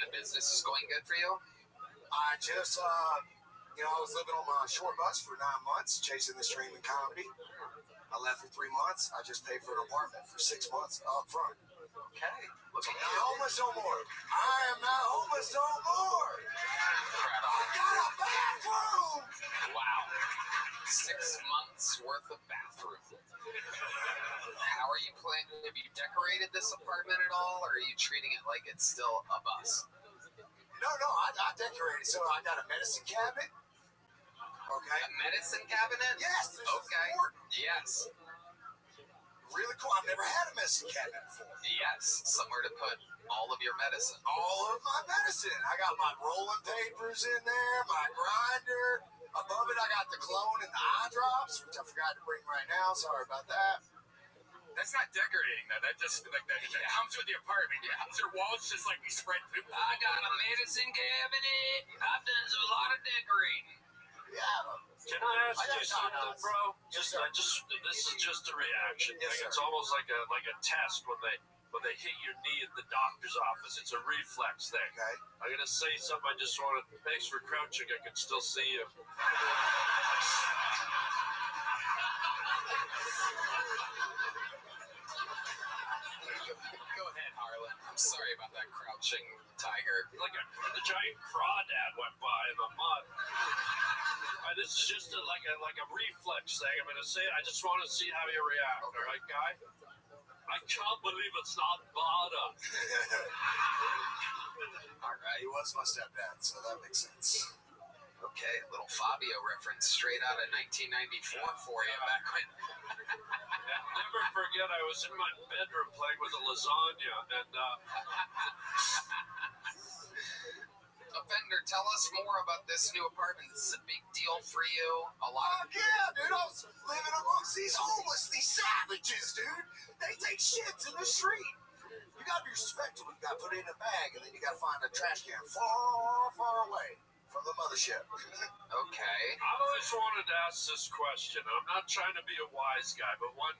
of business is going good for you? I just, I was living on my short bus for 9 months, chasing the stream in comedy. I left for 3 months. I just paid for an apartment for 6 months up front. Okay. Look at Not you. homeless no more. I am not homeless no more. I got a bathroom. Wow. 6 months worth of bathroom. How are you planning? Have you decorated this apartment at all, or are you treating it like it's still a bus? No, I decorated. So I got a medicine cabinet. Okay. A medicine cabinet? Yes. Okay. Yes. Really cool. I've never had a medicine cabinet before. Yes. Somewhere to put all of your medicine. All of my medicine. I got my rolling papers in there, my grinder. Above it, I got the cologne and the eye drops, which I forgot to bring right now. Sorry about that. That's not decorating, though. That just that comes with the apartment. Yeah. Is there walls just like we spread poop? I got a medicine cabinet. I've done a lot of decorating. Yeah. Can I ask you something, bro? Yes, This is just a reaction Yes, thing. sir. It's almost like a test when they hit your knee in the doctor's office. It's a reflex thing. Okay. I'm gonna say something. I just wanted. Thanks for crouching. I can still see you. Go ahead, Harlan. I'm sorry about that crouching tiger. Like the giant crawdad went by in the mud. This is just like a reflex thing. I'm gonna say it. I just want to see how you react. All right, guy. I can't believe it's not Bada. All right. He was my stepdad, so that makes sense. Okay, a little Fabio reference straight out of 1994 for you back when. Never forget, I was in my bedroom playing with a lasagna, and Offender, tell us more about this new apartment. This is a big deal for you. A lot of. Yeah, dude, I was living amongst these homeless, these savages, dude. They take shits in the street. You gotta be respectful. You gotta put it in a bag, and then you gotta find a trash can far, far away from the mothership. Okay. I've always wanted to ask this question. I'm not trying to be a wise guy, but when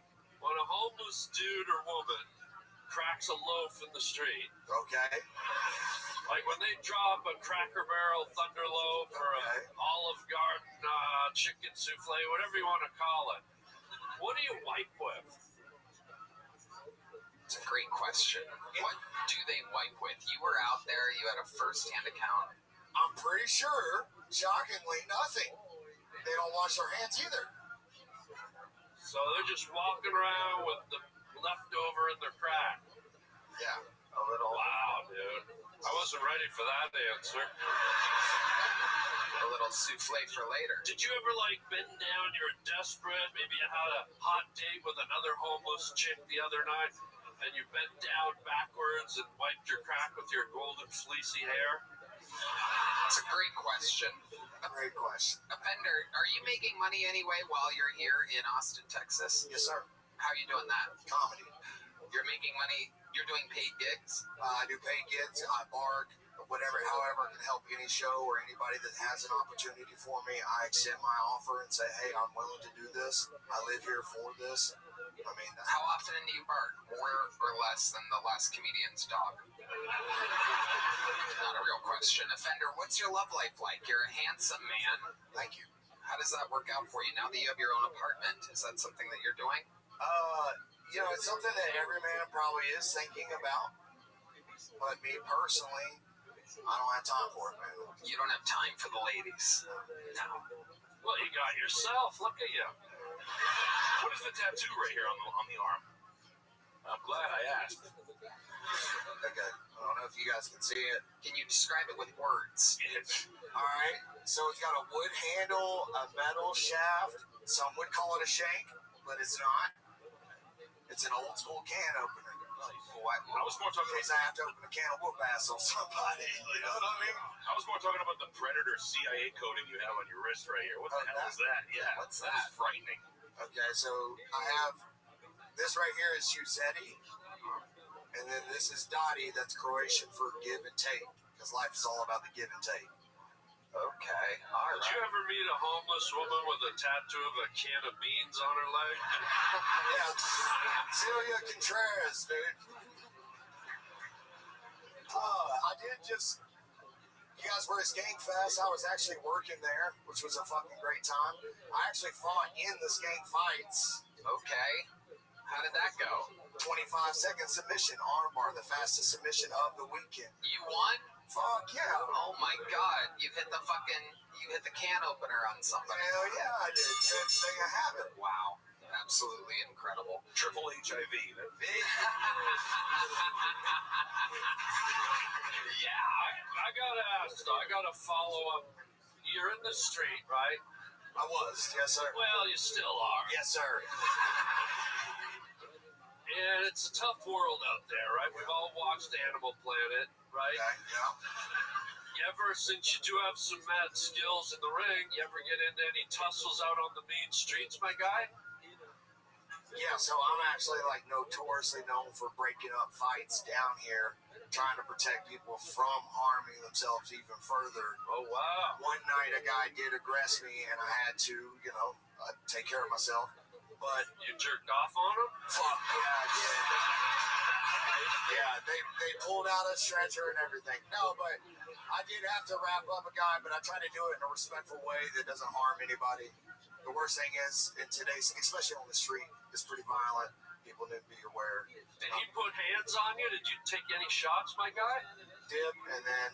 a homeless dude or woman cracks a loaf in the street, Okay. like when they drop a Cracker Barrel Thunder Loaf or an Olive Garden chicken souffle, whatever you want to call it, what do you wipe with? It's a great question. What do they wipe with? You were out there, you had a first-hand account. I'm pretty sure, shockingly, nothing. They don't wash their hands either. So they're just walking around with the leftover in their crack. Yeah. A little. Wow, dude. I wasn't ready for that answer. A little souffle for later. Did you ever bend down, you're desperate, maybe you had a hot date with another homeless chick the other night, and you bent down backwards and wiped your crack with your golden fleecy hair? It's a great question. Great question. Offender, are you making money anyway while you're here in Austin, Texas? Yes, sir. How are you doing that? Comedy. You're making money. You're doing paid gigs? I do paid gigs. I bark. However can help any show or anybody that has an opportunity for me. I extend my offer and say, hey, I'm willing to do this. I live here for this. I mean, How often do you bark? More or less than the last comedian's dog? Not a real question. Offender, what's your love life like? You're a handsome man. thank you. How does that work out for you now that you have your own apartment? Is that something that you're doing? It's something that every man probably is thinking about. But me personally, I don't have time for it, man. You don't have time for the ladies. No. Well, you got yourself. Look at you. What is the tattoo right here on the arm? I'm glad I asked. Okay. I don't know if you guys can see it. Can you describe it with words? All right. So it's got a wood handle, a metal shaft. Some would call it a shank, but it's not. It's an old school can opener. What? I was more In talking case I have to open a can of whoop ass on somebody. You know what I mean? I was more talking about the Predator CIA coating you have on your wrist right here. What the hell is that? Yeah, What's that is that? frightening. Okay, so I have this right here is Giuseppe, and then this is Dottie. That's Croatian for give and take, because life is all about the give and take. Okay. All Did you right. ever meet a homeless woman with a tattoo of a can of beans on her leg? Yeah, Celia Contreras, dude. I did just. You guys were at Skank Fest. I was actually working there, which was a fucking great time. I actually fought in the Skank fights. Okay. How did that go? 25-second submission, armbar, the fastest submission of the weekend. You won? Fuck yeah. Oh my god. You hit the can opener on somebody. Hell yeah, I did. Good thing I happened. Wow. Absolutely incredible. Triple HIV. Yeah. I gotta ask, though, I gotta follow up. You're in the street, right? I was, yes sir. Well, you still are. Yes sir. And it's a tough world out there, right? We've all watched Animal Planet, right? Yeah. Since you do have some mad skills in the ring, you ever get into any tussles out on the mean streets, my guy? Yeah, so I'm actually like notoriously known for breaking up fights down here, trying to protect people from harming themselves even further. Oh, wow. One night a guy did aggress me and I had to, take care of myself. But You jerked off on him? fuck yeah, I did. Yeah, they pulled out a stretcher and everything. No, but I did have to wrap up a guy, but I try to do it in a respectful way that doesn't harm anybody. The worst thing is, in today's, especially on the street, it's pretty violent. People need to be aware. Did he put hands on you? Did you take any shots, my guy? Dip and then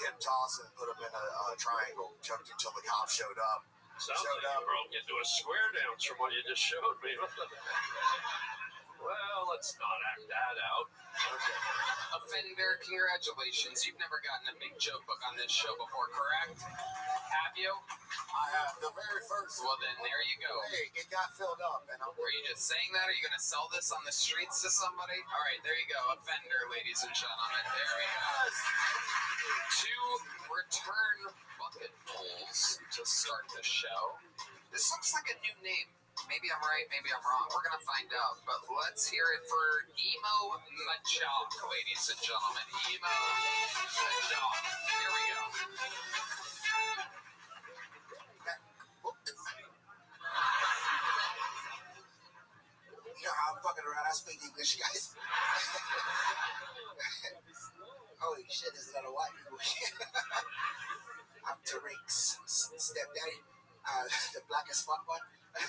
hip toss and put him in a triangle. Choked until the cops showed up. Sounds like you broke into a square dance from what you just showed me. Well, let's not act that out. Okay. Offender, congratulations. You've never gotten a big joke book on this show before, correct? Have you? I have the very first. Well, then there you go. Hey, it got filled up, and I'm Were you just saying that? Are you going to sell this on the streets to somebody? All right, there you go. Offender, ladies and gentlemen. There we go. 2 return bucket pulls to start the show. This looks like a new name. Maybe I'm right, maybe I'm wrong. We're going to find out. But let's hear it for Emo Majok, ladies and gentlemen. Emo Majok. Here we go. I'm fucking around. I speak English, guys. Holy shit, there's a lot of white people here. I'm Tariq's stepdaddy, the blackest fuck one. I'm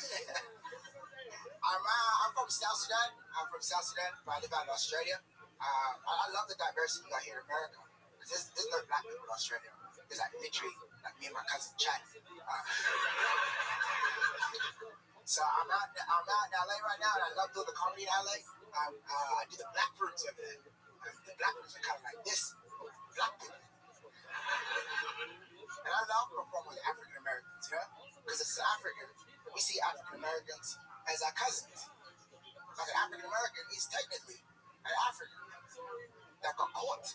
from South Sudan. But I live out in Australia. I love the diversity you got here in America. There's no black people in Australia. There's like literally like me and my cousin Chad. So I'm out in LA right now, and I love doing the comedy in LA. I do the black roots over there. The black roots are kind of like this, black people. And I love performing with African Americans, because as African, we see African Americans as our cousins. Like an African American is technically an African that got caught.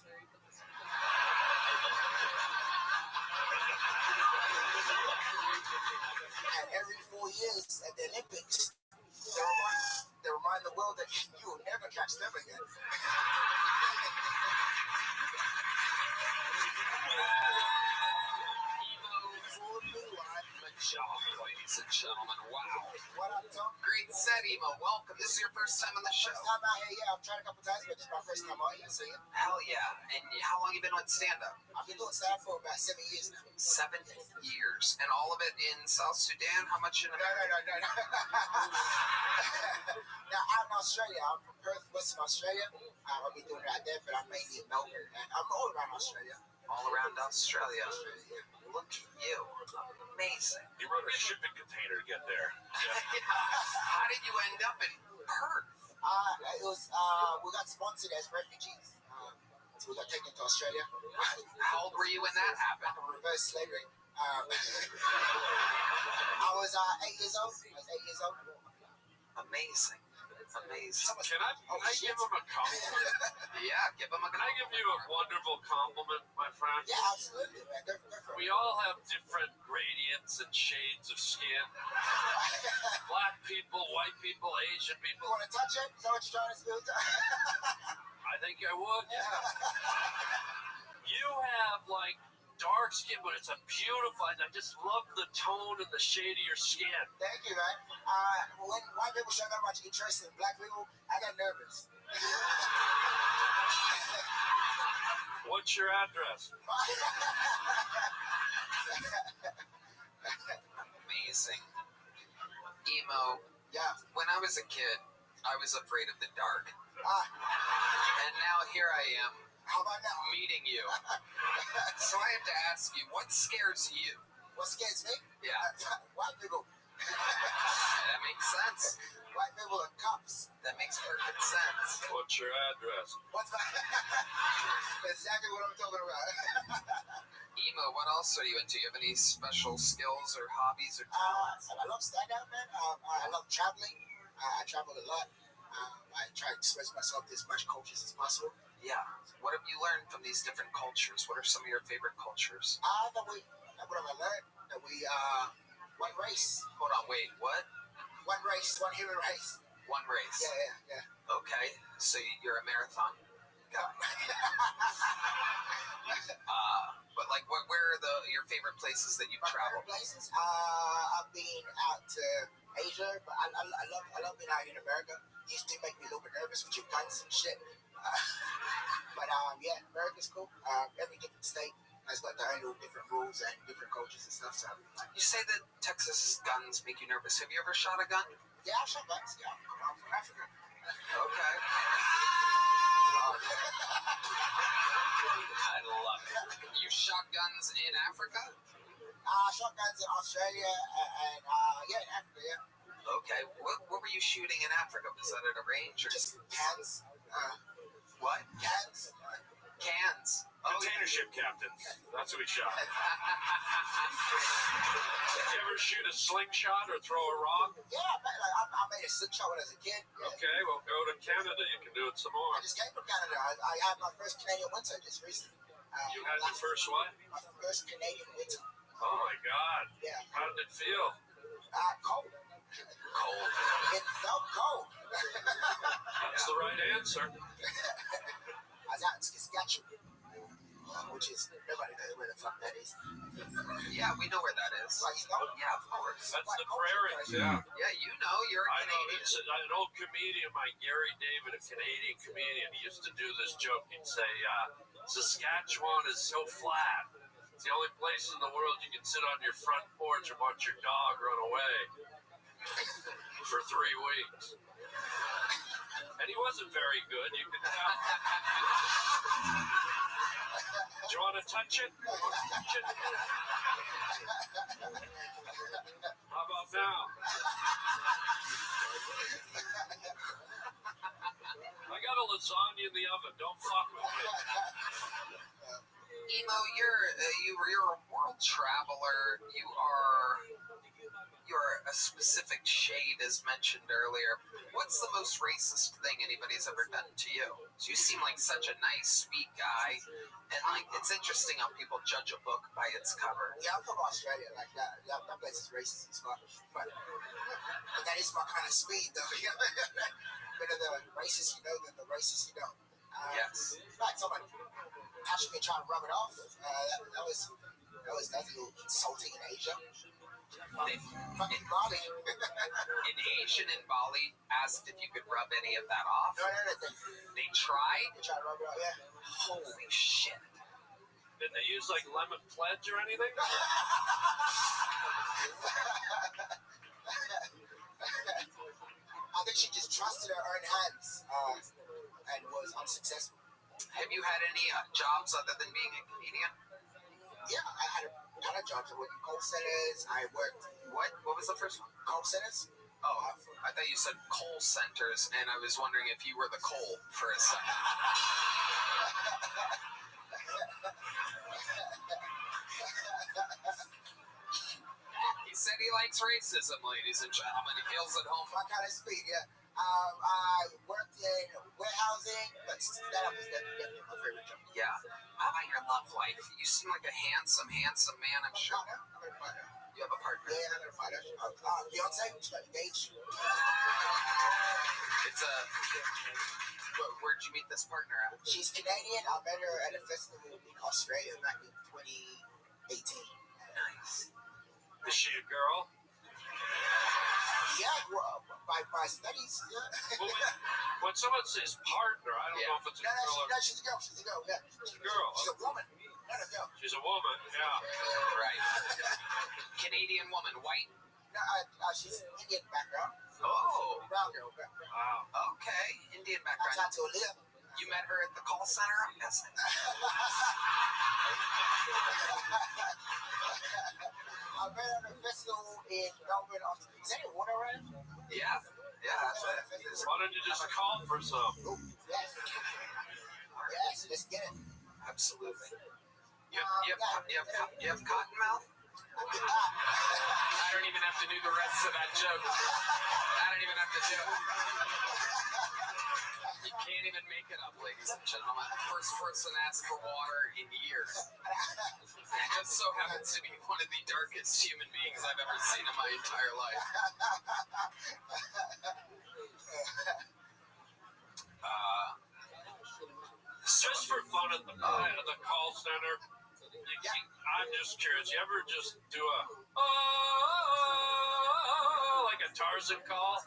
And every 4 years at the Olympics, they remind the world that you will never catch them again. Majok, ladies and gentlemen. Wow. What up, Tom? Great set, Emo. Welcome. This is your first time on the show. First time out here, yeah. I've tried a couple times, but this is my first time out here, so yeah. Hell yeah. And how long you been with stand-up? I've been doing stand for about 7 years now. 7 years. And all of it in South Sudan? How much in No. America? Now, I'm in Australia. I'm from Perth, Western Australia. I'll be doing it out there, but I'm mainly in Melbourne. And I'm all around Australia. All around Australia. Look at you. Amazing. You rode a shipping container to get there. How did you end up in Perth? It was, we got sponsored as refugees. So we got taken to Australia. How old were you when that happened? Reverse slavery. I was 8 years old. Amazing. Can I give him a compliment? Yeah, give him a Can I give you a wonderful compliment, my friend? Yeah, absolutely, man. Go for it. We all have different gradients and shades of skin. Black people, white people, Asian You people. want to touch it? Is that what you're trying to do? I think I would. Yeah. You have like dark skin, but it's a beautiful. I just love the tone and the shade of your skin. Thank you, man. When white people show that much interest in black people, I got nervous. What's your address? Amazing. Emo, Yeah. when I was a kid, I was afraid of the dark. Ah, And now here I am, how about now? meeting you. So I have to ask you, what scares you? What scares me? Yeah, White people. that makes sense. White people are cops. That makes perfect sense. What's your address? What's that? That's exactly what I'm talking about. Emo, what else are you into? You have any special skills or hobbies or I love stand-up, man. I love traveling. I travel a lot. I try to express myself to as much cultures as possible. Yeah. What have you learned from these different cultures? What are some of your favorite cultures? What have I learned? That we one race, Hold on, wait, what? one race, one human race. One race. Yeah. Okay, so you're a marathon guy. But like, where are your favorite places that you've My traveled? favorite places. I've been out to Asia, but I love being out in America. It used to make me a little bit nervous with your guns and shit. But yeah, America's cool. Every different state has got their own little different rules and different cultures and stuff. So You say that Texas guns make you nervous. Have you ever shot a gun? yeah, I shot guns. Yeah, I'm from Africa. Okay. I love it. You shot guns in Africa? I shot guns in Australia and yeah, in Africa. Yeah, Okay. What were you shooting in Africa? Was that at a range or just cans. what? Cans. Cans. Oh, Container ship captains. That's what we shot. Did you ever shoot a slingshot or throw a rock? Yeah, I made a slingshot when I was a kid. Yeah. Okay, well, go to Canada. You can do it some more. I just came from Canada. I had my first Canadian winter just recently. You had your first what? My first Canadian winter. Oh, my God. Yeah. How did it feel? Cold. cold. It felt cold. That's the right answer. I was out in Saskatchewan, which is, nobody knows where the fuck that is. Yeah, we know where that is. Like, you know? Yeah, of course. That's the prairies, yeah. Yeah, you know, you're a I know. Canadian. It's an old comedian, my Gary David, a Canadian comedian. He used to do this joke. He'd say, Saskatchewan is so flat. It's the only place in the world you can sit on your front porch and watch your dog run away for 3 weeks. And he wasn't very good, you can tell. Do you want to touch it? How about now? I got a lasagna in the oven. Don't fuck with me. Emo, you're a world traveler. You're a specific shade, as mentioned earlier. What's the most racist thing anybody's ever done to you? So you seem like such a nice, sweet guy, and like it's interesting how people judge a book by its cover. Yeah, I'm from Australia. Like that place is racist as fuck. But that is my kind of speed, though. Better the racist you know than the racist you don't. Yes. Like someone touched me trying to rub it off. That was a little insulting in Asia. Fucking Bali. An Asian in Bali asked if you could rub any of that off. No. They tried. They tried to rub it off. Yeah. Holy shit. Did they use like lemon pledge or anything? I think she just trusted her own hands and was unsuccessful. Have you had any jobs other than being a comedian? Yeah, I had a ton of jobs. I worked in call centers. I worked What? What was the first one? call centers. Oh, I thought you said coal centers, and I was wondering if you were the coal for a second. He said he likes racism, ladies and gentlemen. He feels at home. My kind of speed, yeah. I worked in warehousing, but that was definitely my favorite job. Yeah. How about your love life? You seem like a handsome man, I'm sure. Partner? I'm a partner. You have a partner. Yeah, I'm a partner. Beyonce, she got engaged. It's a... Where'd you meet this partner at? She's Canadian. I met her at a festival in Australia back in 2018. Nice. Is she a girl? Yeah, well, by studies. Yeah. Well, when someone says partner, I don't know if it's a No, girl or she's a girl. She's a girl. Yeah. it's a girl. She's a woman. Not a girl. She's a woman, yeah. Right. Canadian woman, white. No, she's Indian background. Oh, Brown girl. Wow. okay. Indian I background. tried to live. You met her at the call center, I'm guessing. I met her at a festival in Melbourne. Is that in Wonderland? Yeah. Yeah, that's right. Why don't you just call for some? Oh, yes. Yes, let's get it. Absolutely. You have cottonmouth? I don't even have to do the rest of that joke. I don't even have to do it. You can't even make it up, ladies and gentlemen. First person asked for water in years. He just so happens to be one of the darkest human beings I've ever seen in my entire life. Just for fun at the call center, I'm just curious. You ever just do a like a Tarzan call?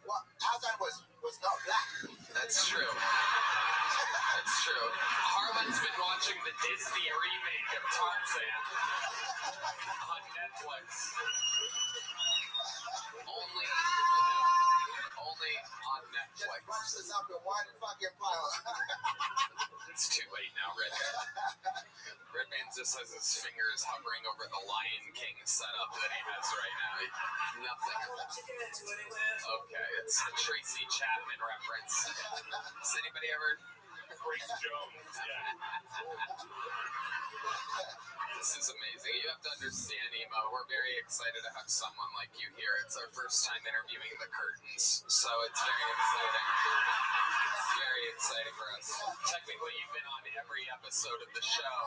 Well, Tarzan was not black. That's true. That's true. Harlan's been watching the Disney remake of Tarzan on Netflix. Only on Netflix. Bunch this up in one fucking pile. It's too late now, Redman. Redman just has his fingers hovering over the Lion King setup that he has right now. Nothing. Okay, it's a Tracy Chapman reference. Has anybody ever... Grace Jones. Yeah. This is amazing. You have to understand, Emo. We're very excited to have someone like you here. It's our first time interviewing the curtains, so it's very exciting. It's very exciting for us. Technically, you've been on every episode of the show.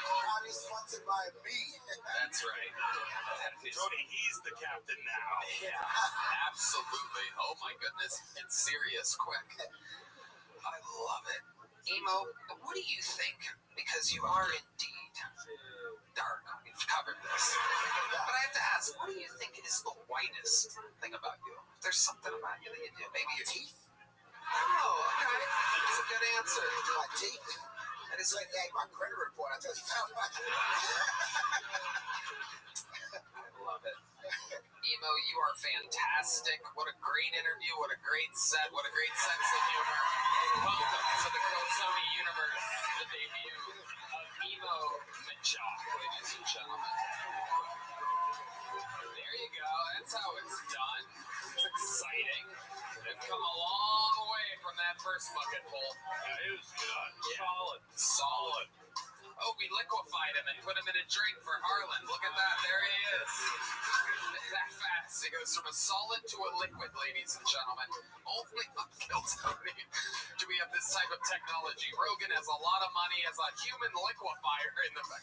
Probably sponsored by me. That's right. Tony, he's the captain now. Yeah, absolutely. Oh my goodness. It's serious quick. I love it. Emo, what do you think? Because you are indeed dark. We've covered this. But I have to ask, what do you think is the whitest thing about you? If there's something about you that you do. Maybe your teeth? Oh, okay. That's a good answer. My teeth. I just went to my credit report. I tell you how much. I love it. Emo, you are fantastic. What a great interview. What a great set. What a great sense of humor. Welcome to the Kelsoni universe, the debut of Emo Machok, ladies and gentlemen. There you go. That's how it's done. It's exciting. They've come a long way from that first bucket full. Yeah, it was good. Yeah. Solid. Oh, we liquefied him and put him in a drink for Harlan. Look at that. There he is. That fast. It goes from a solid to a liquid, ladies and gentlemen. Only on Kelsoni do we have this type of technology. Rogan has a lot of money as a human liquefier in the back.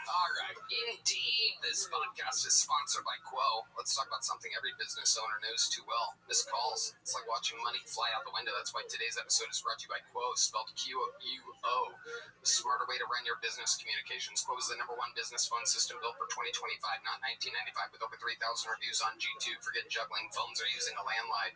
All right. Indeed, this podcast is sponsored by Quo. Let's talk about something every business owner knows too well. Missed calls. It's like watching money fly out the window. That's why today's episode is brought to you by Quo, spelled Q-U-O. The smarter way to run your business communications. Quo is the #1 business phone system built for 2025, not 1995, with over 3,000 reviews on G2. Forget juggling phones or using a landline.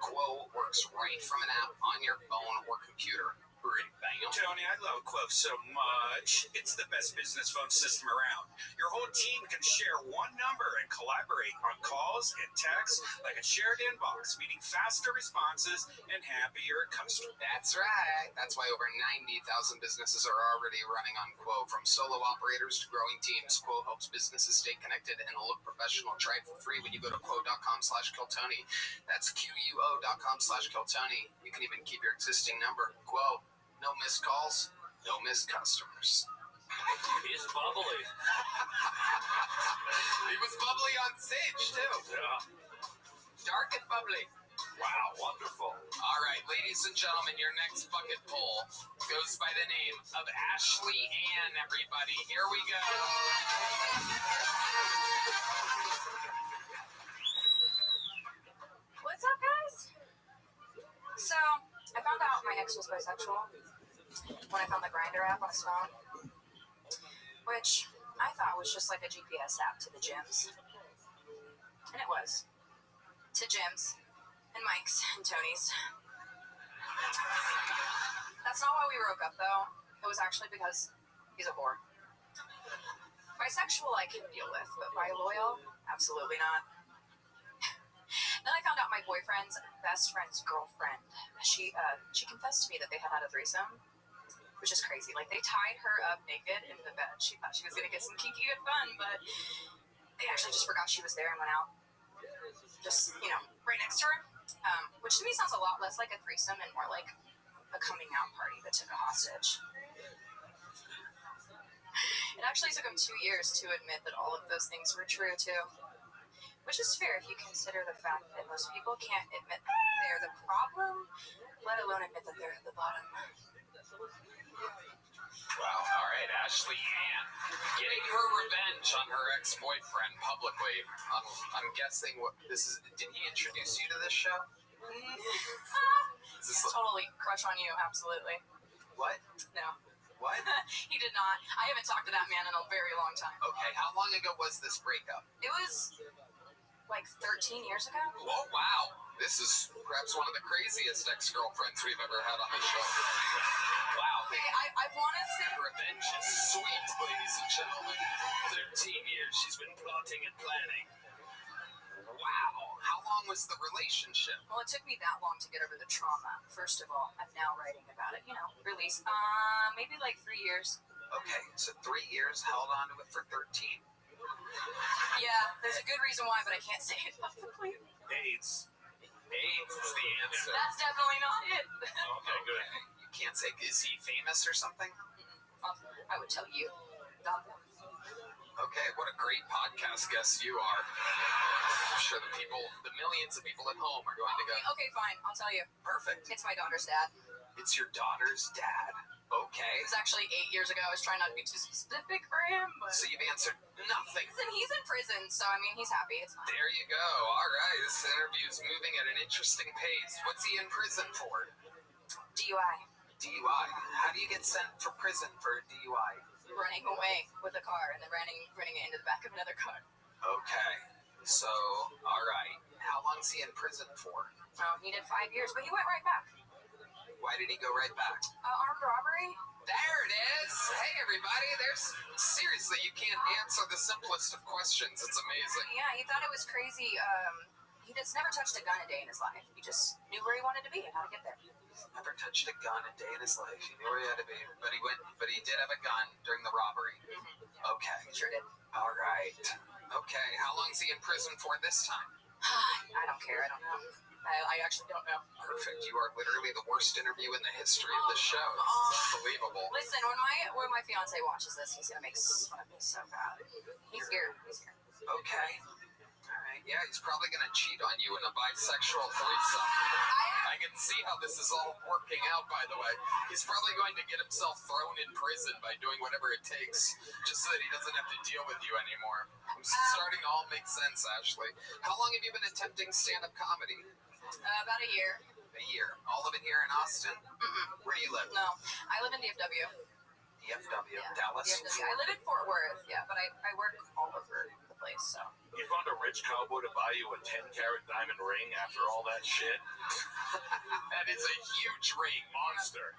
Quo works right from an app on your phone or computer. Bam. Tony, I love Quo so much. It's the best business phone system around. Your whole team can share one number and collaborate on calls and texts like a shared inbox, meaning faster responses and happier customers. That's right. That's why over 90,000 businesses are already running on Quo. From solo operators to growing teams, Quo helps businesses stay connected and look professional. Try it for free when you go to quo.com/Keltoni. That's QUO.com/Keltoni. You can even keep your existing number. Quo. No missed calls, no missed customers. He's bubbly. He was bubbly on stage, too. Yeah. Dark and bubbly. Wow, wonderful. All right, ladies and gentlemen, your next bucket pull goes by the name of Ashley Ann, everybody. Here we go. What's up, guys? So, I found out my ex was bisexual when I found the Grindr app on his phone, which I thought was just like a GPS app to the gyms. And it was. to Jim's and Mike's and Tony's. That's not why we broke up, though. It was actually because he's a whore. Bisexual I can deal with, but bi-loyal? Absolutely not. Then I found out my boyfriend's best friend's girlfriend. She confessed to me that they had a threesome, which is crazy. Like, they tied her up naked in the bed. She thought she was going to get some kinky good fun, but they actually just forgot she was there and went out. Just, right next to her. Which to me sounds a lot less like a threesome and more like a coming out party that took a hostage. It actually took him 2 years to admit that all of those things were true, too. Which is fair if you consider the fact that most people can't admit that they're the problem, let alone admit that they're at the bottom. Wow, all right, Ashley Ann. Getting her revenge on her ex-boyfriend publicly. I'm guessing what this is. Did he introduce you to this show? Is this Totally crush on you, absolutely. what? No. What? He did not. I haven't talked to that man in a very long time. Okay, how long ago was this breakup? It was like 13 years ago. Oh, wow. This is perhaps one of the craziest ex-girlfriends we've ever had on the show. Wow. Okay, I want to say Revenge is sweet, ladies and gentlemen. 13 years she's been plotting and planning. Wow. How long was the relationship? well, it took me that long to get over the trauma. First of all, I'm now writing about it. Release. Maybe like 3 years. Okay, so 3 years, held on to it for 13. Yeah, there's a good reason why, but I can't say it publicly. AIDS. AIDS is the answer. That's definitely not it. Okay, good. You can't say, is he famous or something? I would tell you. Not them. Okay, what a great podcast guest you are. I'm sure the millions of people at home are going to go, Okay, fine. I'll tell you. perfect. It's my daughter's dad. It's your daughter's dad. Okay. It was actually 8 years ago. I was trying not to be too specific for him, but So you've answered nothing. listen, he's in prison, so I mean, he's happy. It's fine. There you go. All right, this interview's moving at an interesting pace. What's he in prison for? DUI. DUI. How do you get sent for prison for a DUI? Running away with a car and then running it into the back of another car. Okay. So, all right. How long's he in prison for? He did 5 years, but he went right back. Why did he go right back? Armed robbery? There it is. Hey, everybody. Seriously, you can't answer the simplest of questions. It's amazing. Yeah, he thought it was crazy. He just never touched a gun a day in his life. He just knew where he wanted to be and how to get there. Never touched a gun a day in his life. He knew where he had to be. But he did have a gun during the robbery. Okay. He sure did. All right. Okay. How long is he in prison for this time? I don't care. I don't know. I actually don't know. Perfect. You are literally the worst interview in the history of the show. It's unbelievable. Listen, when my fiance watches this, he's gonna make fun of me so bad. He's here. Okay. All right. Yeah, he's probably going to cheat on you in a bisexual threesome. I can see how this is all working out, by the way. He's probably going to get himself thrown in prison by doing whatever it takes just so that he doesn't have to deal with you anymore. I'm starting to all make sense, Ashley. How long have you been attempting stand-up comedy? About a year. A year. All of it here in Austin? Where do you live? No, I live in DFW. DFW, Yeah, Dallas. DFW. I live in Fort Worth, yeah, but I work all over the place, so. You found a rich cowboy to buy you a 10-carat diamond ring after all that shit? That is a huge ring. Monster.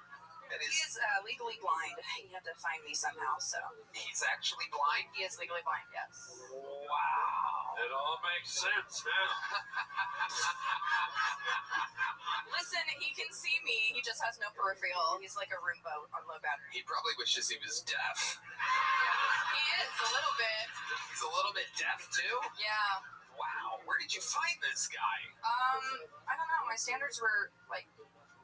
That He is. is legally blind. You have to find me somehow, so. He's actually blind? He is legally blind, yes. Wow. It all makes sense now. Listen, he can see me. He just has no peripheral. He's like a Roomba on low battery. He probably wishes he was deaf. He is, a little bit. He's a little bit deaf too? Yeah. Wow. Where did you find this guy? I don't know. My standards were, like,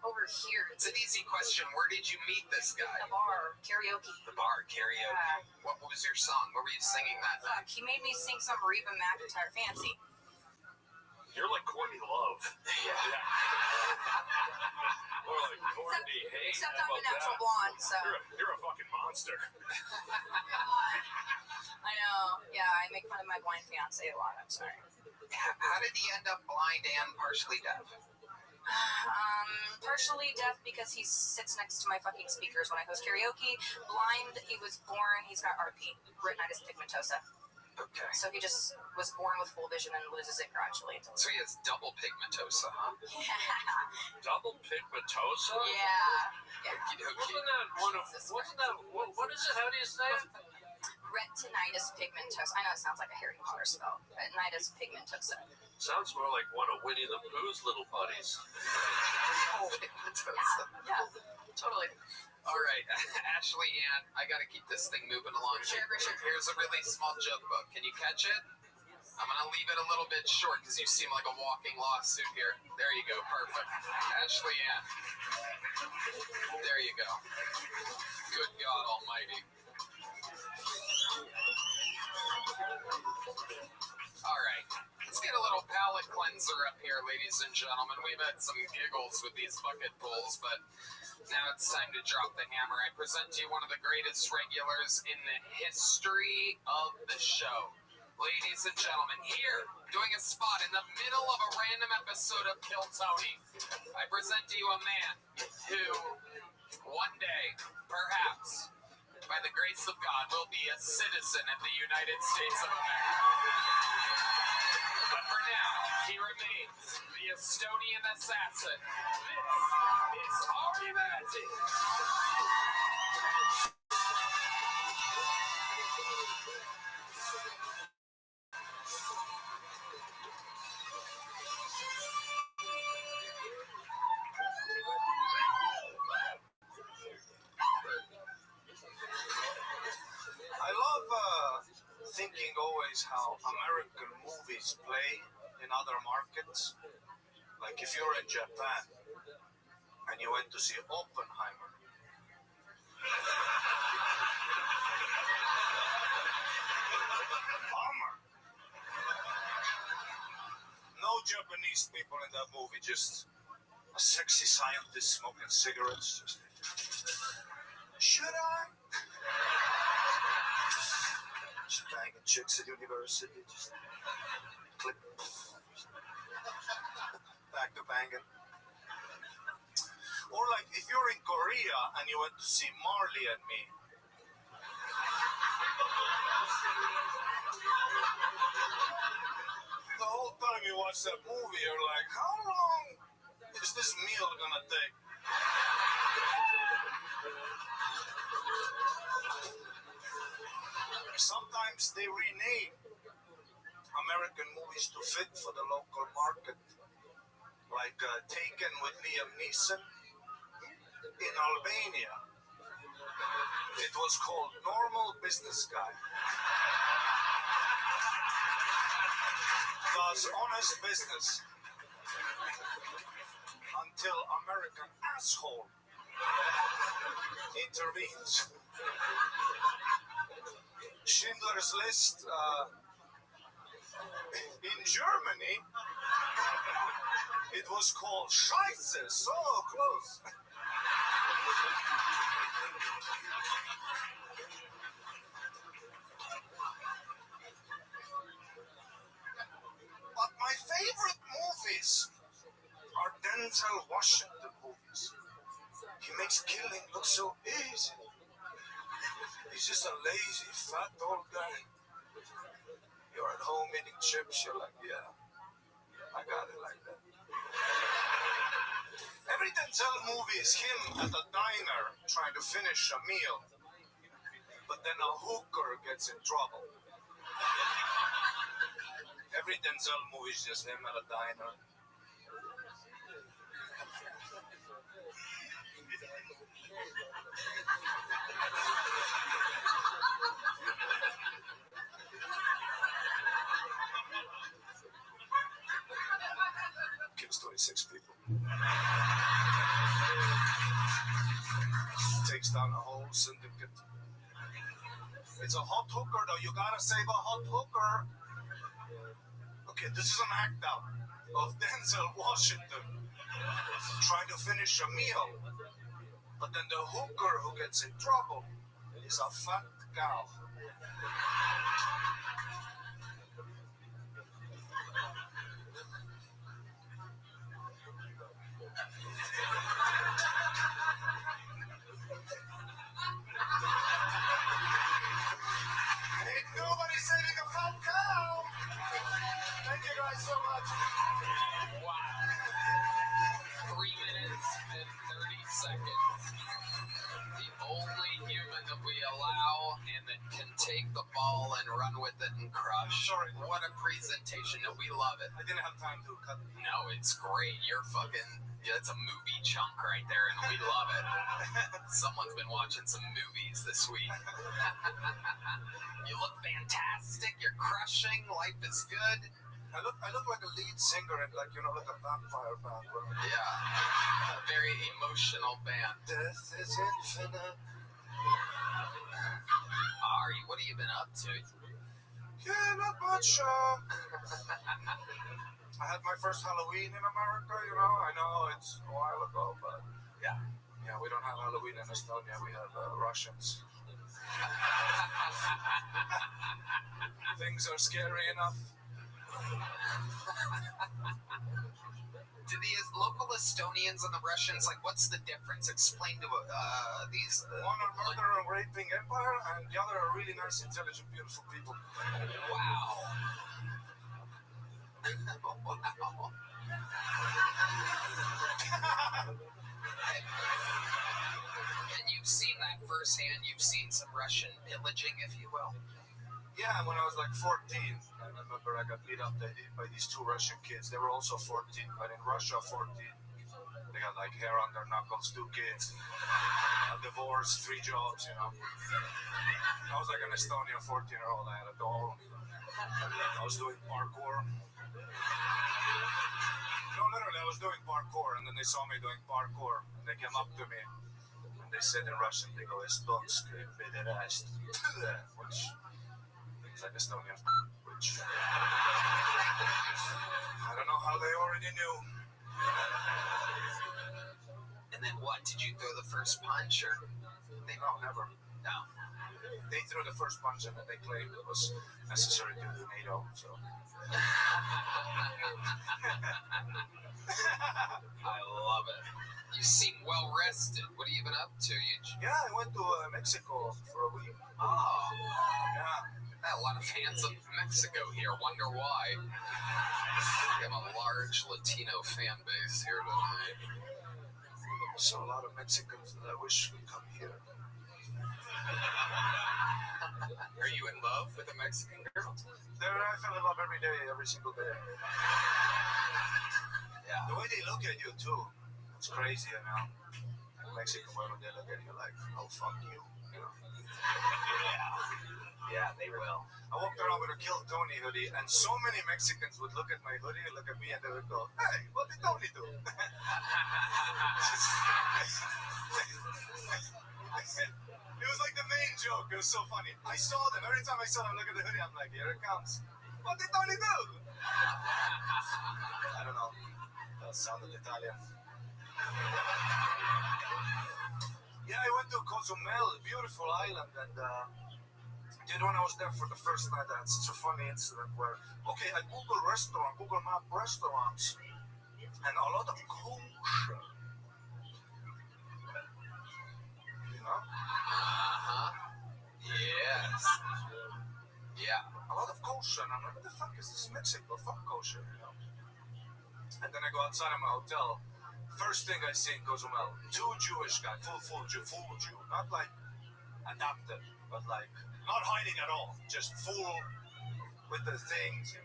over here. It's an easy question. Where did you meet this guy? The bar. Karaoke. The bar, karaoke. Yeah. What was your song? What were you singing that night? Fuck, he made me sing some Reba McEntire Fancy. You're like Courtney Love. Yeah. Or like Courtney Hayes. Except How I'm a about natural that? blonde, so. You're a fucking monster. I know. Yeah, I make fun of my blind fiance a lot. I'm sorry. How did he end up blind and partially deaf? Partially deaf because he sits next to my fucking speakers when I host karaoke. Blind, he was born, he's got RP, retinitis pigmentosa. Okay. So he just was born with full vision and loses it gradually. So he has double pigmentosa, huh? Double pigmentosa? Yeah. Okie dokie. Wasn't that one of, wasn't that, what is it? How do you say it? Retinitis pigmentosa. I know it sounds like a Harry Potter spell. Retinitis pigmentosa. Sounds more like one of Winnie the Pooh's little buddies. Pigmentosa. Yeah, totally. All right, Ashley Ann, I got to keep this thing moving along. Sure. Here's a really small joke book. Can you catch it? I'm going to leave it a little bit short because you seem like a walking lawsuit here. There you go. Perfect. Ashley Ann. There you go. Good God Almighty. All right. Let's get a little palate cleanser up here, ladies and gentlemen. We've had some giggles with these bucket pulls, but now it's time to drop the hammer. I present to you one of the greatest regulars in the history of the show. Ladies and gentlemen, here, doing a spot in the middle of a random episode of Kill Tony, I present to you a man who, one day, perhaps, by the grace of God, will be a citizen of the United States of America. But for now, he remains the Estonian assassin. This is Ari Matti. I love thinking always how American movies play in other markets. Like if you're in Japan and you went to see Oppenheimer. Bummer. No Japanese people in that movie, just a sexy scientist smoking cigarettes. Should I? Just banging chicks at university, just click. Back to banging. Or like if you're in Korea and you went to see Marley and Me. The whole time you watch that movie, you're like, how long is this meal gonna take? Sometimes they rename American movies to fit for the local market. Like Taken with Liam Neeson in Albania. It was called Normal Business Guy. Does honest business until American asshole intervenes. Schindler's List in Germany, it was called Scheiße, so close. But my favorite movies are Denzel Washington movies. He makes killing look so easy. He's just a lazy, fat old guy. You're at home eating chips, you're like, yeah, I got it like that. Every Denzel movie is him at a diner trying to finish a meal, but then a hooker gets in trouble. Every Denzel movie is just him at a diner. Kills 26 people. Takes down a whole syndicate. It's a hot hooker though, you gotta save a hot hooker. Okay, this is an act out of Denzel Washington trying to finish a meal, but then the hooker who gets in trouble is a fat gal. Ain't nobody saving a fat seconds. The only human that we allow and that can take the ball and run with it and crush. Sorry. What a presentation. No, we love it. I didn't have time to cut. No, it's great. You're fucking... Yeah, it's a movie chunk right there, and we love it. Someone's been watching some movies this week. You look fantastic. You're crushing. Life is good. I look like a lead singer in like a vampire band. Yeah. A very emotional band. Death is infinite. Ari, what have you been up to? Yeah, not much. I had my first Halloween in America, I know it's a while ago, but yeah, we don't have Halloween in Estonia, we have Russians. Things are scary enough. Do the local Estonians and the Russians, like, what's the difference? Explain to these... One are murder and raping empire, and the other are really nice, intelligent, beautiful people. Wow. Wow. And you've seen that firsthand. You've seen some Russian pillaging, if you will. Yeah, when I was like 14, I remember I got beat up by these two Russian kids. They were also 14, but in Russia, 14, they got like hair on their knuckles, 2 kids, a divorce, 3 jobs, I was like an Estonian 14-year-old. I had a doll. I was doing parkour. No, literally, I was doing parkour, and then they saw me doing parkour, and they came up to me, and they said in Russian, they go, Estonski, pederast, which means like Estonian, which I don't know how they already knew. And then what? Did you throw the first punch, or? No, never. No. They threw the first punch, and then they claimed it was necessary due to NATO, so. I love it. You seem well rested. What have you been up to? Yeah, I went to Mexico for a week. Oh, Yeah. got a lot of fans of Mexico here. Wonder why. We have a large Latino fan base here tonight. So a lot of Mexicans that I wish would come here. Are you in love with a Mexican girl? I fell in love every day, every single day. Yeah. The way they look at you too, it's crazy, Mexican women, they look at you like, oh fuck you, Yeah, they will. I walked around with a Kill Tony hoodie, and so many Mexicans would look at my hoodie, look at me, and they would go, hey, what did Tony do? It was like the main joke. It was so funny. I saw them. Every time I saw them look at the hoodie, I'm like, here it comes. What did Tony do? I don't know. That sounded Italian. Yeah, I went to Cozumel, a beautiful island, and when I was there for the first night, I had such a funny incident where, I Google Map restaurants, and a lot of kosher. Yes. Yeah. A lot of kosher, and I'm like, what the fuck is this Mexico? Fuck kosher, And then I go outside of my hotel. First thing I see in Cozumel, 2 Jewish guys, full Jew, not like adapted, but like not hiding at all, just full with the things,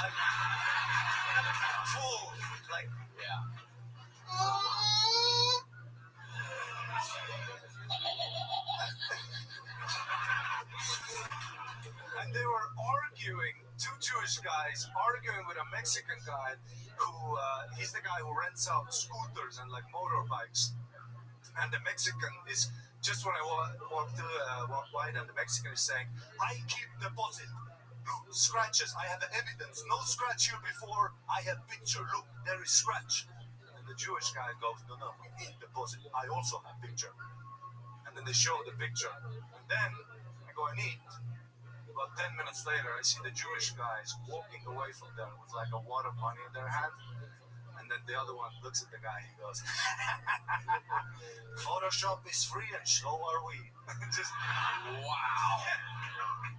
like full, like Yeah. and they were arguing, 2 Jewish guys arguing with a Mexican guy who, he's the guy who rents out scooters and like motorbikes. And the Mexican is, just when I walk by, and the Mexican is saying, I keep deposit. Look, scratches, I have evidence. No scratch here before, I have picture. Look, there is scratch. And the Jewish guy goes, no, we need deposit. I also have picture. And then they show the picture. And then I go and eat. About 10 minutes later, I see the Jewish guys walking away from them with like a wad of money in their hand. And then the other one looks at the guy, he goes, Photoshop is free and so are we. Just, Wow.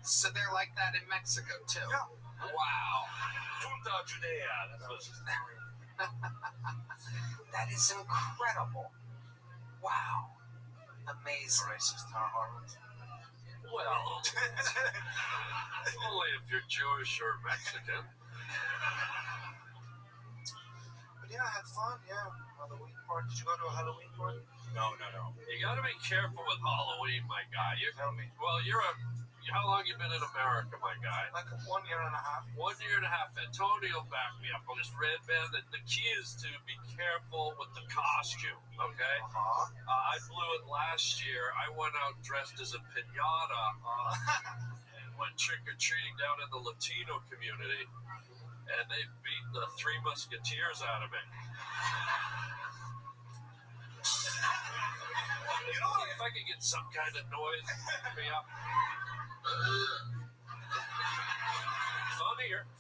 So they're like that in Mexico, too? yeah. Wow. Punta Judea. That's what she's That That is incredible. Wow. Amazing. Racist, huh, Harlan? Well, only if you're Jewish or Mexican. But yeah, I had fun, yeah. Halloween party. Did you go to a Halloween party? No. You got to be careful with Halloween, my guy. Tell me. Well, how long you been in America, my guy? Like 1 year and a half. 1 year and a half. And Tony will back me up on this, Red Man. The key is to be careful with the costume, okay? Uh-huh. I blew it last year. I went out dressed as a piñata and went trick-or-treating down in the Latino community. And they beat the Three Musketeers out of me. You know what? If I could get some kind of noise, pick me up.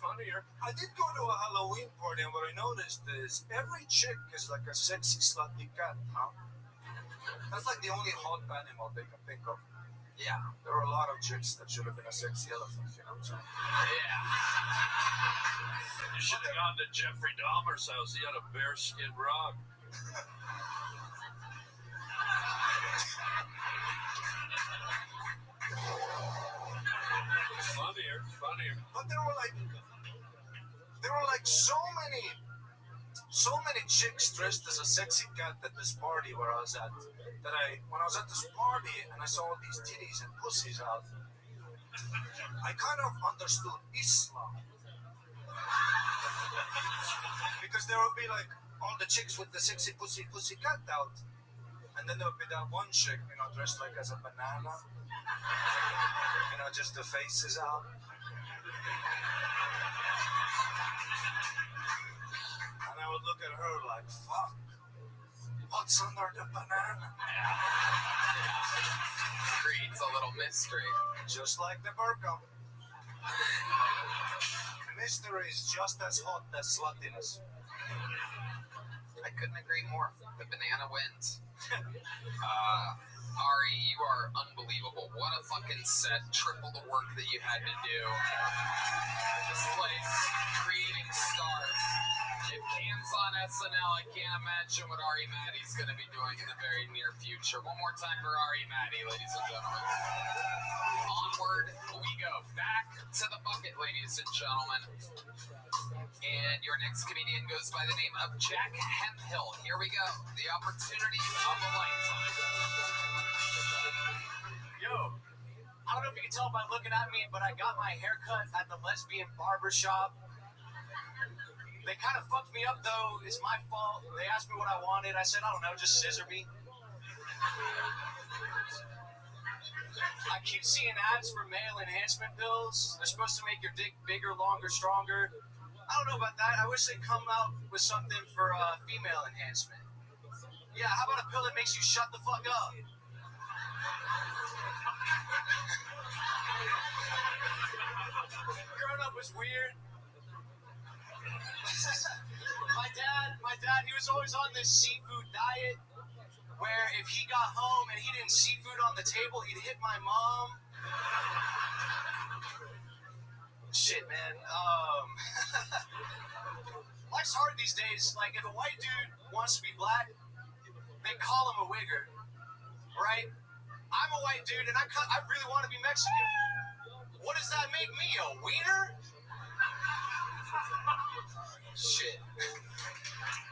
Funnier. I did go to a Halloween party, and what I noticed is every chick is like a sexy, slutty cat, huh? That's like the only hot animal they can think of. Yeah. There are a lot of chicks that should have been a sexy elephant, you know what I'm saying? Yeah. You should have gone to Jeffrey Dahmer's house. He had a bearskin rug. Funnier. But there were like so many chicks dressed as a sexy cat at this party where I was at. When I was at this party and I saw all these titties and pussies out, I kind of understood Islam. Because there would be like all the chicks with the sexy pussy cat out, and then there would be that one chick, you know, dressed like as a banana, you know, just the faces out. And I would look at her like, fuck, what's under the banana? Creates a little mystery. Just like the burqa. Mystery is just as hot as sluttiness. I couldn't agree more. The banana wins. Ari, you are unbelievable. What a fucking set. Triple the work that you had to do. This place, creating stars. If Cam's on SNL, I can't imagine what Ari Maddie's going to be doing in the very near future. One more time for Ari Maddie, ladies and gentlemen. Onward we go. Back to the bucket, ladies and gentlemen. And your next comedian goes by the name of Jack Hemphill. Here we go. The opportunity of a lifetime. Yo, I don't know if you can tell by looking at me, but I got my haircut at the lesbian barber shop. They kind of fucked me up, though. It's my fault. They asked me what I wanted. I said, I don't know, just scissor me. I keep seeing ads for male enhancement pills. They're supposed to make your dick bigger, longer, stronger. I don't know about that. I wish they'd come out with something for female enhancement. Yeah, how about a pill that makes you shut the fuck up? Growing up was weird. My dad, he was always on this seafood diet where if he got home and he didn't seafood on the table, he'd hit my mom. Shit, man. Life's hard these days. Like, if a white dude wants to be black, they call him a wigger, right? I'm a white dude, and I really want to be Mexican. What does that make me, a wiener? Shit.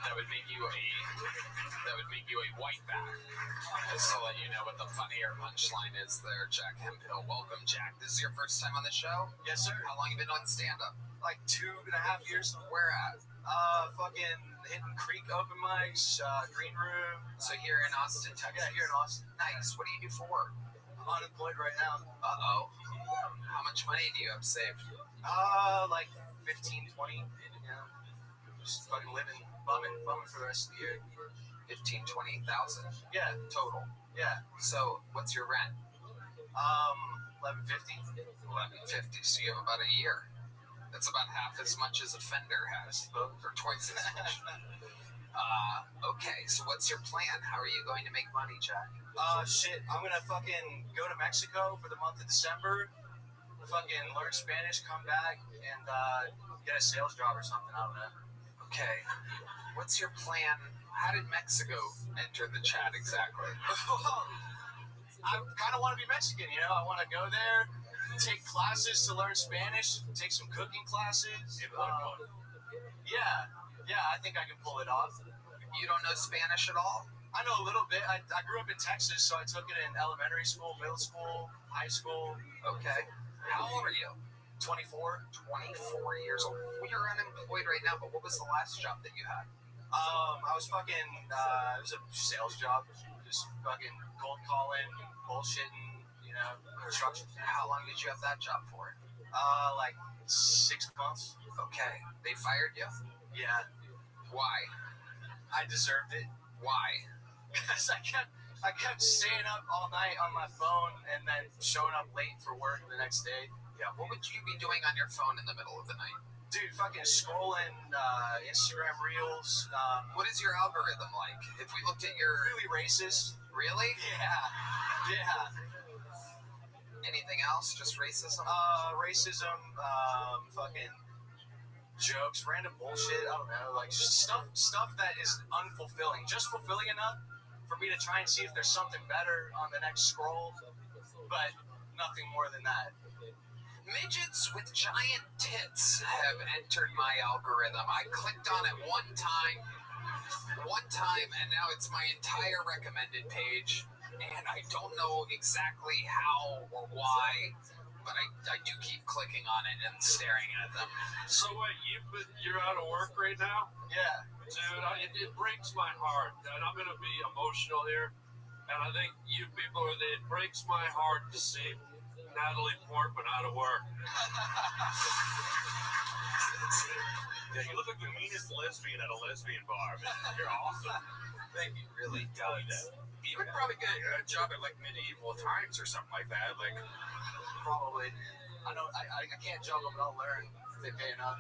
That would make you a white back. Just to let you know what the funnier punchline is there, Jack Hemphill. Welcome, Jack. This is your first time on the show? Yes, sir. How long you been doing stand-up? Like 2.5 years. Where at? Fucking Hidden Creek open mics, Green Room. So here in Austin, Texas? Yeah, here in Austin. Nice. What do you do for work? I'm unemployed right now. Uh-oh. How much money do you have saved? Like 15, 20. Yeah. Just fucking living, bumming for the rest of the year. 15, 20,000 Yeah, total. yeah. So what's your rent? $11.50. $11.50. So you have about a year. That's about half as much as a Fender has, or twice as much. Okay, so what's your plan? How are you going to make money, Jack? Shit, I'm gonna fucking go to Mexico for the month of December, fucking learn Spanish, come back, and get a sales job or something, I don't know. Okay. What's your plan? How did Mexico enter the chat exactly? Well, I kind of want to be Mexican, you know? I want to go there, take classes to learn Spanish, take some cooking classes. Yeah, I think I can pull it off. You don't know Spanish at all? I know a little bit. I grew up in Texas, so I took it in elementary school, middle school, high school. Okay. How old are you? 24. 24 years old. Well, you're unemployed right now, but what was the last job that you had? I was fucking, it was a sales job. Just fucking cold calling, bullshitting, you know, construction. How long did you have that job for? Like 6 months. Okay. They fired you? Yeah, Why? I deserved it. Why? Because I kept staying up all night on my phone and then showing up late for work the next day. Yeah. What would you be doing on your phone in the middle of the night? Dude, fucking scrolling Instagram reels. What is your algorithm like? If we looked at your... Really racist. Really? Yeah. Anything else? Just racism? Racism, fucking jokes, random bullshit. I don't know, like just stuff that is unfulfilling. Just fulfilling enough for me to try and see if there's something better on the next scroll, but nothing more than that. Midgets with giant tits have entered my algorithm. I clicked on it one time, and now it's my entire recommended page. And I don't know exactly how or why, but I do keep clicking on it and staring at them. So wait, you're out of work right now? Yeah. Dude, it breaks my heart, and I'm gonna be emotional here. And I think you people, it breaks my heart to see Natalie Portman out of work. Yeah, you look like the meanest lesbian at a lesbian bar, man. You're awesome. Thank you, really does. You could probably get a job at like medieval times or something like that. Like, Probably. I know I can't juggle, but I'll learn if they pay enough.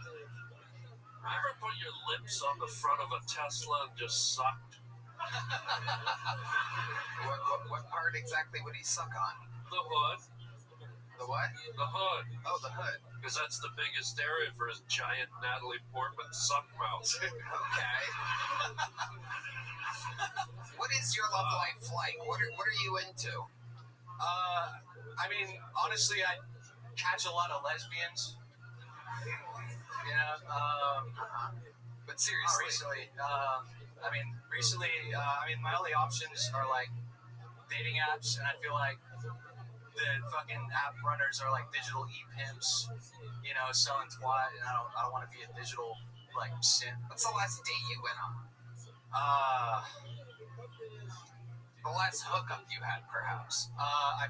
Ever put your lips on the front of a Tesla and just sucked? What part exactly would he suck on? The hood. The what? The hood. Oh, the hood. Because that's the biggest area for his giant Natalie Portman suck mouth. Okay. What is your love life like? What are you into? I mean, honestly, I catch a lot of lesbians. You know, But not seriously, recently. Recently, my only options are like dating apps, and I feel like the fucking app runners are like digital e-pimps, you know, selling twat, and I don't want to be a digital like simp. what's the last date you went on? The last hookup you had, perhaps? I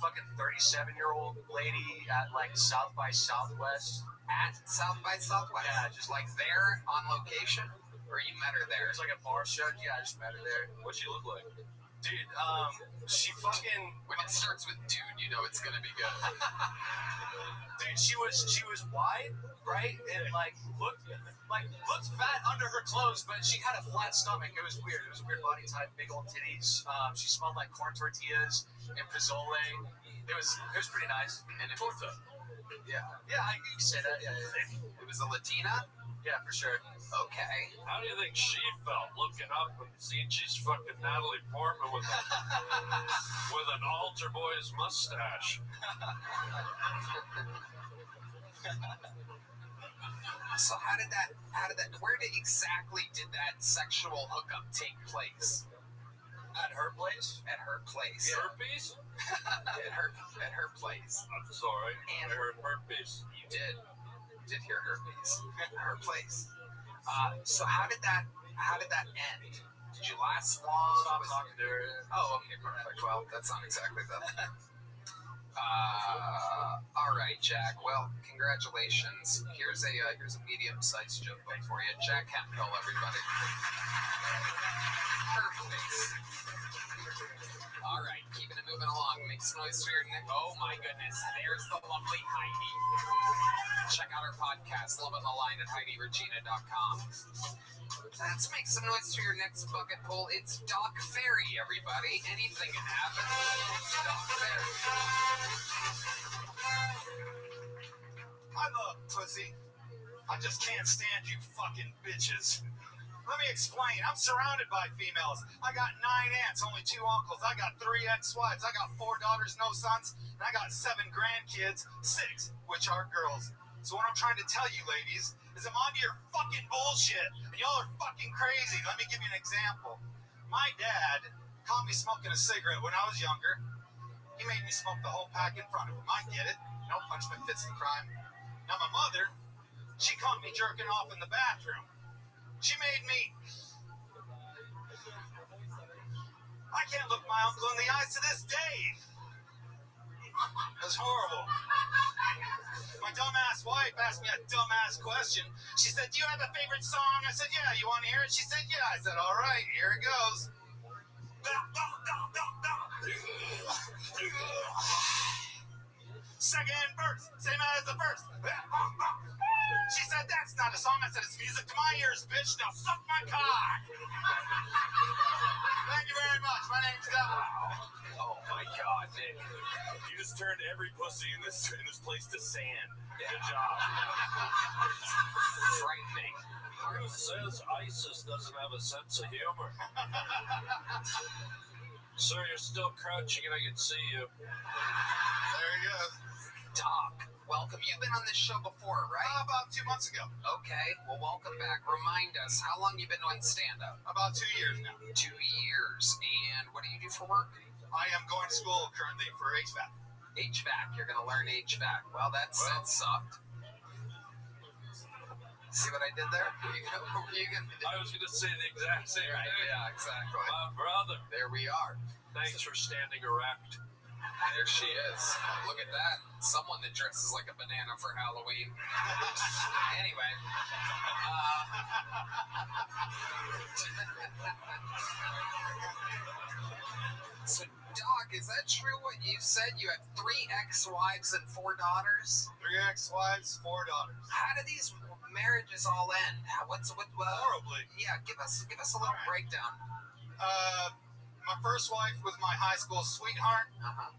fucking 37-year-old lady at like South by Southwest. At South by Southwest? Yeah, just like there on location? Or you met her there? There's like a bar show. Yeah, I just met her there. what'd she look like? Dude, she fucking, When it starts with dude, you know it's gonna be good. dude, she was wide, right? And like looked fat under her clothes, but she had a flat stomach. It was weird. It was a weird body type, big old titties. She smelled like corn tortillas and pozole. It was pretty nice. And it Torta. Yeah, you can say that. Yeah. It was a Latina? Yeah, for sure. Okay. How do you think she felt looking up and seeing she's fucking Natalie Portman with an altar boy's mustache? So where exactly did that sexual hookup take place? At her place? At her place. Herpes? At her place. I'm sorry. And- I heard herpes. You did hear herpes. Her place. So how did that end? Did you last long? Stop talking to her. Oh, okay, perfect. Well, that's not exactly that. All right, Jack. Well, congratulations. Here's a medium-sized joke book for you. Jack Hemphill, everybody. Perfect. All right, keeping it moving along. Make some noise for your neck. Oh my goodness, there's the lovely Heidi. Check out our podcast, Love on the Line, at HeidiRegina.com. Let's make some noise for your next bucket pull. It's Doc Ferry, everybody. Anything can happen. Doc Ferry. I'm a pussy. I just can't stand you fucking bitches. Let me explain. I'm surrounded by females. I got 9 aunts, only 2 uncles. I got 3 ex-wives. I got 4 daughters, no sons. And I got 7 grandkids, 6 which are girls. So what I'm trying to tell you, ladies, is I'm on to your fucking bullshit. And y'all are fucking crazy. Let me give you an example. My dad caught me smoking a cigarette when I was younger. He made me smoke the whole pack in front of him. I get it. No punishment fits the crime. Now my mother, she caught me jerking off in the bathroom. She made me. I can't look my uncle in the eyes to this day. It was horrible. My dumbass wife asked me a dumbass question. She said, "Do you have a favorite song?" I said, "Yeah." "You want to hear it?" She said, "Yeah." I said, "All right, here it goes." Second verse, same as the first. She said, "That's not a song." I said, "It's music to my ears, bitch. Now suck my cock." Thank you very much. My name's Doug. Oh my God, Nick! You just turned every pussy in this place to sand. Good job. Frightening. Who says ISIS doesn't have a sense of humor? Sir, you're still crouching and I can see you. There he goes. Doc, welcome. You've been on this show before, right? About 2 months ago. Okay, well, welcome back. Remind us, how long you been doing stand-up? About 2 years now. 2 years. And what do you do for work? I am going to school currently for HVAC. HVAC. You're going to learn HVAC. Well, that sucked. See what I did there? I was going to say the exact same Right, thing. yeah, exactly. My brother. There we are. Thanks for standing erect. There she is. Look at that. Someone that dresses like a banana for Halloween. Anyway. So, Doc, is that true what you said? You have 3 ex-wives and 4 daughters? 3 ex-wives, 4 daughters. How do these marriages all end? Horribly. Yeah, give us a little breakdown. My first wife was my high school sweetheart.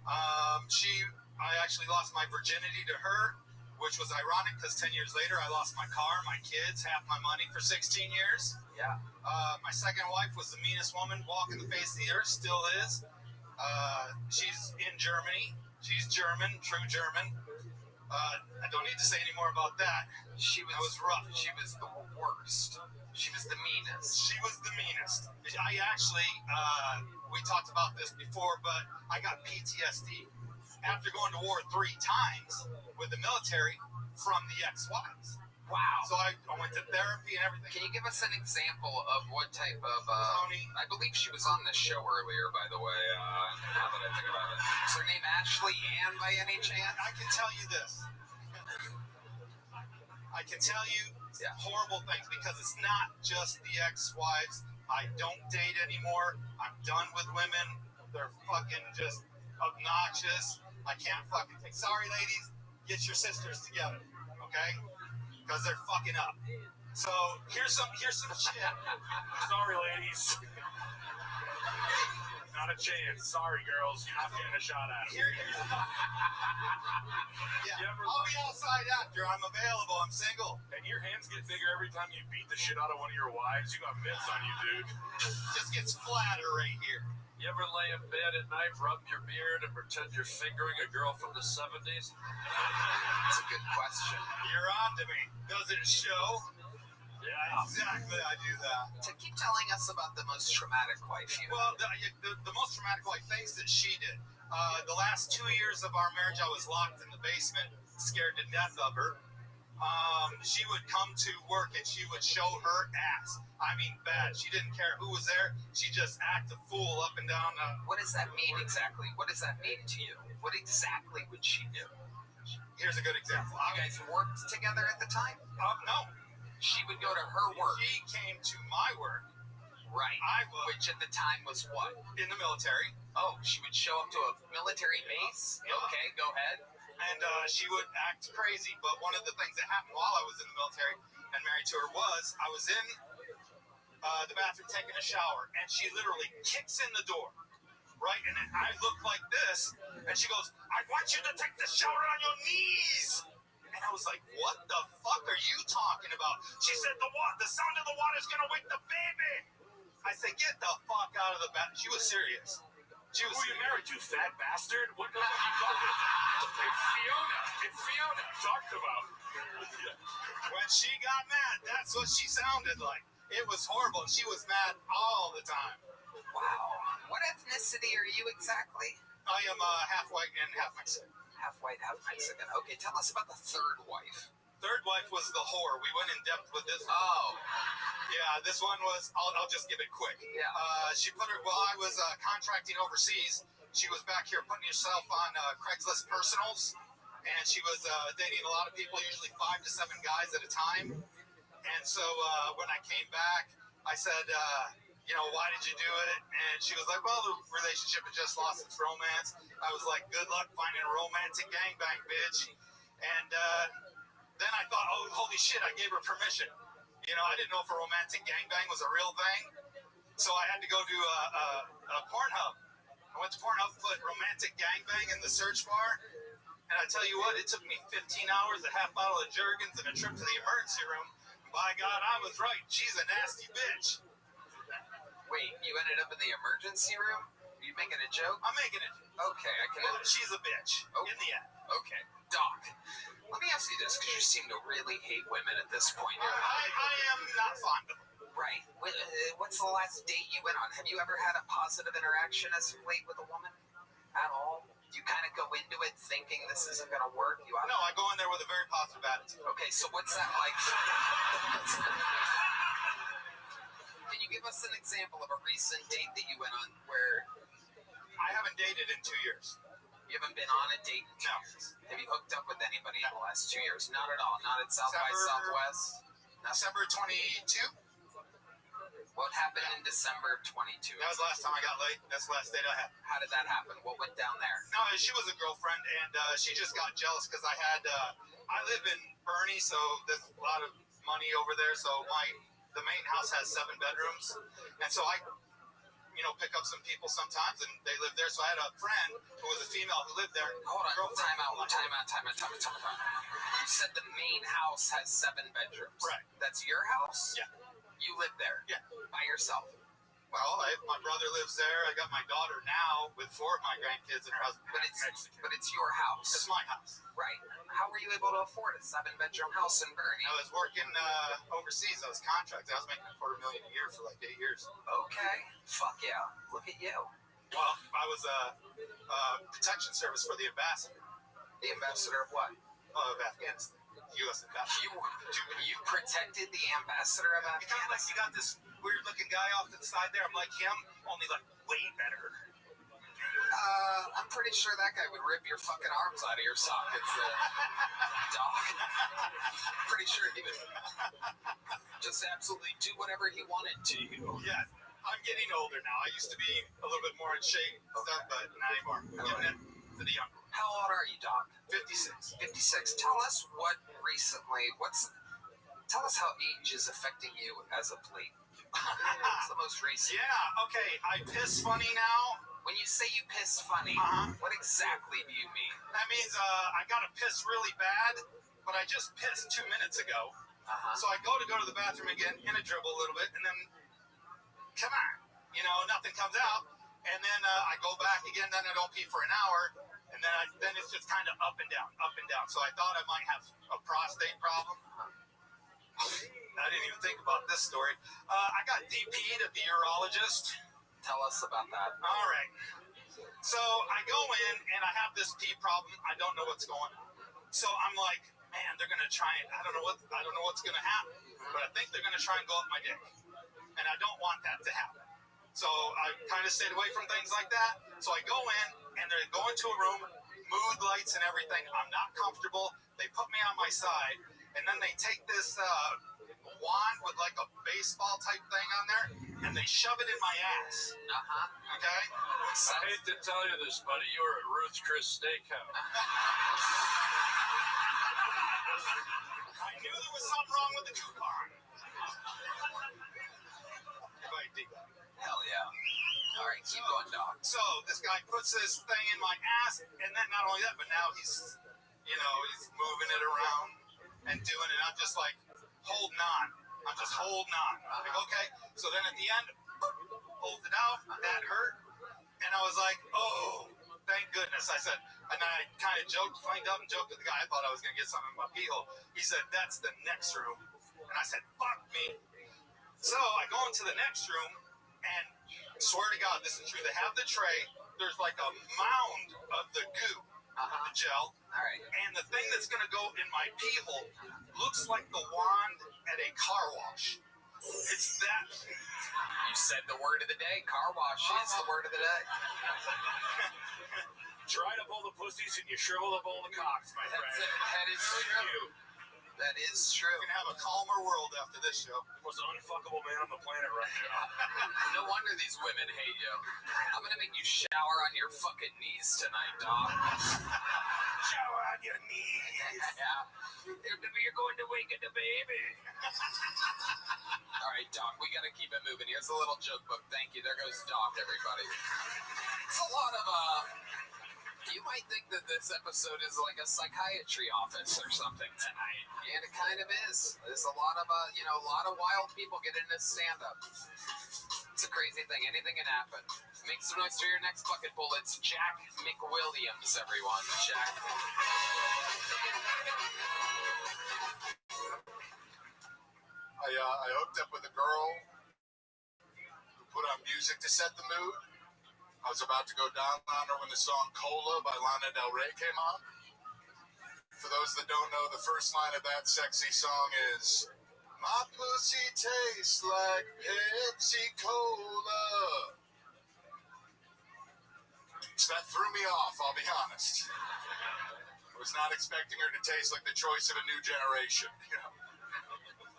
I actually lost my virginity to her, which was ironic because 10 years later I lost my car, my kids, half my money for 16 years. Yeah. My second wife was the meanest woman walking the face of the earth, still is. She's in Germany. She's German, true German. I don't need to say any more about that. That was rough. She was the worst. She was the meanest. She was the meanest. I actually, we talked about this before, but I got PTSD after going to war 3 times with the military from the ex-wives. Wow. So I went to therapy and everything. Can you give us an example of what type of... Tony? I believe she was on this show earlier, by the way, now that I think about it. Is her name Ashley Ann by any chance? I can tell you this. I can tell you horrible things because it's not just the ex-wives. I don't date anymore. I'm done with women. They're fucking just obnoxious. I can't fucking take... Sorry, ladies. Get your sisters together, okay? Because they're fucking up. So here's some shit. Sorry, ladies. Not a chance. Sorry, girls. You're not getting a shot at it. I'll be outside after. I'm available. I'm single. And your hands get bigger every time you beat the shit out of one of your wives. You got mitts on you, dude. Just gets flatter right here. You ever lay in bed at night, rub your beard, and pretend you're fingering a girl from the 70s? That's a good question. You're on to me. Does it show? Yeah. Exactly, I do that. To keep telling us about the most traumatic wife you Well, the most traumatic things that she did. The last 2 years of our marriage, I was locked in the basement, scared to death of her. She would come to work and she would show her ass. I mean, bad. She didn't care who was there. She just acted a fool up and down. What does that mean exactly? What does that mean to you? What exactly would she do? Here's a good example. You guys worked together at the time? No. She would go to her work. She came to my work. Right. Which at the time was what? In the military. Oh, she would show up to a military base? Yeah. Okay, go ahead. And she would act crazy. But one of the things that happened while I was in the military and married to her was I was in the bathroom taking a shower, and she literally kicks in the door, right? And then I look like this, and she goes, "I want you to take the shower on your knees." And I was like, what the fuck are you talking about? She said, the sound of the water's gonna wake the baby. I said, get the fuck out of the bed. She was serious. She was Who are you married to, fat bastard? What the fuck are you talking about? It's Fiona. It's Fiona. Talked about. When she got mad, that's what she sounded like. It was horrible. She was mad all the time. Wow. What ethnicity are you exactly? I am half white and half Mexican. Half white, half Mexican. Okay, tell us about the third wife. Third wife was the whore. We went in depth with this. Oh. Yeah, this one was, I'll just give it quick. Yeah. She put her, while I was contracting overseas, she was back here putting herself on Craigslist personals, and she was dating a lot of people, usually 5 to 7 guys at a time. And so when I came back, I said, why did you do it? And she was like, well, the relationship had just lost its romance. I was like, good luck finding a romantic gangbang, bitch. And then I thought, oh, holy shit, I gave her permission. I didn't know if a romantic gangbang was a real thing. So I had to go to a Pornhub. I went to Pornhub, put romantic gangbang in the search bar. And I tell you what, it took me 15 hours, a half bottle of Jergens, and a trip to the emergency room. By God, I was right. She's a nasty bitch. Wait, you ended up in the emergency room? Are you making a joke? I'm making it. Okay, I can. She's a bitch. Oh. In the end. Okay, Doc. Let me ask you this, because you seem to really hate women at this point. I am not fond of them. Right. What's the last date you went on? Have you ever had a positive interaction as of late with a woman? At all? You kind of go into it thinking this isn't going to work? No, I go in there with a very positive attitude. Okay, so what's that like? Can you give us an example of a recent date that you went on where I haven't dated in 2 years. you haven't been on a date in 2 No. years? Have you hooked up with anybody in the last 2 years? Not at all. Not at South by Southwest? December 22? What happened in December of 22? That was the last time I got laid. That's the last date I had. How did that happen? What went down there? No, she was a girlfriend, and she just got jealous because I live in Bernie, so there's a lot of money over there. So the main house has 7 bedrooms, and so I, pick up some people sometimes, and they live there. So I had a friend who was a female who lived there. Hold on. Girlfriend. Time out. You said the main house has 7 bedrooms. Right. That's your house? Yeah. You live there? Yeah. By yourself? Well, my brother lives there. I got my daughter now with 4 of my grandkids and her husband. But it's your house. It's my house. Right. How were you able to afford a 7-bedroom house in Bernie? I was working overseas. I was contracted. I was making $250,000 a year for like 8 years. Okay. Fuck yeah. Look at you. Well, I was protection service for the ambassador The ambassador of what? of Afghanistan. U.S. ambassador. You protected the ambassador of It's kind of like Afghanistan? you got this weird-looking guy off to the side there. I'm like him, only like way better. I'm pretty sure that guy would rip your fucking arms out of your sockets, Doc. Pretty sure he would just absolutely do whatever he wanted to you. Yeah, I'm getting older now. I used to be a little bit more in shape and stuff, but not anymore. I'm getting it to the younger. How old are you, Doc? 56. 56. Tell us tell us how age is affecting you as of late. What's the most recent? Yeah, okay. I piss funny now. When you say you piss funny, what exactly do you mean? That means I gotta piss really bad, but I just pissed 2 minutes ago. So I go to the bathroom again in a dribble a little bit, and then, come on, nothing comes out. And then I go back again, then I don't pee for an hour, and then it's just kind of up and down. So I thought I might have a prostate problem. I didn't even think about this story. I got DP'd at the urologist. Tell us about that. All right. So I go in and I have this pee problem. I don't know what's going on. So I'm like, man, they're gonna try and I don't know what's gonna happen, but I think they're gonna try and go up my dick, and I don't want that to happen. So I kind of stayed away from things like that. So I go in and they're going to a room, mood lights and everything. I'm not comfortable. They put me on my side, and then they take this wand with like a baseball type thing on there, and they shove it in my ass. Okay? I hate to tell you this, buddy. You were at Ruth's Chris Steakhouse. I knew there was something wrong with the coupon. Hell yeah. All right, keep going, Doc. So this guy puts this thing in my ass, and then not only that, but now he's, he's moving it around and doing it. I'm just like holding on. I'm just holding on. Like, okay. So then at the end, pulled it out. That hurt. And I was like, oh, thank goodness. I said, and I kind of clanged up and joked with the guy. I thought I was going to get something in my pee hole. He said, that's the next room. And I said, fuck me. So I go into the next room, and swear to God, this is true. They have the tray. There's like a mound of the goo, the gel. All right. And the thing that's going to go in my pee hole looks like the wand at a car wash. It's that. You said the word of the day. Car wash is the word of the day. Dried up all the pussies and you shrivel up all the cocks, my friend. That's it. That is true. That is true. We're going to have a calmer world after this show. Most unfuckable man on the planet right now. No wonder these women hate you. I'm gonna make you shower on your fucking knees tonight, dog. Shower on your knees. Yeah. You're going to waken the baby. All right, Doc, we gotta keep it moving. Here's a little joke book. Thank you. There goes Doc, everybody. It's a lot of, you might think that this episode is like a psychiatry office or something tonight. And it kind of is. There's a lot of, a lot of wild people get into stand-up. It's a crazy thing. Anything can happen. Make some noise for your next bucket bullets. Jack McWilliams, everyone. Jack. I hooked up with a girl who put on music to set the mood. I was about to go down on her when the song Cola by Lana Del Rey came on. For those that don't know, the first line of that sexy song is, "My pussy tastes like Pepsi Cola." So that threw me off, I'll be honest. I was not expecting her to taste like the choice of a new generation.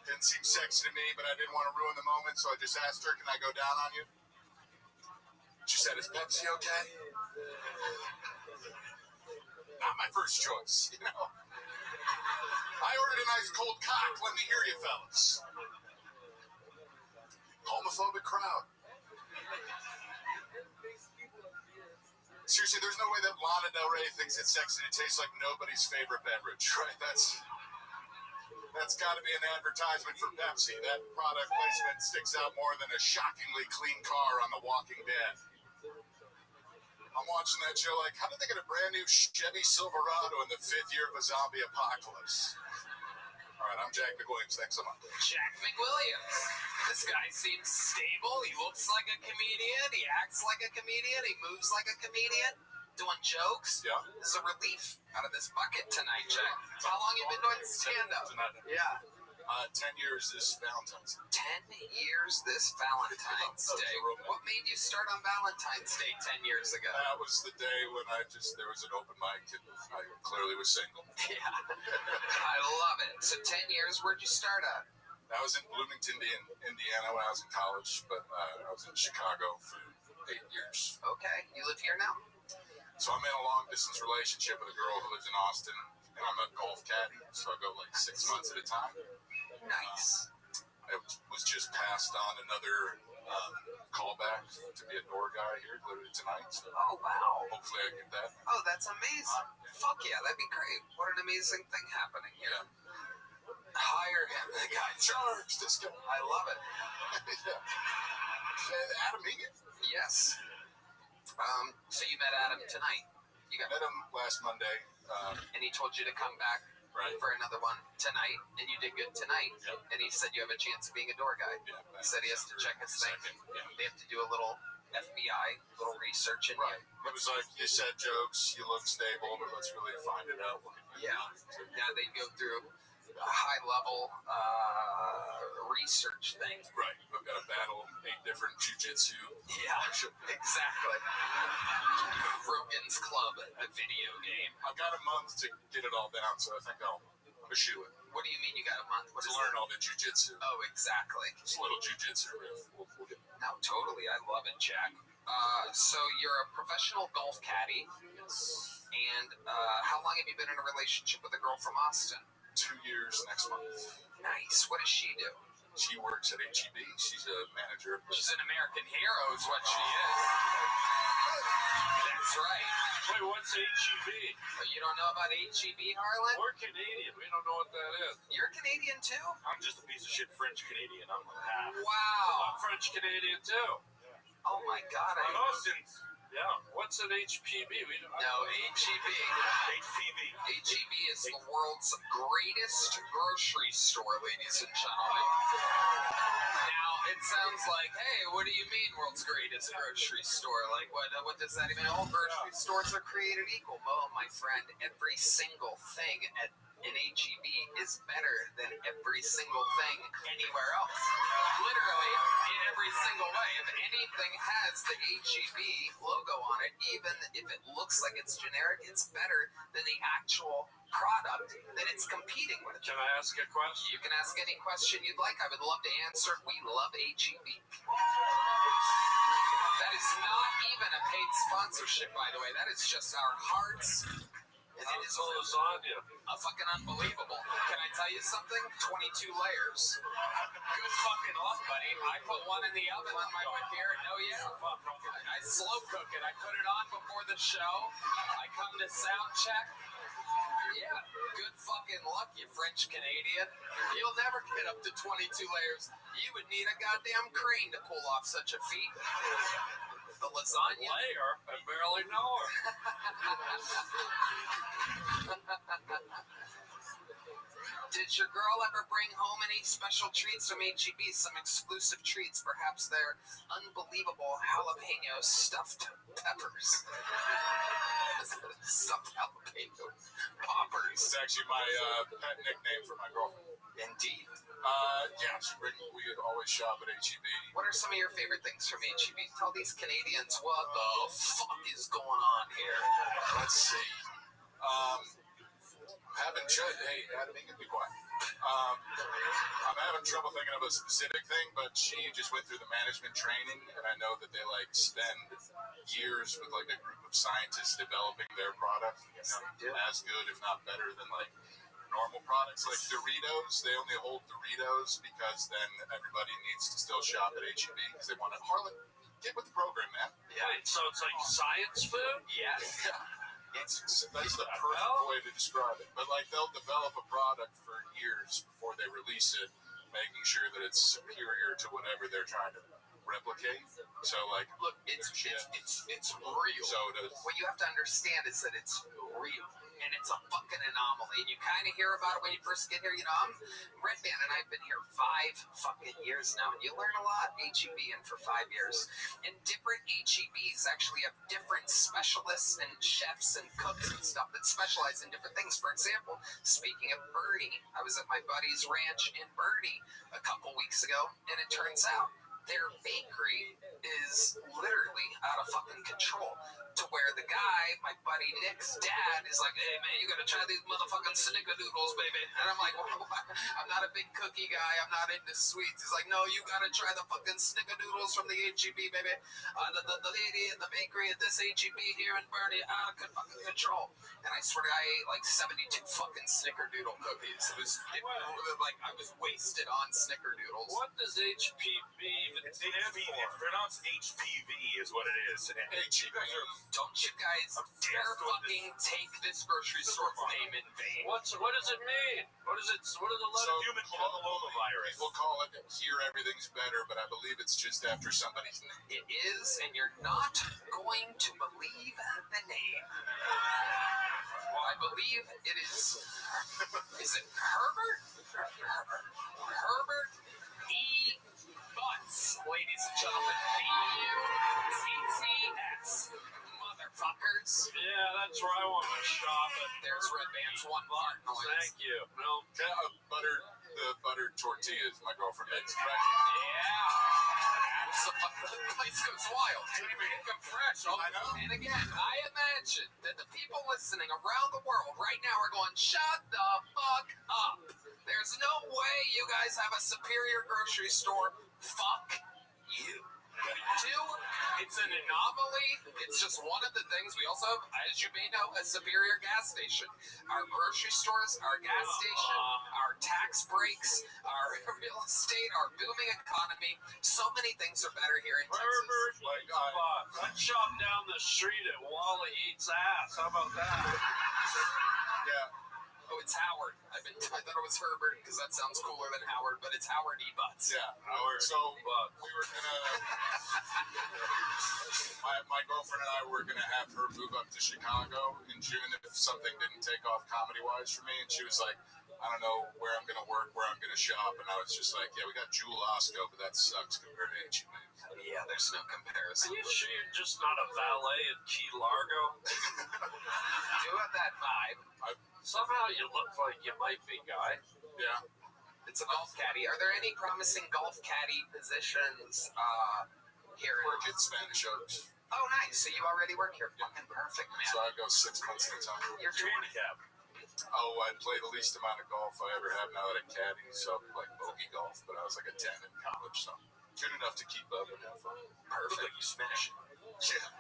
Didn't seem sexy to me, but I didn't want to ruin the moment, so I just asked her, "Can I go down on you?" She said, "Is Pepsi okay?" Not my first choice, I ordered a nice cold cock. Let me hear you, fellas. Homophobic crowd. Seriously, there's no way that Lana Del Rey thinks it's sexy to taste like nobody's favorite beverage, right? That's got to be an advertisement for Pepsi. That product placement sticks out more than a shockingly clean car on The Walking Dead. I'm watching that show like, how did they get a brand new Chevy Silverado in the 5th year of a zombie apocalypse? All right, I'm Jack McWilliams. Thanks so much. Jack McWilliams. This guy seems stable. He looks like a comedian. He acts like a comedian. He moves like a comedian. Doing jokes. Yeah. This is a relief out of this bucket tonight, Jack. How long you been doing stand-up? Yeah. 10 years this Valentine's. 10 years this Valentine's Day. What made you start on Valentine's Day 10 years ago? That was the day when there was an open mic and I clearly was single. Yeah. I love it. So 10 years, where'd you start at? I was in Bloomington, Indiana when I was in college, but I was in Chicago for 8 years. Okay. You live here now? So I'm in a long-distance relationship with a girl who lives in Austin, and I'm a golf caddy, so I go like 6 months at a time. Nice. I was just passed on another callback to be a door guy here literally tonight. So Oh, wow. hopefully I get that. Oh, that's amazing. Fuck yeah, that'd be great. What an amazing thing happening here. Yeah. Hire him. The guy Charge this guy. I love it. Adam Egan. Yes. So you met Adam tonight. You I got, met him last Monday. and he told you to come back Right. for another one tonight, and you did good tonight. Yep. And he said you have a chance of being a door guy. Yeah, He said he has to check his thing. Second, yeah. They have to do a little FBI, little research in Right. you. It was like, you said jokes, you look stable, but let's really find it out. Yeah. Now they go through a high level research thing. Right. I've got to battle 8 different jujitsu. Yeah, exactly. Rogan's Club, the video game. I've got a month to get it all down, so I think I'll eschew it. What do you mean you got a month? What To is learn that? all the jujitsu. Oh, exactly. Just a little jujitsu riff. We'll get No, totally. I love it, Jack. So you're a professional golf caddy, and how long have you been in a relationship with a girl from Austin? 2 years next month. Nice. What does she do? She works at HEB. She's a manager. She's an American hero, is what she is. That's That's right. Wait, what's HEB? But you don't know about HEB, Harlan? We're Canadian. We don't know what that is. You're Canadian too? I'm just a piece of shit French Canadian. I'm like half. Wow. I'm French Canadian too. Oh my God. I know since. Yeah. What's an HPB? No, HEB. HPV. HEB is the world's greatest grocery store, ladies and gentlemen. Now, it sounds like, hey, what do you mean world's greatest grocery store? Like, what does that even mean? All grocery stores are created equal. Well, my friend, every single thing in HEB is better than every single thing anywhere else. Literally, in every single way. If anything has the HEB logo on it, even if it looks like it's generic, it's better than the actual product that it's competing with. Can I ask a question? You can ask any question you'd like. I would love to answer. We love HEB. That is not even a paid sponsorship, by the way. That is just our hearts. And it is lasagna. fucking unbelievable. Can I tell you something? 22 layers. Good fucking luck, buddy. I put one in the oven on my way here. No, yeah. I slow cook it. I put it on before the show. I come to sound check. Yeah, good fucking luck, you French Canadian. You'll never get up to 22 layers. You would need a goddamn crane to pull off such a feat. The lasagna. Layer? I barely know her. Did your girl ever bring home any special treats from HEB? Some exclusive treats, perhaps their unbelievable jalapeno stuffed peppers. Stuffed jalapeno poppers. It's actually my pet nickname for my girlfriend. Indeed. Yeah, we always shop at HEB. What are some of your favorite things from HEB? Tell these Canadians what the fuck is going on here. Let's see. Hey, Adam, you can be quiet. I'm having trouble thinking of a specific thing, but she just went through the management training, and I know that they spend years with a group of scientists developing their product. As good, if not better, than normal products like Doritos. They only hold Doritos because then everybody needs to still shop at HEB because they want to. Harlan, get with the program, man. Yeah. Wait, so it's like science food? Yes. That's the perfect way to describe it. But they'll develop a product for years before they release it, making sure that it's superior to whatever they're trying to replicate. So Look, it's real. So What you have to understand is that it's real. And it's a fucking anomaly. And you kind of hear about it when you first get here. I'm Red Band, and I've been here 5 fucking years now. And you learn a lot. HEB in for 5 years. And different HEBs actually have different specialists and chefs and cooks and stuff that specialize in different things. For example, speaking of Bernie, I was at my buddy's ranch in Bernie a couple weeks ago, and it turns out their bakery is literally out of fucking control. To where the guy, my buddy Nick's dad, is like, hey man, you gotta try these motherfucking snickerdoodles, baby. And I'm like, I'm not a big cookie guy, I'm not into sweets. He's like, no, you gotta try the fucking snickerdoodles from the HEB, baby. The lady in the bakery at this HEB here in Bernie, out of fucking control. And I swear I ate 72 fucking snickerdoodle cookies. I was wasted on snickerdoodles. What does HPV even stand for? It's pronounced HPV is what it is. Don't you guys dare fucking take this grocery store's name in vain. What does it mean? What is it? What are the letters? Human papillomavirus. We'll call it Here Everything's Better, but I believe it's just after somebody's name. It is, and you're not going to believe the name. I believe it is. Is it Herbert? Herbert E. Butts, ladies and gentlemen. B-U-T-T-S. Motherfuckers. Yeah, that's where I want to shop at. There's Red Band's one fart noise. Thank you. No, The buttered tortillas my girlfriend makes. Right? Yeah. The place goes wild. Can't even get them fresh. I know. And again, I imagine that the people listening around the world right now are going, shut the fuck up. There's no way you guys have a superior grocery store. Fuck you. 2, it's a an anomaly. It's just one of the things. We also have, as you may know, a superior gas station. Our grocery stores, our gas station, our tax breaks, our real estate, our booming economy. So many things are better here in Texas. Herbert Like, I- spot. Let's shop down the street at Wally Eats Ass. How about that? Yeah. Oh, it's Howard. I thought it was Herbert because that sounds cooler than Howard, but it's Howard E. Butts. Yeah. So we were gonna. My girlfriend and I were gonna have her move up to Chicago in June if something didn't take off comedy wise for me, and she was like, I don't know where I'm gonna work, where I'm gonna shop, and I was just like, yeah, we got Jewel Osco, but that sucks compared to H&M. Yeah, there's no Are comparison. you sure you're just not a valet in Key Largo? Do have that vibe. Somehow you look like you might be, guy. Yeah. It's a golf caddy. Are there any promising golf caddy positions here? Work at Spanish Oaks. Oh, nice. So you already work here. Fucking perfect, man. So I go 6 months at a time. You're Your handicap. Oh, I play the least amount of golf I ever have now that I'm caddying, so like bogey golf, but I was like a 10 in college, so good enough to keep up and have fun. Look perfect. like you smash it.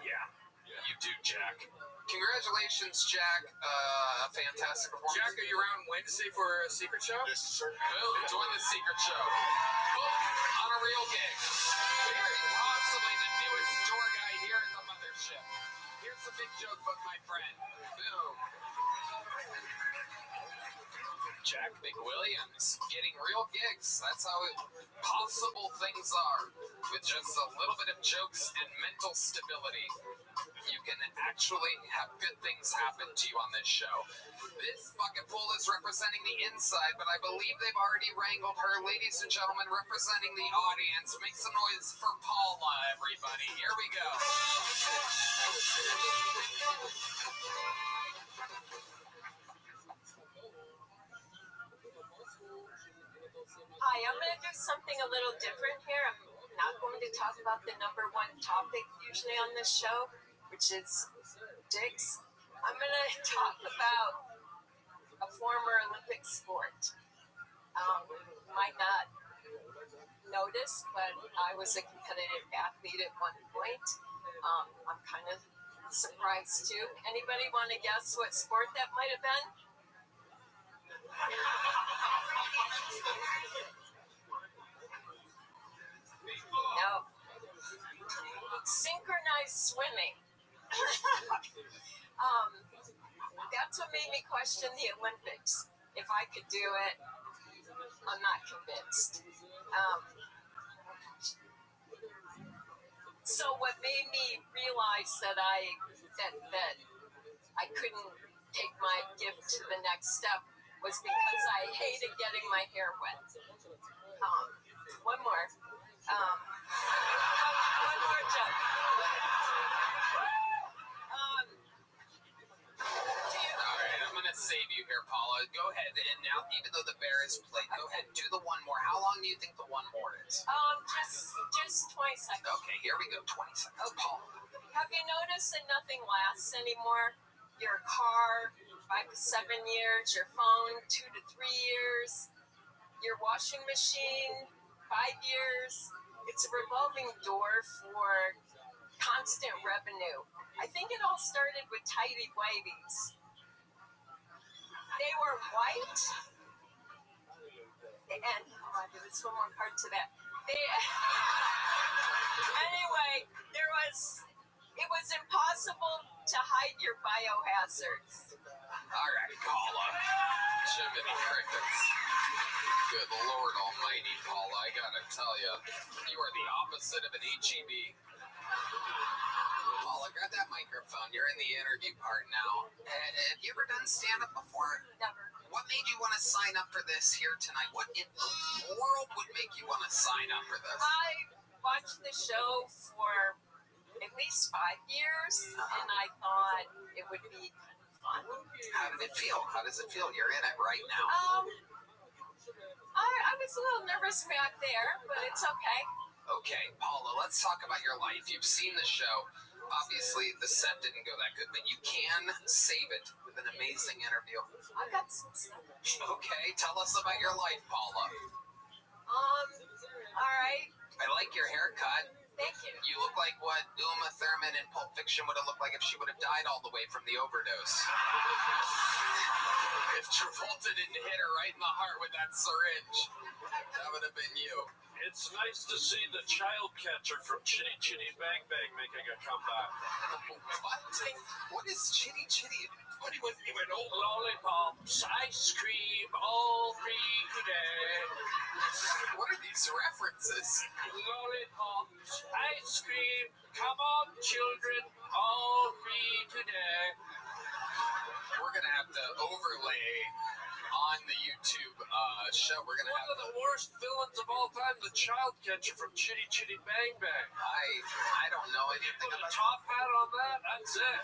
Yeah. Yeah. You do, Jack. Congratulations, Jack. A fantastic performance. Jack, are you around Wednesday for a secret show? Yes, sir. Boom, join the secret show. Boom, on a real gig. Very possibly the newest tour guy here at the mothership. Here's the big joke book, my friend. Boom. Jack McWilliams getting real gigs. That's how possible things are. With just a little bit of jokes and mental stability, you can actually have good things happen to you on this show. This bucket pool is representing the inside, but I believe they've already wrangled her. Ladies and gentlemen, representing the audience. Make some noise for Paula, everybody. Here we go. Hi, I'm going to do something a little different here. I'm not going to talk about the number one topic usually on this show, which is dicks. I'm going to talk about a former Olympic sport. You might not notice, but I was a competitive athlete at one point. I'm kind of surprised too. Anybody want to guess what sport that might have been? No. Synchronized swimming. That's what made me question the Olympics. If I could do it, I'm not convinced. So what made me realize that I couldn't take my gift to the next step was because I hated getting my hair wet. One more. One more joke. All right, I'm going to save you here, Paula. Go ahead, and now, even though the bear is played, go ahead, do the one more. How long do you think the one more is? Just 20 seconds. Okay, here we go, 20 seconds. Paula. Have you noticed that nothing lasts anymore? Your car, 5 to 7 years. Your phone, 2 to 3 years. Your washing machine, 5 years. It's a revolving door for constant revenue. I think it all started with tidy whities. They were white. And there's one more part to that. Anyway, it was impossible to hide your biohazards. All right, Paula. Jiminy Crickets. Good Lord Almighty, Paula. I gotta tell you, you are the opposite of an HEB. Paula, grab that microphone. You're in the interview part now. Have you ever done stand-up before? Never. What made you want to sign up for this here tonight? What in the world would make you want to sign up for this? I watched the show for at least 5 years, and I thought it would be fun. How did it feel? How does it feel? You're in it right now. I was a little nervous back there, but it's okay. Okay, Paula, let's talk about your life. You've seen the show. Obviously, the set didn't go that good, but you can save it with an amazing interview. I got some stuff. Okay, tell us about your life, Paula. All right. I like your haircut. Thank you. You look like what Uma Thurman in Pulp Fiction would have looked like if she would have died all the way from the overdose. If Travolta didn't hit her right in the heart with that syringe, that would have been you. It's nice to see the child catcher from Chitty Chitty Bang Bang making a comeback. What? What is Chitty Chitty? What do you even old? Lollipops, ice cream, all free today. What are these references? Lollipops, ice cream, come on, children, all free today. We're gonna have to overlay on the YouTube show. We're gonna One have of the worst villains of all time, the child catcher from Chitty Chitty Bang Bang. I don't know anything Put a about. top hat on that, that's it.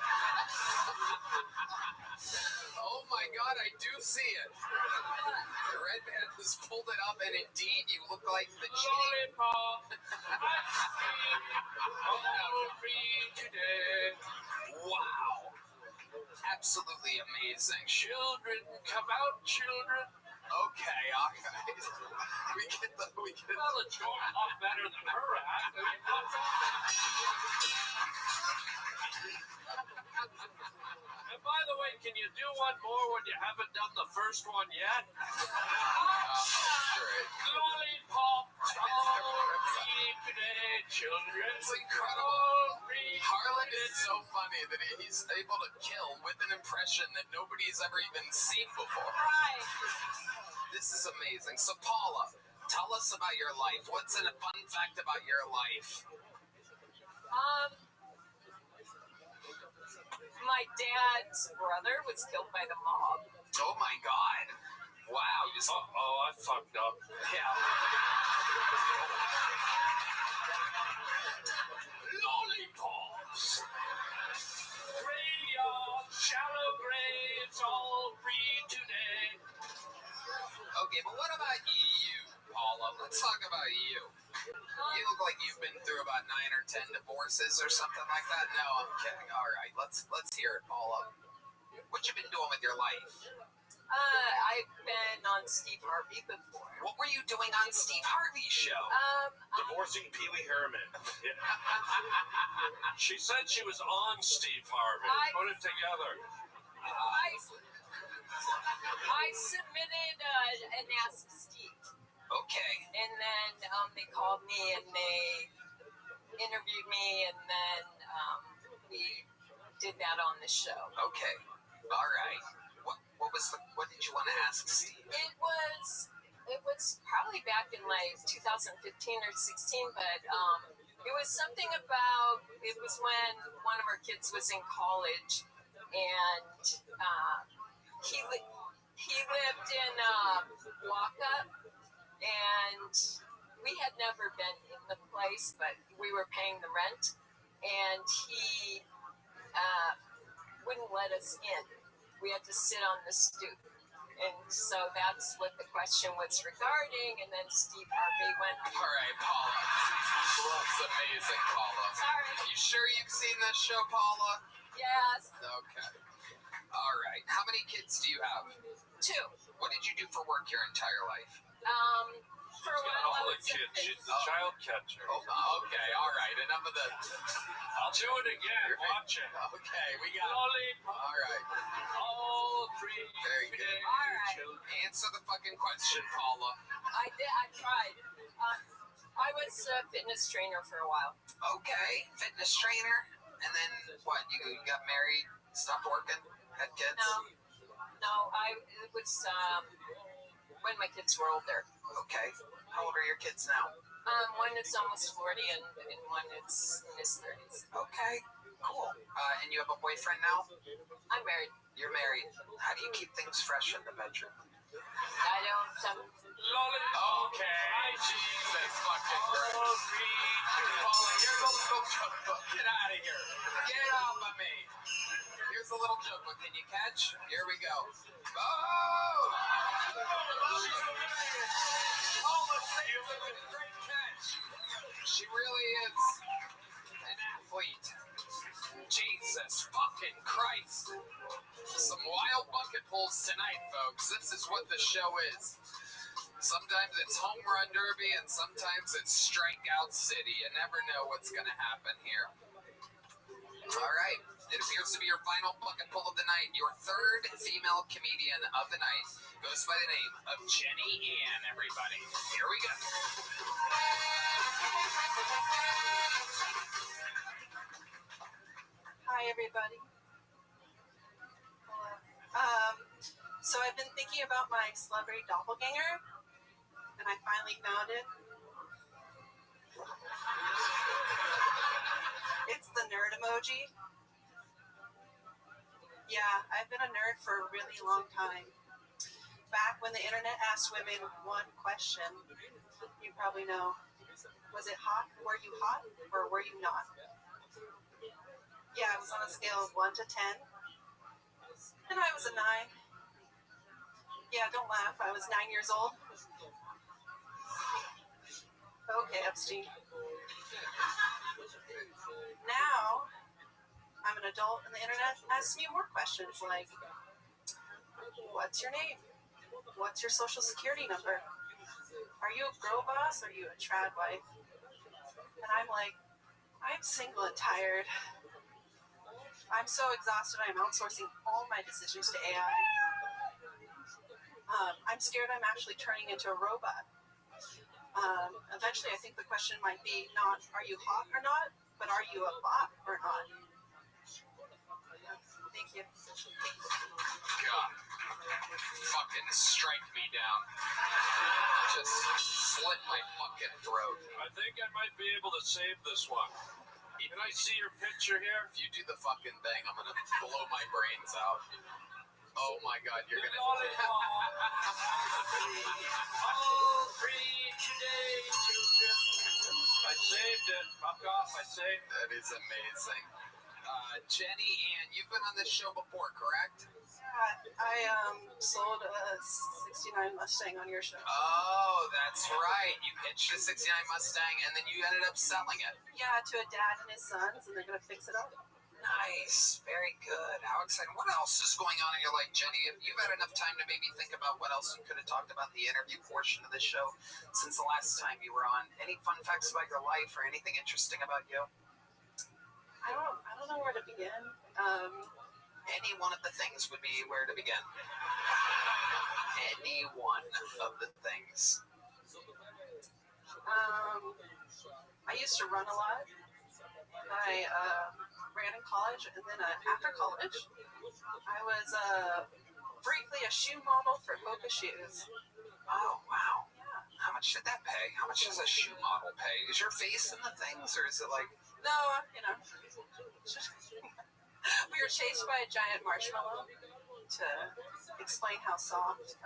Oh my God, I do see it. The red man has pulled it up, and indeed, you look like the Chitty. Lollipop, ice cream, all free today. Wow, absolutely amazing. Children, come out, children. Okay, we get the. Well, it's going a lot better than her act. And by the way, can you do one more when you haven't done the first one yet? Great. Lollipops, all free today, children. It's incredible. All free Harlan today. is so funny that he's able to kill with an impression that nobody's ever even seen before. Right. This is amazing. So, Paula, tell us about your life. What's a fun fact about your life? My dad's brother was killed by the mob. Oh my God! Wow, you just Oh, I fucked up. yeah. Lollipops, graveyard, shallow graves, all free today. Okay, but what about you, Paula? Let's talk about you. You look like you've been through about 9 or 10 divorces or something like that. No, I'm kidding. All right, let's hear it, Paula. What you been doing with your life? I've been on Steve Harvey before. What were you doing on Steve Harvey's show? Divorcing Pee Wee Herman. Yeah. She said she was on Steve Harvey. Put it together. I submitted an Ask Steve, Okay. and then they called me and they interviewed me, and then we did that on the show. Okay. All right. What did you want to ask Steve? It was probably back in like 2015 or 16, but it was something about, it was when one of our kids was in college, and he lived in Waka, and we had never been in the place, but we were paying the rent, and he wouldn't let us in. We had to sit on the stoop. And so that's what the question was regarding. And then Steve Harvey went, All right, Paula. That's amazing, Paula. sorry, You sure you've seen this show, Paula? yes, Okay. All right. How many kids do you have? 2. What did you do for work your entire life? For a while I All the was kids. She's the child catcher. Oh, okay. All right. Enough of the. I'll do it again. Watch it. Okay, we got. Lollipop, All right. all free Very good. today, All right. children. Answer the fucking question, Paula. I tried. I was a fitness trainer for a while. Okay, fitness trainer, and then what? You got married, stopped working, had kids. No, it was when my kids were older. Okay. How old are your kids now? One is almost 40 and one is in his 30s. Okay. Cool. And you have a boyfriend now? I'm married. You're married. How do you keep things fresh in the bedroom? I don't. Lollipop, Okay. Jesus fucking Christ. all free Paula, here's a little joke book. Get out of here. Get off of me. Here's a little joke book. Can you catch? Here we go. Oh! Paula, you have a great catch. She really is an athlete. Jesus fucking Christ. Some wild bucket pulls tonight, folks. This is what the show is. Sometimes it's home run derby, and sometimes it's strikeout city. You never know what's going to happen here. All right. It appears to be your final bucket pull of the night. Your third female comedian of the night goes by the name of Jenny Ann, everybody. Here we go. Hi, everybody. Hello. So I've been thinking about my celebrity doppelganger, and I finally found it. It's the nerd emoji. Yeah, I've been a nerd for a really long time. Back when the internet asked women one question, you probably know. Was it hot? Were you hot or were you not? Yeah, I was on a scale of 1 to 10. And I was a 9. Yeah, don't laugh. I was 9 years old. Okay, Epstein. Now, I'm an adult and the internet asks me more questions like, what's your name? What's your social security number? Are you a girl boss or are you a trad wife? And I'm like, I'm single and tired. I'm so exhausted I'm outsourcing all my decisions to AI. I'm scared I'm actually turning into a robot. Eventually I think the question might be not, are you hot or not, but are you a bot or not? Thank you. God. Fucking strike me down. Just slit my fucking throat. I think I might be able to save this one. Can I see your picture here? If you do the fucking thing, I'm gonna blow my brains out. Oh my god, you're gonna... All free today, children. I saved it. Fuck off, I saved it. That is amazing. Jenny Ann, you've been on this show before, correct? I sold a 69 Mustang on your show. Oh, that's right. You pitched a 69 Mustang and then you ended up selling it. Yeah, to a dad and his sons, and they're gonna fix it up. Nice. Very good. How exciting. What else is going on in your life, Jenny? If you've had enough time to maybe think about what else you could have talked about in the interview portion of the show since the last time you were on. Any fun facts about your life or anything interesting about you? I don't know where to begin. Any one of the things would be where to begin. Any one of the things. I used to run a lot. I ran in college, and then after college, I was briefly a shoe model for Hoka shoes. Oh, wow. Yeah. How much did that pay? How much does a shoe model pay? Is your face in the things, or is it like... No, you know. We were chased by a giant marshmallow to explain how soft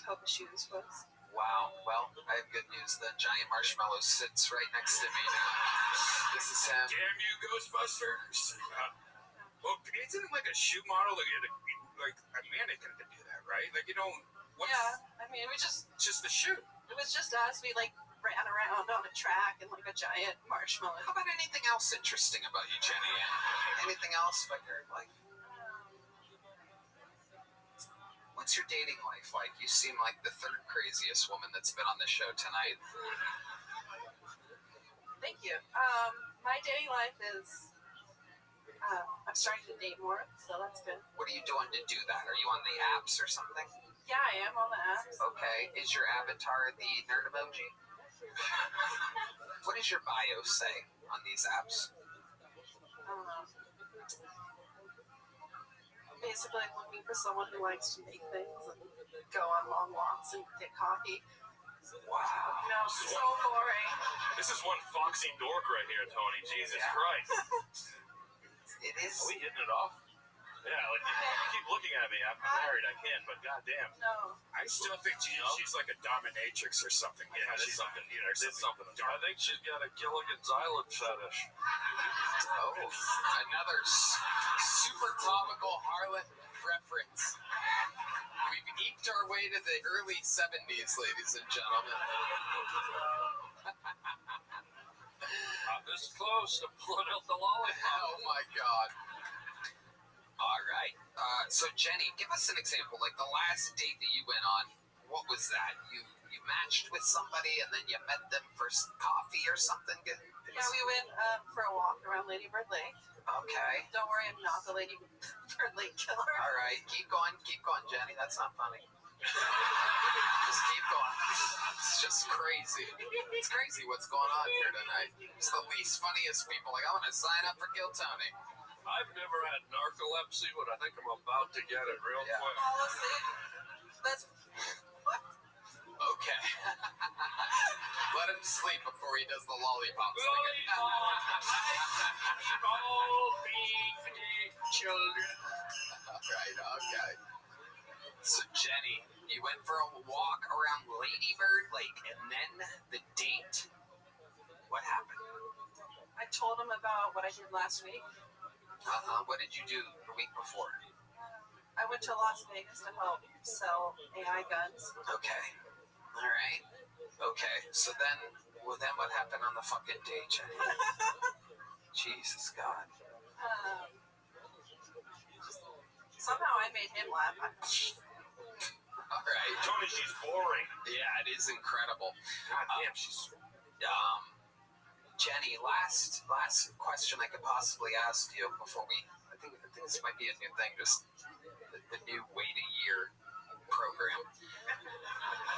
Hoka shoes was. Wow. Well, I have good news. The giant marshmallow sits right next to me now. This is him. Damn you, Ghostbusters! Well, isn't it like a shoe model? Like a mannequin to do that, right? Like, you don't... Yeah, I mean, It's just a shoe. it was just us. We like ran around on a track in like a giant marshmallow. How about anything else interesting about you, Jenny? Anything else about your life? What's your dating life like? You seem like the third craziest woman that's been on the show tonight. Thank you. My dating life is, I'm starting to date more, so that's good. What are you doing to do that? Are you on the apps or something? Yeah, I am on the apps. Okay. Is your avatar the nerd emoji? What does your bio say on these apps? Basically, I'm looking for someone who likes to make things and go on long walks and get coffee. Wow. No, so boring. This is one foxy dork right here, Tony. Jesus Yeah. Christ. It is. Are we hitting it off? Yeah, like you keep looking at me. I'm married. I can't, but goddamn. No. I still think she's like a dominatrix or something. Yeah, There's she's something. there's There's something. I think she's got a Gilligan's Island fetish. Oh, another super topical harlot reference. We've eked our way to the early 70s, ladies and gentlemen. Not this close to pulling out the lollipop. Oh my god. All right. So Jenny, give us an example. Like the last date that you went on, what was that? You matched with somebody and then you met them for coffee or something? Yeah, we went for a walk around Lady Bird Lake. Okay. Don't worry, I'm not the Lady Bird Lake killer. All right, keep going, Jenny. That's not funny. Just keep going. It's just crazy. It's crazy what's going on here tonight. It's the least funniest people. Like, I want to sign up for Kill Tony. I've never had narcolepsy, but I think I'm about to get it real Yeah. quick. Policy. That's what? Okay. Let him sleep before he does the lollipop thing. Children. Right, okay. So, Jenny, you went for a walk around Lady Bird Lake, and then the date. What happened? I told him about what I did last week. What did you do the week before? I went to Las Vegas to help sell AI guns. Okay. All right. Okay. So then what happened on the fucking date, Jenny? Jesus God. Somehow I made him laugh. All right. Tony, she's boring. Yeah, it is incredible. God damn, she's... Jenny, last question I could possibly ask you before I think this might be a new thing, just the new wait a year program.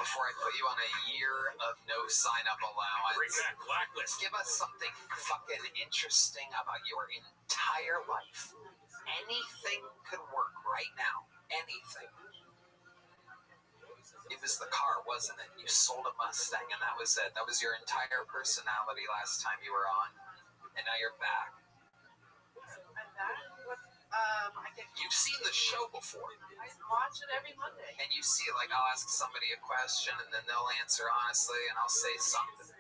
Before I put you on a year of no sign-up allowance. Bring back Blacklist. Give us something fucking interesting about your entire life. Anything could work right now. Anything. It was the car, wasn't it? You sold a Mustang and that was it. That was your entire personality last time you were on. And now you're back. I'm back. You've seen the show before. I watch it every Monday. And you see, like, I'll ask somebody a question and then they'll answer honestly and I'll say something.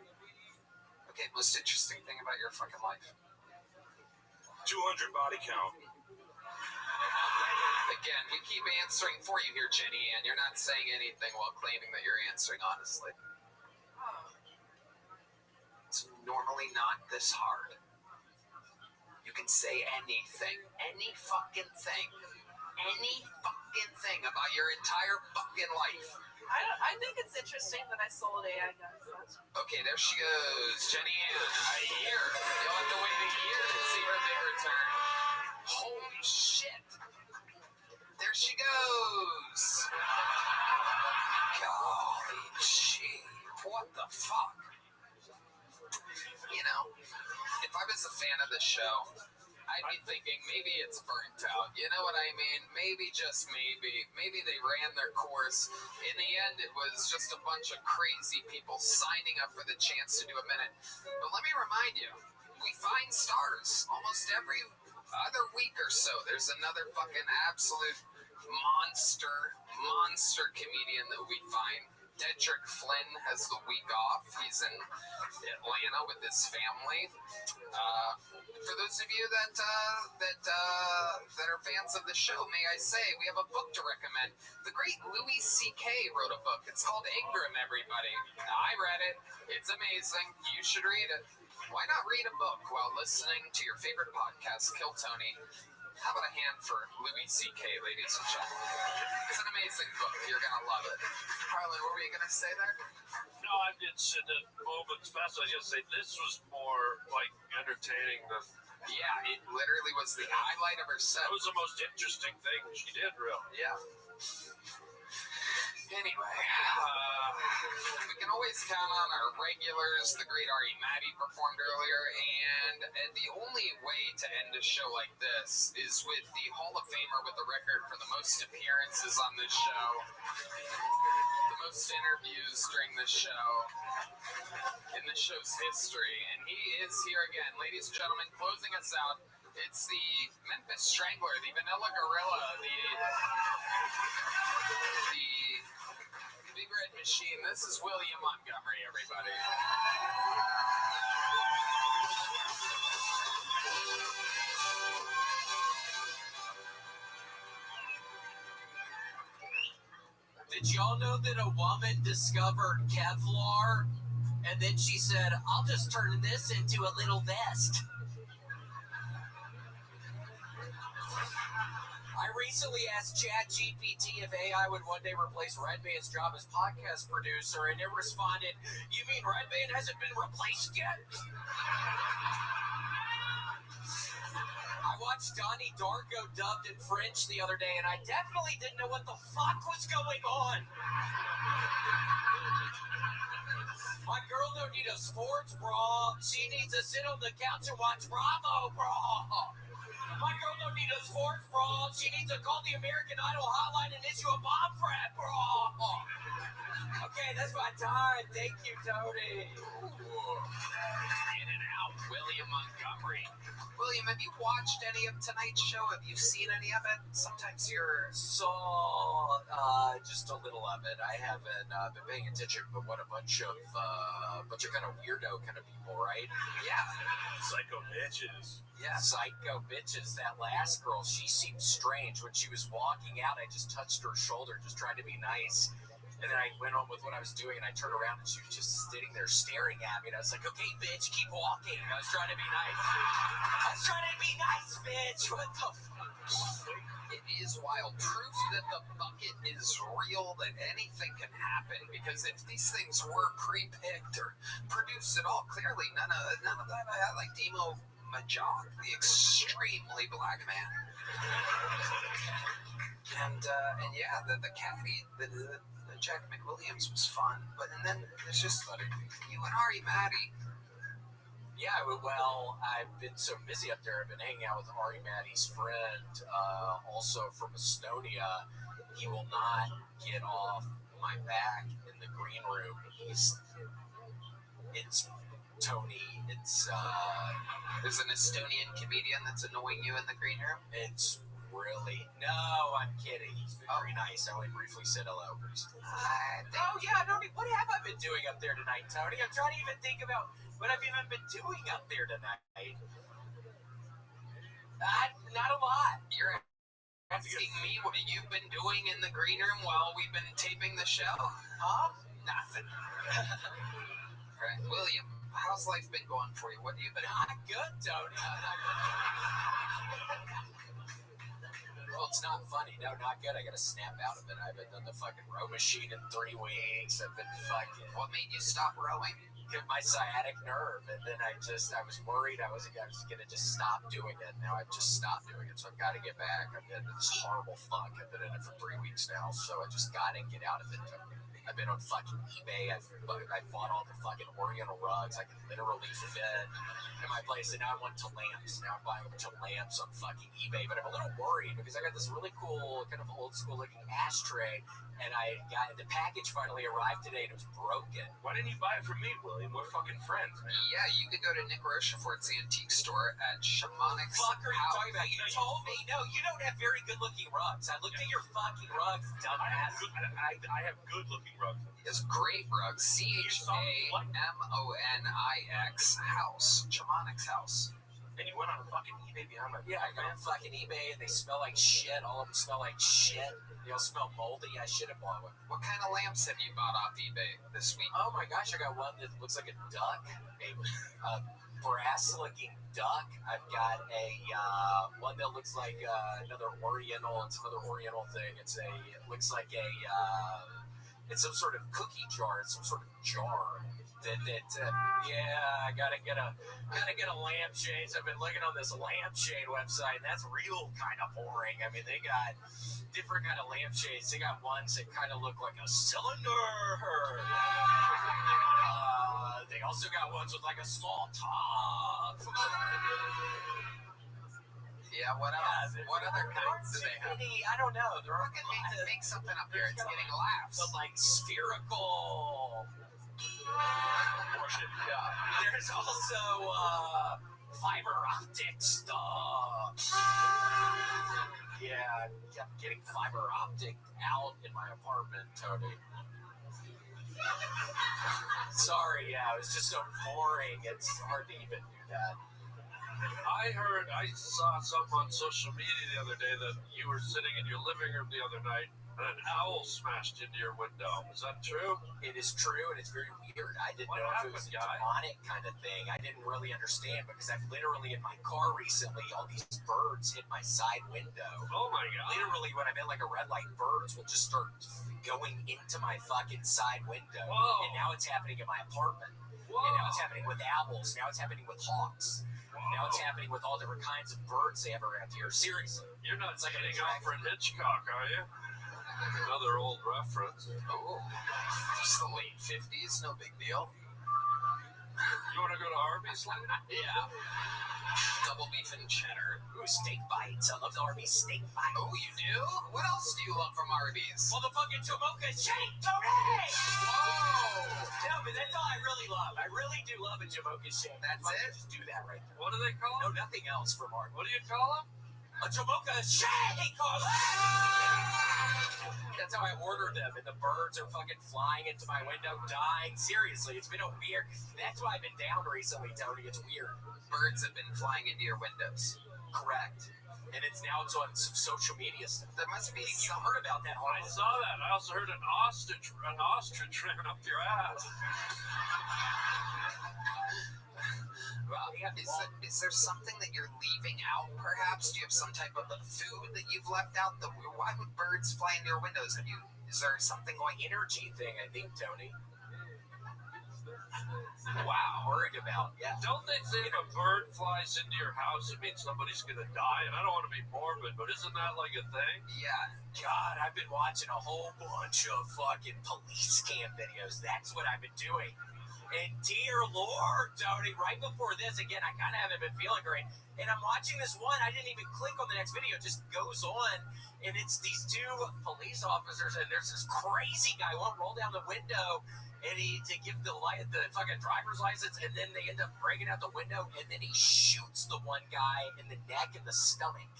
Okay, most interesting thing about your fucking life. 200 body count. Again, we keep answering for you here, Jenny Ann. You're not saying anything while claiming that you're answering honestly. It's normally not this hard. You can say anything. Any fucking thing. Any fucking thing about your entire fucking life. I think it's interesting that I sold AI guns. Okay, there she goes. Jenny Ann. A year. You'll have to wait a year to see her big return. Holy shit. There she goes. Golly gee. What the fuck? You know, if I was a fan of the show, I'd be thinking maybe it's burnt out. You know what I mean? Maybe, just maybe. Maybe they ran their course. In the end, it was just a bunch of crazy people signing up for the chance to do a minute. But let me remind you, we find stars almost every other week or so. There's another fucking absolute monster comedian that we find. Dedrick Flynn has the week off. He's in Atlanta with his family. For those of you that are fans of the show, may I say, we have a book to recommend. The great Louis C.K. wrote a book. It's called Ingram, everybody. I read it. It's amazing. You should read it. Why not read a book while listening to your favorite podcast, Kill Tony? How about a hand for Louis C.K., ladies and gentlemen? It's an amazing book. You're going to love it. Harlan, what were you going to say there? No, I did sit at moments past. I was going to say this was more like entertaining than... Yeah, it literally was the highlight of her set. That was the most interesting thing she did, really. Yeah. Anyway, we can always count on our regulars. The great Ari Maddie performed earlier, and the only way to end a show like this is with the Hall of Famer with the record for the most appearances on this show, the most interviews during this show in the show's history, and he is here again. Ladies and gentlemen, closing us out, it's the Memphis Strangler, the Vanilla Gorilla, the Big Red Machine. This is William Montgomery, everybody. Did y'all know that a woman discovered Kevlar? And then she said, I'll just turn this into a little vest. I recently asked ChatGPT if AI would one day replace Redban's job as podcast producer, and it responded, "You mean Redban hasn't been replaced yet?" I watched Donnie Darko dubbed in French the other day, and I definitely didn't know what the fuck was going on. My girl don't need a sports bra. She needs to sit on the couch and watch Bravo, bra. My girl don't need a sports bra. She needs to call the American Idol hotline and issue a bomb threat, bra. Okay, that's my time. Thank you, Tony. In and out, William Montgomery. William, have you watched any of tonight's show? Have you seen any of it? Sometimes you're Saw just a little of it. I haven't been paying attention, but what a bunch of kind of weirdo kind of people, right? yeah. Psycho bitches. Yeah, psycho bitches. That last girl, she seemed strange. When she was walking out, I just touched her shoulder, just trying to be nice. And then I went on with what I was doing, and I turned around, and she was just sitting there staring at me. And I was like, okay, bitch, keep walking. I was trying to be nice. Bitch. What the fuck? It is wild. Proof that the bucket is real, that anything can happen. Because if these things were pre-picked or produced at all, clearly none of that. I like Demo Majok, the extremely black man. And yeah, the caddy, the Jack McWilliams was fun, and then there's just you and Ari Maddie. Yeah, well, I've been so busy up there. I've been hanging out with Ari Maddie's friend, also from Estonia. He will not get off my back in the green room. It's Tony. There's an Estonian comedian that's annoying you in the green room. It's really I'm kidding. He's been very nice. I only briefly said hello. What have I been doing up there tonight, Tony? I'm trying to even think about what I've even been doing up there tonight. Not a lot. You're asking me what you've been doing in the green room while we've been taping the show? Huh? Nothing. Right. William, how's life been going for you? What have you been? Not good, Tony. Well, it's not funny. No, not good. I gotta snap out of it. I haven't done the fucking row machine in 3 weeks. I've been fucking... What made you stop rowing? My sciatic nerve, and then I was worried I was gonna just stop doing it. Now I've just stopped doing it, so I've got to get back. I've been in this horrible funk. I've been in it for 3 weeks now, so I just got to get out of it. I've been on fucking eBay. I bought all the fucking Oriental rugs. I can literally fit in my place, and now I went to lamps. Now I'm buying a bunch of lamps on fucking eBay, but I'm a little worried because I got this really cool, kind of old school looking ashtray, and the package finally arrived today, and it was broken. Why didn't you buy it from me, William? We're fucking friends, man. Yeah, you could go to Nick Rochefort's antique store at Shamanic. What the fuck are you talking about? You told me. No, you don't have very good looking rugs. I looked at your fucking rugs, dumbass. I have good looking rugs. It's great rugs. CHAMONIX house. Shamanic's house. And you went on a fucking eBay behind my Yeah, I got on fucking eBay, and they smell like shit. All of them smell like shit. They all smell moldy. I should have bought one. What kind of lamps have you bought off eBay this week? Oh my gosh, I got one that looks like a duck, a brass-looking duck. I've got one that looks like another Oriental. It's another Oriental thing. It looks like it's some sort of cookie jar. It's some sort of jar. I gotta get a lampshade. I've been looking on this lampshade website, and that's real kind of boring. I mean, they got different kind of lampshades. They got ones that kind of look like a cylinder. They also got ones with like a small top. Yeah, what else? What other kinds do they have? I don't know. They're all make something up here. It's getting laughs. But like spherical. There's also fiber optic stuff. Yeah, I'm getting fiber optic out in my apartment, Tony. Sorry, it was just so boring. It's hard to even do that. I saw something on social media the other day that you were sitting in your living room the other night and an owl smashed into your window. Is that true? It is true, and it's very weird. I didn't What know if it happened, was a guy? demonic kind of thing. I didn't really understand because I've literally in my car recently, all these birds hit my side window. Oh my god. Literally, when I'm in like a red light, birds will just start going into my fucking side window. Whoa. And now it's happening in my apartment. Whoa. And now it's happening with owls. Now it's happening with hawks. Now it's happening with all different kinds of birds they have around here. Seriously. You're not It's like getting an Alfred Hitchcock, are you? Another old reference. Oh, just the late 50s, no big deal. You want to go to Arby's later? Yeah. Double beef and cheddar. Ooh, steak bites. I love the Arby's steak bites. Oh, you do? What else do you love from Arby's? Motherfucking Jamocha shake, Tony! Whoa! No, but that's all I really love. I really do love a Jamocha shake. That's Fucking it? Just do that right there. What do they call No, him? nothing else from Arby's. What do you call him? A Jamocha shake! That's how I order them, and the birds are fucking flying into my window, dying. Seriously, it's been a weird. That's why I've been down recently, Tony. It's weird. Birds have been flying into your windows. Correct. And it's on some social media stuff. There must be You some. heard about that I whole saw that. I also heard an ostrich ran up your ass. Is there something that you're leaving out, perhaps? Do you have some type of food that you've left out? Why would birds fly into your windows? Is there something going in? energy thing, I think, Tony. Wow. Worried about, yeah. Don't they say if a bird flies into your house, it means somebody's gonna die? And I don't want to be morbid, but isn't that like a thing? Yeah. God, I've been watching a whole bunch of fucking police cam videos. That's what I've been doing. And dear Lord, Tony, right before this, again, I kind of haven't been feeling great. And I'm watching this one. I didn't even click on the next video. It just goes on. And it's these two police officers. And there's this crazy guy. One roll down the window. And to give the fucking driver's license. And then they end up breaking out the window. And then he shoots the one guy in the neck and the stomach.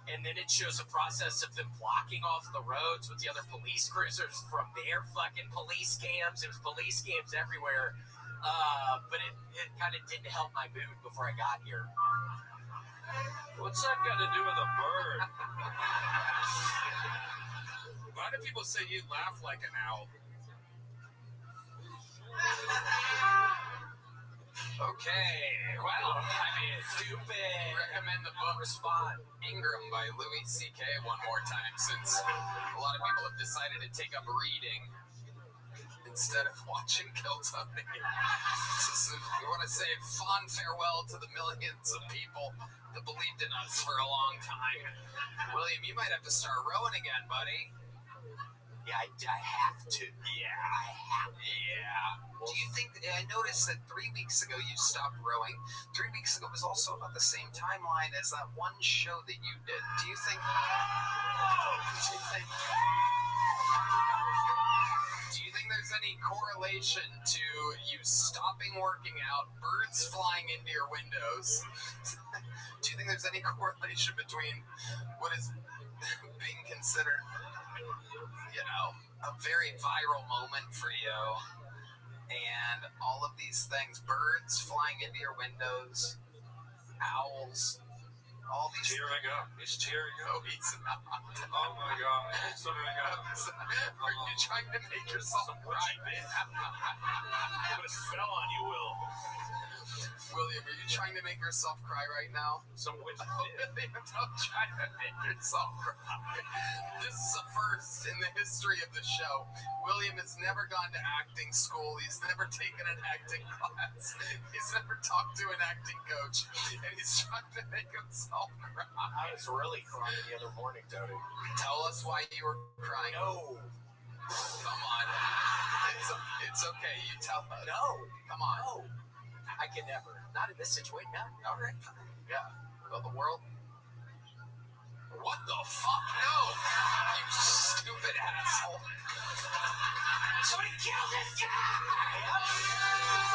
And then it shows a process of them blocking off the roads with the other police cruisers from their fucking police cams. There was police cams everywhere. But it kind of didn't help my mood before I got here. What's that got to do with a bird? Why do people say you laugh like an owl? Okay. Well, I mean, Stupid. recommend the book Respond. Ingram by Louis C.K. one more time, since a lot of people have decided to take up reading instead of watching Kill Tony. So we want to say fond farewell to the millions of people that believed in us for a long time. William, you might have to start rowing again, buddy. Yeah, I have to. Yeah. Do you think, I noticed that 3 weeks ago you stopped rowing. 3 weeks ago was also about the same timeline as that one show that you did. Do you think there's any correlation to you stopping working out, birds flying into your windows? Do you think there's any correlation between what is being considered, a very viral moment for you and all of these things? Birds flying into your windows, owls, all these. Tearing up. He's tearing Oh, up. he's not. Oh my god. He's tearing up. Are you trying to make yourself cry, man? Put a spell on you, Will. William, are you trying to make yourself cry right now? Some witch William, don't try to make yourself cry. This is a first in the history of the show. William has never gone to acting school. He's never taken an acting class. He's never talked to an acting coach. And he's trying to make himself cry. I was really crying the other morning, Tony. Tell us why you were crying. No. Come on. It's okay. You tell us. No. Come on. No. I can never. Not in this situation. No. All right. Yeah. Well, the world. What the fuck? No! You stupid asshole. Somebody kill this guy!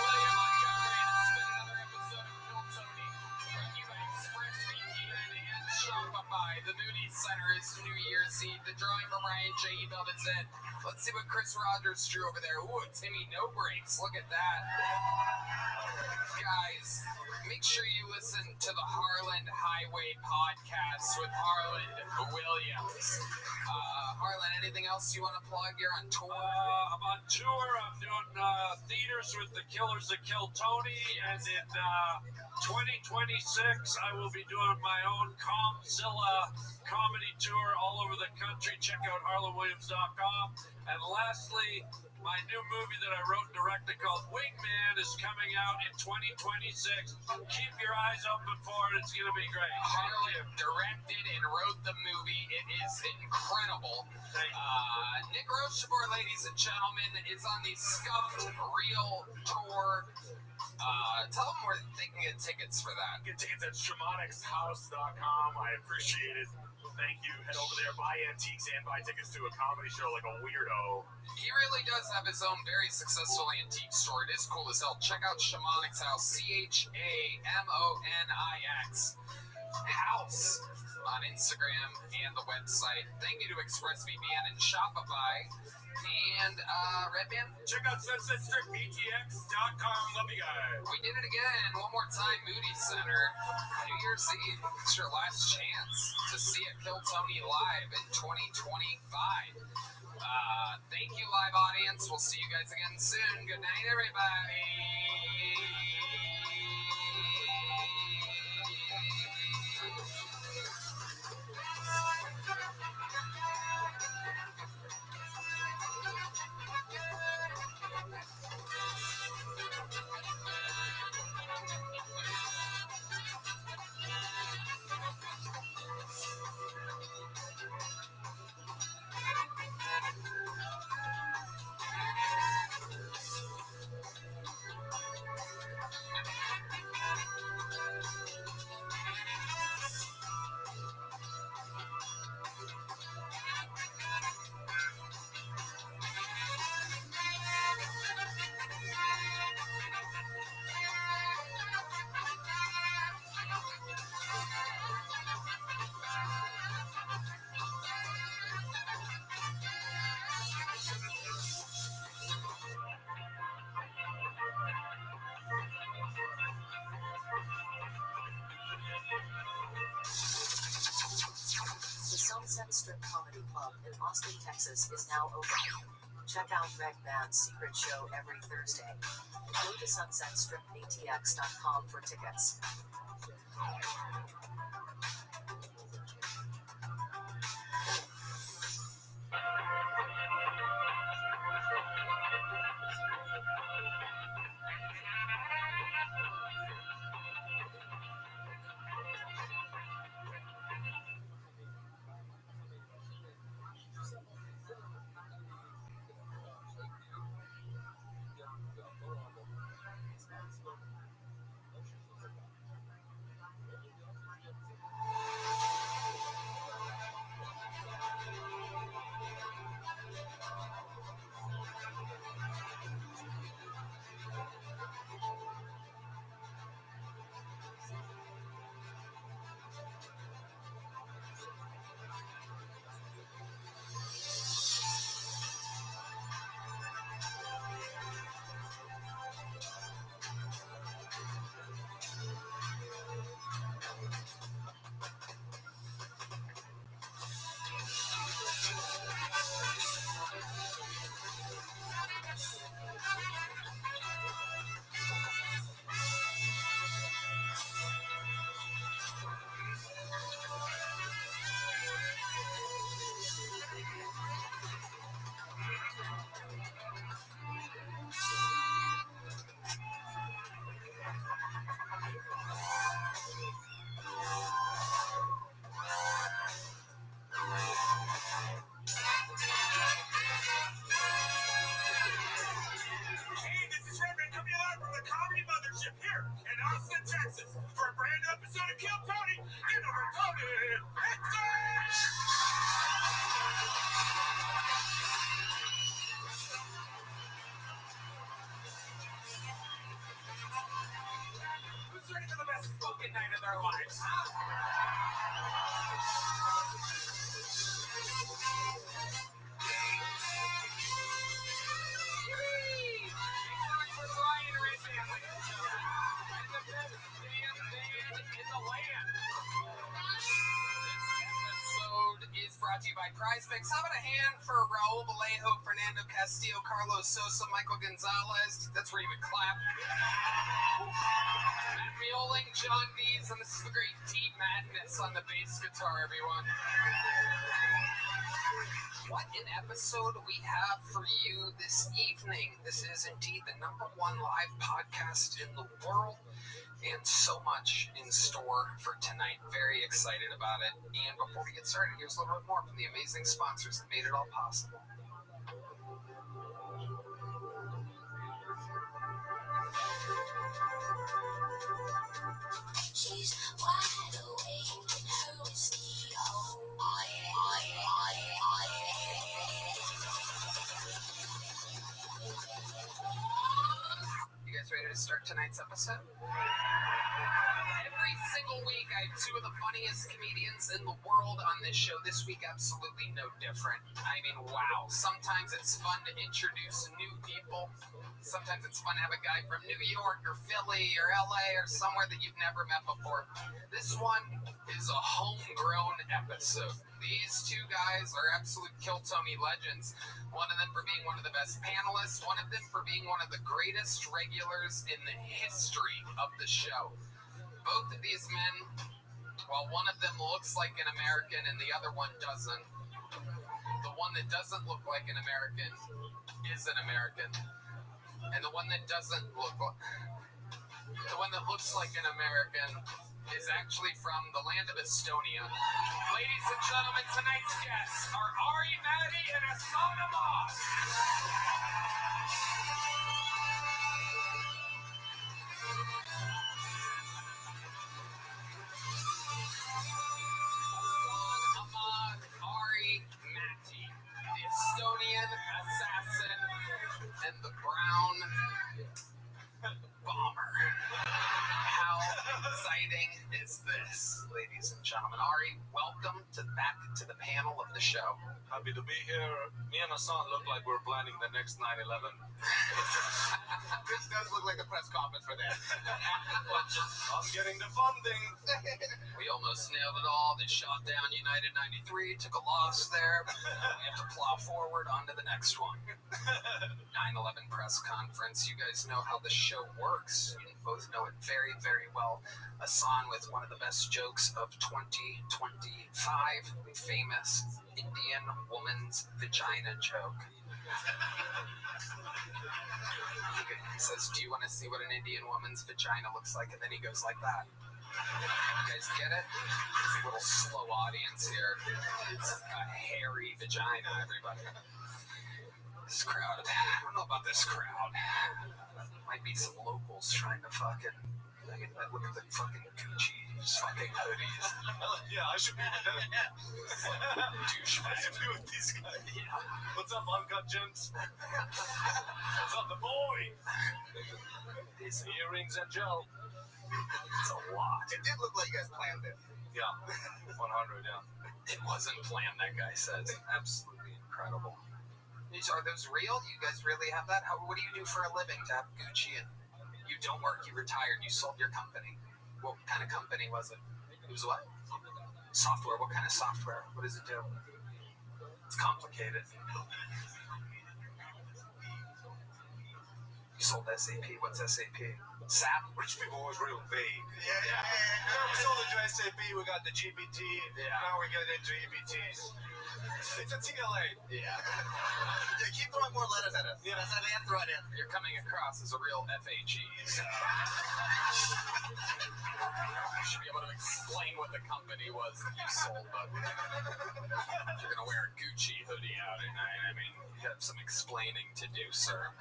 William Montgomery, and it's been another episode of Kill Tony. Brought to you by ExpressVPN and Shopify. The Moody Center is New Year's Eve. The drawing from Ryan J. emailed us in. Let's see what Chris Rogers drew over there. Ooh, Timmy No Breaks. Look at that. guys, make sure you listen to the Harland Highway podcast with Harland Williams. Harlan, anything else you want to plug? You're on tour. I'm on tour. I'm doing theaters with the Killers That Kill Tony, and in 2026, I will be doing my own Comzilla comedy tour all over the country. Check out harlanwilliams.com. And lastly, my new movie that I wrote and directed called Wingman is coming out in 2026. Keep your eyes open for it. It's going to be great. Harlan directed and wrote the movie. It is incredible. Nick Rochefort, ladies and gentlemen, is on the Scuffed Real tour. Tell them where they can get tickets for that. Get tickets at ShamanicsHouse.com. I appreciate it. Thank you. Head over there, buy antiques and buy tickets to a comedy show like a weirdo. He really does have his own very successful antique store. It is cool as hell. Check out Shamanics House, CHAMONIX House on Instagram and the website. Thank you to ExpressVPN and Shopify. And Redman, check out SunsetStripBTX.com. Love you guys. We did it again. One more time, Moody Center. New Year's Eve. It's your last chance to see a Kill Tony live in 2025. Thank you, live audience. We'll see you guys again soon. Good night, everybody. The Sunset Strip Comedy Club in Austin, Texas is now open. Check out Reg Band's secret show every Thursday. Go to SunsetStripBTX.com for tickets. brought to you by Prize Picks. How about a hand for Raul Vallejo, Fernando Castillo, Carlos Sosa, Michael Gonzalez? That's where you would clap. Matt Mioling, John Dees, and this is the great Deep Madness on the bass guitar, everyone. What an episode we have for you this evening. This is indeed the #1 live podcast in the world, and so much in store for tonight. Very excited about it. And before we get started, here's a little bit more from the amazing sponsors that made it all possible. She's wide awake in her whiskey hole. You guys ready to start tonight's episode? Every single week, I have two of the funniest comedians in the world on this show. This week, absolutely no different. I mean, wow. Sometimes it's fun to introduce new people. Sometimes it's fun to have a guy from New York or Philly or LA or somewhere that you've never met before. This one is a homegrown episode. These two guys are absolute Kill Tony legends. One of them for being one of the best panelists, one of them for being one of the greatest regulars in the history of the show. Both of these men, while one of them looks like an American and the other one doesn't, the one that doesn't look like an American is an American. And the one that looks like an American is actually from the land of Estonia. Ladies and gentlemen, tonight's guests are Ari Maddie and Asana Moss. The Estonian assassin and the brown bomber. How exciting is this, ladies and gentlemen? Ari, welcome back to the panel of the show. Happy to be here. Me and Hassan look like we're planning the next 9/11. This does look like a press conference for that. I'm getting the funding. We almost nailed it all. They shot down United 93, took a loss there. We have to plow forward onto the next one. 9/11 press conference. You guys know how the show works. You both know it very, very well. Hassan with one of the best jokes of 2025, famous Indian woman's vagina joke. He says, "Do you want to see what an Indian woman's vagina looks like?" And then he goes like that. You guys get it? It's a little slow audience here. It's a hairy vagina, everybody. This crowd, I don't know about this crowd. Might be some locals trying to fucking, look at the fucking Gucci fucking hoodies. Yeah, I should be with them. I should be with these guys. Yeah. What's up, Uncut Gems? What's up, the boy? These earrings and gel. It's a lot. It did look like you guys planned it. Yeah, 100, yeah. It wasn't planned, that guy says. Absolutely incredible. Are those real? You guys really have that? What do you do for a living to have Gucci? And you don't work, you retired, you sold your company. What kind of company was it? It was what? Software. What kind of software? What does it do? It's complicated. You sold SAP. What's SAP? SAP? Rich people always real vague. Yeah. We sold it to SAP, we got the GPT, now we get into EBTs. It's a TLA. Yeah, keep throwing more letters at us. Yeah. That's how they have to throw it in. You're coming across as a real FAG. You should be able to explain what the company was that you sold, but if you're going to wear a Gucci hoodie out at night, I mean, you have some explaining to do, sir.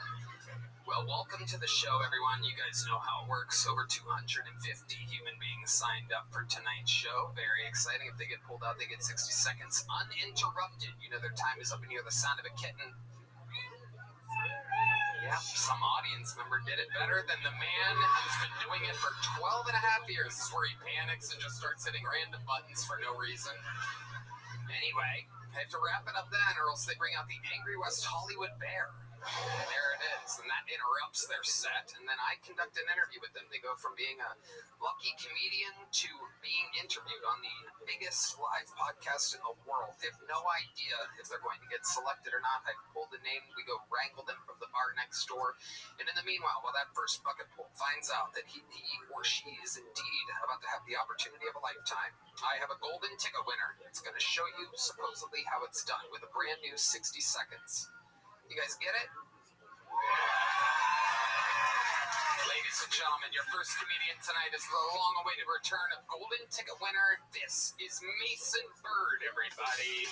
Well, welcome to the show, everyone. You guys know how it works. Over 250 human beings signed up for tonight's show. Very exciting. If they get pulled out, they get 60 seconds uninterrupted. You know their time is up and you hear the sound of a kitten. Yep, some audience member did it better than the man who's been doing it for 12 and a half years. This is where he panics and just starts hitting random buttons for no reason. Anyway, I have to wrap it up then, or else they bring out the Angry West Hollywood Bear. There it is, and that interrupts their set, and then I conduct an interview with them. They go from being a lucky comedian to being interviewed on the biggest live podcast in the world. They have no idea if they're going to get selected or not. I pull the name, we go wrangle them from the bar next door, and in the meanwhile, while that first bucket pull finds out that he or she is indeed about to have the opportunity of a lifetime, I have a golden ticket winner. It's going to show you supposedly how it's done with a brand new 60 seconds. You guys get it? Ladies and gentlemen, your first comedian tonight is the long-awaited return of golden ticket winner. This is Mason Bird, everybody.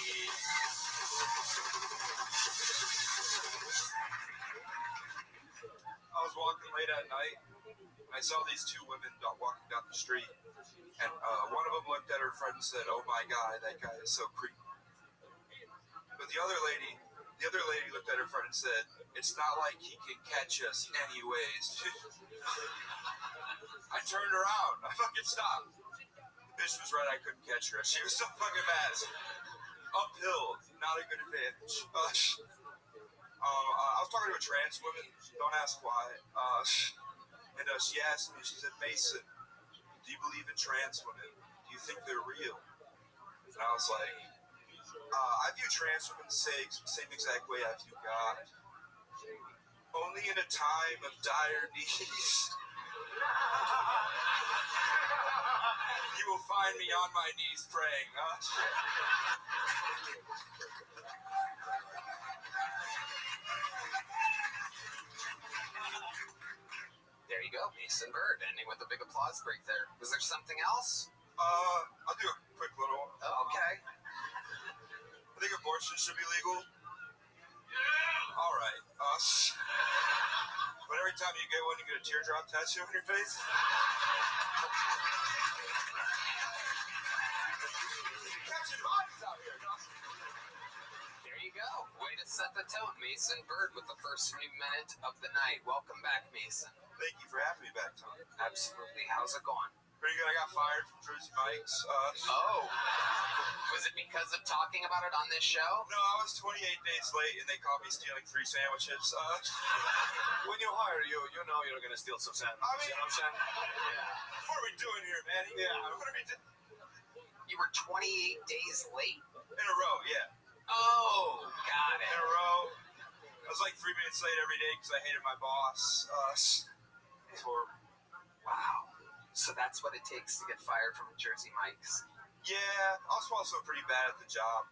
I was walking late at night, and I saw these two women walking down the street, and one of them looked at her friend and said, "Oh my God, that guy is so creepy." But the other lady looked at her friend and said, "It's not like he can catch us anyways." I turned around. I fucking stopped. The bitch was right. I couldn't catch her. She was so fucking mad. Uphill, not a good advantage. I was talking to a trans woman. Don't ask why. And she asked me, she said, "Mason, do you believe in trans women? Do you think they're real?" And I was like, I view trans women the same exact way I view God. Only in a time of dire need. You will find me on my knees praying. There you go, Mason Bird, ending with a big applause break there. Was there something else? I'll do a quick little. Okay. I think abortion should be legal. All right. But every time you get one, you get a teardrop tattoo on your face. Catching bodies out here, dog. There you go. Way to set the tone, Mason Bird, with the first new minute of the night. Welcome back, Mason. Thank you for having me back, Tom. Absolutely. How's it going? Pretty good. I got fired from Jersey Mike's. Oh. Was it because of talking about it on this show? No, I was 28 days late, and they caught me stealing 3 sandwiches. When you hire, you know you're going to steal some sandwiches. I mean, you know what I'm saying? Yeah. What are we doing here, Manny? Yeah. What are we doing? You were 28 days late? In a row, yeah. Oh, got it. In a row. I was like 3 minutes late every day because I hated my boss. It's horrible. Wow. So that's what it takes to get fired from Jersey Mike's. Yeah, I was also pretty bad at the job.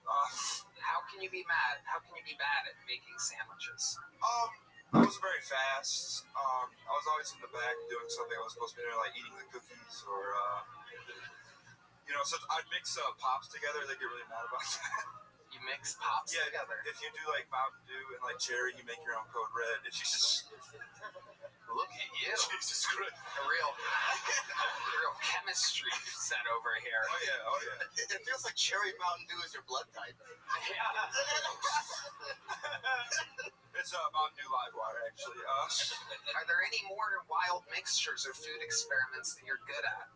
How can you be mad? How can you be bad at making sandwiches? I wasn't very fast. I was always in the back doing something I was supposed to be doing, like eating the cookies or, so I'd mix pops together. They get really mad about that. You mix pops together? If you do like Mountain Dew and like cherry, you make your own Code Red. If you just... Look at you. Jesus Christ. A real chemistry set over here. Oh yeah. It feels like cherry Mountain Dew is your blood type. It's Mountain Dew Live Wire, actually. Are there any more wild mixtures or food experiments that you're good at?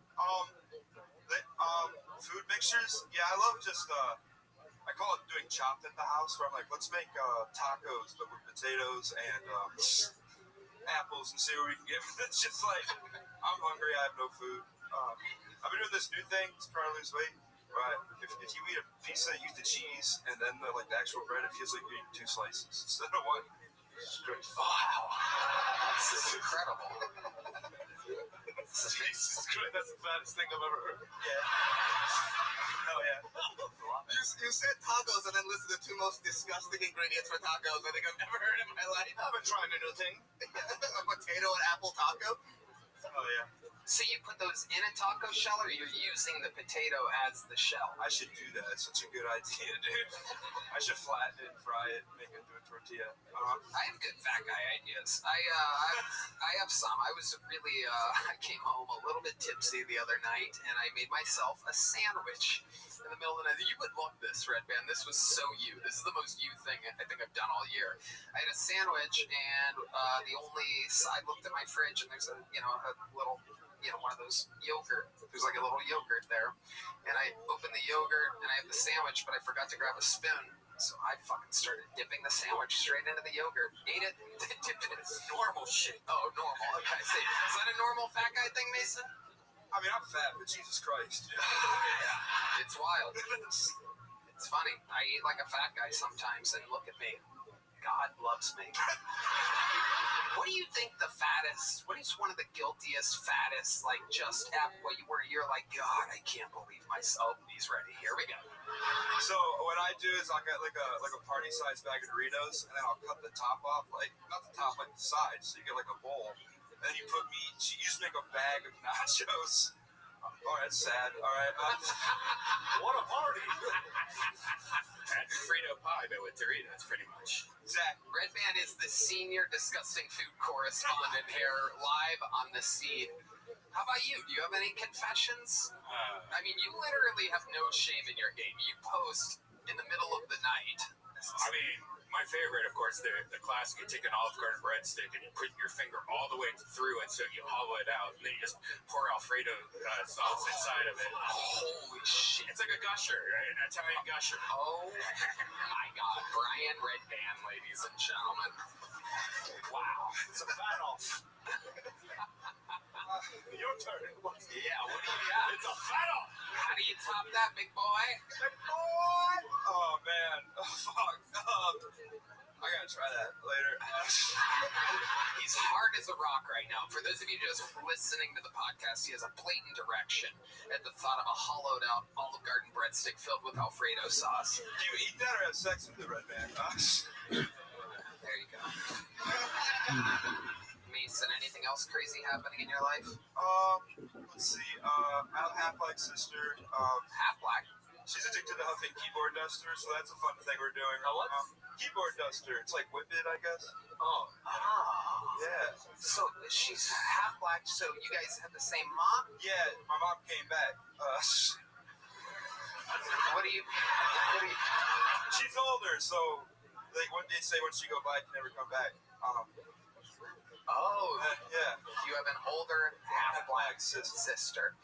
Food mixtures? Yeah, I love just, I call it doing chopped at the house, where I'm like, let's make tacos, but with potatoes and apples and see what we can get. It's just like, I'm hungry, I have no food. I've been doing this new thing to try to lose weight. Right. If you eat a pizza, you eat the cheese, and then the actual bread, it feels like you're eating 2 slices instead of 1. Wow. This is incredible. Jesus Christ, that's the fattest thing I've ever heard. Yeah. Hell yeah. You said tacos and then listed the 2 most disgusting ingredients for tacos I think I've ever heard in my life. I've been trying a new thing. A potato and apple taco? Oh yeah. So you put those in a taco shell, or you're using the potato as the shell? I should do that. It's such a good idea, dude. I should flatten it, fry it, make it into a tortilla. I have good fat guy ideas. I have some. I was really I came home a little bit tipsy the other night, and I made myself a sandwich in the middle of the night. You would love this, Red Band. This was so you. This is the most you thing I think I've done all year. I had a sandwich, and I looked at my fridge, and there's a little, one of those yogurt. There's like a little yogurt there. And I opened the yogurt, and I have the sandwich, but I forgot to grab a spoon. So I fucking started dipping the sandwich straight into the yogurt, ate it, dipped it in Normal shit. Oh, normal. Okay, I see. Is that a normal fat guy thing, Mason? I mean, I'm fat, but Jesus Christ. Yeah, it's wild. It's funny. I eat like a fat guy sometimes, and look at me. God loves me. What do you think the fattest, what is one of the guiltiest, fattest, like just at where you're like, God, I can't believe myself. He's ready. Here we go. So what I do is I'll get like a party size bag of Doritos, and then I'll cut the top off, like not the top, like the sides, so you get like a bowl. And then you put meat. You just make a bag of nachos. Oh, that's sad. All right. What a party! And Frito pie, but with Doritos, pretty much. Zach, Red Band is the senior disgusting food correspondent here, live on the scene. How about you? Do you have any confessions? I mean, you literally have no shame in your game. You post in the middle of the night. I mean, my favorite, of course, the classic. You take an Olive Garden breadstick and you put your finger all the way through it, so you hollow it out, and then you just pour Alfredo sauce inside of it. Holy shit! It's like a gusher, right? An Italian gusher. Oh my God, Brian Red Band, ladies and gentlemen. Wow, it's a battle. Your turn. Yeah, what do you got? It's a battle. How do you top that, big boy? Big boy. Oh man. Oh, fuck. I gotta try that later. He's hard as a rock right now. For those of you just listening to the podcast, he has a blatant erection at the thought of a hollowed out Olive Garden breadstick filled with Alfredo sauce. Do you eat that or have sex with the Red Band? There you go. Mason, anything else crazy happening in your life? Let's see. My half-black sister. Half black. She's addicted to huffing keyboard duster, so that's a fun thing we're doing. What? Keyboard duster. It's like Whip It, I guess. Oh. Yeah. So she's half black. So you guys have the same mom? Yeah. My mom came back. What do you? She's older, so like one day say once you go by, you can never come back. Yeah. You have an older half-black sister.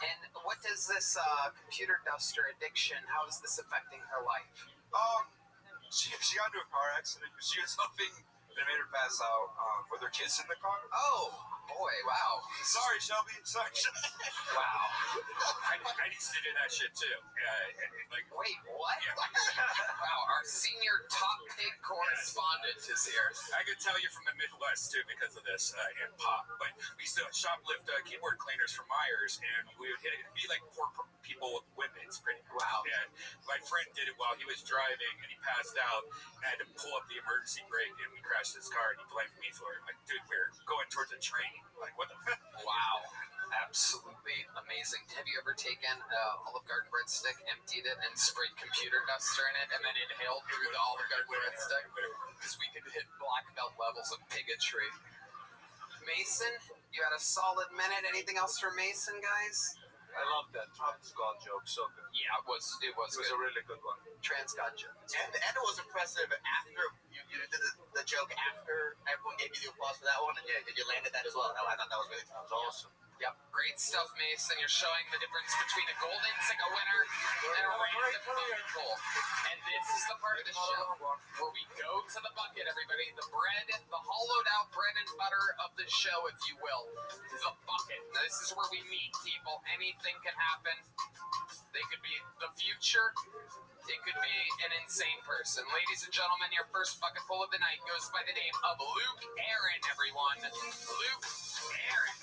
And what does this computer duster addiction, how is this affecting her life? She got into a car accident because she was huffing and it made her pass out with her kids in the car. Oh, boy, wow. Sorry, Shelby. Sorry, Shelby. Wow. I used to do that shit too. Wait, what? Wow, our senior top pig correspondent is here. I could tell you're from the Midwest too because of this and pop. But we used to shoplift keyboard cleaners from Myers, and we would it'd be like poor people with whippets, pretty much. Wow. And my friend did it while he was driving, and he passed out, and I had to pull up the emergency brake, and we crashed his car, and he blamed me for it. Like, dude, we're going towards a train. Like, what the fuck? Wow. Absolutely amazing. Have you ever taken Olive Garden breadstick, emptied it, and sprayed computer duster in it, and then inhaled through the Olive Garden breadstick? Because we could hit black belt levels of bigotry. Mason, you had a solid minute. Anything else for Mason, guys? I love that Transcon joke. So good. Yeah, it was It was a really good one. Transcon joke. And it was impressive after you did the joke after everyone gave you the applause for that one, and you landed that as well. I thought that was really That was awesome. Yep, great stuff, Mason. You're showing the difference between a golden ticket winner and a random phone goal. And this is the part of the show where we go to the bucket, everybody. The bread, the hollowed out bread and butter of the show, if you will. The bucket. Now, this is where we meet people. Anything can happen. They could be the future. It could be an insane person. Ladies and gentlemen, your first bucket full of the night goes by the name of Luke Aaron, everyone. Luke Aaron.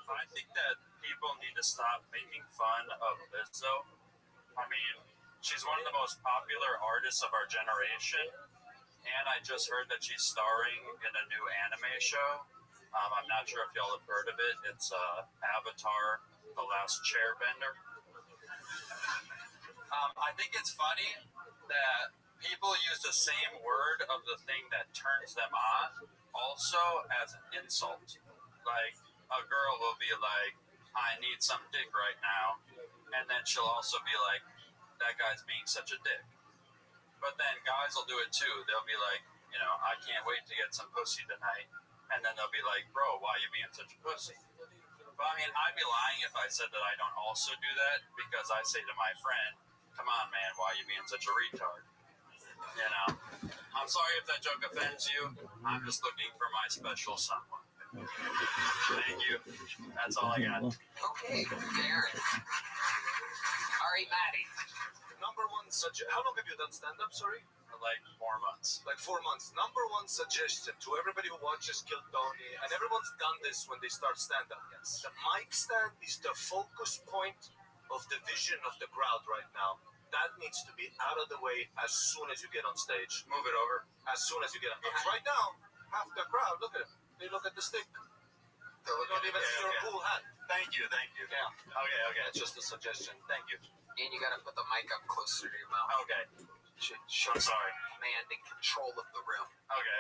I think that people need to stop making fun of Lizzo. I mean, she's one of the most popular artists of our generation, and I just heard that she's starring in a new anime show. I'm not sure if y'all have heard of it. It's Avatar: The Last Chairbender. I think it's funny that people use the same word of the thing that turns them on also as an insult. Like, a girl will be like, I need some dick right now. And then she'll also be like, that guy's being such a dick. But then guys will do it too. They'll be like, I can't wait to get some pussy tonight. And then they'll be like, bro, why are you being such a pussy? But I mean, I'd be lying if I said that I don't also do that, because I say to my friend, come on, man, why are you being such a retard? You know? I'm sorry if that joke offends you. I'm just looking for my special someone. Thank you. That's all I got. Okay, Darren. All right, Maddie. Number one suggestion. How long have you done stand-up, sorry? Like 4 months. Like 4 months. Number one suggestion to everybody who watches Kill Tony, and everyone's done this when they start stand-up. Yes. The mic stand is the focus point of the vision of the crowd right now. That needs to be out of the way as soon as you get on stage. Move it over. As soon as you get on stage. Right now, half the crowd, look at it. They look at the stick. They don't even see your cool hat. Thank you. Yeah. Okay. That's just a suggestion. Thank you. And you gotta put the mic up closer to your mouth. Okay. Show I'm sorry. command and control of the room. Okay.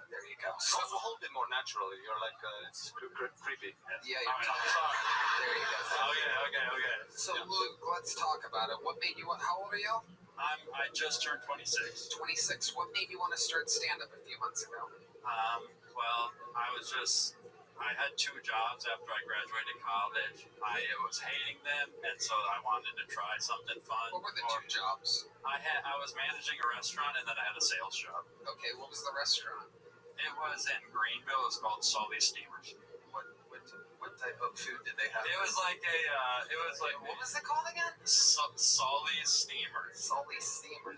There you go. So also hold it more naturally. You're like, it's creepy. Yeah, All right, I'm sorry. There you go. Okay. So, Luke, let's talk about it. What made you, how old are you? I just turned 26. 26. What made you want to start stand-up a few months ago? Well, I had 2 jobs after I graduated college. I was hating them, and so I wanted to try something fun. What were the 2 jobs? I was managing a restaurant, and then I had a sales job. Okay, what was the restaurant? It was in Greenville. It was called Sully Steamers. What type of food did they have? It was like what was it called again? Sully Steamers. Sully Steamers.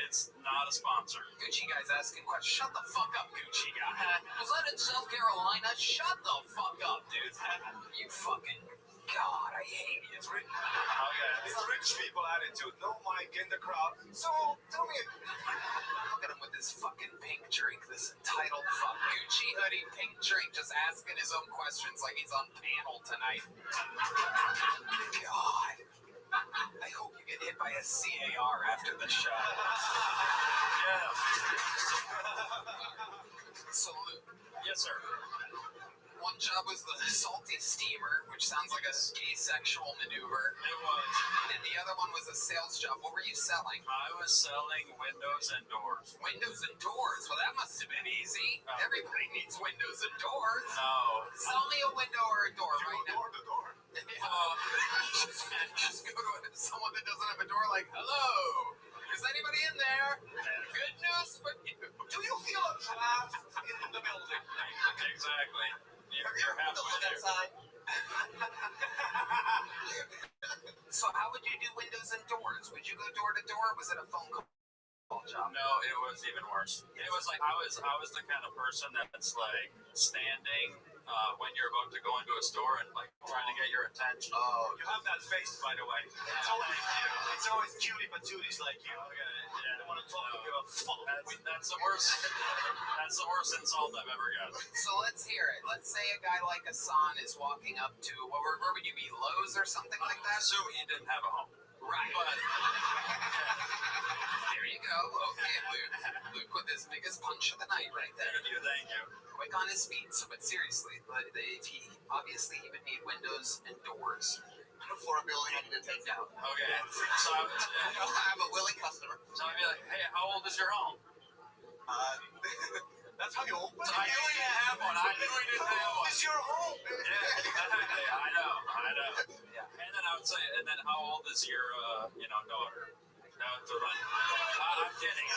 It's not a sponsor. Gucci guy's asking questions. Shut the fuck up, Gucci guy. Was that in South Carolina? Shut the fuck up, dude. You fucking God, I hate you. It's rich people attitude. No mic in the crowd. So tell me, look at him with this fucking pink drink, this entitled fuck Gucci hoodie, pink drink, just asking his own questions like he's on panel tonight. God. I hope you get hit by a CAR after the show. Yeah. So, Luke. Yes, sir. One job was the salty steamer, which sounds like a asexual maneuver. It was. And the other one was a sales job. What were you selling? I was selling windows and doors. Windows and doors? Well, that must have been easy. Everybody needs windows and doors. No. Sell me a window or a door right now. door to door. Just go to someone that doesn't have a door like, hello, is anybody in there? Good news for you. Do you feel a draft in the building? Exactly. You're halfway there. So how would you do windows and doors? Would you go door to door? Was it a phone call job? No, it was even worse. It was like I was the kind of person that's like standing when you're about to go into a store and like trying to get your attention. Oh, you have that face, by the way. It's always cutie patooties like you. Yeah, I want to talk to you about fuck. That's the worst. That's the worst insult I've ever got. So let's hear it. Let's say a guy like Hassan is walking up to where would you be, Lowe's or something like that? So he didn't have a home. Right. But there you go. Okay, Luke with his biggest punch of the night right there. Thank you. Quick on his feet. So, but seriously, he obviously he would need windows and doors. For a building I need to take down. Okay. So I'll have a willing customer. So I'd be like, hey, how old is your home? That's how you open So I knew we didn't have one. I knew we didn't have one. It's your home. Yeah, exactly. I know. Yeah. And then I would say, and then how old is your, daughter? That's what I'm kidding.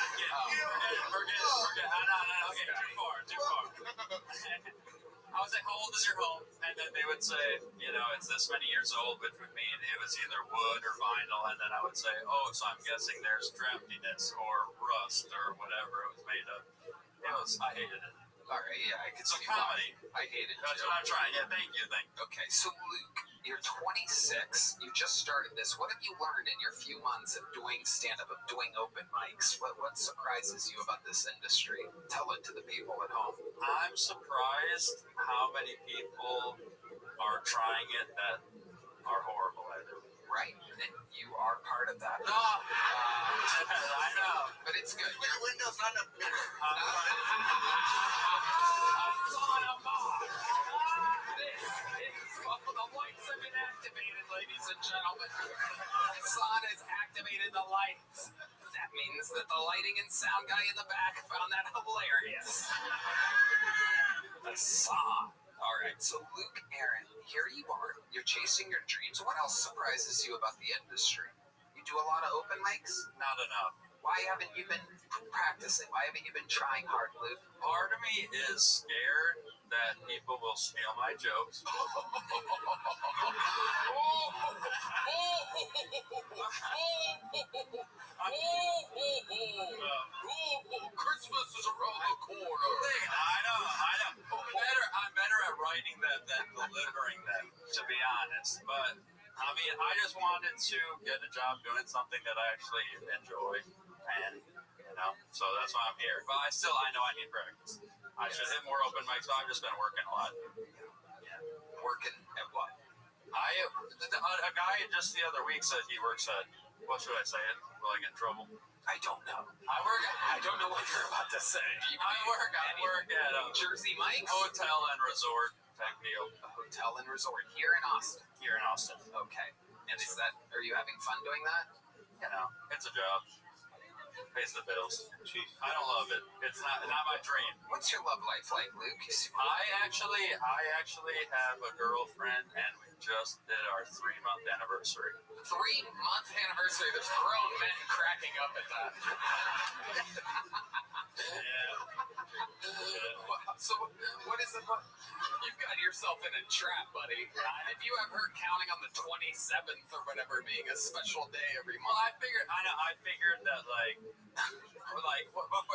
Forget. No. Okay, too far. I was like, how old is your home? And then they would say, it's this many years old, which would mean it was either wood or vinyl. And then I would say, so I'm guessing there's draftiness or rust or whatever it was made of. I hated it. All right, yeah, I could It's a see comedy. why. I hate it. That's too. what I'm trying. Yeah, thank you. Okay, so Luke, you're 26. You just started this. What have you learned in your few months of doing stand-up, of doing open mics? What surprises you about this industry? Tell it to the people at home. I'm surprised how many people are trying it that are horrible at it. Right, and you are part of that. No, I know, but it's good. Your window's not enough. The lights have been activated, ladies and gentlemen. Hassan has activated the lights. That means that the lighting and sound guy in the back found that hilarious. Hassan. All right, so Luke Aaron, here you are. You're chasing your dreams. What else surprises you about the industry? You do a lot of open mics? Not enough. Why haven't you been practicing? Why haven't you been trying hard, Luke? Part of me is scared that people will steal my jokes. Christmas is around the corner. I know. I'm better at writing them than delivering them, to be honest. But I mean, I just wanted to get a job doing something that I actually enjoy, and so that's why I'm here. But I know I need practice. I should hit more open mics. So I've just been working a lot. Working at what? A guy just the other week said he works at, what should I say it? Will I get in trouble? I don't know. I don't know what you're about to say. I work at a Jersey Mike's hotel and resort type deal. A hotel and resort here in Austin. Here in Austin. Okay. And are you having fun doing that? It's a job. Pays the bills. I don't love it. It's not my dream. What's your love life like, Luke? I actually have a girlfriend, and we just did our 3-month anniversary. 3-month anniversary. There's grown men cracking up at that. So what is it? You've got yourself in a trap, buddy. If you have her counting on the 27th or whatever being a special day every month. Well, I figured that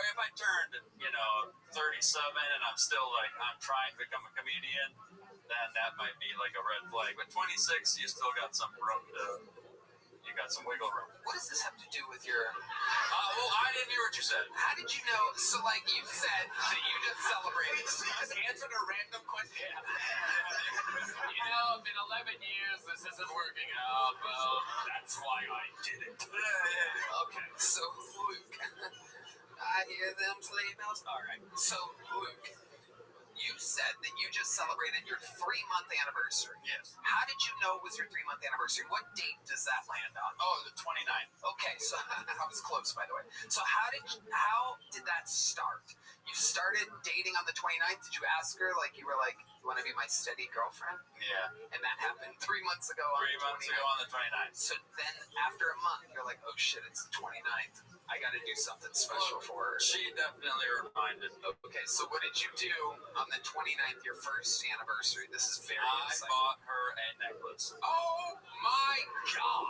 if I turned 37 and I'm still I'm trying to become a comedian, then that might be like a red flag. But 26, you still got some room you got some wiggle room. What does this have to do with your? Well, I didn't hear what you said. How did you know? So you said that you just celebrated. Just answered a random question. In 11 years, this isn't working out. Well, that's why I did it. Okay, so Luke, I hear them sleigh bells. All right, so Luke, you said that you just celebrated your 3-month anniversary. Yes. How did you know it was your 3-month anniversary? What date does that land on? Oh, the 29th. Okay, so I was close, by the way. So how did that start? You started dating on the 29th. Did you ask her, you were like, you want to be my steady girlfriend? Yeah. And that happened 3 months ago on 3 months ago on the 29th. So then after a month, you're like, oh shit, it's the 29th. I got to do something special for her. She definitely reminded me. Okay, so what did you do on the 29th, your first anniversary? This is very exciting. I bought her a necklace. Oh my god!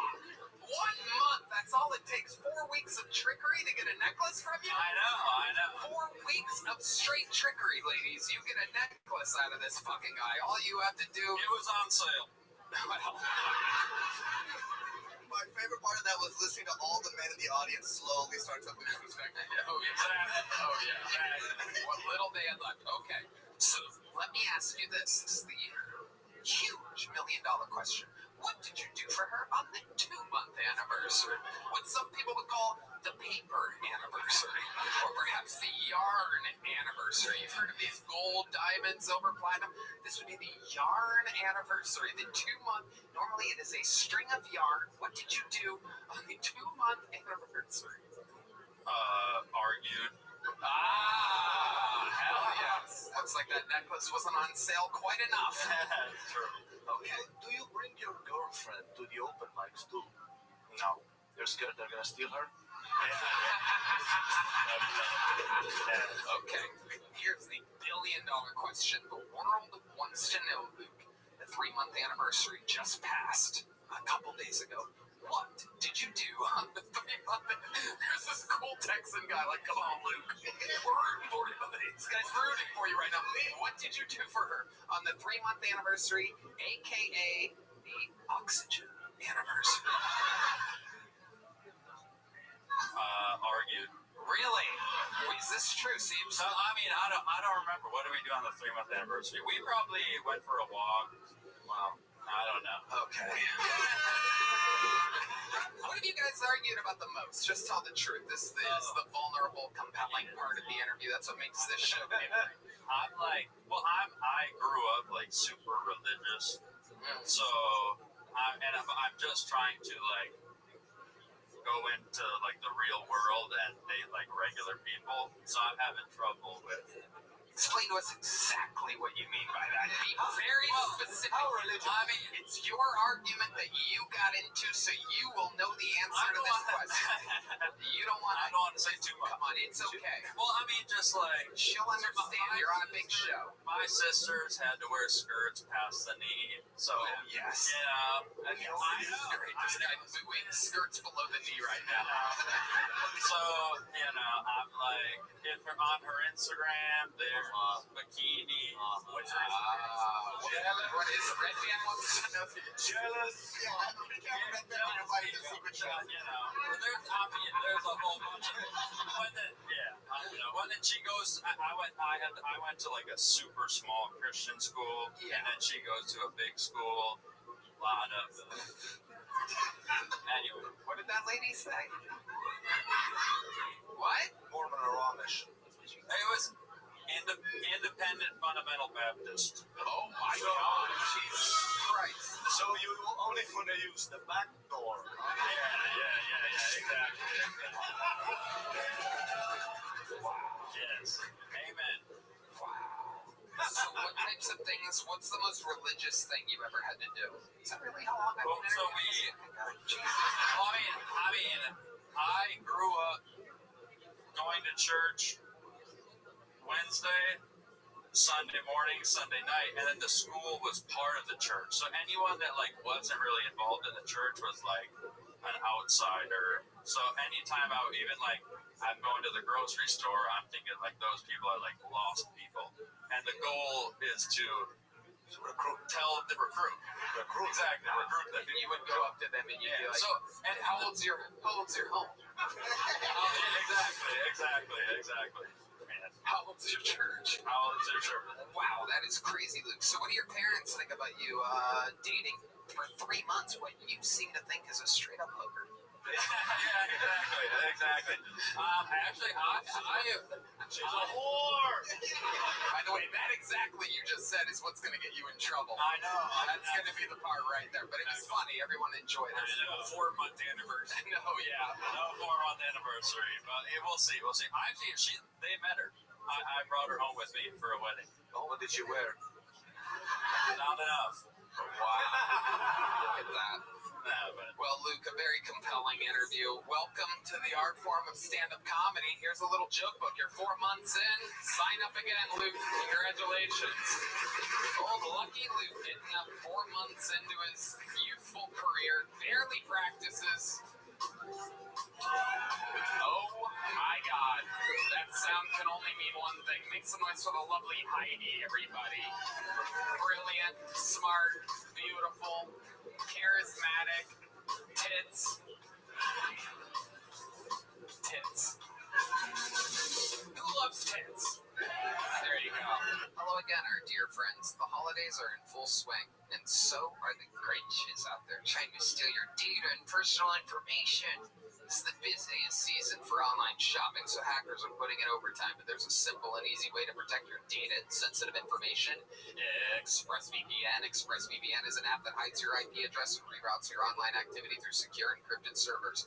1 month! That's all it takes. 4 weeks of trickery to get a necklace from you? I know. 4 weeks of straight trickery, ladies. You get a necklace out of this fucking guy. All you have to do... It was on sale. My favorite part of that was listening to all the men in the audience slowly start to lose respect. Oh, yeah. What little they had left. Okay. So, let me ask you this. This is the huge $1 million question. What did you do for her on the 2-month anniversary? What some people would call the paper anniversary. Or perhaps the yarn anniversary. You've heard of these gold, diamond, silver, platinum. This would be the yarn anniversary. The 2-month, normally it is a string of yarn. What did you do on the 2-month anniversary? Argued. Hell yes. Looks like that necklace wasn't on sale quite enough. True. Okay. Do you bring your girlfriend to the open mics too? No. You're scared they're gonna steal her? Okay. Here's the $1 billion question the world wants to know, Luke. The 3-month anniversary just passed a couple days ago. What did you do on the 3-month? There's this cool Texan guy come on, Luke. We're rooting for you, buddy. This guy's rooting for you right now. What did you do for her on the 3-month anniversary, a.k.a. the oxygen anniversary? Argued. Really? Is this true? So, I don't remember. What did we do on the 3-month anniversary? We probably went for a walk. Well, I don't know. Okay. What have you guys argued about the most? Just tell the truth. This is the vulnerable, compelling part of the interview. That's what makes this show favorite. I grew up super religious, so I'm just trying to go into the real world and date regular people. So I'm having trouble with. Explain to us exactly what you mean by that. Be specific. How religious? I mean, it's your argument that you got into, so you will know the answer to this question. You don't want I don't want to say too much. Come on, it's okay. Well, I mean, just like She'll understand. You're on a big show. my sisters had to wear skirts past the knee, so Yes. yeah, I know. This guy doing skirts below the knee right now. So I'm like, if her on her Instagram, there's bikini, which is What is Red Band wants to know? Jealous. Yeah, be careful that man on your body in the secret show. there's a whole bunch of when then she goes. I went to like a super small Christian school, and then she goes to a big school. A lot of anyway. What did that lady say? What? Mormon or Amish. It was independent fundamental Baptist. Oh my God! Jesus Christ! So you only want to use the back door. Yeah, exactly. Wow. Yes. Amen. Wow. So what types of things? What's the most religious thing you ever had to do? Is that really how long I've Well, been so I grew up going to church Wednesday, Sunday morning, Sunday night, and then the school was part of the church. So anyone that like wasn't really involved in the church was like an outsider. So anytime I'm going to the grocery store, I'm thinking like those people are like lost people, and the goal is to recruit exactly recruit them. You would go up to them and you'd be like, so and how old's your home? Exactly. Man. How old's your church? Wow, that is crazy, Luke. So what do your parents think about you dating for 3 months what you seem to think is a straight up hooker? Yeah, exactly. Actually, she's a whore. By the way, that exactly you just said is what's going to get you in trouble. I know. That's going to be the part right there. But it was funny. Everyone enjoyed it. 4-month anniversary. No, yeah. No 4-month anniversry. But we'll see. Actually, they met her. I brought her home with me for a wedding. Oh, what did you wear? Not enough. Wow. Look at that. Well, Luke, a very compelling interview. Welcome to the art form of stand-up comedy. Here's a little joke book. You're 4 months in. Sign up again, Luke. Congratulations. Oh, lucky Luke getting up 4 months into his youthful career. Barely practices. Oh, my God. That sound can only mean one thing. Make some noise for the lovely Heidi, everybody. Brilliant, smart, beautiful, charismatic, tits. Who loves tits? There you go. Hello again, our dear friends. The holidays are in full swing, and so are the Grinches out there trying to steal your data and personal information. This is the busiest season for online shopping, so hackers are putting in overtime, but there's a simple and easy way to protect your data and sensitive information. ExpressVPN. ExpressVPN is an app that hides your IP address and reroutes your online activity through secure encrypted servers.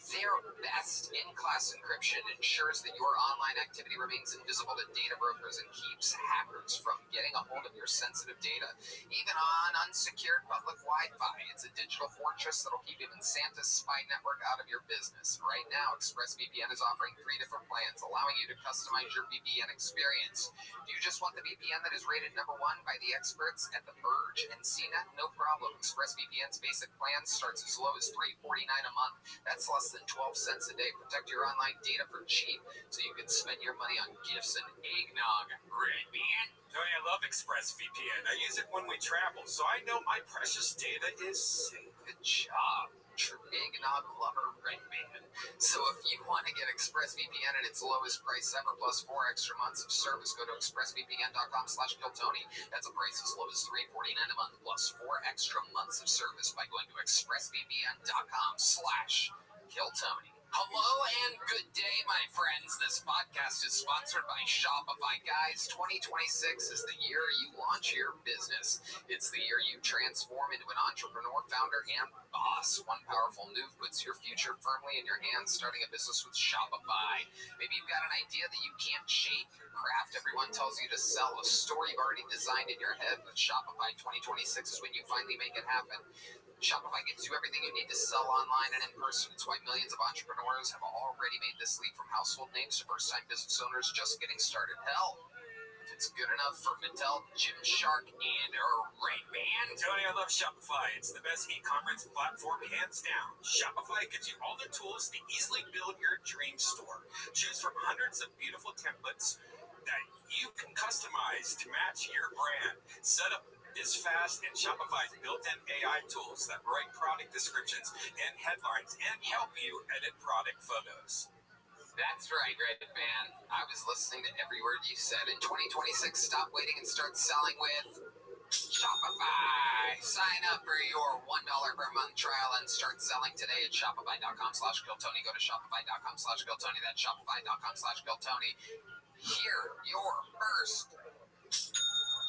Their best in-class encryption ensures that your online activity remains invisible to data brokers and keeps hackers from getting a hold of your sensitive data, even on unsecured public Wi-Fi. It's a digital fortress that'll keep even Santa's spy network out of your business. Right now, ExpressVPN is offering 3 different plans, allowing you to customize your VPN experience. Do you just want the VPN that is rated #1 by the experts at The Verge and CNET? No problem. ExpressVPN's basic plan starts as low as $3.49 a month. That's less than 12 cents a day. Protect your online data for cheap so you can spend your money on gifts and eggnog. Red Band? Tony, I love ExpressVPN. I use it when we travel, so I know my precious data is safe. Good job. True eggnog lover, Red Band. So if you want to get ExpressVPN at its lowest price ever, plus 4 extra months of service, go to expressvpn.com/KillTony. That's a price as low as $3.49 a month, plus 4 extra months of service by going to expressvpn.com/KillTony. Hello and good day, my friends. This podcast is sponsored by Shopify. Guys, 2026 is the year you launch your business. business. It's the year you transform into an entrepreneur, founder, and boss. One powerful move puts your future firmly in your hands, starting a business with Shopify. Maybe you've got an idea that you can't shape, craft. Everyone tells you to sell a story you've already designed in your head. With Shopify, 2026 is when you finally make it happen. Shopify gives you everything you need to sell online and in person. It's why millions of entrepreneurs have already made this leap, from household names to first-time business owners just getting started. Hell, if it's good enough for Mattel, Gymshark, and Ray-Ban. Tony, I love Shopify. It's the best e-commerce platform, hands down. Shopify gives you all the tools to easily build your dream store. Choose from hundreds of beautiful templates that you can customize to match your brand. Setup is fast, and Shopify's built-in AI tools that write product descriptions and headlines and help you edit product photos. That's right, Red-Ban. I was listening to every word you said. In 2026, stop waiting and start selling with Shopify. Sign up for your $1 per month trial and start selling today at shopify.com/GilTony. Go to shopify.com/GilTony. That's shopify.com/GilTony. Hear your first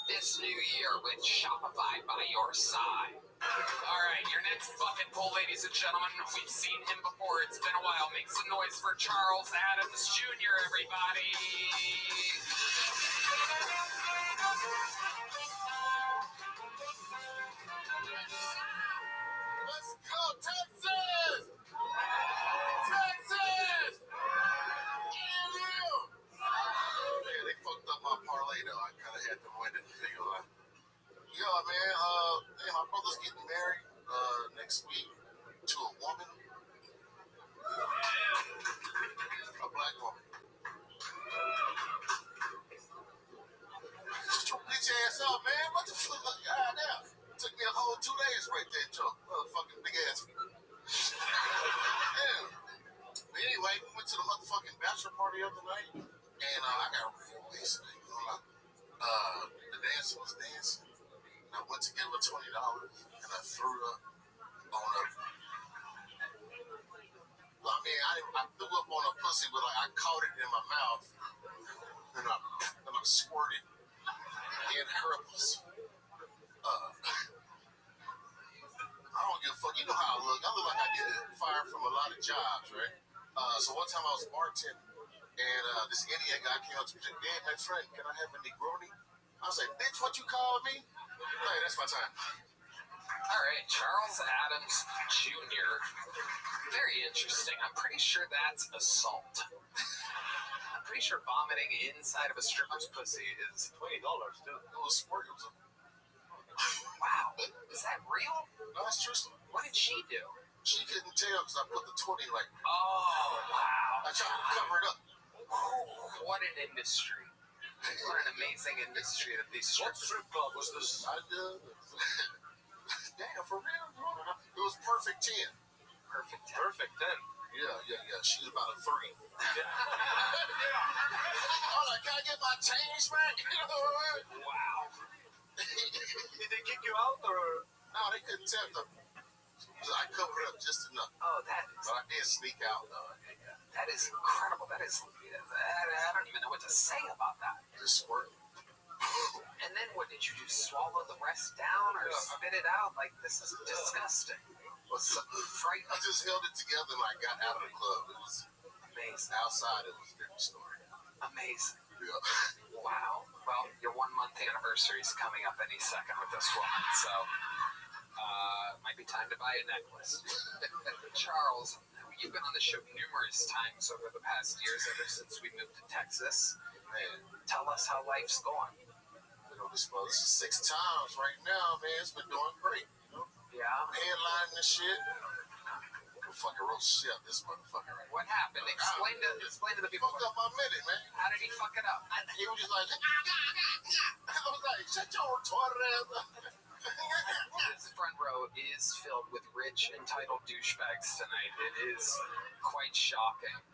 this new year with Shopify by your side. All right, your next fucking poll, ladies and gentlemen. We've seen him before. It's been a while. Make some noise for Charles Adams Jr., everybody. Let's go, Texas! Texas! Yeah, they fucked up my parlay, though. I kind of had to win it. Yeah, man. Hey, my brother's getting married next week to a woman, a black woman. Just your bitch ass up, man. What the fuck? God damn. Took me a whole 2 days right there, Joe. Motherfucking big ass. Damn. But anyway, we went to the motherfucking bachelor party the other night, and I got real wasted. The dancer was dancing, and I went to give her $20, and I threw her on her. I mean, I threw up on her pussy, but like, I caught it in my mouth, and I squirted in her pussy. I don't give a fuck. You know how I look. I look like I get fired from a lot of jobs, right? So one time I was bartending, and this Indian guy came up to me and said, "Hey, my friend, can I have a Negroni?" I was like, "Bitch, what you called me?" Hey, that's my time. All right, Charles Adams Jr. Very interesting. I'm pretty sure that's assault. I'm pretty sure vomiting inside of a stripper's pussy is $20 too. It was squirt. Wow, is that real? No, that's true. What did she do? She couldn't tell because I put the 20 like. Oh, wow. I tried to cover it up. What an industry. What an amazing industry that these What strippers. strip club was this? I did. Damn, for real? It was perfect 10. Perfect. Perfect then. Yeah. She was about a 3. Yeah. I'm like, can I get my change back? Wow. Did they kick you out or? No, they couldn't tell them. I covered up just enough. Oh, that is. But I did sneak out, though. That is incredible. That is. I don't even know what to say about that. Just squirt. And then what did you do? Swallow the rest down or spit it out? Like, this is disgusting. I Frightening. just held it together and I got out of the club. It was Amazing. outside. It was a different story. Amazing. Yeah. Wow. Well, your 1 month anniversary is coming up any second with this woman, so might be time to buy a necklace. Charles, you've been on the show numerous times over the past years, ever since we moved to Texas. Man, Tell us how life's going. this is 6 times right now, man. It's been doing great. Yeah. Headlining this shit. I'm fucking roast shit out this motherfucker right now. What happened? Explain to the people. Fucked up my minute, man. How did he fuck it up? He was just like, I was like, shut your retarded ass up. This front row is filled with rich, entitled douchebags tonight. It is quite shocking.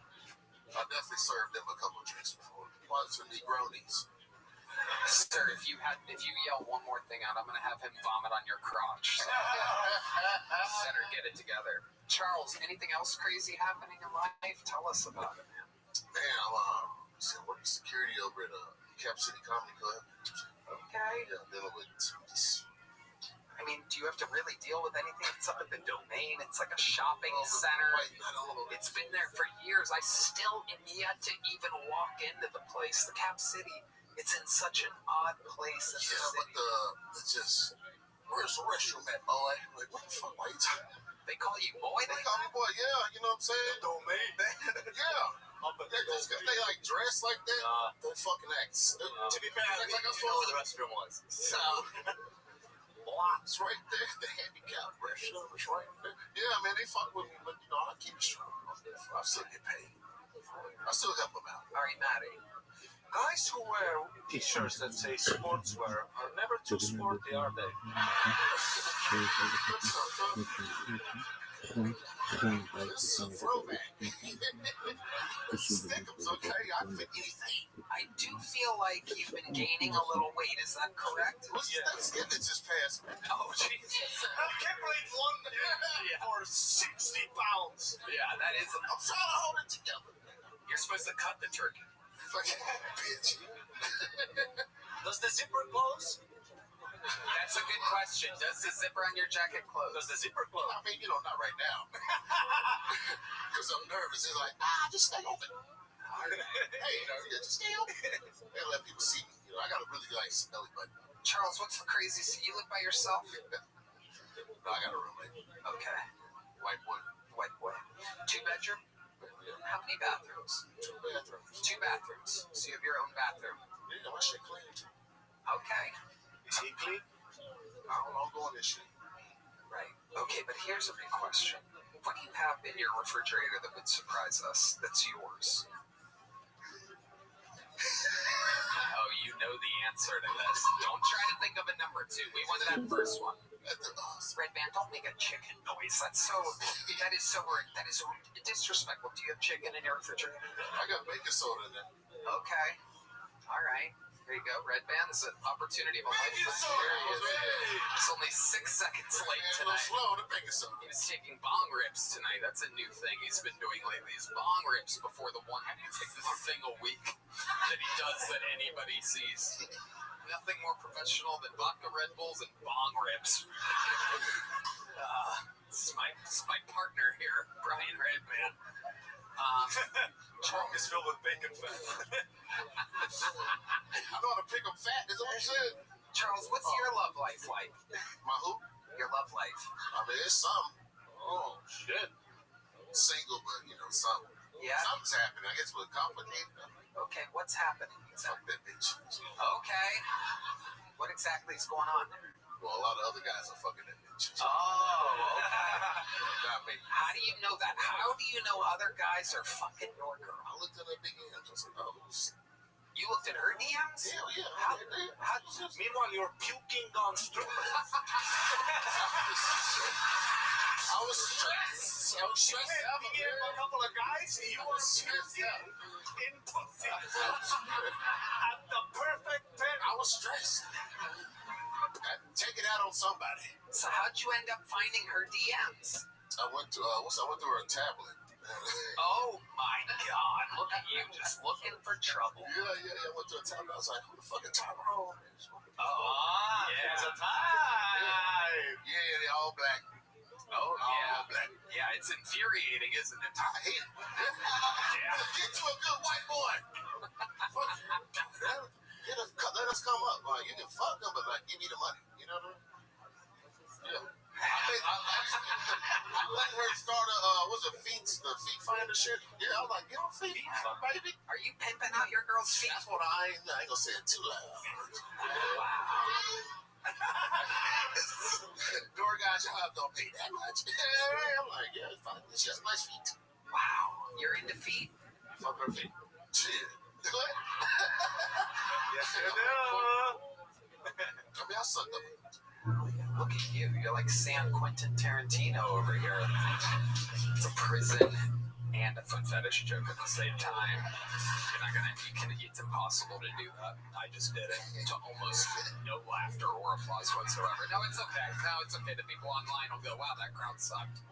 I definitely served them a couple of drinks before. Bunch of Negronis. Sir, if you yell one more thing out, I'm gonna have him vomit on your crotch. So, better get it together. Charles, anything else crazy happening in life? Tell us about it, man. Man, I'm working security over at Cap City Comedy Club. Okay. Yeah, dealing with this you have to really deal with anything? It's up at the Domain. It's like a shopping center. It's been there for years. I still am yet to even walk into the place. The Cap City. It's in such an odd place. Yeah, but it's just, where's the restroom at, boy? Like, what the fuck? Why you talking? They call you boy? They call me boy, yeah, you know what I'm saying? Domain. Yeah. Just because they like dress like that, they fucking act. To be fair, like you know where the restroom was. So, blocks right there. The handicap restroom is right there. Yeah, man, they fuck with me, but you know, I keep it strong. I still get paid. I still help them out. All right, Maddie. Guys who wear t-shirts that say sportswear are never too sporty, are they? This is a throwback. Stickums, okay? I fit anything. I do feel like you've been gaining a little weight. Is that correct? Thanksgiving just passed. Oh, Jesus. I can't believe one for 60 pounds. Yeah, that is. I'm trying to hold it together. You're supposed to cut the turkey. Fucking bitch. Does the zipper close? That's a good question. Does the zipper on your jacket close? Does the zipper close? I mean, you know, not right now. Because I'm nervous. It's like, just stay open. Hey, you know, just stay open. And let people see me. You know, I got a really nice smelly butt. Charles, what's the craziest? You live by yourself? No, I got a roommate. Okay. White boy. White boy. 2-bedroom? How many bathrooms? 2 bathrooms. 2 bathrooms. So you have your own bathroom. Yeah, my shit clean too. Okay. Is he clean? I don't know, going this shit. Right. Okay, but here's a big question. What do you have in your refrigerator that would surprise us? That's yours. Oh, you know the answer to this. Don't try to think of a number 2. We want that first one. Red Band, don't make a chicken noise. That is so disrespectful. Do you have chicken in your refrigerator? I got baking soda in there. Okay. All right. There you go. Red Band is an opportunity of a lifetime. It's only 6 seconds late tonight. Slow, the baking soda. He was taking bong rips tonight. That's a new thing he's been doing lately. Is bong rips before the one thing a week that he does that anybody sees. Nothing more professional than vodka Red Bulls and bong rips. This is my partner here, Brian Redman. Trunk is filled with bacon fat. I know how to pick up fat. Is that what you said? Charles, what's your love life like? My who? Your love life. I mean, it's some. Oh, shit. Single, but, you know, something. Yeah? Something's happening. I guess we're complicated. Okay, what's happening? Fuck that bitch. Okay. What exactly is going on? Well, a lot of other guys are fucking that bitch. Oh, okay. Not me. How do you know that? How do you know other guys are fucking your girl? I looked at her big hands. I was like, oh, shit. You looked at her DMs? Hell yeah. How? Meanwhile, you're puking on strippers. I was stressed. A couple of guys, you were puking in pussy. At the perfect time. I was stressed. Take it out on somebody. So how'd you end up finding her DMs? I went to her tablet. Oh my God! Look at you, just looking for trouble. Yeah. I went to a tablet. I was like, who the fuck is Tyrone? Oh, yeah. It's a time. Yeah, they're all black. Oh, yeah. All black. Yeah, it's infuriating, isn't it? I hate it. Yeah. Get to a good white boy. Let us come up. You can fuck them, but like, give me the money. You know what I mean? Yeah. I let her start the feet finder shit. Yeah, I was like, get on feet, baby. Are you pimping out your girl's feet? That's what I ain't gonna say it too loud. Door guys, y'all don't pay that much. I'm like, yeah, it's fine. She has nice feet. Wow, you're into feet? Fuck her feet. Shit. What? Yes, you do. I mean, I sucked up. Look at you. You're like San Quentin Tarantino over here. It's a prison and a foot fetish joke at the same time. It's impossible to do that. I just did it to almost no laughter or applause whatsoever. No, it's okay. The people online will go, wow, that crowd sucked.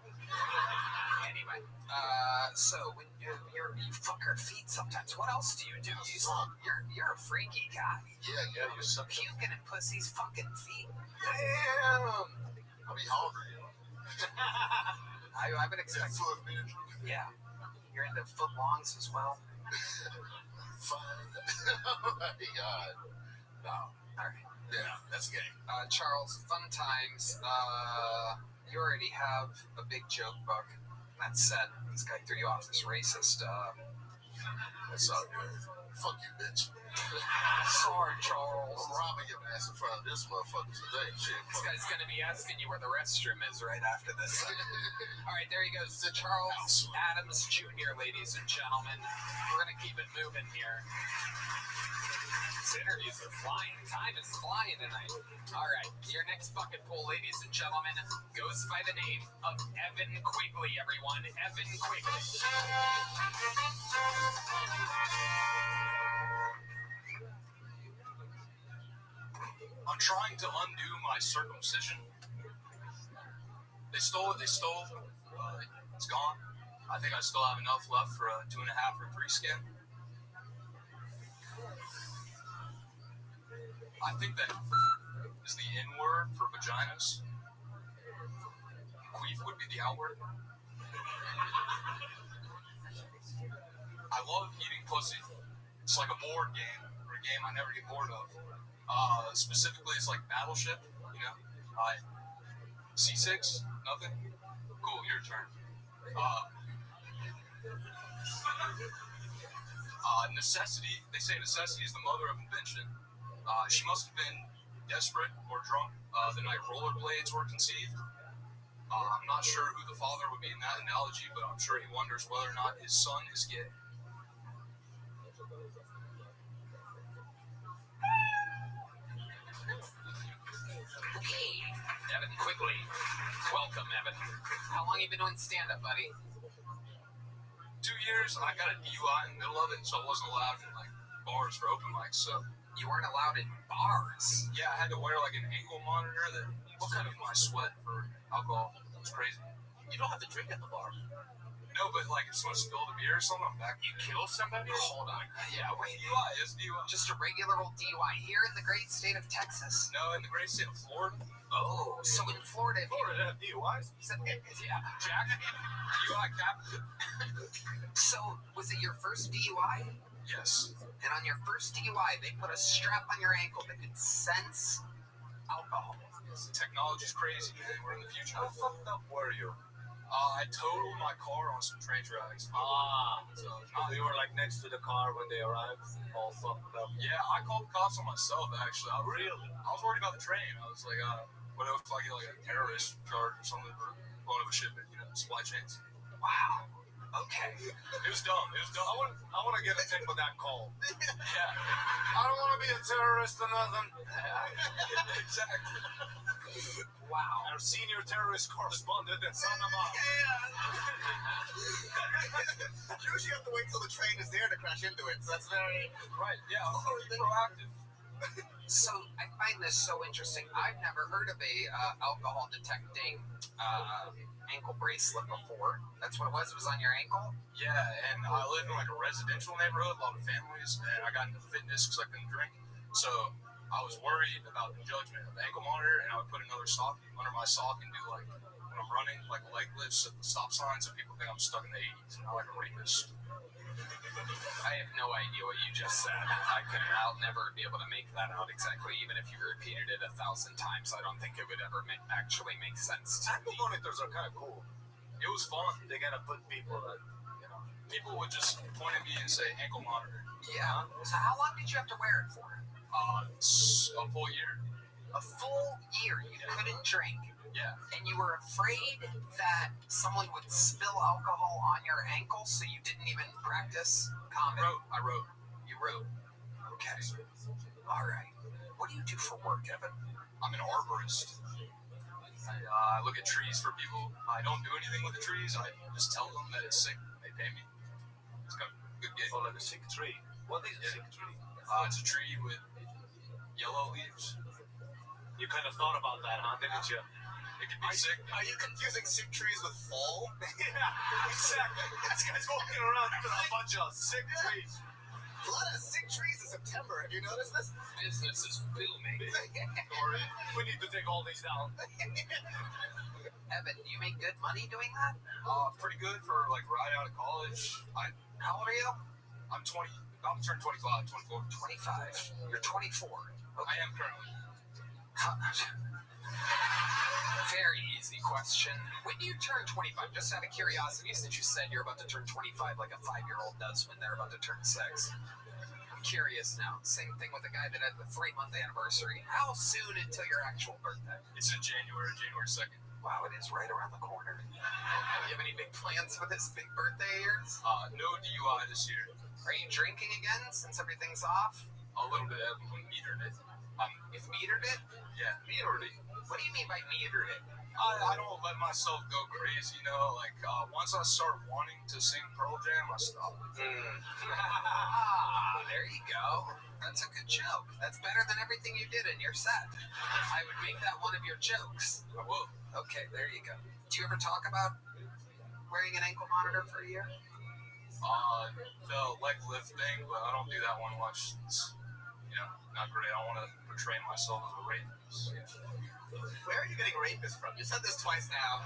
Anyway, so when you fuck her feet sometimes, what else do you do? You're a freaky guy. Yeah, You're puking in pussy's fucking feet. Damn. I'll be hungry. I would expect. Foot, man. Yeah. You're into foot longs as well? Fine. Oh my God. No. All right. Yeah, that's gay. Charles, fun times. You already have a big joke book. That said, this guy threw you off this racist. That's all good. Fuck you, bitch. Sorry, Charles. I'm robbing your ass in front of this motherfucker today. Shit. This guy's gonna be asking you where the restroom is right after this. All right, there he goes. Charles Adams Jr., ladies and gentlemen. We're gonna keep it moving here. These interviews are flying. Time is flying tonight. All right, your next bucket pool, ladies and gentlemen, goes by the name of Evan Quigley, everyone. Evan Quigley. I'm trying to undo my circumcision. They stole it. It's gone. I think I still have enough left for a 2.5 or 3 skin. I think that is the N word for vaginas. Queef would be the L word. I love eating pussy. It's like a board game, or a game I never get bored of. Specifically, it's like Battleship, you know. C6, nothing. Cool, your turn. Necessity. They say necessity is the mother of invention. She must have been desperate or drunk the night rollerblades were conceived. I'm not sure who the father would be in that analogy, but I'm sure he wonders whether or not his son is gay. Hey, Evan Quigley. Welcome, Evan. How long you been doing stand-up, buddy? 2 years. I got a DUI in the middle of it, so I wasn't allowed in like bars for open mics. So you weren't allowed in bars? Yeah, I had to wear like an ankle monitor that looked at my sweat for alcohol. It was crazy. You don't have to drink at the bar. No, but like if someone spilled a beer or something, I'm back. You kill somebody? Hold on. Yeah, wait. DUI is DUI. Just a regular old DUI here in the great state of Texas? No, in the great state of Florida. Oh, so in Florida. Florida have DUIs? Yeah, Jack. DUI captain. So, was it your first DUI? Yes. And on your first DUI, they put a strap on your ankle that could sense alcohol. Technology's crazy, man. We're in the future. How fucked up were you? I totaled my car on some train tracks. So you were like next to the car when they arrived, all fucked up. Yeah, I called the cops on myself, actually. Really? I was worried about the train. I was like, what if I get like a terrorist charge or something for blowing up a shipment, you know, supply chains. Wow. Okay. It was dumb. I want to get a tip of that call. Yeah. I don't want to be a terrorist or nothing. Exactly. Wow. Our senior terrorist correspondent in Panama. Usually you have to wait till the train is there to crash into it, so that's very... Right, yeah, I'm very proactive. So, I find this so interesting. I've never heard of a alcohol detecting ankle bracelet before. That's what it was? It was on your ankle? Yeah, and I live in like a residential neighborhood, a lot of families, and I got into fitness because I couldn't drink. So I was worried about the judgment of the ankle monitor, and I would put another sock under my sock and do like, when I'm running, like leg lifts at the stop sign so people think I'm stuck in the 80s and I'm like a rapist. I have no idea what you just said. I'll never be able to make that out exactly. Even if you repeated it 1,000 times, I don't think it would ever actually make sense to Ankle me. monitors are kind of cool. It was fun. They gotta put people that, People would just point at me and say ankle monitor. Yeah. So how long did you have to wear it for? A full year. A full year. You couldn't drink. Yeah. And you were afraid that someone would spill alcohol on your ankle, so you didn't even practice comedy? I wrote. You wrote. Okay. All right. What do you do for work, Evan? I'm an arborist. I look at trees for people. I don't do anything with the trees. I just tell them that it's sick. They pay me. It's kind of a good gig. Oh, like a sick tree. What is a sick tree? It's a tree with yellow leaves. You kind of thought about that, huh? Didn't you? It could be sick. Are you confusing sick trees with fall? Yeah, exactly. This guy's walking around with a bunch of sick trees. A lot of sick trees in September. Have you noticed this? Business is booming. Corey, we need to take all these down. Evan, do you make good money doing that? Pretty good for like right out of college. How old are you? I'm 20. I'm turning 25, 24. 25. You're 24. I am currently. Very easy question. When do you turn 25? Just out of curiosity, since you said you're about to turn 25 like a 5-year-old does when they're about to turn 6. I'm curious now. Same thing with the guy that had the 3-month anniversary. How soon until your actual birthday? It's in January 2nd. Wow, it is right around the corner. Do you have any big plans for this big birthday of yours? No DUI this year. Are you drinking again since everything's off? A little bit. I'm metered it. You've metered it? Yeah, metered it. What do you mean by metered it? I don't let myself go crazy, you know. Like once I start wanting to sing Pearl Jam, I stop. There you go. That's a good joke. That's better than everything you did in your set. I would make that one of your jokes. I will. Okay, there you go. Do you ever talk about wearing an ankle monitor for a year? The leg lift thing, but I don't do that one much. It's, not great. I don't want to portray myself as a rapist. Where are you getting rapist from? You said this twice now,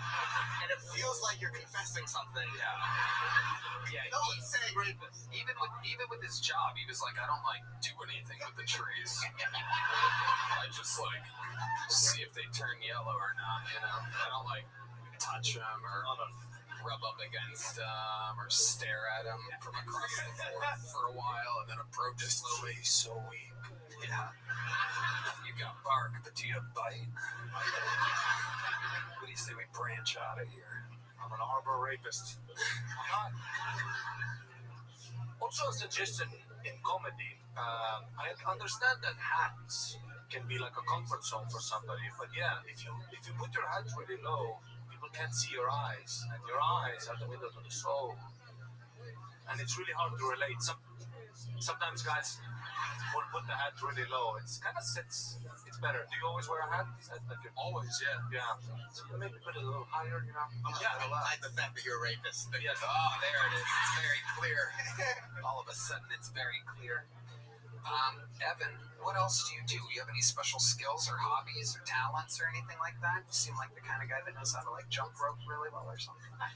and it feels like you're confessing something. Yeah. No one's saying rapist. Even with his job, he was like, I don't do anything with the trees. I just see if they turn yellow or not. I don't touch them or rub up against them or stare at them from across the floor for a while and then approach slowly. So weak. Yeah. You got bark, but do you bite? What do you say we branch out of here? I'm an arbor rapist. Also a suggestion in comedy. I understand that hats can be like a comfort zone for somebody, but yeah, if you put your hat really low, people can't see your eyes, and your eyes are the window to the soul. And it's really hard to relate. Sometimes guys will put the hat really low. It's kind of sits. It's better. Do you always wear a hat? Always, yeah. Yeah. So maybe put it a little higher, Yeah, I like the fact that you're a rapist. Yes. Oh, there it is. It's very clear. All of a sudden, it's very clear. Evan, what else do? You have any special skills or hobbies or talents or anything like that? You seem like the kind of guy that knows how to jump rope really well or something. I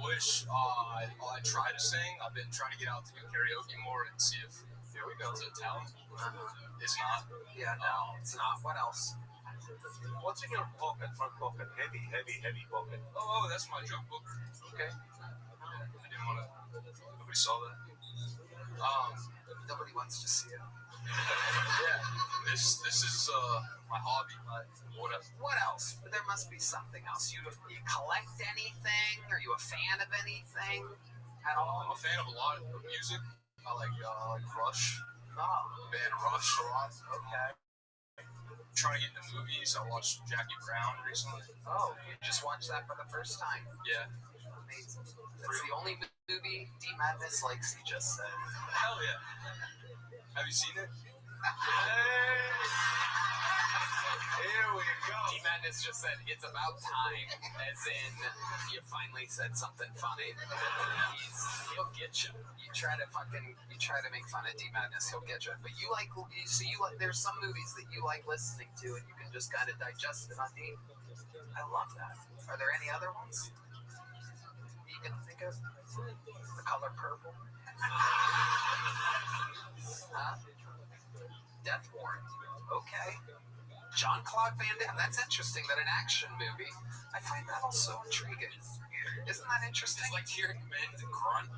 wish. I try to sing. I've been trying to get out to do karaoke more and see if here we go. It's a talent. It's not. Yeah, no, it's not. What else? What's in your pocket? Front pocket? Heavy pocket. Oh, that's my joke book. Okay. I didn't want to. Nobody saw that. Nobody wants to see it. Yeah. This is my hobby. What else? There must be something else. You collect anything? Are you a fan of anything at all? I'm a fan of a lot of music. I like Rush. Oh. Band Rush a lot. Okay. Trying to get into movies. I watched Jackie Brown recently. Oh, you just watched that for the first time? Yeah. Amazing. That's the only movie D Madness likes, he just said. Hell yeah. Have you seen it? Here we go. D Madness just said it's about time, as in you finally said something funny. He'll get you. You try to make fun of D Madness, he'll get you. But you like there's some movies that you like listening to, and you can just kind of digest it on D. I love that. Are there any other ones you can think of? The Color Purple. Huh? Death Warrant. Okay. Jean-Claude Van Damme. That's interesting. That an action movie. I find that also intriguing. Isn't that interesting? It's like hearing men grunt.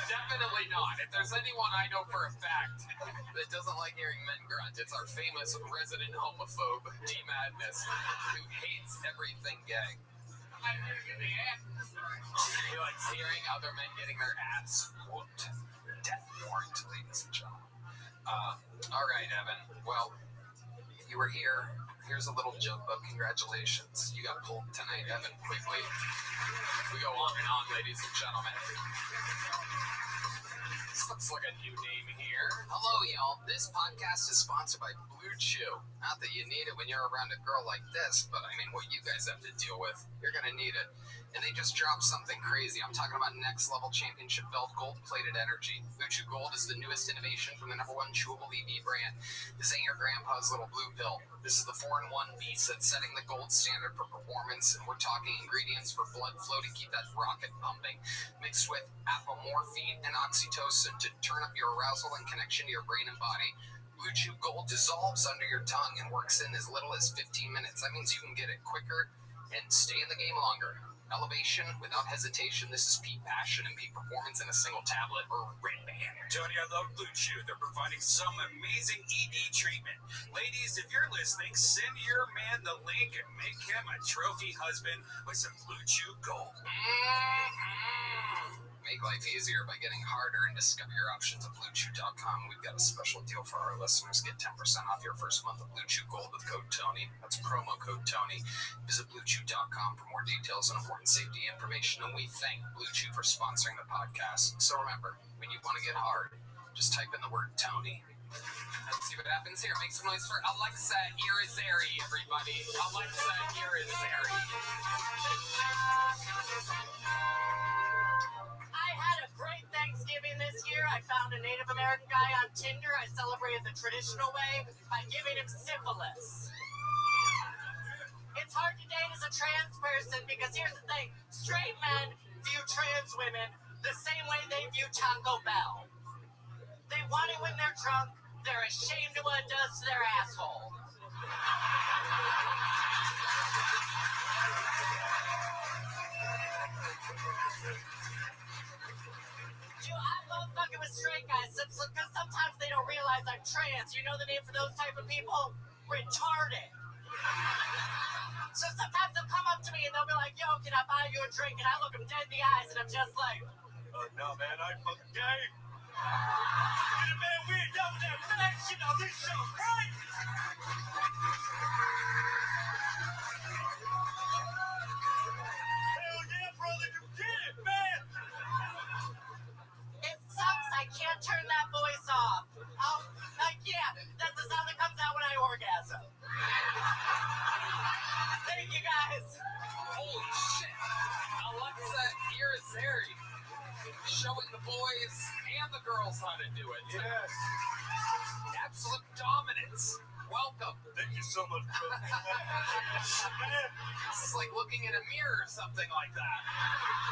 Definitely not. If there's anyone I know for a fact that doesn't like hearing men grunt, it's our famous resident homophobe, D Madness, who hates everything gay. He likes hearing other men getting their ass whooped. Death Warrant, ladies and gentlemen. All right, Evan. Well, you were here. Here's a little joke book. Congratulations. You got pulled tonight, Evan. Quickly. We go on and on, ladies and gentlemen. This looks like a new name here. Hello, y'all. This podcast is sponsored by Blue Chew. Not that you need it when you're around a girl like this, but I mean, what you guys have to deal with, you're gonna need it. And they just dropped something crazy. I'm talking about next level championship belt gold-plated energy. Blue Chew Gold is the newest innovation from the #1 chewable EV brand. This ain't your grandpa's little blue pill. This is the 4-in-1 beast that's setting the gold standard for performance, and we're talking ingredients for blood flow to keep that rocket pumping, mixed with apomorphine and oxytocin to turn up your arousal and connection to your brain and body. Blue Chew Gold dissolves under your tongue and works in as little as 15 minutes. That means you can get it quicker and stay in the game longer. Elevation without hesitation. This is peak passion and peak performance in a single tablet or wristband. Tony, I love Blue Chew. They're providing some amazing ED treatment. Ladies, if you're listening, send your man the link and make him a trophy husband with some Blue Chew Gold. Make life easier by getting harder and discover your options at BlueChew.com. We've got a special deal for our listeners. Get 10% off your first month of Blue Chew Gold with code TONY. That's promo code TONY. Visit BlueChew.com for more details and important safety information. And we thank Blue Chew for sponsoring the podcast. So remember, when you want to get hard, just type in the word TONY. Let's see what happens here. Make some noise for Alexa Irizarry, everybody. Alexa Irizarry. I had a great Thanksgiving this year. I found a Native American guy on Tinder. I celebrated the traditional way by giving him syphilis. It's hard to date as a trans person because here's the thing. Straight men view trans women the same way they view Taco Bell. They want it when they're drunk. They're ashamed of what it does to their asshole. I love fucking with straight guys because sometimes they don't realize I'm trans. You know the name for those type of people? Retarded. So sometimes they'll come up to me and they'll be like, yo, can I buy you a drink? And I look them dead in the eyes and I'm just like, no, man, I fucking gay. Man, we ain't done with that fat shit on this show, right? Hell yeah, brother, you get it, man. It sucks. I can't turn that voice off. Yeah, that's the sound that comes out when I orgasm. Thank you, guys. Holy shit. Alexa Irizarry. Showing the boys and the girls how to do it. Yes. Absolute dominance. Welcome. Thank you so much, bro. This is like looking in a mirror or something like that.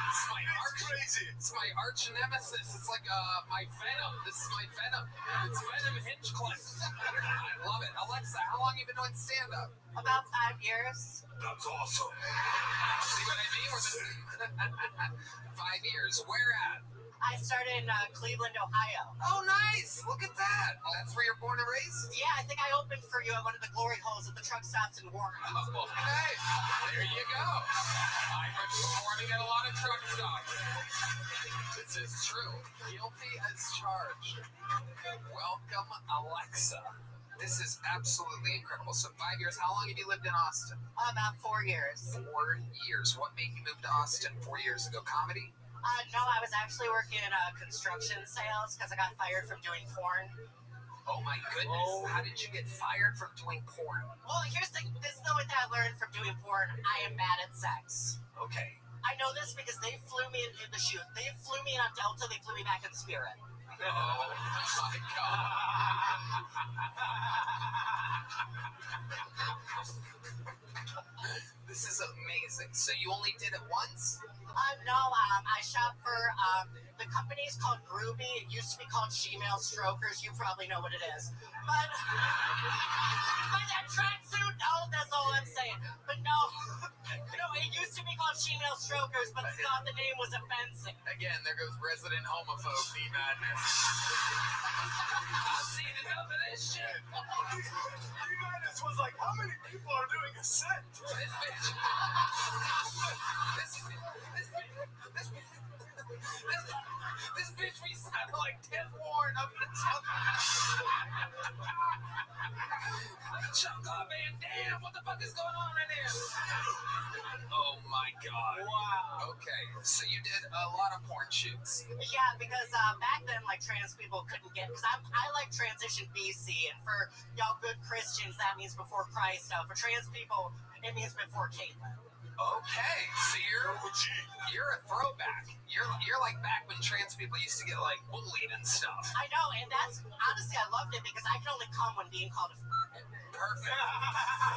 It's my crazy. It's my arch nemesis. It's like my Venom. This is my Venom. It's Venom Hinchcliffe. I love it. Alexa, how long have you been doing stand-up? About 5 years. That's awesome. See what I mean? 5 years. Where at? I started in Cleveland, Ohio. Oh, nice. Look at that. That's where you're born and raised? Yeah, I think I opened for you at one of the glory holes at the truck stops in Warren. Oh, okay. There you go. I've been performing at a lot of truck stops. This is true. Guilty as charged. Welcome, Alexa. This is absolutely incredible. So 5 years. How long have you lived in Austin? About 4 years. 4 years. What made you move to Austin 4 years ago? Comedy? No, I was actually working in construction sales because I got fired from doing porn. Oh my goodness. Oh. How did you get fired from doing porn? Well, here's the thing. This is the only thing I learned from doing porn. I am bad at sex. Okay. I know this because they flew me in the shoot. They flew me in on Delta. They flew me back in Spirit. Oh my God. This is amazing. So you only did it once? No, I shot for, the company's called Groovy. It used to be called She-Male Strokers. You probably know what it is. But that tracksuit, no, that's all I'm saying. But no, it used to be called She-Male Strokers, but they thought the name was offensive. Again, there goes resident homophobe, D-Madness. I've seen enough of this shit. D-Madness was like, How many people are doing a set? This bitch be sounding like Ted Warren up in the top. Chunk up, man. Damn, what the fuck is going on right now? Oh my god. Wow. Okay, so you did a lot of porn shoots. Yeah, because back then, like, trans people couldn't get, because I like transition BC, and for y'all good Christians, that means before Christ. For trans people, it means before Caitlyn. Okay, so you're a throwback. You're like back when trans people used to get like bullied and stuff. I know, and that's, honestly, I loved it because I can only come when being called a Perfect.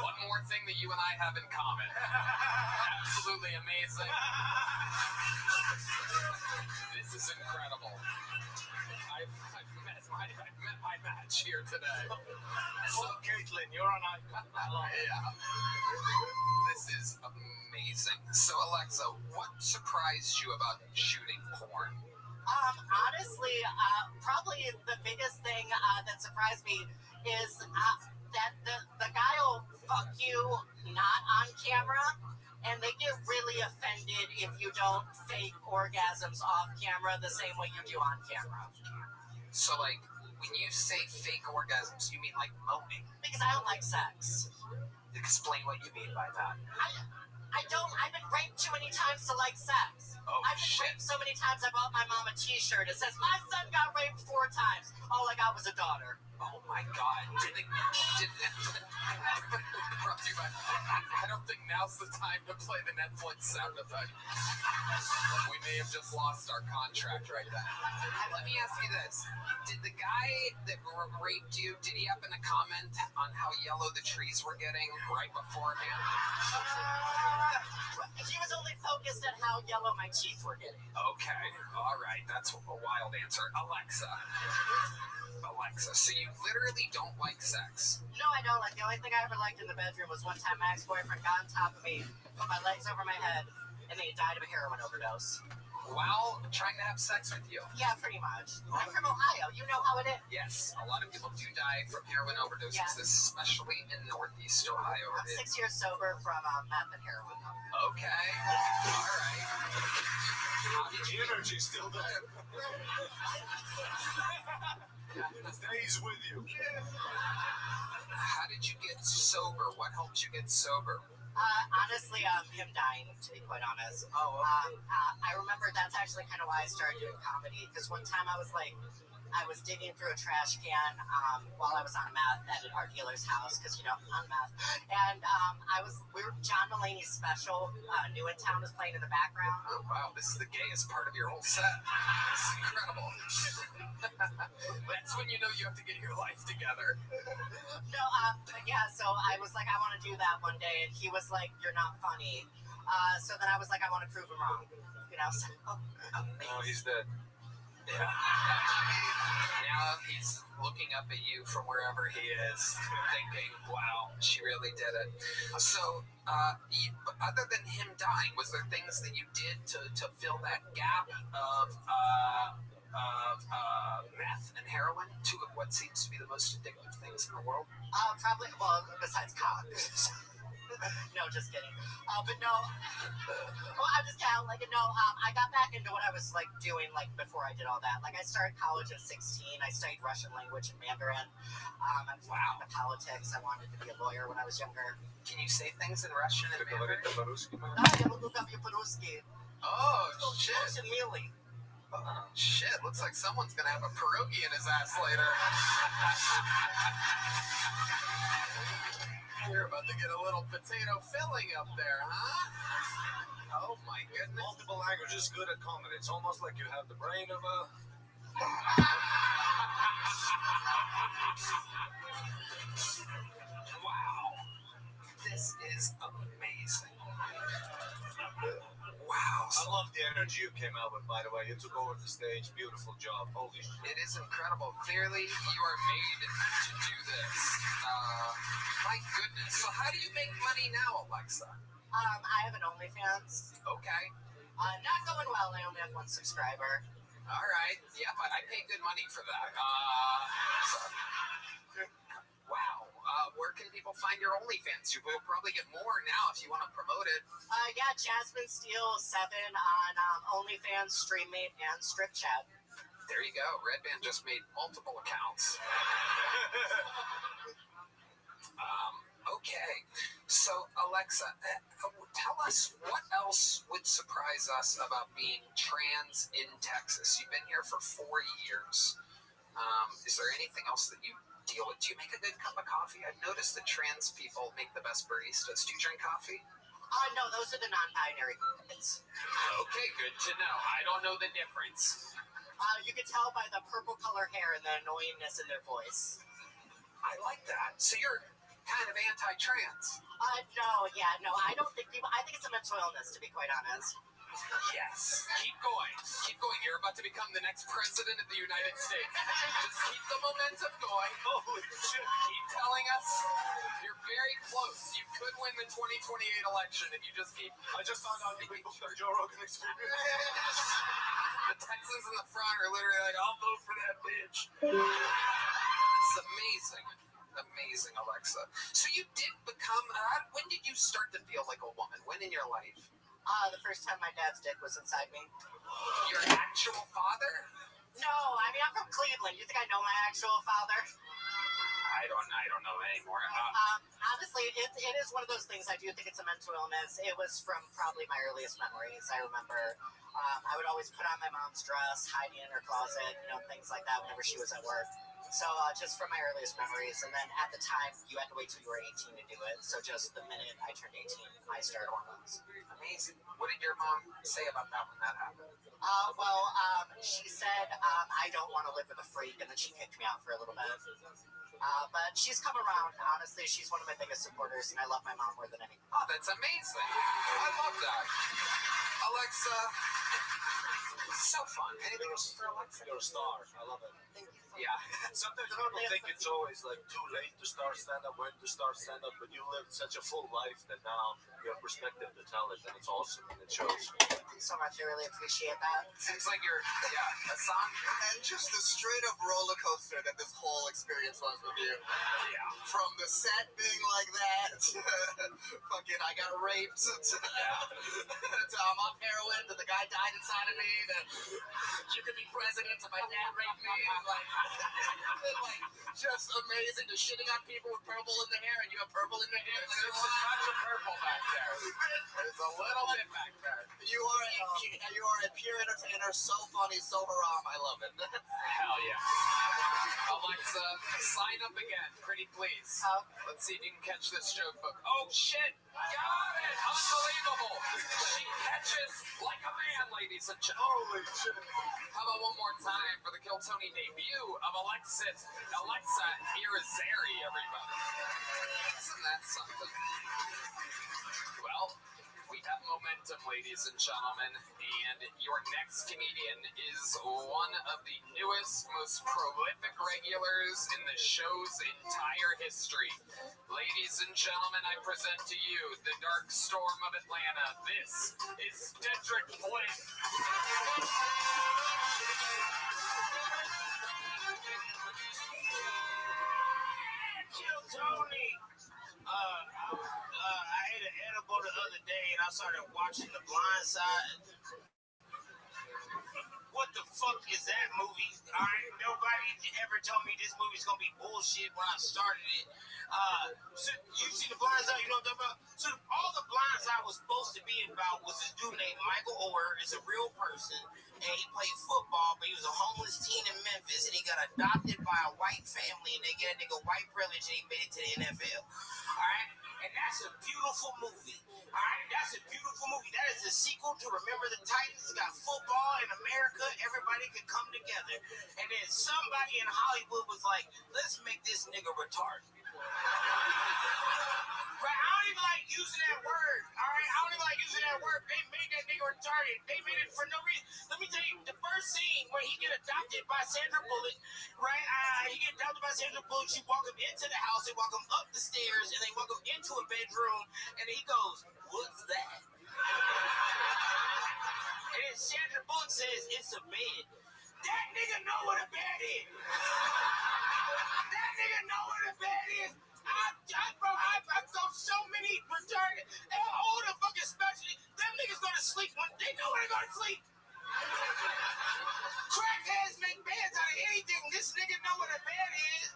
One more thing that you and I have in common. Absolutely amazing. This is incredible. I've met my match here today. So, Caitlyn, you're an icon. Yeah. This is amazing. So, Alexa, what surprised you about shooting porn? Honestly, probably the biggest thing that surprised me is that the guy will fuck you not on camera, and they get really offended if you don't fake orgasms off camera the same way you do on camera. So, like, when you say fake orgasms, you mean like moaning? Because I don't like sex. Explain what you mean by that. I don't. I've been raped too many times to like sex. Oh, I've been raped so many times I bought my mom a t-shirt. It says, my son got raped 4 times. All I got was a daughter. Oh my god. I don't think now's the time to play the Netflix sound effect. We may have just lost our contract right then. Let me ask you this. Did the guy that raped you, did he happen to comment on how yellow the trees were getting right beforehand? He was only focused on how yellow my teeth were getting. Okay, alright, that's a wild answer. Alexa, so you literally don't like sex? No, I don't. Like, the only thing I ever liked in the bedroom was one time my ex-boyfriend got on top of me, put my legs over my head, and then he died of a heroin overdose. While trying to have sex with you? Yeah, pretty much. I'm from Ohio. You know how it is. Yes, a lot of people do die from heroin overdoses, especially in Northeast Ohio. I'm 6 years sober from meth and heroin. Okay, alright. The energy's still there. It stays with you. How did you get sober? What helped you get sober? Honestly, him dying, to be quite honest. I remember that's actually kind of why I started doing comedy, because one time I was digging through a trash can while I was on meth at our dealer's house, because, you know, on meth. And John Mulaney's special, New in Town, was playing in the background. Oh, wow, this is the gayest part of your whole set. This is incredible. That's when you know you have to get your life together. No, yeah, so I was like, I want to do that one day, and he was like, you're not funny. So then I was like, I want to prove him wrong. You know, so. No, he's dead. Yeah. Now he's looking up at you from wherever he is, thinking, wow, she really did it. So, other than him dying, was there things that you did to fill that gap of meth and heroin, two of what seems to be the most addictive things in the world? Probably, well, besides cock. No, just kidding. But no, I'm just kind of like, no, I got back into what I was like doing like before I did all that. Like, I started college at 16. I studied Russian language and Mandarin. I was into politics. I wanted to be a lawyer when I was younger. Can you say things in Russian and Mandarin? Oh, shit. Oh, shit, looks like someone's gonna have a pierogi in his ass later. You're about to get a little potato filling up there, huh? Oh my goodness. Multiple languages, good at comedy. It's almost like you have the brain of a... Wow. This is amazing. Wow. I love the energy you came out with, by the way. You took over the stage. Beautiful job. Holy shit. It is incredible. Clearly, you are made to do this. My goodness. So how do you make money now, Alexa? I have an OnlyFans. Okay. Not going well. I only have 1 subscriber. All right. Yeah, but I pay good money for that. Wow. where can people find your OnlyFans? You will probably get more now if you want to promote it. Yeah, Jasmine Steele 7 on OnlyFans, StreamMate, and Strip Chat. There you go. Red Band just made multiple accounts. Okay. So, Alexa, tell us what else would surprise us about being trans in Texas. You've been here for 4 years. Is there anything else that you deal with? Do you make a good cup of coffee? I've noticed that trans people make the best baristas. Do you drink coffee? No, those are the non-binary kids. Okay, good to know. I don't know the difference. You can tell by the purple color hair and the annoyingness in their voice. I like that. So you're kind of anti-trans. No, I don't think people. I think it's a mental illness, to be quite honest. Yes. Keep going. Keep going. You're about to become the next president of the United States. Just keep the momentum going. Holy shit. Keep telling us you're very close. You could win the 2028 election if you just keep. I just found out you booked the Joe Rogan Experience. The Texans in the front are literally like, I'll vote for that bitch. It's amazing. Amazing, Alexa. So you did become, when did you start to feel like a woman? When in your life? The first time my dad's dick was inside me. Your actual father? No, I mean, I'm from Cleveland. You think I know my actual father? I don't know anymore. Honestly, it is one of those things. I do think it's a mental illness. It was from probably my earliest memories. I remember I would always put on my mom's dress, hiding in her closet, things like that whenever she was at work. So just from my earliest memories. And then at the time, you had to wait till you were 18 to do it. So just the minute I turned 18, I started hormones. Amazing. What did your mom say about that when that happened? She said, I don't want to live with a freak, and then she kicked me out for a little bit. But she's come around. Honestly, she's one of my biggest supporters, and I love my mom more than anything. Oh, that's amazing. I love that. Alexa, so fun. Anything else for Alexa? You're a star. I love it. Thank you. Yeah. Sometimes people think it's always like too late to start stand-up, when to start stand-up, but you lived such a full life that now you have perspective to tell it, and it's awesome, and it shows. Thank you so much. I really appreciate that. Seems like you're, a song. And just the straight up roller coaster that this whole experience was with you. Yeah. From the set being like that to fucking I got raped to I'm off heroin, to the guy died inside of me, that you could be president, to my dad raped me, and like just amazing, to shitting on people with purple in their hair, and you have purple in your hair. There's a touch of purple back there. There's a little bit back there. You are a pure entertainer, so funny, so haram. I love it. Hell yeah. Alexa, sign up again, pretty please. Let's see if you can catch this joke book. Oh shit! Got it! Unbelievable! She catches like a man, ladies and gentlemen. Holy shit. How about one more time for the Kill Tony debut of Alexa Irizarry, everybody. Isn't that something? Well, we have momentum, ladies and gentlemen, and your next comedian is one of the newest, most prolific regulars in the show's entire history. Ladies and gentlemen, I present to you the Dark Storm of Atlanta. This is Dedrick Flynn. Kill Tony. I ate an edible the other day and I started watching The Blind Side. What the fuck is that movie? Nobody ever told me this movie's gonna be bullshit when I started it. So you see The Blind Side, you know what I'm talking about? So all The Blind Side was supposed to be about was this dude named Michael Orr, is a real person, and he played football, but he was a homeless teen in Memphis, and he got adopted by a white family, and they get a nigga white privilege, and he made it to the NFL. Alright? And that's a beautiful movie. Alright? That's a beautiful movie. That is the sequel to Remember the Titans. It's got football in America. Everybody could come together. And then somebody in Hollywood was like, let's make this nigga retarded. Right? I don't even like using that word. Alright? I don't even like using that word. They made that nigga retarded. They made it for no reason. Let me tell you, the first scene where he get adopted by Sandra Bullock, right? He get adopted by Sandra Bullock. She walk him into the house. They walk him up the stairs, and they walk him into a bedroom, and he goes, what's that? And then Sandra Bullock says, it's a bed. That nigga know what a bed is. That nigga know what a bed is. I've thrown so many return. All the fucking specialty. Them niggas go to sleep when they know when they go to sleep. Crackheads make bands out of anything. This nigga know what a band is.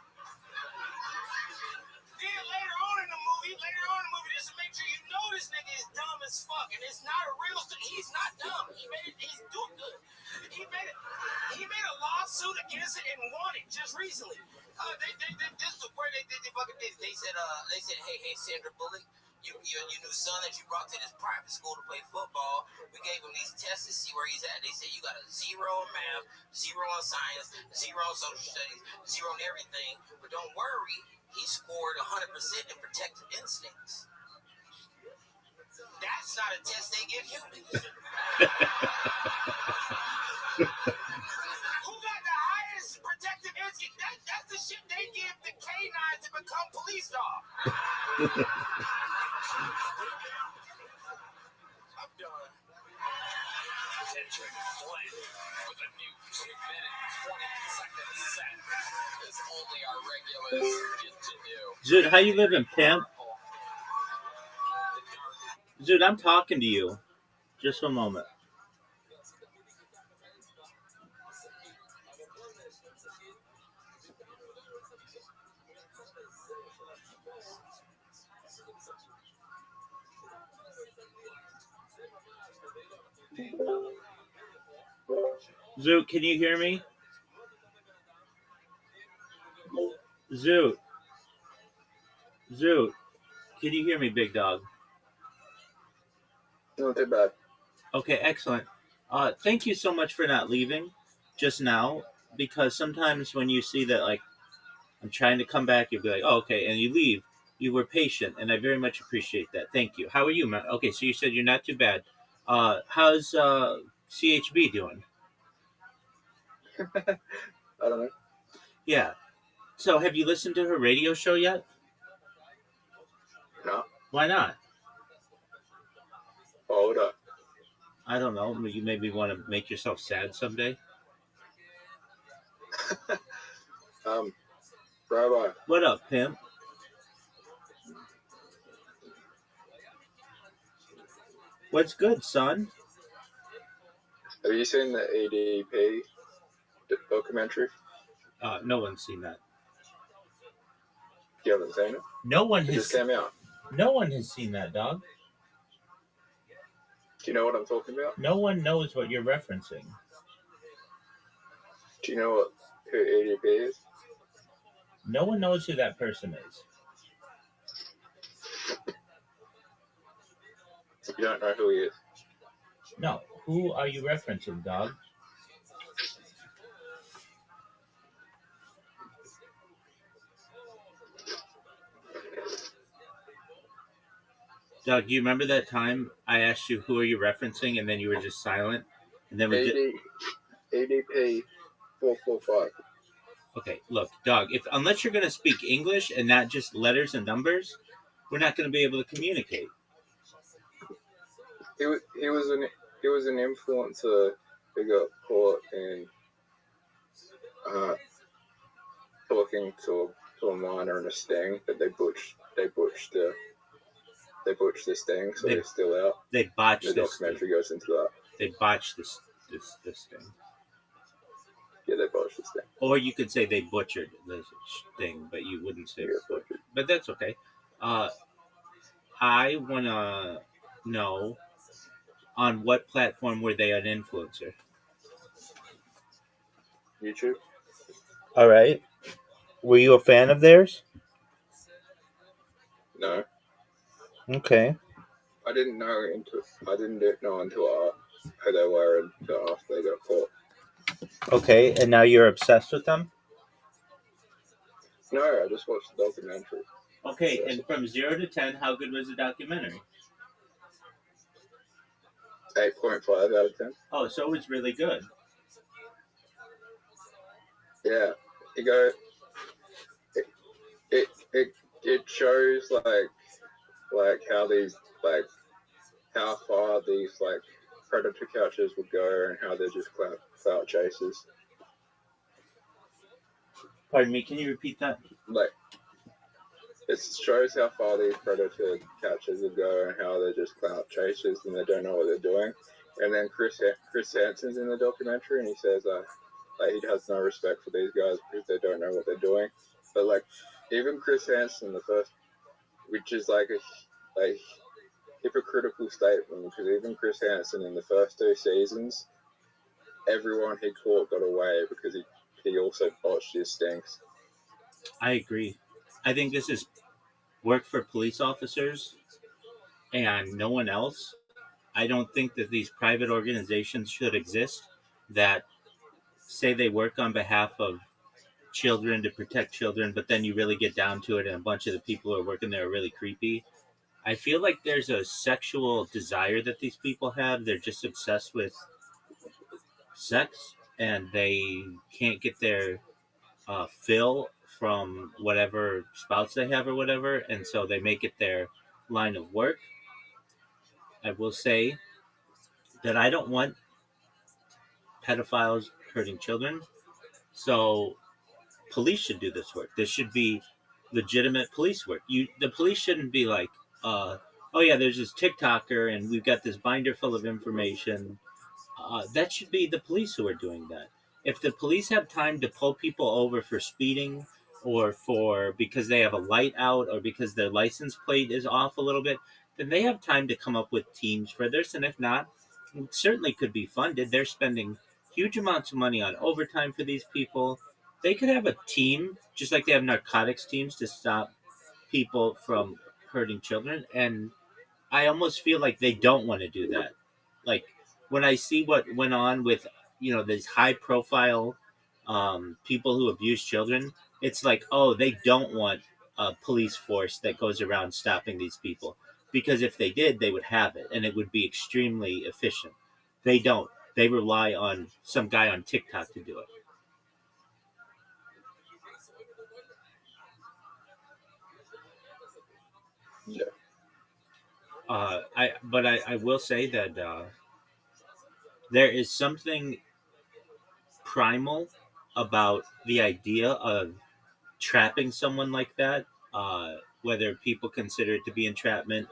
Then later on in the movie, just to make sure you know this nigga is dumb as fuck, and it's not a real. He's not dumb. He's doing good. He made a lawsuit against it and won it just recently. This is where they fucking did. They said, hey, Sandra Bullock, your new son that you brought to this private school to play football, we gave him these tests to see where he's at. They said you got a 0 in math, 0 in science, 0 in social studies, 0 in everything. But don't worry, he scored 100% in protective instincts. That's not a test they give humans. Who got the highest protective instinct? That's the shit they give the canines to become police dogs. I'm done. Attention, play with a new 2-minute, 20-second set. As only our regulars get to do. Dude, how you living, pimp? Dude, I'm talking to you. Just a moment. Zoot, can you hear me? Zoot, can you hear me, big dog? Not too bad. Okay, excellent. Thank you so much for not leaving just now, because sometimes when you see that, like, I'm trying to come back, you'll be like, oh, okay, and you leave. You were patient, and I very much appreciate that. Thank you. How are you, man? Okay, so you said you're not too bad. How's CHB doing? I don't know. Yeah. So have you listened to her radio show yet? No. Why not? Hold up. I don't know. You maybe want to make yourself sad someday? Rabbi. What up, pimp? What's good, son? Have you seen the ADP documentary? No one's seen that. You haven't seen it? No one It has. just came out. No one has seen that, dog. Do you know what I'm talking about? No one knows what you're referencing. Do you know what who ADP is? No one knows who that person is. You don't know who he is? No. Who are you referencing, dog? Doug, do you remember that time I asked you who are you referencing, and then you were just silent, and then we did. ADP 445. Okay, look, Doug. Unless you're going to speak English and not just letters and numbers, we're not going to be able to communicate. He was an influencer who got caught in talking to a minor in a sting that they butched this thing, so they're still out. They botched the this documentary goes into that. They botched this thing. Yeah, they botched this thing. Or you could say they butchered this thing, but you wouldn't say butchered. But that's okay. I want to know, on what platform were they an influencer? YouTube. All right. Were you a fan of theirs? No. Okay. I didn't know until who they were until after they got caught. Okay, and now you're obsessed with them? No, I just watched the documentary. Okay, and from 0 to 10, how good was the documentary? 8.5 out of 10. Oh, so it was really good. Yeah, it shows like how these how far these predator catchers would go and how they're just clout chasers. Pardon me, can you repeat that? it shows how far these predator catchers will go and how they're just clout chasers and they don't know what they're doing. And then Chris Hansen's in the documentary and he says like he has no respect for these guys because they don't know what they're doing. But like even Chris Hansen, the first, which is like a hypocritical statement, because even Chris Hansen in the first 2 seasons, everyone he caught got away because he also botched his stinks. I agree. I think this is work for police officers and no one else. I don't think that these private organizations should exist that say they work on behalf of children to protect children, but then you really get down to it and a bunch of the people who are working there are really creepy. I feel like there's a sexual desire that these people have. They're just obsessed with sex and they can't get their fill from whatever spouse they have or whatever, and so they make it their line of work. I will say that I don't want pedophiles hurting children, so police should do this work. This should be legitimate police work. The police shouldn't be like, oh yeah, there's this TikToker and we've got this binder full of information. That should be the police who are doing that. If the police have time to pull people over for speeding or for because they have a light out or because their license plate is off a little bit, then they have time to come up with teams for this. And if not, it certainly could be funded. They're spending huge amounts of money on overtime for these people. They could have a team, just like they have narcotics teams to stop people from hurting children. And I almost feel like they don't want to do that. Like when I see what went on with, these high profile people who abuse children, it's like, oh, they don't want a police force that goes around stopping these people. Because if they did, they would have it and it would be extremely efficient. They don't. They rely on some guy on TikTok to do it. Yeah. I will say that there is something primal about the idea of trapping someone like that. Whether people consider it to be entrapment,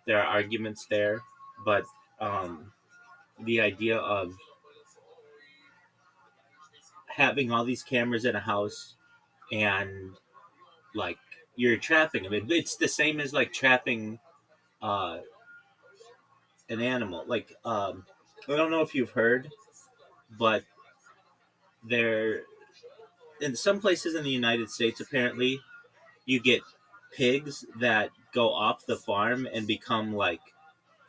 there are arguments there, but the idea of having all these cameras in a house and like you're trapping them. It's the same as like trapping an animal. Like I don't know if you've heard, but there in some places in the United States apparently you get pigs that go off the farm and become like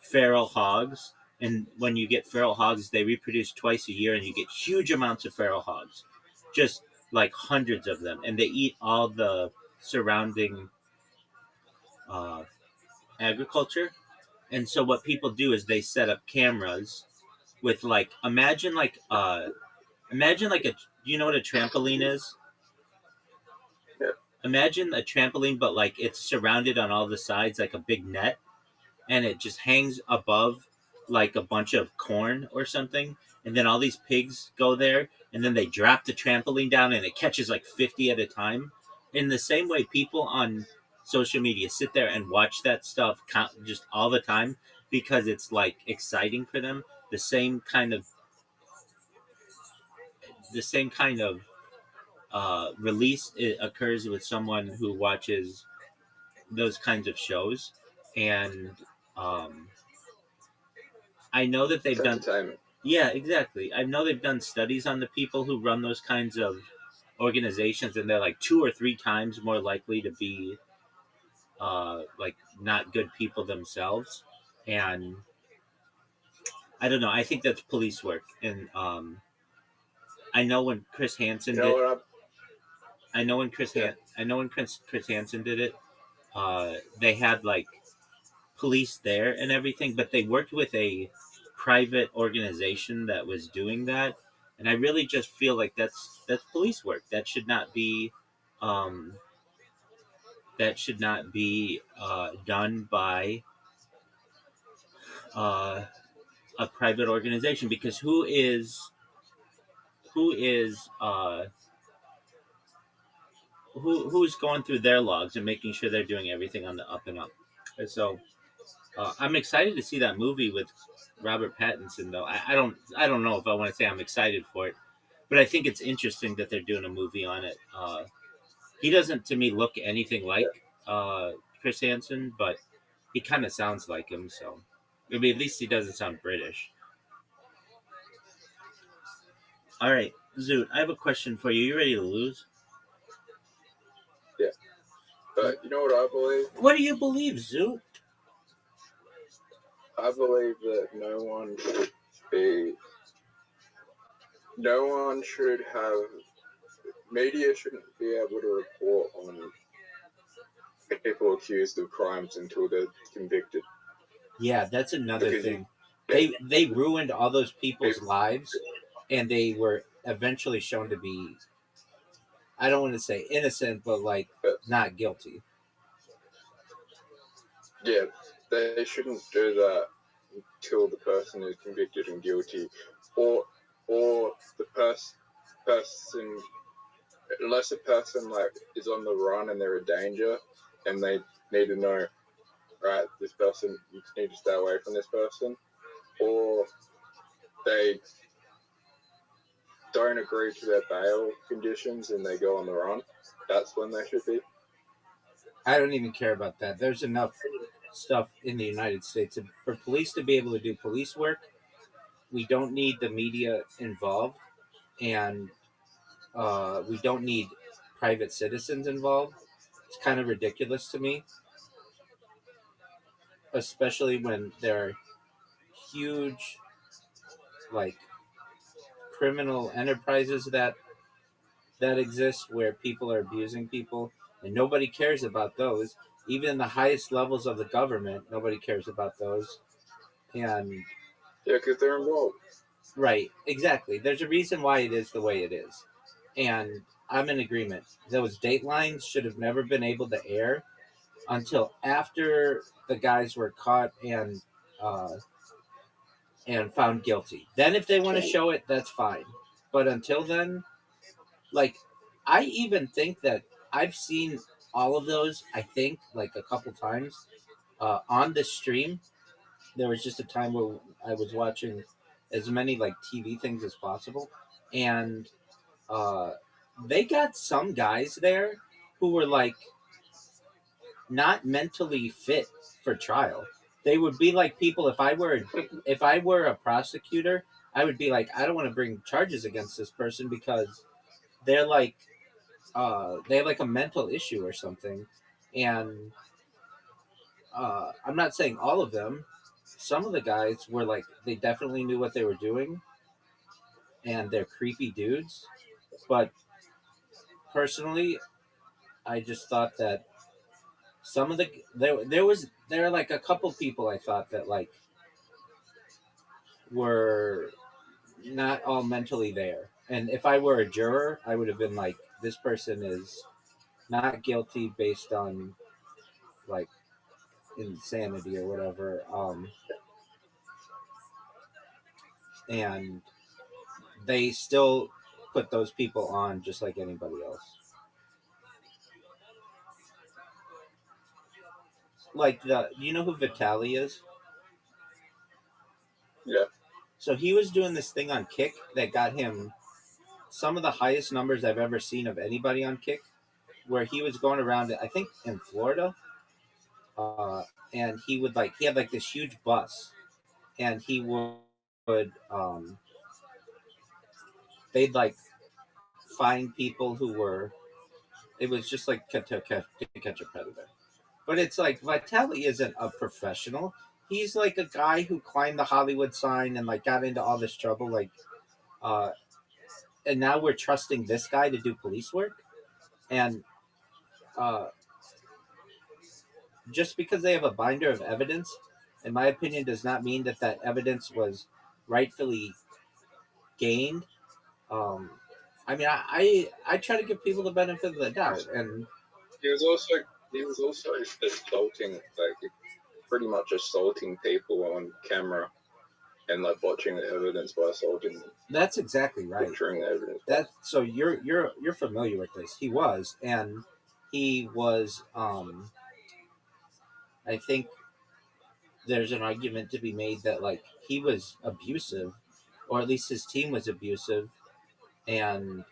feral hogs. And when you get feral hogs, they reproduce twice a year and you get huge amounts of feral hogs, just like hundreds of them. And they eat all the surrounding agriculture. And so what people do is they set up cameras with like, imagine like a, you know what a trampoline is? Yeah. Imagine a trampoline, but like it's surrounded on all the sides like a big net, and it just hangs above like a bunch of corn or something. And then all these pigs go there, and then they drop the trampoline down, and it catches like 50 at a time. In the same way, people on social media sit there and watch that stuff just all the time because it's like exciting for them. The same kind of release occurs with someone who watches those kinds of shows, and I know that they've done. Yeah, exactly. I know they've done studies on the people who run those kinds of organizations, and they're like 2 or 3 times more likely to be like not good people themselves. And I don't know. I think that's police work, and I know when Chris Hansen did. I know when Chris Hansen did it. They had like police there and everything, but they worked with a private organization that was doing that, and I really just feel like that's police work. That should not be done by a private organization, because who is who's going through their logs and making sure they're doing everything on the up and up. And so I'm excited to see that movie with Robert Pattinson. Though I don't know if I want to say I'm excited for it, but I think it's interesting that they're doing a movie on it. He doesn't to me look anything like Chris Hansen, but he kind of sounds like him. So I mean, at least he doesn't sound British. All right, Zoot, I have a question for you. You ready to lose? Yeah. But you know what I believe? What do you believe, Zoot? I believe that no one should have, media shouldn't be able to report on people accused of crimes until they're convicted. Yeah, that's another thing. They ruined all those people's lives, and they were eventually shown to be, I don't want to say innocent, but like not guilty. Yeah, they shouldn't do that until the person is convicted and guilty, or the person, unless a person like is on the run and they're a danger, and they need to know, right, this person, you need to stay away from this person, or they don't agree to their bail conditions and they go on the run. That's when they should be. I don't even care about that. There's enough stuff in the United States for police to be able to do police work. We don't need the media involved, and we don't need private citizens involved. It's kind of ridiculous to me, especially when there are huge, like, criminal enterprises that exist where people are abusing people, and nobody cares about those. Even the highest levels of the government, nobody cares about those. And yeah, because they're involved. Right, exactly. There's a reason why it is the way it is, and I'm in agreement. Those Datelines should have never been able to air until after the guys were caught and found guilty. Then if they want to show it, that's fine. But until then, like, I even think that I've seen all of those, I think, like a couple times on the stream. There was just a time where I was watching as many like TV things as possible, and they got some guys there who were like not mentally fit for trial. They would be like people. If I were a prosecutor, I would be like, I don't want to bring charges against this person because they're like they have like a mental issue or something. And I'm not saying all of them. Some of the guys were like, they definitely knew what they were doing, and they're creepy dudes. But personally, I just thought that some of there are like a couple people I thought that like were not all mentally there. And if I were a juror, I would have been like, this person is not guilty based on like insanity or whatever. And they still put those people on just like anybody else. Like you know who Vitaly is? Yeah. So he was doing this thing on Kick that got him some of the highest numbers I've ever seen of anybody on Kick, where he was going around, I think in Florida, and he had like this huge bus, and he would they'd like find people who were, it was just like to catch a predator. But it's like Vitaly isn't a professional. He's like a guy who climbed the Hollywood sign and like got into all this trouble, like and now we're trusting this guy to do police work. And just because they have a binder of evidence, in my opinion, does not mean that that evidence was rightfully gained. I mean, I try to give people the benefit of the doubt, and he was also assaulting, like pretty much assaulting people on camera, and like botching the evidence by assaulting, That's exactly right. butchering the evidence. That so you're familiar with this. He was, and he was. I think there's an argument to be made that like he was abusive, or at least his team was abusive, and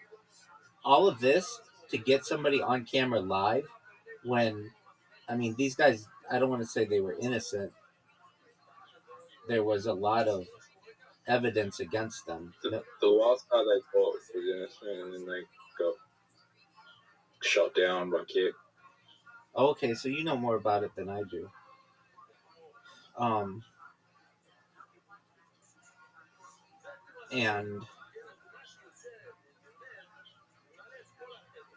all of this to get somebody on camera live when, I mean, these guys. I don't want to say they were innocent. There was a lot of evidence against them. The last guy they caught was innocent, and then they got shot down by Kip. Okay, so you know more about it than I do. And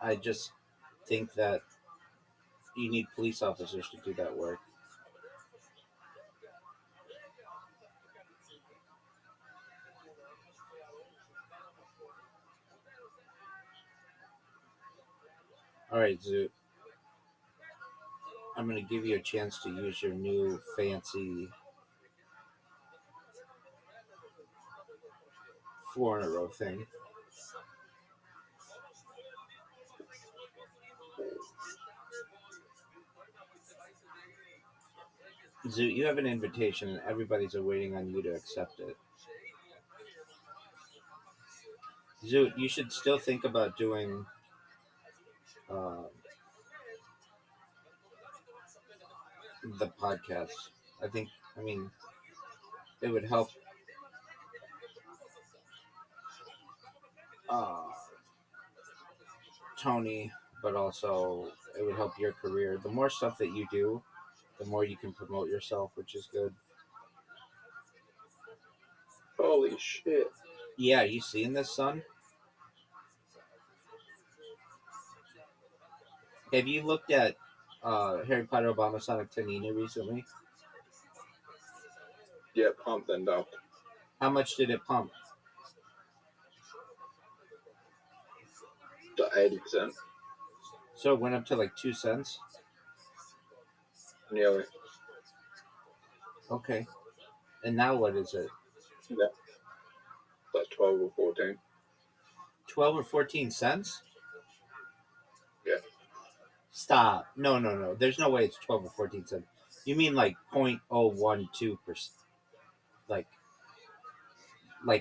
I just think that you need police officers to do that work. All right, Zoot. I'm going to give you a chance to use your new fancy 4 in a row thing. Zoot, you have an invitation and everybody's waiting on you to accept it. Zoot, you should still think about doing the podcast. I mean, it would help Tony, but also it would help your career. The more stuff that you do, the more you can promote yourself, which is good. Holy shit. Yeah, you seeing this, son? Have you looked at Harry Potter Obama Sonic Tanina recently? Yeah, pumped and dumped. How much did it pump? To 80%. So it went up to like 2 cents? Nearly. Okay. And now what is it? Yeah. Like 12 or 14. 12 or 14 cents? Yeah. Stop. No. There's no way it's 12 or 14 cents. You mean like 0.012%. Like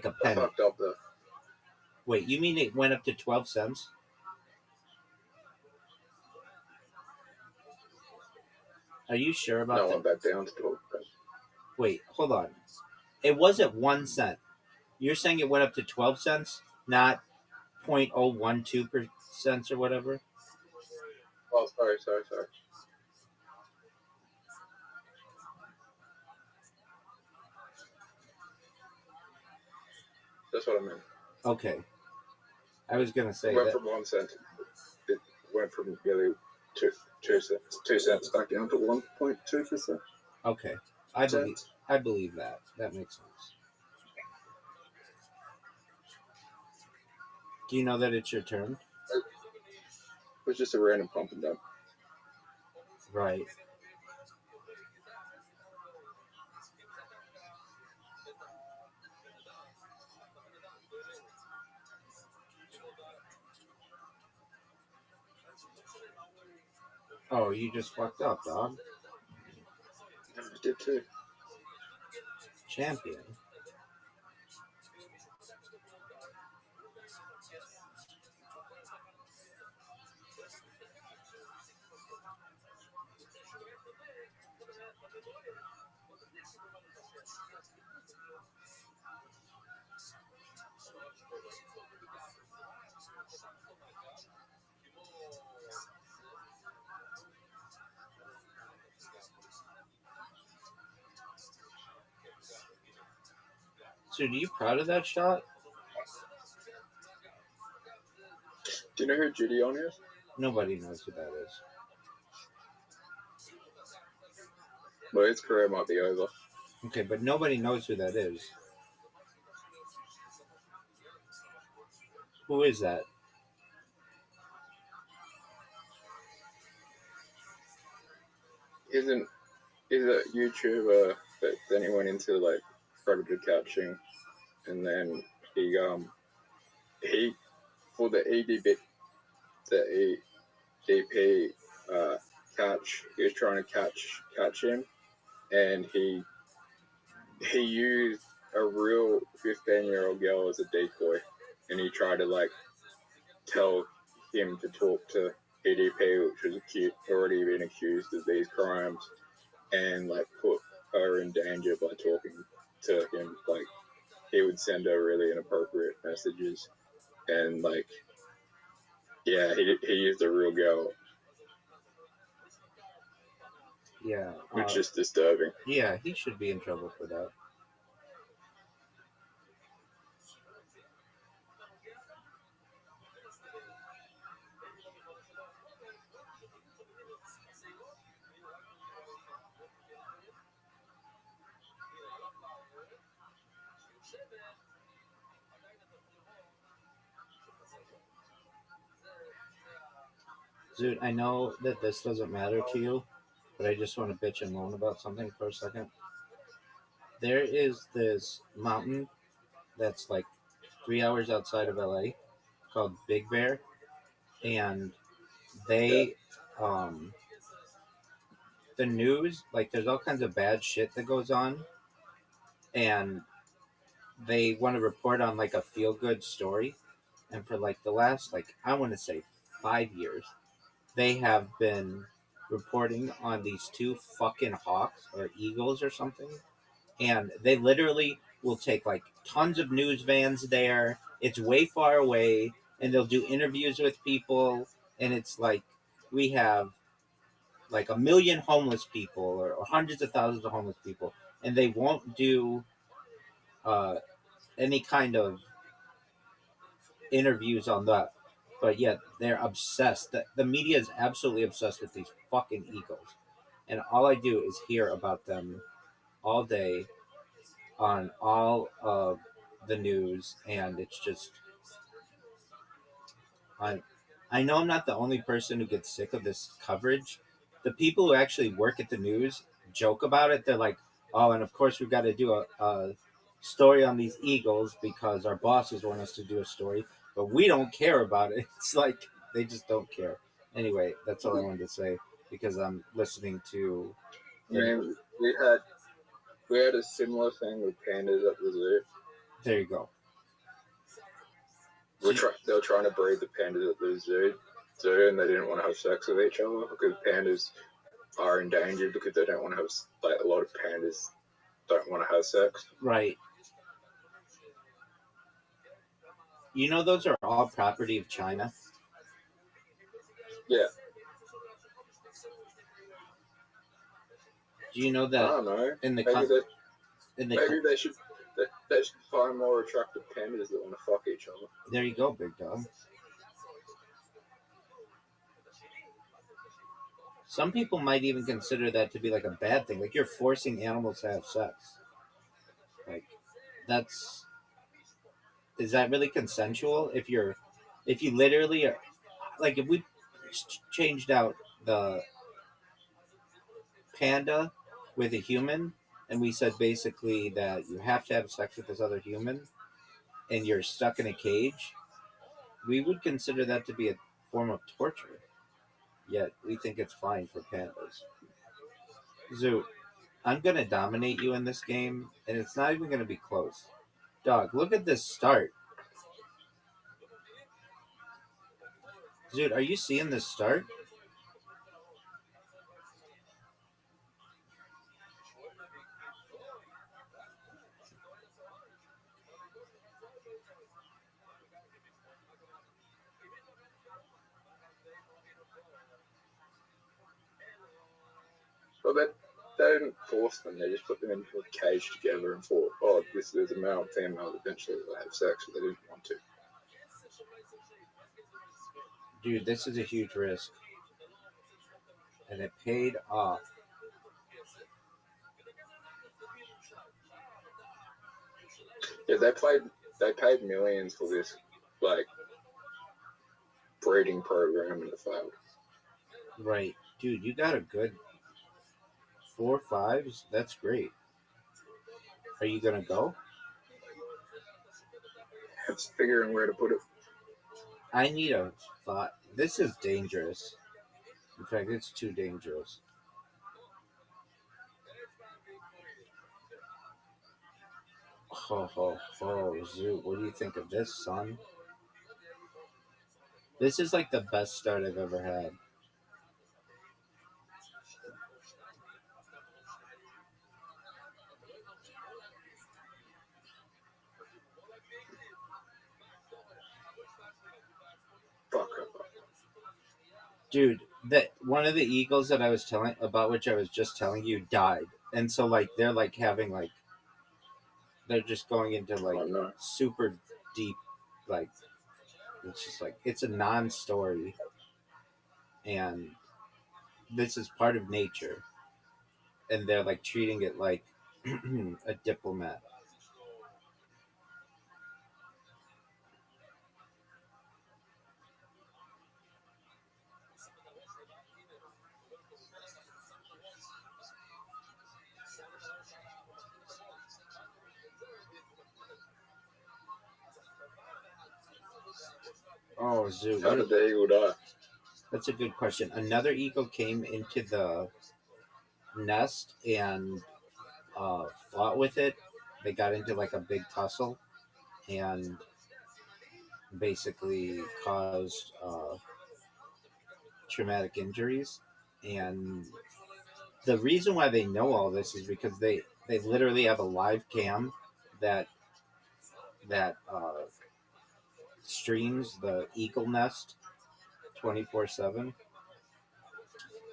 a penny. Fucked up though. Wait, you mean it went up to 12 cents? Are you sure about that? No, went back down to 12 cents. Wait, hold on. It was at 1 cent. You're saying it went up to 12 cents, not 0.012% or whatever? Oh, sorry. That's what I meant. Okay. I was going to say It went that. from 1 cent. It went from nearly 2 cents back down to 1.2%. Okay. I believe that. That makes sense. Do you know that it's your turn? It was just a random pump and dump. Right. Oh, you just fucked up, dog. I did too. Champion. So, are you proud of that shot? Do you know who Gideon is? Nobody knows who that is. Well, his career might be over. Okay, but nobody knows who that is. Who is that? He's a YouTuber that then he went into like predator catching, and then he for the EDP catch, he was trying to catch him, and he used a real 15-year-old girl as a decoy, and he tried to like tell him to talk to EDP, which was already been accused of these crimes, and like put her in danger by talking to him. Like he would send her really inappropriate messages, and like he used a real girl, which is disturbing. Yeah, he should be in trouble for that. Dude, I know that this doesn't matter to you, but I just want to bitch and moan about something for a second. There is this mountain that's like 3 hours outside of LA called Big Bear, and they, the news, like there's all kinds of bad shit that goes on, and they want to report on like a feel-good story, and for like the last, like, I want to say 5 years, they have been reporting on these two fucking hawks or eagles or something, and they literally will take like tons of news vans there. It's way far away, and they'll do interviews with people, and it's like we have like 1 million homeless people or hundreds of thousands of homeless people, and they won't do any kind of interviews on that. But yet they're obsessed. The media is absolutely obsessed with these fucking eagles, and all I do is hear about them all day on all of the news, and it's just I know I'm not the only person who gets sick of this coverage. The people who actually work at the news joke about it. They're like, oh, and of course we've got to do a story on these eagles because our bosses want us to do a story, but we don't care about it. It's like they just don't care. Anyway, that's all I wanted to say because I'm listening to. Man, we had a similar thing with pandas at the zoo. There you go. They were trying to breed the pandas at the zoo, and they didn't want to have sex with each other because pandas are endangered because they don't want to have, like, a lot of pandas don't want to have sex. Right. You know, those are all property of China. Yeah. Do you know that? I don't know. Maybe they should find more attractive pandas that want to fuck each other. There you go, big dog. Some people might even consider that to be like a bad thing. Like you're forcing animals to have sex. Like is that really consensual? If you literally are, like if we changed out the panda with a human and we said basically that you have to have sex with this other human and you're stuck in a cage, we would consider that to be a form of torture. Yet we think it's fine for pandas. Zoo, I'm going to dominate you in this game, and it's not even going to be close. Dog, look at this start. Dude, are you seeing this start? Well, they didn't force them. They just put them into a cage together and thought, oh, this is a male and female. Eventually they'll have sex, but they didn't want to. Dude, this is a huge risk. And it paid off. Yeah, they paid millions for this, like, breeding program, and it failed. Right. Dude, you got a good 4 5s. That's great. Are you gonna go? Just figuring where to put it. I need a thought. This is dangerous. In fact, it's too dangerous. Ho ho ho, Zoo. What do you think of this, son? This is like the best start I've ever had. Dude, that one of the eagles that I was telling about, which I was just telling you, died, and so like they're like having like they're just going into like super deep, like it's just like it's a non-story, and this is part of nature, and they're like treating it like a diplomat. Oh, Zoo. How did the eagle die? That's a good question. Another eagle came into the nest and fought with it. They got into like a big tussle and basically caused traumatic injuries. And the reason why they know all this is because they literally have a live cam that streams the eagle nest 24/7.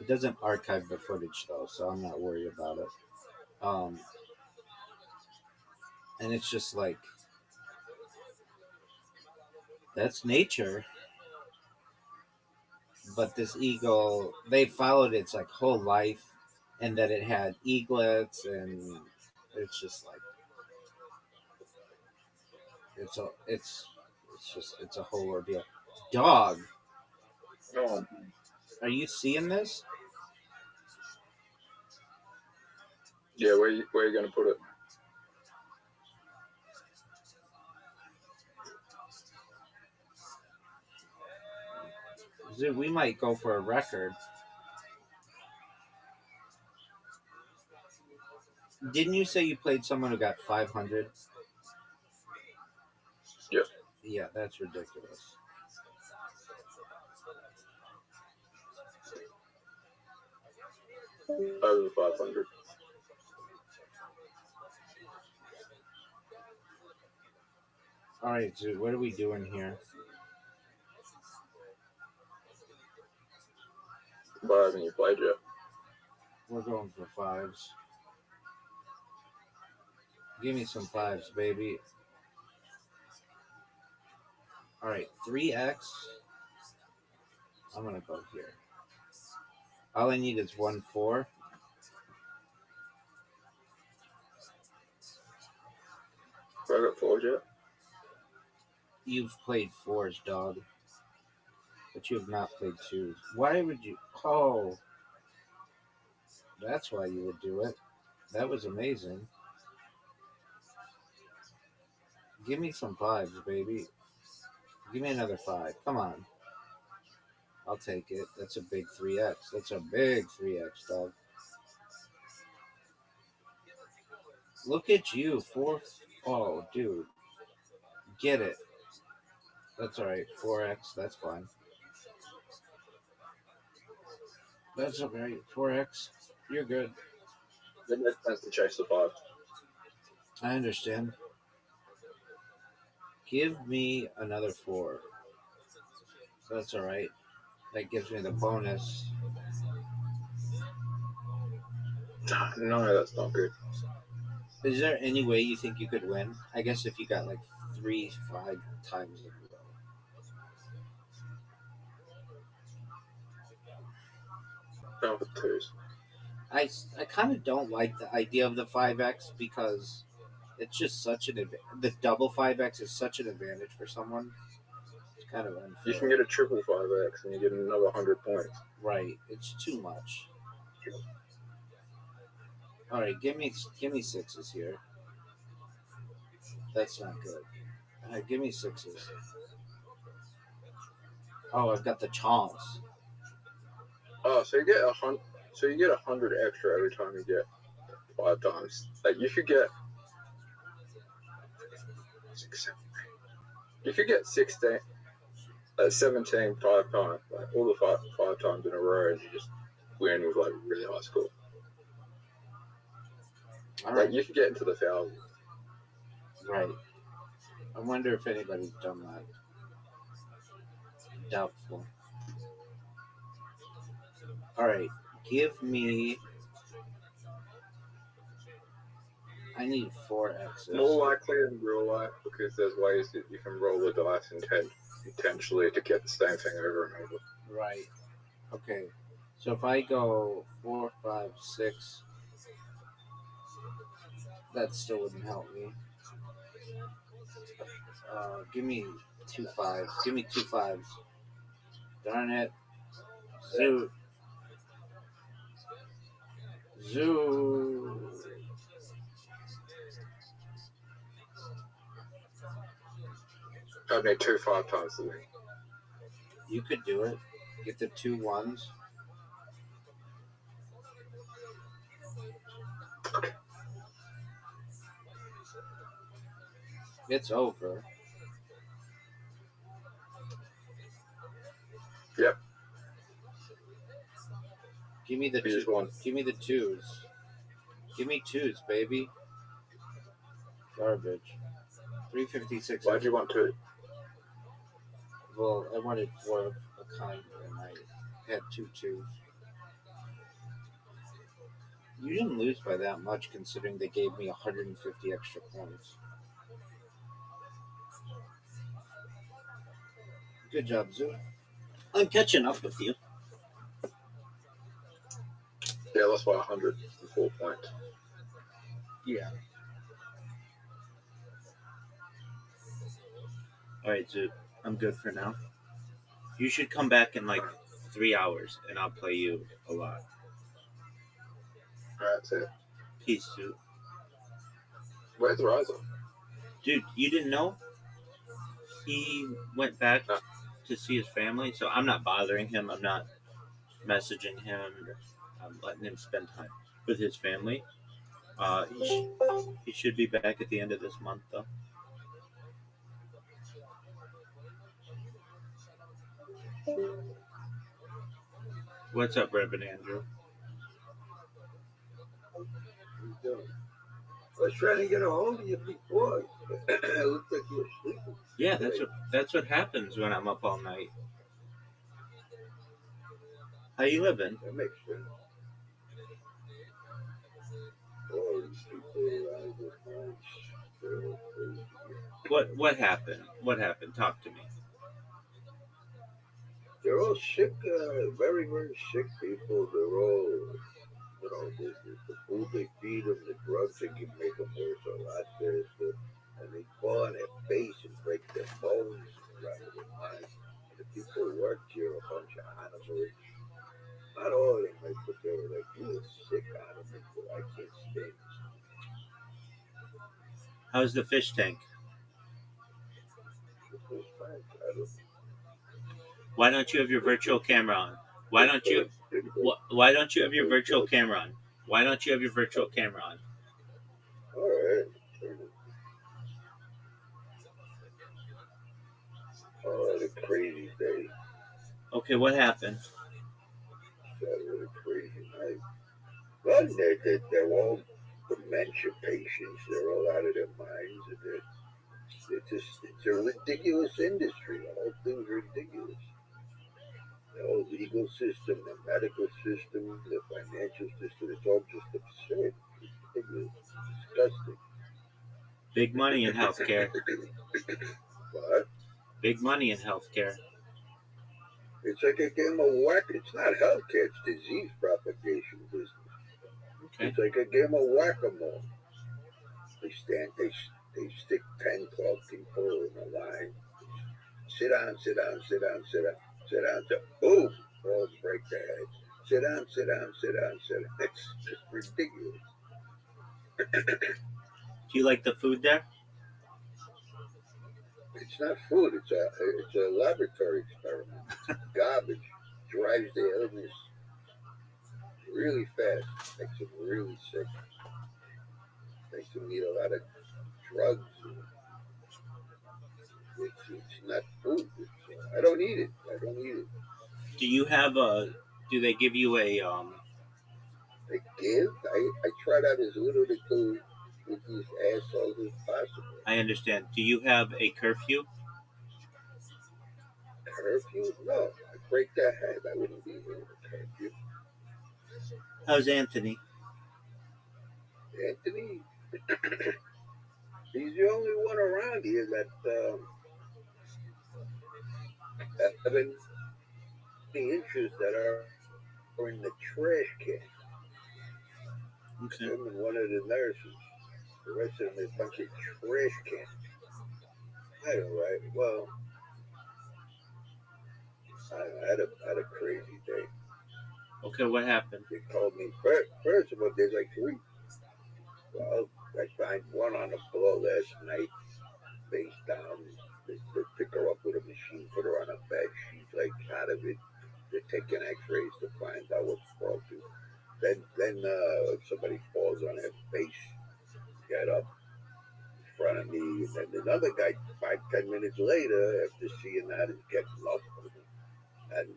It doesn't archive the footage though, so I'm not worried about it. And it's just like that's nature. But this eagle, they followed its like whole life, and that it had eaglets, and it's just like it's a whole ordeal. Dog, Oh, are you seeing this? yeah, where you gonna put it? Dude, we might go for a record. Didn't you say you played someone who got 500? Yep. Yeah, that's ridiculous. Over 500. All right, dude, what are we doing here? But haven't you played yet? We're going for fives. Give me some fives, baby. All right, 3x. I'm going to go here. All I need is 1 4. Have I got 4s yet? You've played 4s, dog. But you have not played 2s. Why would you? Oh. That's why you would do it. That was amazing. Give me some 5s, baby. Give me another 5. Come on. I'll take it. That's a big 3x. That's a big 3x, dog. Look at you. 4. Oh, dude. Get it. That's all right. 4x. That's fine. That's all right. 4x. You're good. It makes sense to chase the 5. I understand. Give me another 4. That's all right. That gives me the bonus. No, that's not good. Is there any way you think you could win? I guess if you got like 3, 5 times in a row. No, with 2s. I kind of don't like the idea of the 5x because it's just such an the double 5x is such an advantage for someone. It's kind of unfair. You can get a triple 5x and you get another 100 points. Right, it's too much. All right, give me 6s here. That's not good. Give me sixes. Oh, I've got the chomps. Oh, so you get 100. So you get 100 extra every time you get 5 times. Like you could get 16, 17 5 times, like all the five times in a row, and you just win with like really high score. All Like right. you could get into the thousands. Right. I wonder if anybody's done that. Doubtful. All right. Give me. I need 4 X's. More likely in real life because there's ways that you can roll the dice intentionally to get the same thing over and over. Right. Okay. So if I go 4, 5, 6, that still wouldn't help me. Give me 2 5s. Give me 2 5s. Darn it. Zoo. Zoo. I'd need 2 5 times to win. You could do it. Get the 2 1s. It's over. Yep. Give me the You just two. won. Give me the 2s. Give me 2s, baby. Garbage. 356. Why'd you want 2? Well, I wanted 4 of a kind, and I had 2 2s. You didn't lose by that much, considering they gave me 150 extra points. Good job, Zoo. I'm catching up with you. Yeah, that's why 104 points. Yeah. All right, Zoo. I'm good for now. You should come back in like 3 hours, and I'll play you a lot. Alright, that's it. Peace, Zoo. Where's Riser? Dude, you didn't know? He went back to see his family, so I'm not bothering him. I'm not messaging him. I'm letting him spend time with his family. He should be back at the end of this month, though. What's up, Reverend Andrew? I was trying to get a hold of you before. It looked like you were sleeping. Yeah, that's what happens when I'm up all night. How you living? That makes sense. Oh, these people around with minds, they're all crazy. What happened? What happened? Talk to me. They're all sick, very, very sick people. They're all, the food they feed them, the drugs they can make them worse a lot. And they fall on their face and break their bones around their mind. The people who work here are a bunch of animals. Not all of them, but they were like real sick animals that I can't stand. How's the fish tank? Why don't you have your virtual camera on? Why don't you have your virtual camera on? Why don't you have your virtual camera on? All right. Oh, the crazy day. Okay, what happened? That was a crazy night. Well, they're all dementia patients. They're all out of their minds. And it's a ridiculous industry. The whole thing's ridiculous. The whole legal system, the medical system, the financial system, it's all just absurd. It's ridiculous. It's disgusting. Big money in healthcare. What? Big money in healthcare. It's like a game of whack. It's not healthcare. It's disease propagation business. Okay. It's like a game of whack-a-mole. They stick 10, 12 people in a line. Sit down, sit down, sit down, sit down, sit down. Boom! All break their heads. Sit down, sit down, sit down, sit down. It's just ridiculous. Do you like the food there? It's not food. It's a laboratory experiment. It's garbage. Drives the illness really fast. Makes them really sick. Makes them need a lot of drugs. It's not food. I don't eat it. I don't eat it. Do you have a? Do they give you a? They give. I try out as little to do with these assholes as possible. I understand. Do you have a curfew? Curfew? No. I break their head. I wouldn't be here with a curfew. How's Anthony? Anthony, he's the only one around here that have any interests that are in the trash can. Okay. Him and one of the nurses. The rest of them is a bunch of trash cans. I don't know, right? Well, I had a crazy day. Okay, what happened? They called me. First of all, there's like three. Well, I found one on the floor last night, face down. They pick her up with a machine, put her on a bed. She's like out of it. They're taking X-rays to find out what's wrong with her. Then somebody falls on her face, get up in front of me, and then another guy 5-10 minutes later, after seeing that, is getting up, and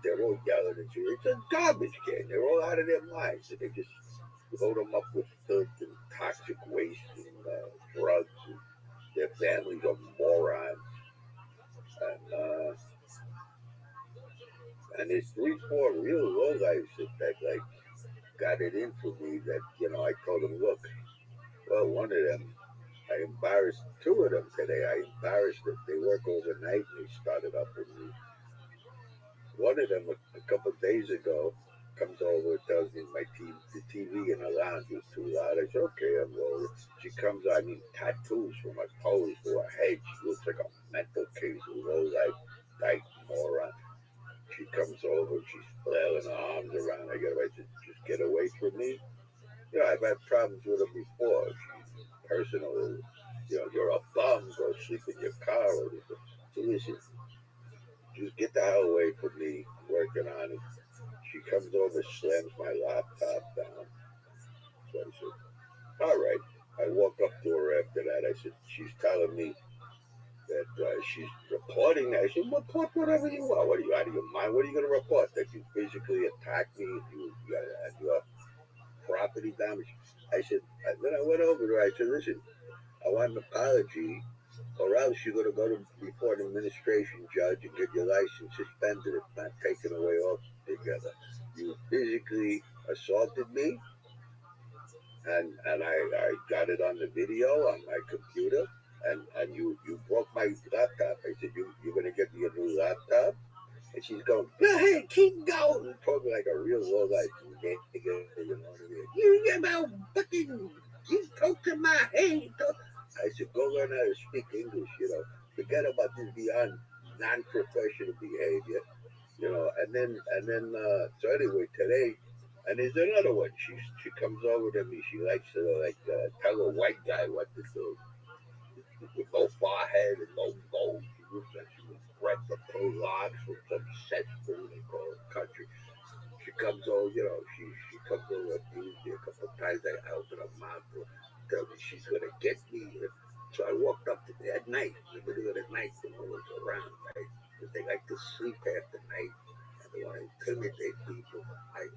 they're all yelling at you. It's a garbage can. They're all out of their minds, and they just load them up with filth and toxic waste and drugs. And their families are morons, and there's 3-4 real low guys that like got it in for me. That I told them, look. Well, one of them, I embarrassed 2 of them today. I embarrassed them. They work overnight and they started up with me. One of them, a couple of days ago, comes over and tells me the TV in the lounge was too loud. I said, okay, I'm over. She comes, tattoos from her toes to her head. She looks like a mental case of low life, dyke moron. She comes over, she's flailing her arms around. I said, just get away from me. I've had problems with her before. She's personal. You're a bum. Go sleep in your car. So listen, just get the hell away from me. I'm working on it. She comes over, slams my laptop down. So I said, all right. I walk up to her after that. I said, she's telling me that she's reporting that. I said, report whatever you want. What are you, out of your mind? What are you going to report? That you physically attacked me? You got property damage? I said, then I went over to her. I said, listen, I want an apology, or else you're going to go before an administration judge and get your license suspended, if not taken away altogether. You physically assaulted me, and I got it on the video on my computer, and you broke my laptop. I said, you're going to get me a new laptop? And she's going, go ahead, keep going. And talking like a real low life nigga, you know what I mean? You about fucking, you talk to my head. I said, go learn how to speak English, Forget about this beyond non-professional behavior, And then, so anyway, today, and there's another one. She comes over to me. She likes to tell a white guy what to do. With no forehead and no gold. She looks like she was bred to pull logs from some cesspool they call it country. She comes over, she comes over and abused me a couple of times. I opened her mouth to tell me she's going to get me. So I walked up to her at night, in the middle of the night, when no one's around, right? Because they like to sleep half the night and they want to intimidate people. I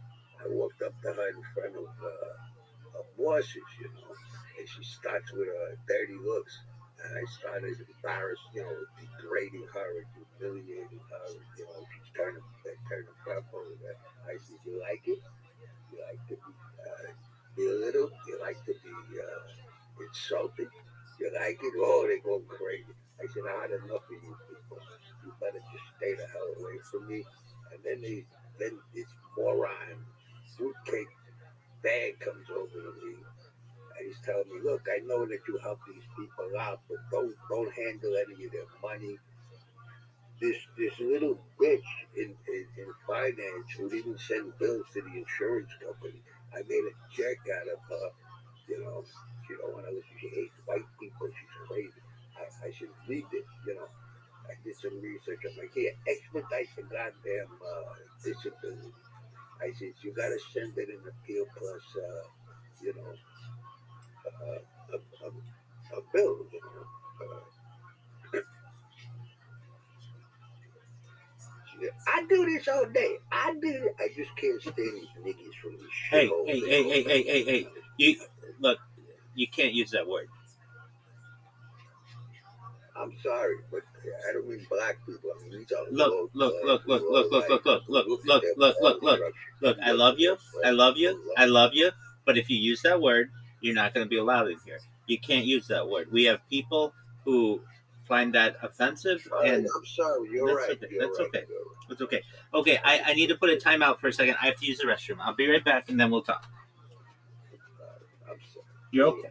walked up to her in front of bosses, and she starts with dirty looks. And I started embarrassed, degrading her and humiliating her. She's turning back over there. I said, you like it? You like to be belittled? You like to be insulted? You like it? Oh, they go crazy. I said, I had enough of you people. You better just stay the hell away from me. And then this moron, fruitcake bag comes over to me. And he's telling me, look, I know that you help these people out, but don't handle any of their money. This little bitch in finance who didn't send bills to the insurance company, I made a check out of her. She don't want to listen. She hates white people. She's crazy. I should read it. come here, expedite the goddamn disability. I said, you gotta send it in appeal plus, you know, a bill, you know. I do this all day. I just can't stand these niggas from these Hey, shitholes. hey. You look. You can't use that word. I'm sorry, but I don't mean black people. I mean these are Look. I love you. But if you use that word, you're not going to be allowed in here. You can't use that word. We have people who find that offensive, and I'm sorry. You're right. Okay. That's okay. It's okay. Okay, I need to put a timeout for a second. I have to use the restroom. I'll be right back, and then we'll talk. I'm sorry. You're okay.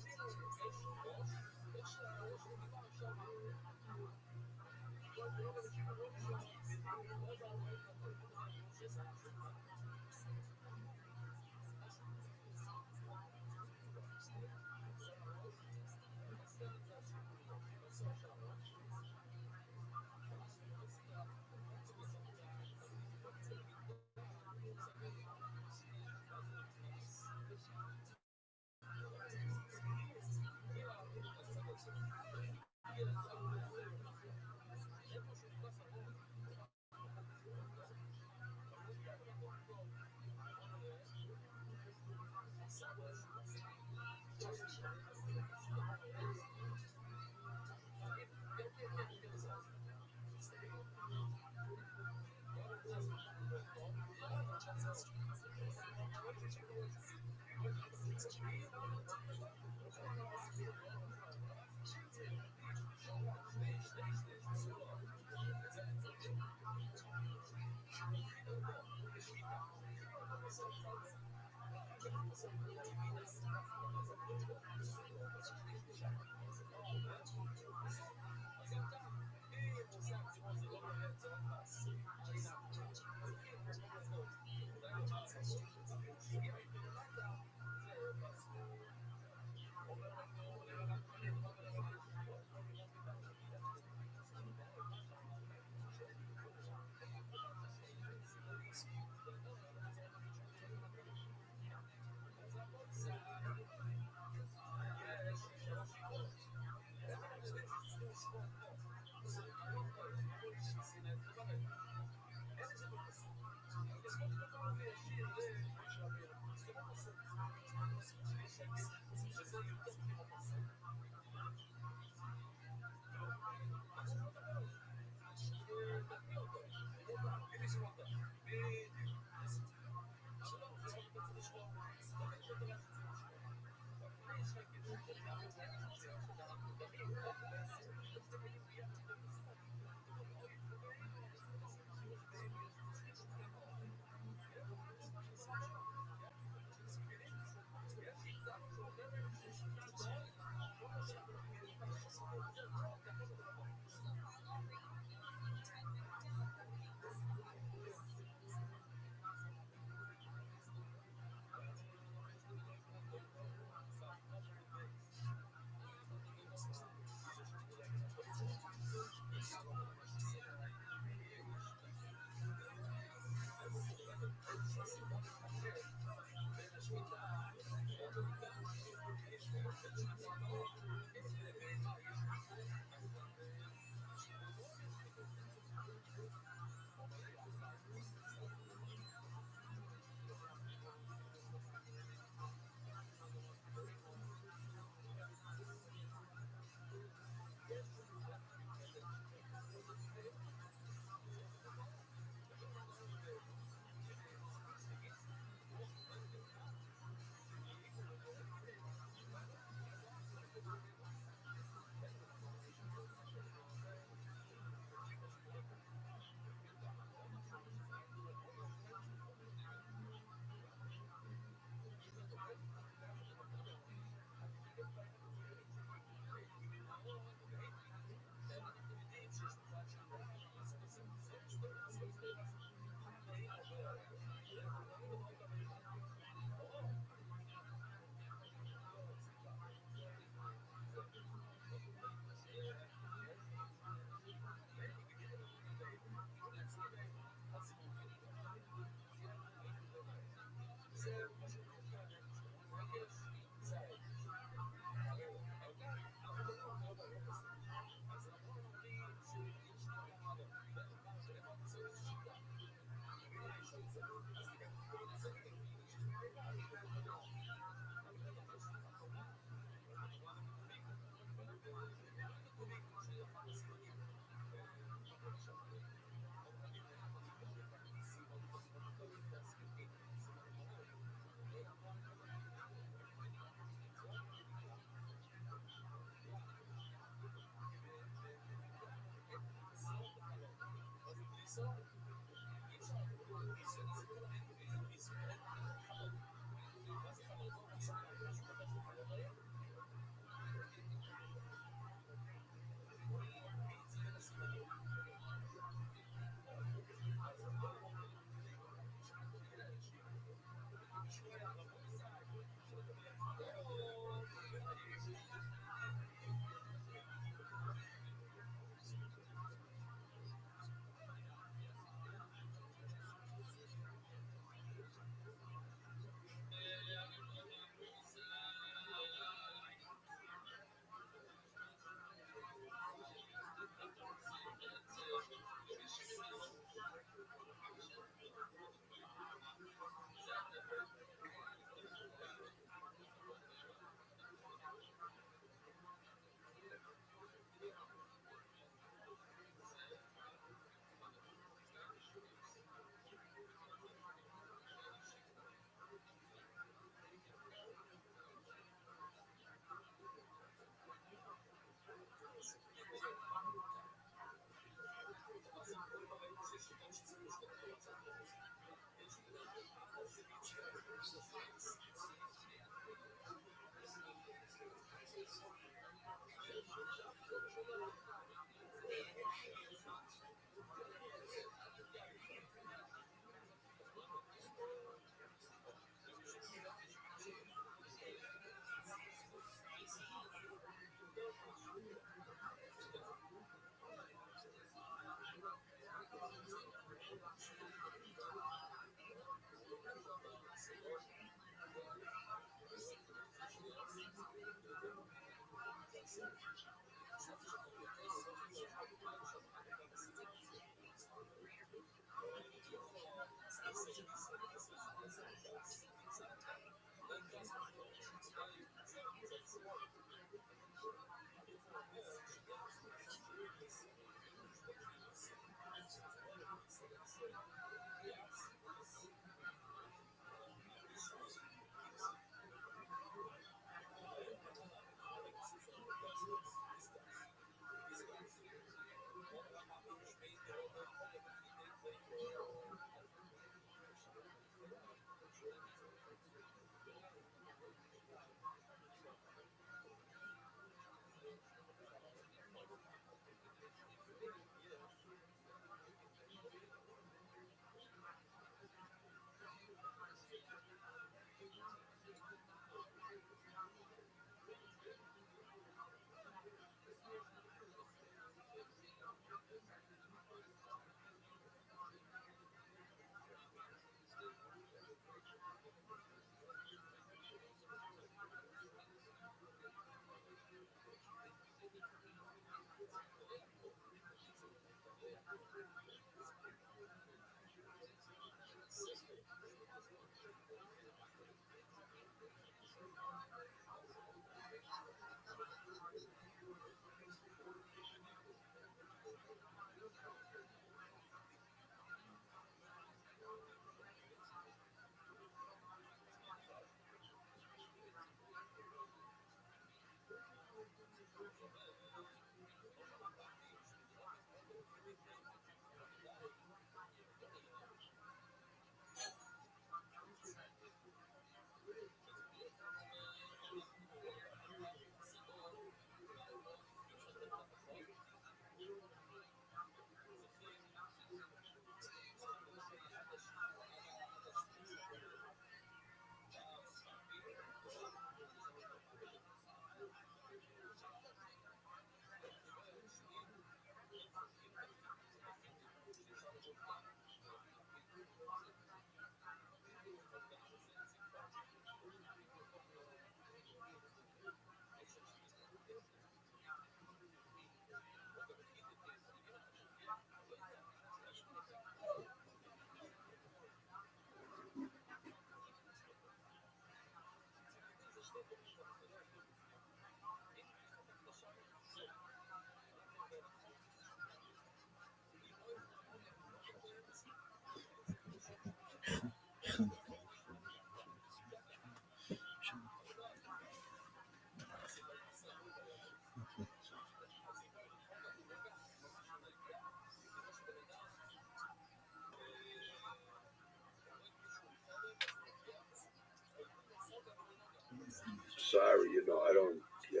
Sorry, I don't. Yeah,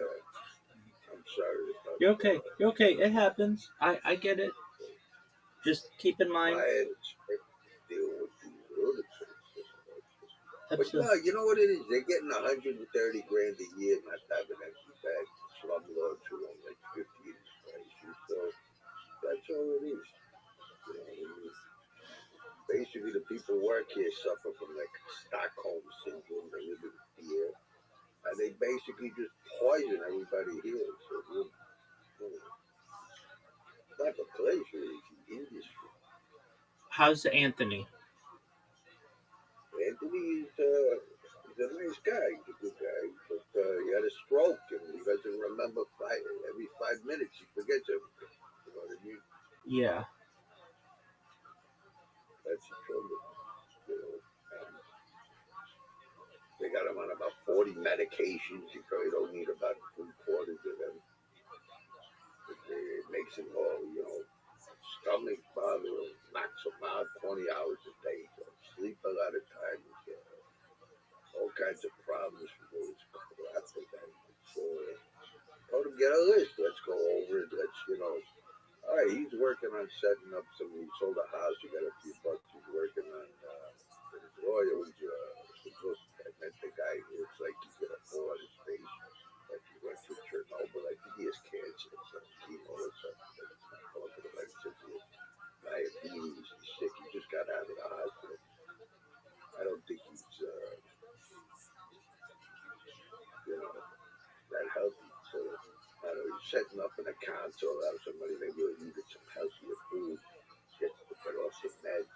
I'm sorry about You're okay. You're okay. It happens. I get it. Just keep in mind. I had expected to deal with these lunatics. But That's no, you know what it is? They're getting 130 grand a year, not having empty bags. Slumlords who own like 50 of these places. So that's all it is. Basically, the people who work here suffer from like Stockholm syndrome. They live in fear, and they basically just poison everybody here. So it's not the place, really. It's the industry. How's Anthony? Anthony is he's a nice guy. He's a good guy, but he had a stroke and he doesn't remember every 5 minutes. He forgets everything. You know what I mean? Yeah. That's the trouble. They got him on about 40 medications. You probably don't need about 3/4 of them. It makes him all, stomach bother, knocks him out 20 hours a day. So sleep a lot of times. All kinds of problems with all this crap with that. So, told him, get a list. Let's go over it. All right, he's working on setting up some. He sold a house. He got a few bucks. He's working on his lawyer. I met the guy who looks like he's got a hole on his face. Like he went to Chernobyl. I think he has cancer or something. Chemo or something. Talking about he says he has diabetes. He's sick. He's setting up an account to allow somebody that really needed some healthier food, get off some meds,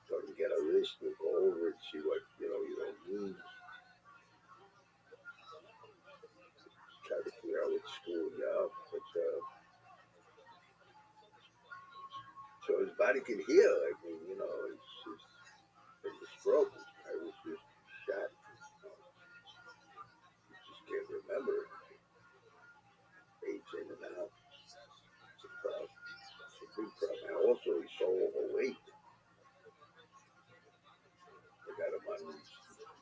so to get a list, we'll go over it, see what you don't need. Try to figure out what's screwing you up, but so his body can heal. I mean, it's a stroke. I was just shot. You just can't remember it. Age in and out. It's a problem. It's a big problem. And also, he's so overweight. They got him on these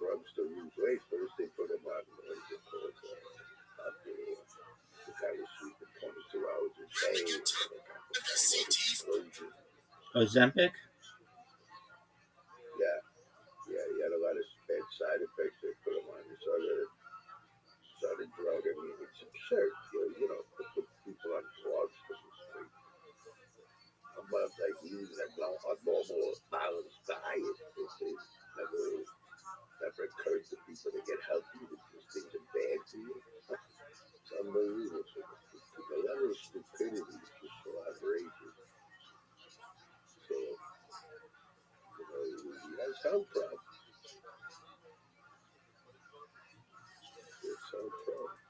drugs to lose weight. First, they put him on what is it called? The guy was sleeping 22 hours a day. Ozempic? Yeah, he had a lot of bad side effects. They put him on this other drug. I mean, it's absurd. To put people on drugs to lose weight. How about like using a normal balanced diet? It's never occurred to people to get healthy because things are bad for you. It's unbelievable. The level of stupidity is just so outrageous. So, he has health problems. It's health problems.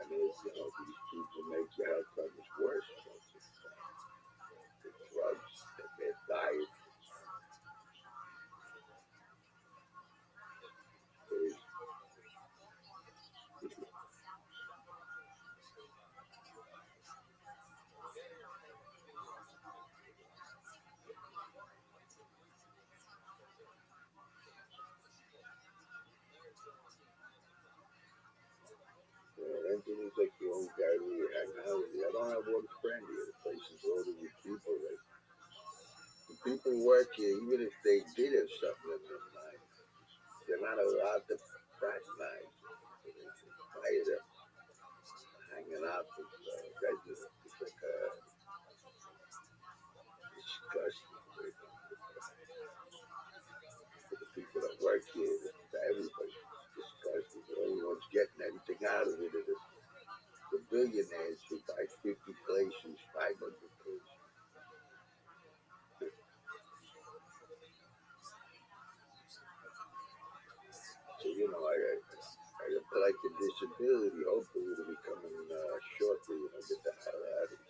And these people make your health problems worse. The drugs, the bad diet. Anthony's like the only guy we hang out with. I don't have one friend here. The place is loaded with people. Like, the people work here, even if they did have something in their mind, they're not allowed to fraternize. Why is it hanging out with residents? It's like disgusting. For the people that work here, everybody. Disgusting. The only ones getting anything out of it are the billionaires who buy 50 places, 500 places. So, I applied for disability. Hopefully it'll be coming shortly and I'll get the hell out of it.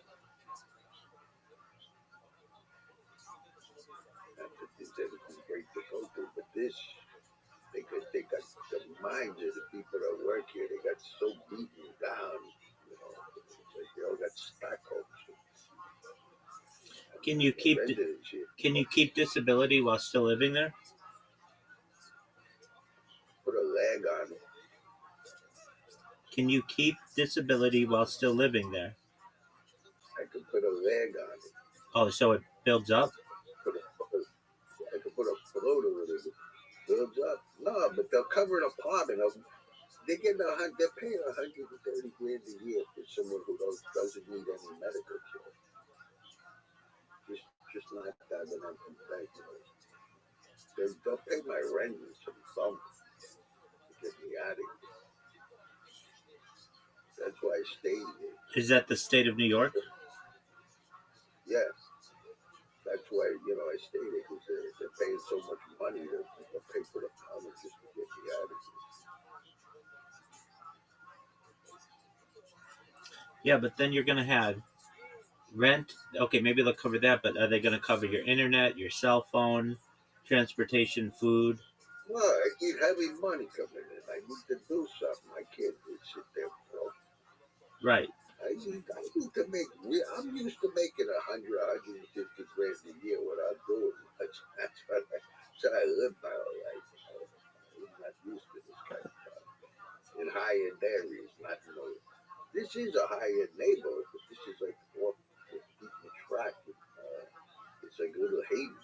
Not that there's anything great to go through, but this, they got the minds of the people that work here. They got so beaten down. It's like they all got Stockholm. Can you keep disability while still living there? Put a leg on it. Can you keep disability while still living there? I could put a leg on it. Oh, so it builds up? I could put a float over it. It builds up. No, but they'll cover an apartment of them. They're paying $130,000 a year for someone who doesn't need any medical care. Just not having anything back. They'll pay my rent and some bump to get me out of here. That's why I stayed here. Is that the state of New York? Yeah. That's why, I stayed here because they're paying so much money to pay for the apartment just to get me out of here. Yeah, but then you're going to have rent. Okay, maybe they'll cover that, but are they going to cover your internet, your cell phone, transportation, food? Well, I keep having money coming in. I need to do something. I can't just sit there, Right. I need to make. I'm used to making $150,000 a year without doing much. That's what I live my whole life. I'm not used to this kind of stuff. In high-end areas, not This is a high-end neighborhood, but this is like off the beaten track. It's like a little Haiti.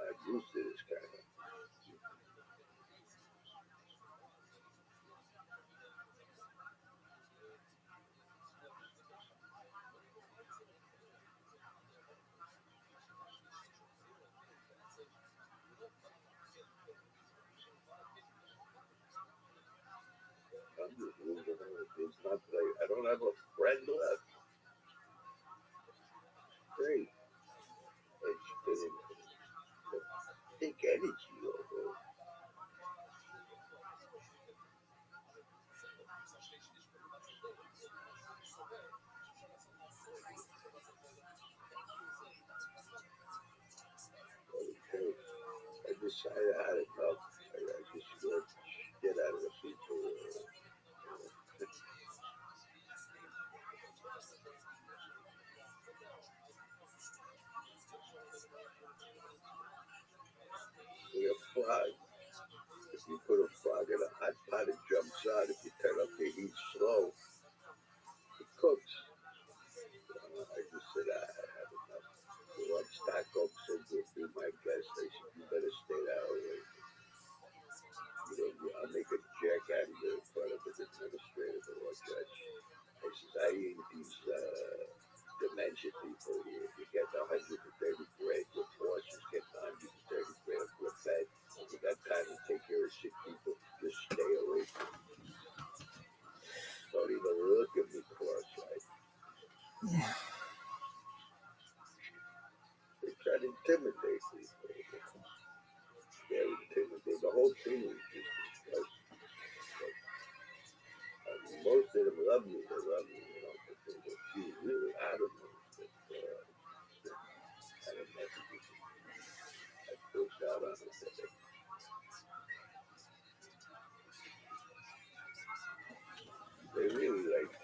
I'm used to this kind of. I'm energy over. Okay. I decided I had enough. I just scared shit out of the people. With a frog. If you put a frog in a hot pot, it jumps out. If you turn up the heat slow, it cooks. I just said I had enough. So like Stockholm said, you'll be my guest. I said, you better stay that way. I'll make a jack out of you in front of an administrator or judge. I says, I ain't these dementia people here. You get 130 grand, your forces get 130 grand for a bed. You got time to take care of sick people. Just stay away from me. Don't even look at me cross-eyed. They try to intimidate people. They're intimidated. The whole thing is just disgusting. Most of them love me. They love me, but she's really adamant that I don't know. I pushed out on it. They really like,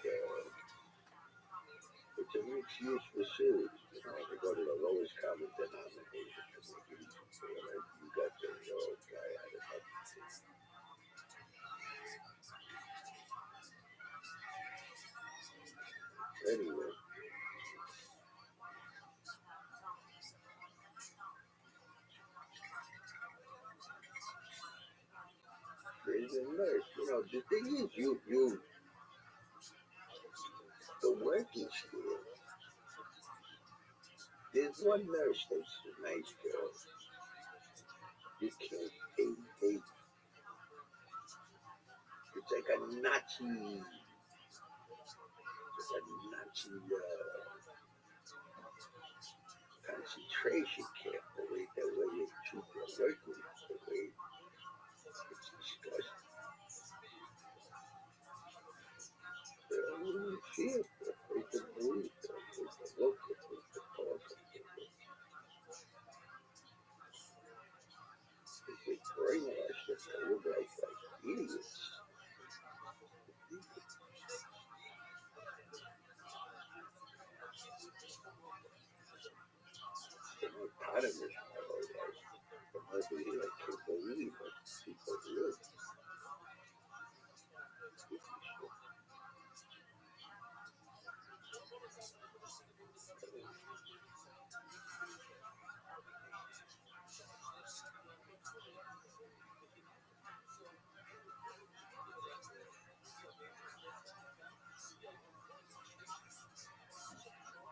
it's a mixed use facility. They go to the lowest common denominator to make it easy for them. You got the old guy out of nothing. Anyway. There's a nurse. The thing is, the working school, there's one nurse that's a nice girl. You can't hate. It's like a Nazi concentration camp, the way they treat their workers, the way it's disgusting. They don't even feel it. They can believe it. They can look at it. They can talk at it. They brainwash them to look like idiots. Part of this, but nobody can't believe what people live.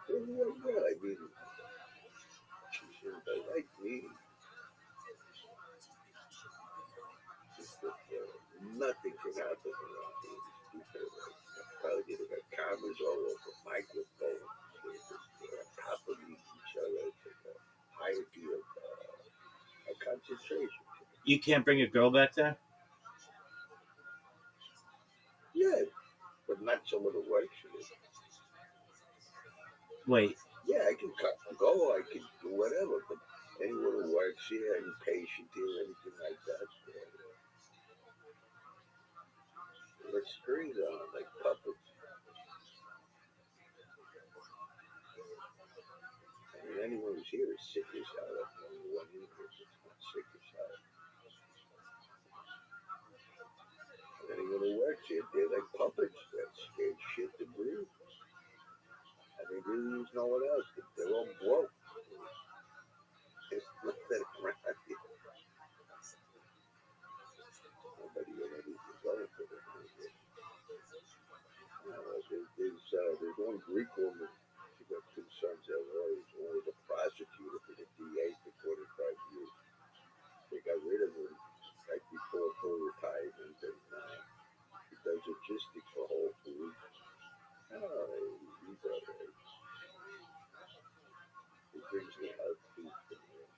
Well, I mean, she said, they like me. Nothing can happen around here. These people are probably got cameras all over, microphones. They're on top of each other. It's a hierarchy of a concentration. You can't bring a girl back there? Yeah, but not someone who works for you. Wait. Yeah, I can cut and go. I can do whatever, but anyone who works here, any patient here, anything like that, with strings on it, like puppets. I mean, anyone who's here is sick as hell. That's the only one in here that's not sick as hell. And anyone who works here, they're like puppets. They're scared shit to breathe. I mean, they use no one else. They're all broke. There's nothing around here. Nobody got anything going for them. There's one Greek woman. She got two sons that were lawyers. One was a prosecutor for the DA for 45 years. They got rid of him right before full retirement, and he does logistics for Whole Foods. He's all right. He brings me health food from here.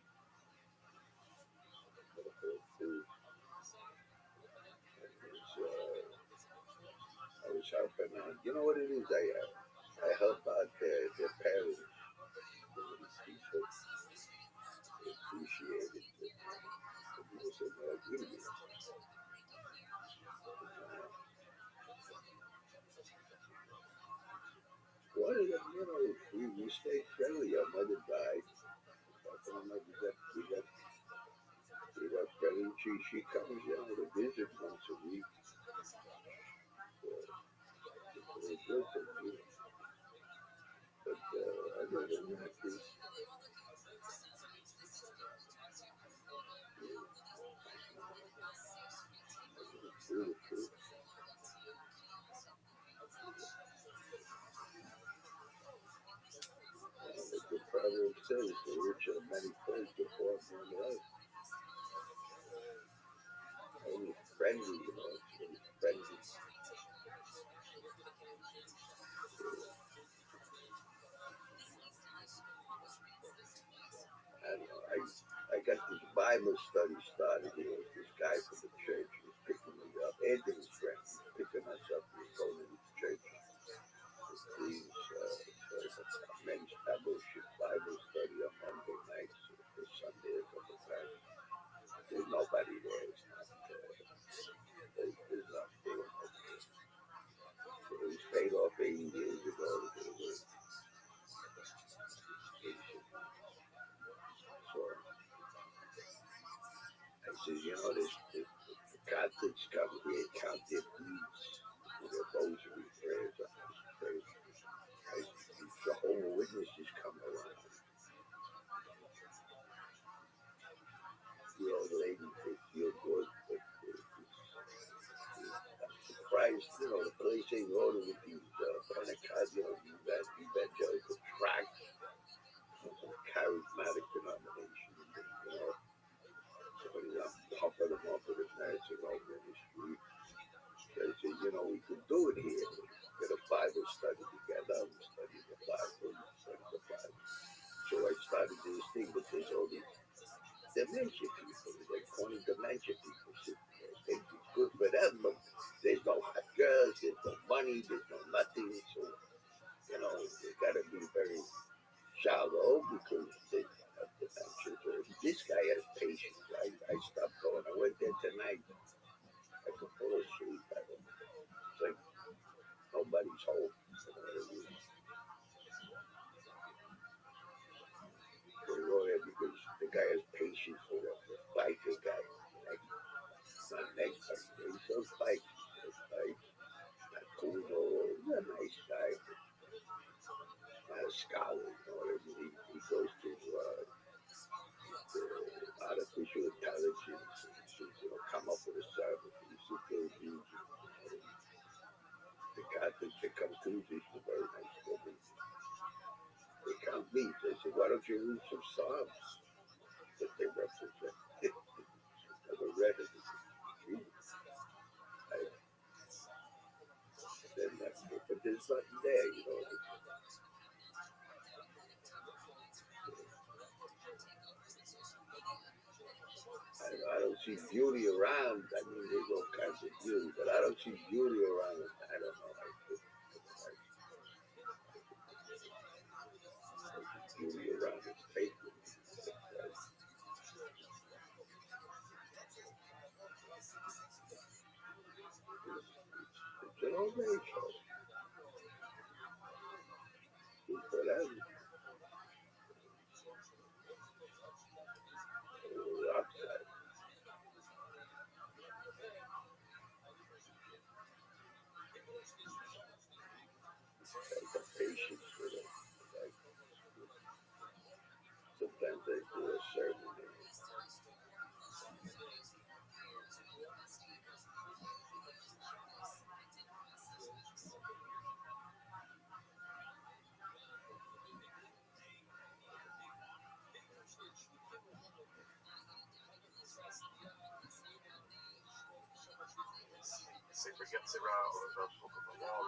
You know what it is? I help out their parents. These people appreciate it. People say, "No, give me." One of them, we stayed friendly. Our mother died. We got friendly. She comes, to visit once a week. It's good for me. But other than that, it's true. The proverb says the rich have many friends, the poor have one life. Only friendly, it's friendly. I got this Bible study started here with this guy from the church. He was picking me up. Anthony's friend was picking us up. We were going to the church. These men's fellowship Bible study on Monday nights. For Sunday a couple times. There's nobody there. It's not. There's not doing okay. So it was paid off 80 years ago. So I said, the Catholics come here, count their beads with their rosary prayers. Jehovah's Witnesses come around. The old lady, they feel good, but I'm surprised, the place they go to with these evangelical tracts, charismatic denomination, somebody pumping them up with his nursing over in the street. They say, we could do it here. Get a Bible study together. We study the Bible. So I started this thing, but there's all these dementia people. They call them dementia people. They think it's good for them, but there's no hot girls, there's no money, there's no nothing. So, they got to be very shallow because they have dementia. So this guy has patience. I stopped going. I went there tonight. I could fall asleep. It's like nobody's home. They go there because the guy has patience for the biker guy. Not next time. He sells bikes. Not cool. He's a nice guy. Not a scholar. He goes to artificial intelligence to come up with a service. The Catholics that come to these are very nice women. They count beads. They say, why don't you read some Psalms that they represent? Never read it. But there's nothing there, I don't see beauty around. I mean, there's all kinds of beauty, but I don't see beauty around. I don't know. Beauty around is fake. It's an old age show. Good for them. Outside. Patience for them. Sometimes they do a certain Secret gets around the book of the wall.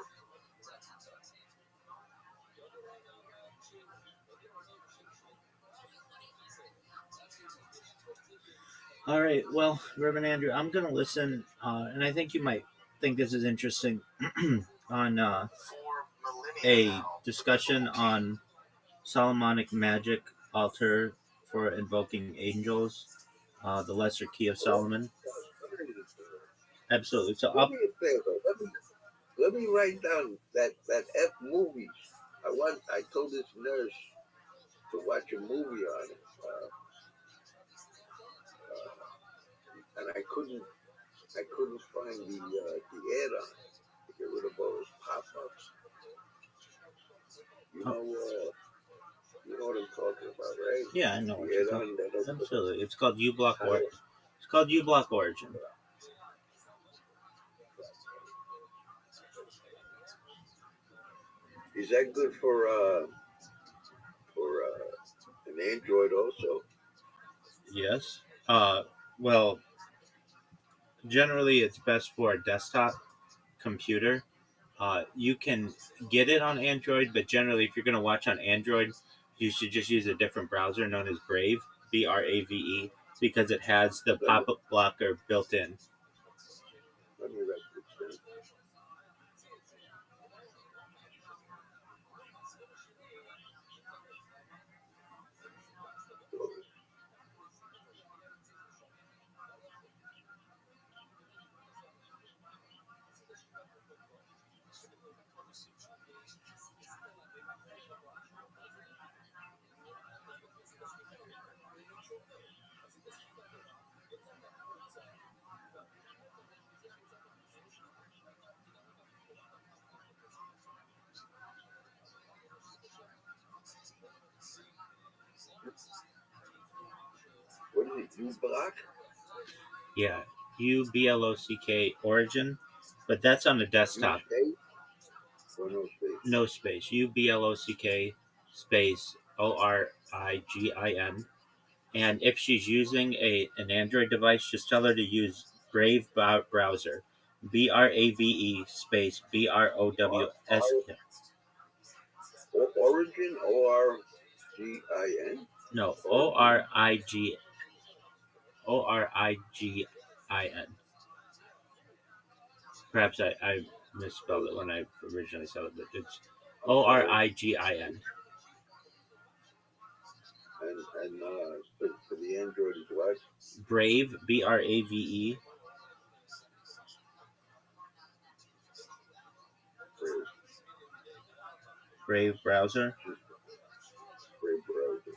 All right. Well, Reverend Andrew, I'm going to listen, and I think you might think this is interesting. on For a millennia now. discussion on Solomonic magic altar for invoking angels, the Lesser Key of Solomon. Absolutely. So Do I'll me a favor. Let me write down that F movie. I told this nurse to watch a movie on it, and I couldn't find the add-on to get rid of all those pop-ups. You know what I'm talking about, right? Yeah, I know what The you're add-on talking that about. Absolutely. It's called uBlock Origin. It's called uBlock Origin. is that good for an Android also? Yes. Well, generally it's best for a desktop computer. You can get it on Android, but generally, if you're going to watch on Android, you should just use a different browser known as Brave, Brave, because it has the pop-up blocker built in. Let me write this down. What is it? uBlock? Yeah, UBLOCK Origin, but that's on the desktop. Or no space? No space. UBLOCK space ORIGIN. And if she's using an Android device, just tell her to use Brave browser, BRAVE space BROWS. Origin, ORGIN. No, ORIGIN. Perhaps I misspelled it when I originally said it, but it's ORIGIN. And for the Android is what? Brave, BRAVE. Brave browser. Brave browser.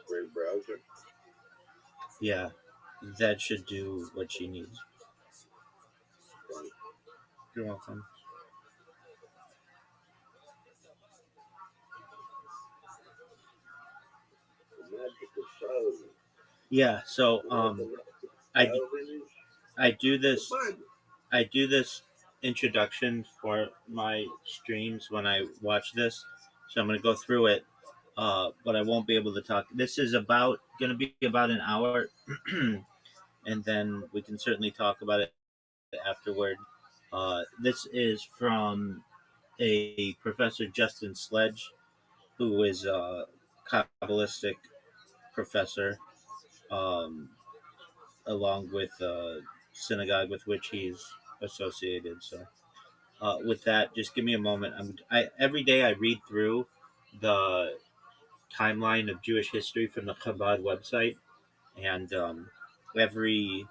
Brave browser. Yeah, that should do what she needs. You're welcome. The magic of Solomon. Yeah, so I do this introduction for my streams when I watch this, so I'm going to go through it, but I won't be able to talk. This is going to be about an hour, and then we can certainly talk about it afterward. This is from a Professor Justin Sledge, who is a Kabbalistic professor, along with synagogue with which he's associated. So, with that, just give me a moment. Every day I read through the timeline of Jewish history from the Chabad website, and every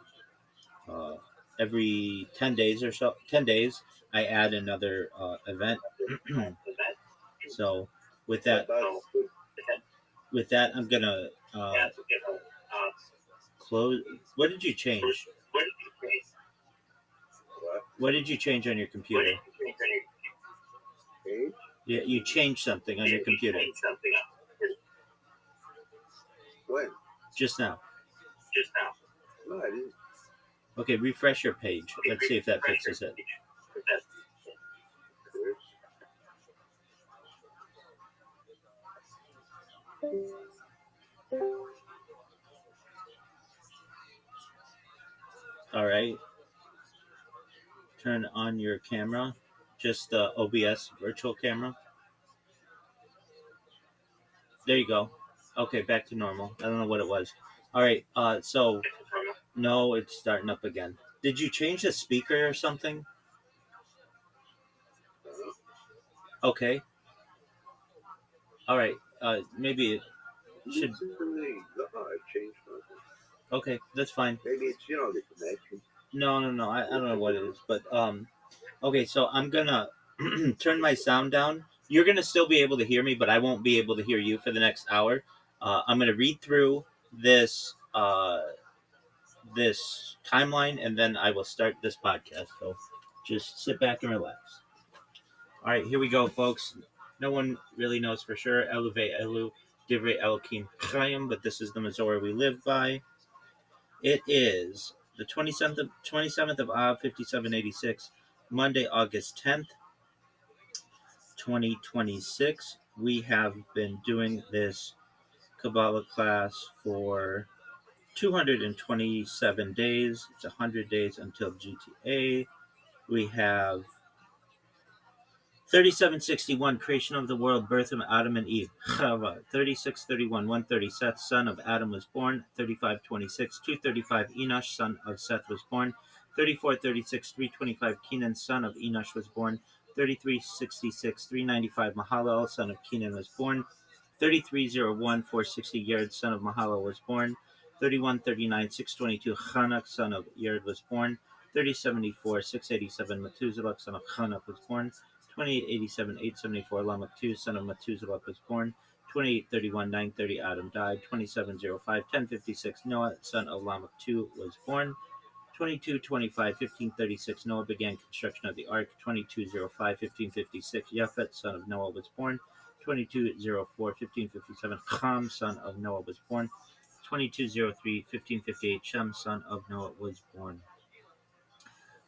10 days or so, 10 days, I add another event. So, with that, I'm gonna close. What did you change? What did you change on your computer? Yeah, you changed something on your computer. When? Just now. No, I didn't. Okay, refresh your page. Let's see if that fixes it. All right. Turn on your camera, just the OBS virtual camera. There you go. Okay, back to normal. I don't know what it was. All right. So No, it's starting up again. Did you change the speaker or something? Okay. All right. Maybe it should. I changed nothing. Okay, that's fine. Maybe it's the connection. No. I don't know what it is, but okay. So I'm gonna turn my sound down. You're gonna still be able to hear me, but I won't be able to hear you for the next hour. I'm gonna read through this this timeline, and then I will start this podcast. So just sit back and relax. All right, here we go, folks. No one really knows for sure. Eluve Elu, Divrei Elohim Chaim, but this is the Mazor we live by. It is the 27th of Av, 5786, Monday, August 10th, 2026. We have been doing this Kabbalah class for 227 days. It's 100 days until GTA. We have 3761, creation of the world, birth of Adam and Eve. Chava, 3631, 130, Seth, son of Adam, was born. 3526, 235, Enosh, son of Seth, was born. 3436, 325, Kenan, son of Enosh, was born. 3366, 395, Mahalel, son of Kenan, was born. 3301, 460, Yared, son of Mahalel, was born. 3139, 622, Chanuk, son of Yared, was born. 3074, 687, Methuselah, son of Chanuk, was born. 2887, 874, Lamech 2, son of Methuselah, was born. 2831, 930, Adam died. 2705, 1056, Noah, son of Lamech 2, was born. 2225, 1536, Noah began construction of the ark. 2205, 1556, Japhet, son of Noah, was born. 2204, 1557, Ham, son of Noah, was born. 2203, 1558, Shem, son of Noah, was born.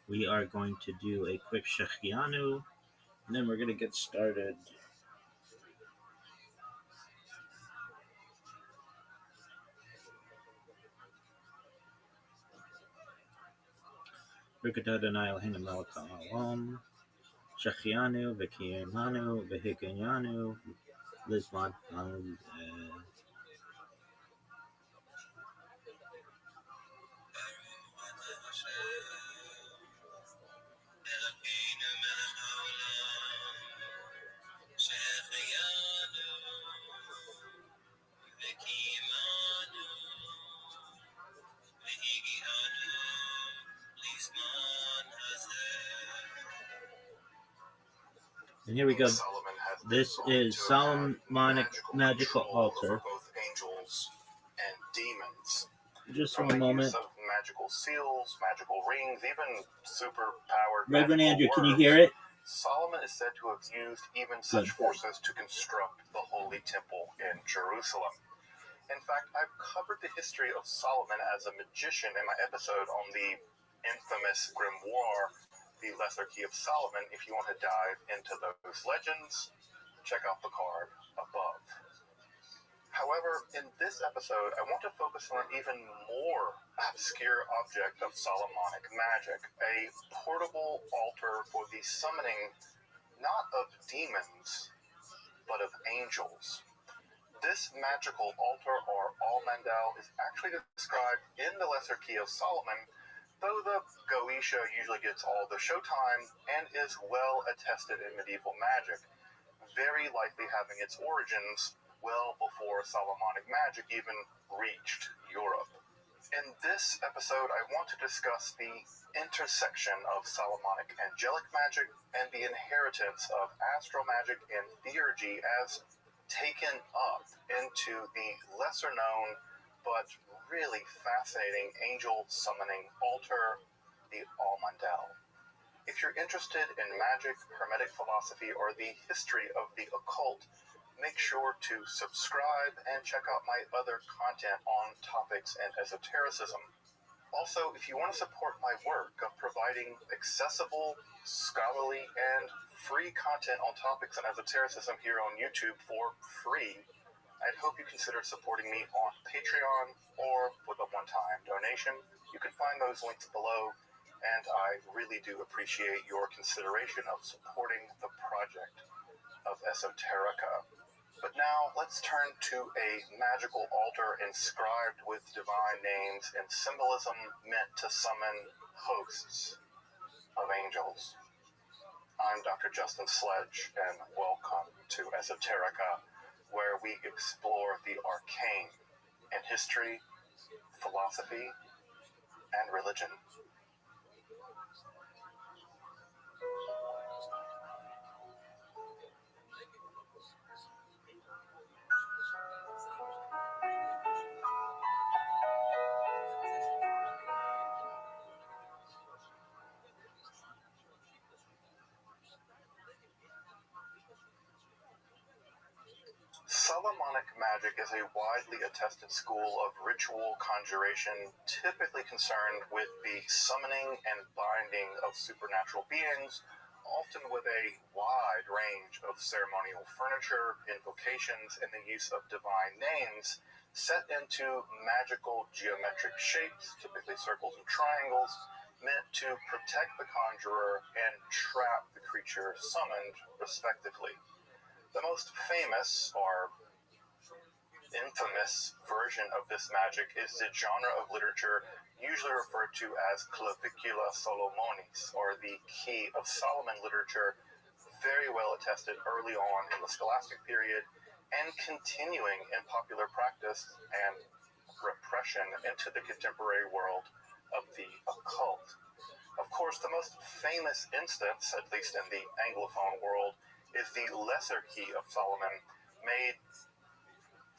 We are going to do a quick Shechianu, and then we're going to get started. Rikata Adonai Eloheinu melech haolam, Shechianu, V'kiyemanu, V'higanyanu, Lizman Hazeh. And here we go. This is Solomonic Magical Altar. Both angels and demons. Just for From a the moment. use of magical seals, magical rings, even super-powered Reverend magical Andrew, can you words, hear it? Solomon is said to have used even such Good. forces to construct the Holy Temple in Jerusalem. In fact, I've covered the history of Solomon as a magician in my episode on the infamous grimoire, The Lesser Key of Solomon. If you want to dive into those legends, check out the card above. However, in this episode, I want to focus on an even more obscure object of Solomonic magic, a portable altar for the summoning not of demons, but of angels. This magical altar, or Al-Mandal, is actually described in the Lesser Key of Solomon, though the Goetia usually gets all the showtime and is well attested in medieval magic, very likely having its origins well before Solomonic magic even reached Europe. In this episode, I want to discuss the intersection of Solomonic angelic magic and the inheritance of astral magic and theurgy as taken up into the lesser known but really fascinating angel summoning altar, the Al-Mandal. If you're interested in magic, hermetic philosophy, or the history of the occult, make sure to subscribe and check out my other content on topics and esotericism. Also, if you want to support my work of providing accessible, scholarly, and free content on topics and esotericism here on YouTube for free, I'd hope you consider supporting me on Patreon or with a one-time donation. You can find those links below, and I really do appreciate your consideration of supporting the project of Esoterica. But now let's turn to a magical altar inscribed with divine names and symbolism meant to summon hosts of angels. I'm Dr. Justin Sledge, and welcome to Esoterica, where we explore the arcane in history, philosophy, and religion. Solomonic magic is a widely attested school of ritual conjuration, typically concerned with the summoning and binding of supernatural beings, often with a wide range of ceremonial furniture, invocations, and the use of divine names set into magical geometric shapes, typically circles and triangles, meant to protect the conjurer and trap the creature summoned, respectively. The most famous, or infamous, version of this magic is the genre of literature usually referred to as Clavicula Solomonis, or the Key of Solomon literature, very well attested early on in the scholastic period and continuing in popular practice and repression into the contemporary world of the occult. Of course, the most famous instance, at least in the Anglophone world, is the Lesser Key of Solomon, made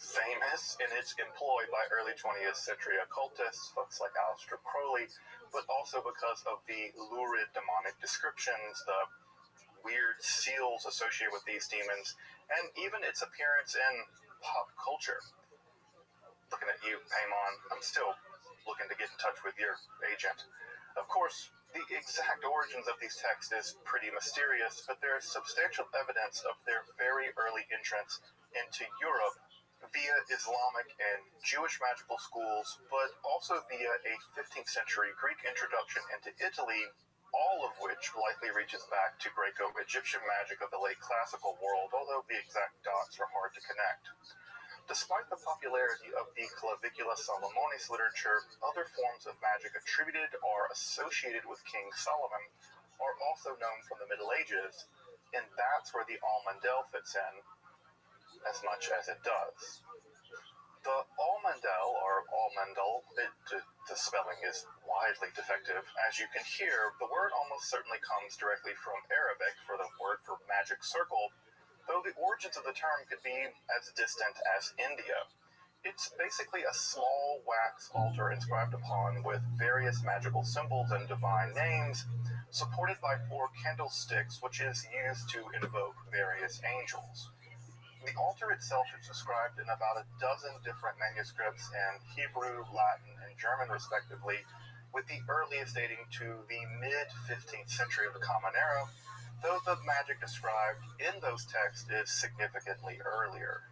famous in its employ by early 20th century occultists, folks like Aleister Crowley, but also because of the lurid demonic descriptions, the weird seals associated with these demons, and even its appearance in pop culture. Looking at you, Paimon, I'm still looking to get in touch with your agent. Of course, the exact origins of these texts is pretty mysterious, but there is substantial evidence of their very early entrance into Europe via Islamic and Jewish magical schools, but also via a 15th century Greek introduction into Italy, all of which likely reaches back to Greco-Egyptian magic of the late classical world, although the exact dots are hard to connect. Despite the popularity of the Clavicula Solomonis literature, other forms of magic attributed or associated with King Solomon are also known from the Middle Ages, and that's where the Almandel fits in, as much as it does. The Almandel, or Almandel, the spelling is widely defective. As you can hear, the word almost certainly comes directly from Arabic for the word for magic circle, though the origins of the term could be as distant as India. It's basically a small wax altar inscribed upon with various magical symbols and divine names, supported by 4 candlesticks, which is used to invoke various angels. The altar itself is described in about a dozen different manuscripts in Hebrew, Latin, and German respectively, with the earliest dating to the mid-15th century of the Common Era, though the magic described in those texts is significantly earlier.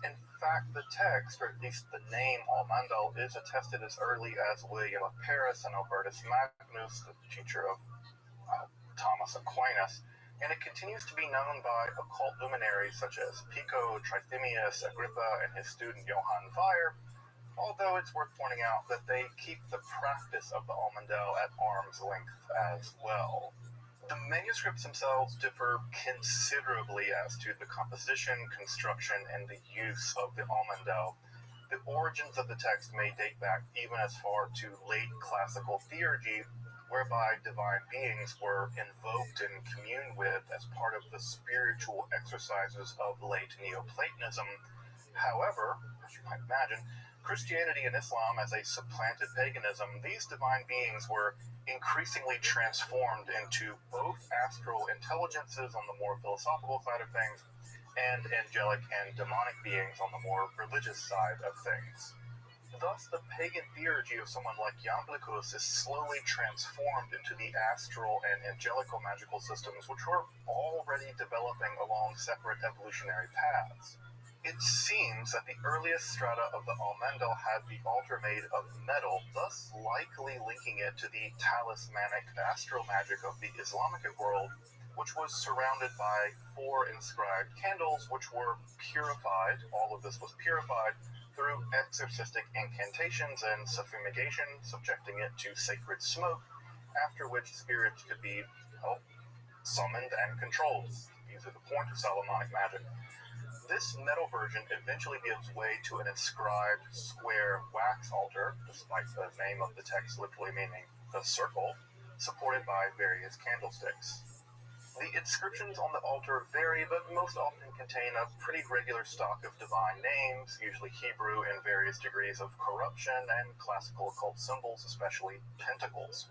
In fact, the text, or at least the name Almandel, is attested as early as William of Paris and Albertus Magnus, the teacher of Thomas Aquinas, and it continues to be known by occult luminaries such as Pico, Trithemius, Agrippa, and his student Johann Weyer, although it's worth pointing out that they keep the practice of the Almandel at arm's length as well. The manuscripts themselves differ considerably as to the composition, construction, and the use of the Almandel. The origins of the text may date back even as far to late classical theurgy, whereby divine beings were invoked and communed with as part of the spiritual exercises of late Neoplatonism. However, as you might imagine, Christianity and Islam as a supplanted paganism, these divine beings were increasingly transformed into both astral intelligences on the more philosophical side of things and angelic and demonic beings on the more religious side of things. Thus, the pagan theurgy of someone like Iamblichus is slowly transformed into the astral and angelical magical systems which were already developing along separate evolutionary paths. It seems that the earliest strata of the Almandel had the altar made of metal, thus likely linking it to the talismanic astral magic of the Islamic world, which was surrounded by 4 inscribed candles, which were purified. All of this was purified through exorcistic incantations and suffumigation, subjecting it to sacred smoke, after which spirits could be summoned and controlled. These are the point of Solomonic magic. This metal version eventually gives way to an inscribed square wax altar, despite the name of the text literally meaning the circle, supported by various candlesticks. The inscriptions on the altar vary, but most often contain a pretty regular stock of divine names, usually Hebrew in various degrees of corruption, and classical occult symbols, especially pentacles.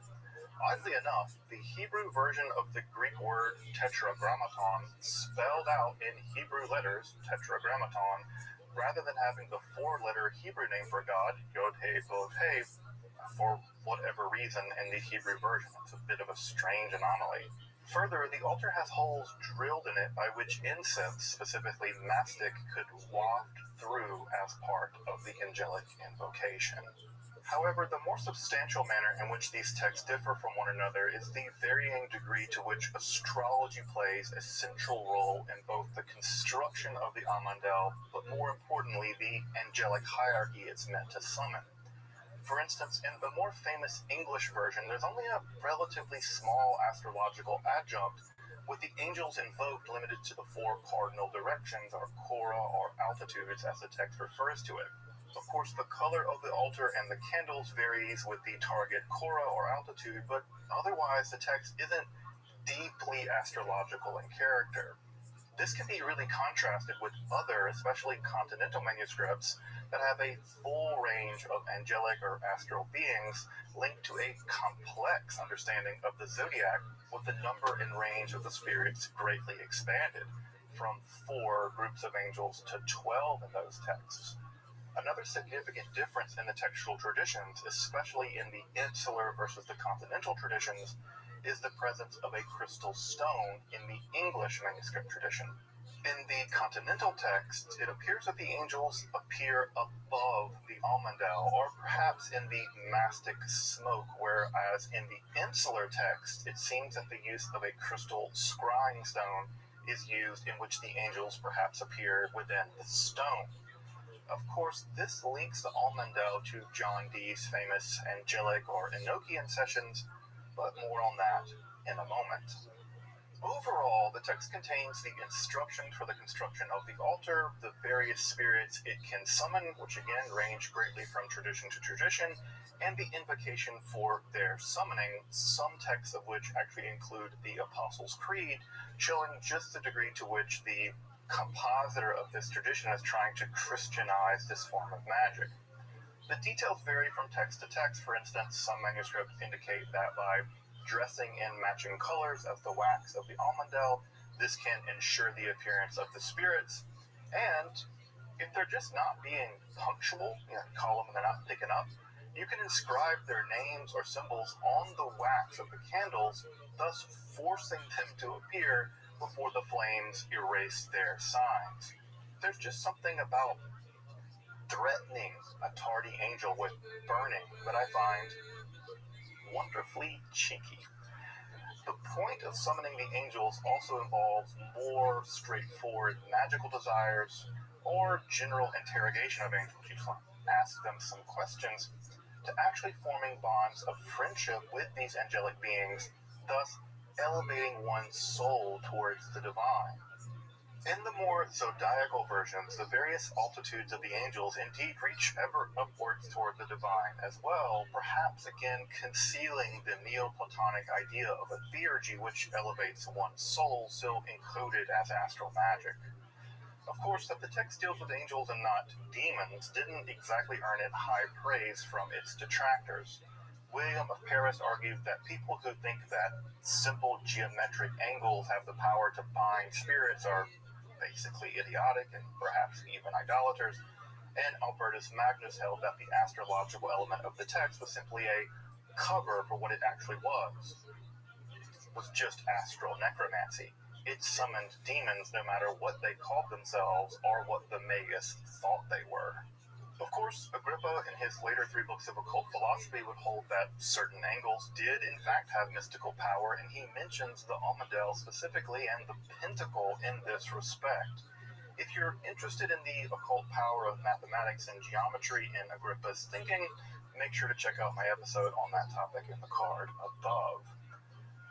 Oddly enough, the Hebrew version of the Greek word tetragrammaton, spelled out in Hebrew letters, tetragrammaton, rather than having the 4-letter Hebrew name for God, Yod-He-Vod-He, for whatever reason in the Hebrew version. It's a bit of a strange anomaly. Further, the altar has holes drilled in it by which incense, specifically mastic, could waft through as part of the angelic invocation. However, the more substantial manner in which these texts differ from one another is the varying degree to which astrology plays a central role in both the construction of the Amandel, but more importantly, the angelic hierarchy it's meant to summon. For instance, in the more famous English version, there's only a relatively small astrological adjunct, with the angels invoked limited to the 4 cardinal directions, or chora, or altitudes, as the text refers to it. Of course, the color of the altar and the candles varies with the target chora or altitude, but otherwise the text isn't deeply astrological in character. This can be really contrasted with other, especially continental manuscripts, that have a full range of angelic or astral beings linked to a complex understanding of the zodiac, with the number and range of the spirits greatly expanded, from 4 groups of angels to 12 in those texts. Another significant difference in the textual traditions, especially in the insular versus the continental traditions, is the presence of a crystal stone in the English manuscript tradition. In the continental text, it appears that the angels appear above the almandel, or perhaps in the mastic smoke, whereas in the insular text, it seems that the use of a crystal scrying stone is used, in which the angels perhaps appear within the stone. Of course, this links the almandel to John Dee's famous angelic or Enochian sessions, but more on that in a moment. Overall, the text contains the instructions for the construction of the altar, the various spirits it can summon, which again range greatly from tradition to tradition, and the invocation for their summoning, some texts of which actually include the Apostles' Creed, showing just the degree to which the compositor of this tradition is trying to Christianize this form of magic. The details vary from text to text. For instance, some manuscripts indicate that by dressing in matching colors as the wax of the almandel, this can ensure the appearance of the spirits, and if they're just not being punctual, call them and they're not picking up, you can inscribe their names or symbols on the wax of the candles, thus forcing them to appear before the flames erase their signs. There's just something about threatening a tardy angel with burning that I find wonderfully cheeky. The point of summoning the angels also involves more straightforward magical desires or general interrogation of angels. You just want to ask them some questions, to actually forming bonds of friendship with these angelic beings, thus elevating one's soul towards the divine. In the more zodiacal versions, the various altitudes of the angels indeed reach ever upwards toward the divine as well, perhaps again concealing the Neoplatonic idea of a theurgy which elevates one's soul, still encoded as astral magic. Of course, that the text deals with angels and not demons didn't exactly earn it high praise from its detractors. William of Paris argued that people who think that simple geometric angles have the power to bind spirits are basically idiotic and perhaps even idolaters, and Albertus Magnus held that the astrological element of the text was simply a cover for what it actually was just astral necromancy. It summoned demons no matter what they called themselves or what the magus thought they were. Of course, Agrippa, in his later 3 books of occult philosophy, would hold that certain angles did, in fact, have mystical power, and he mentions the Almandel specifically and the pentacle in this respect. If you're interested in the occult power of mathematics and geometry in Agrippa's thinking, make sure to check out my episode on that topic in the card above.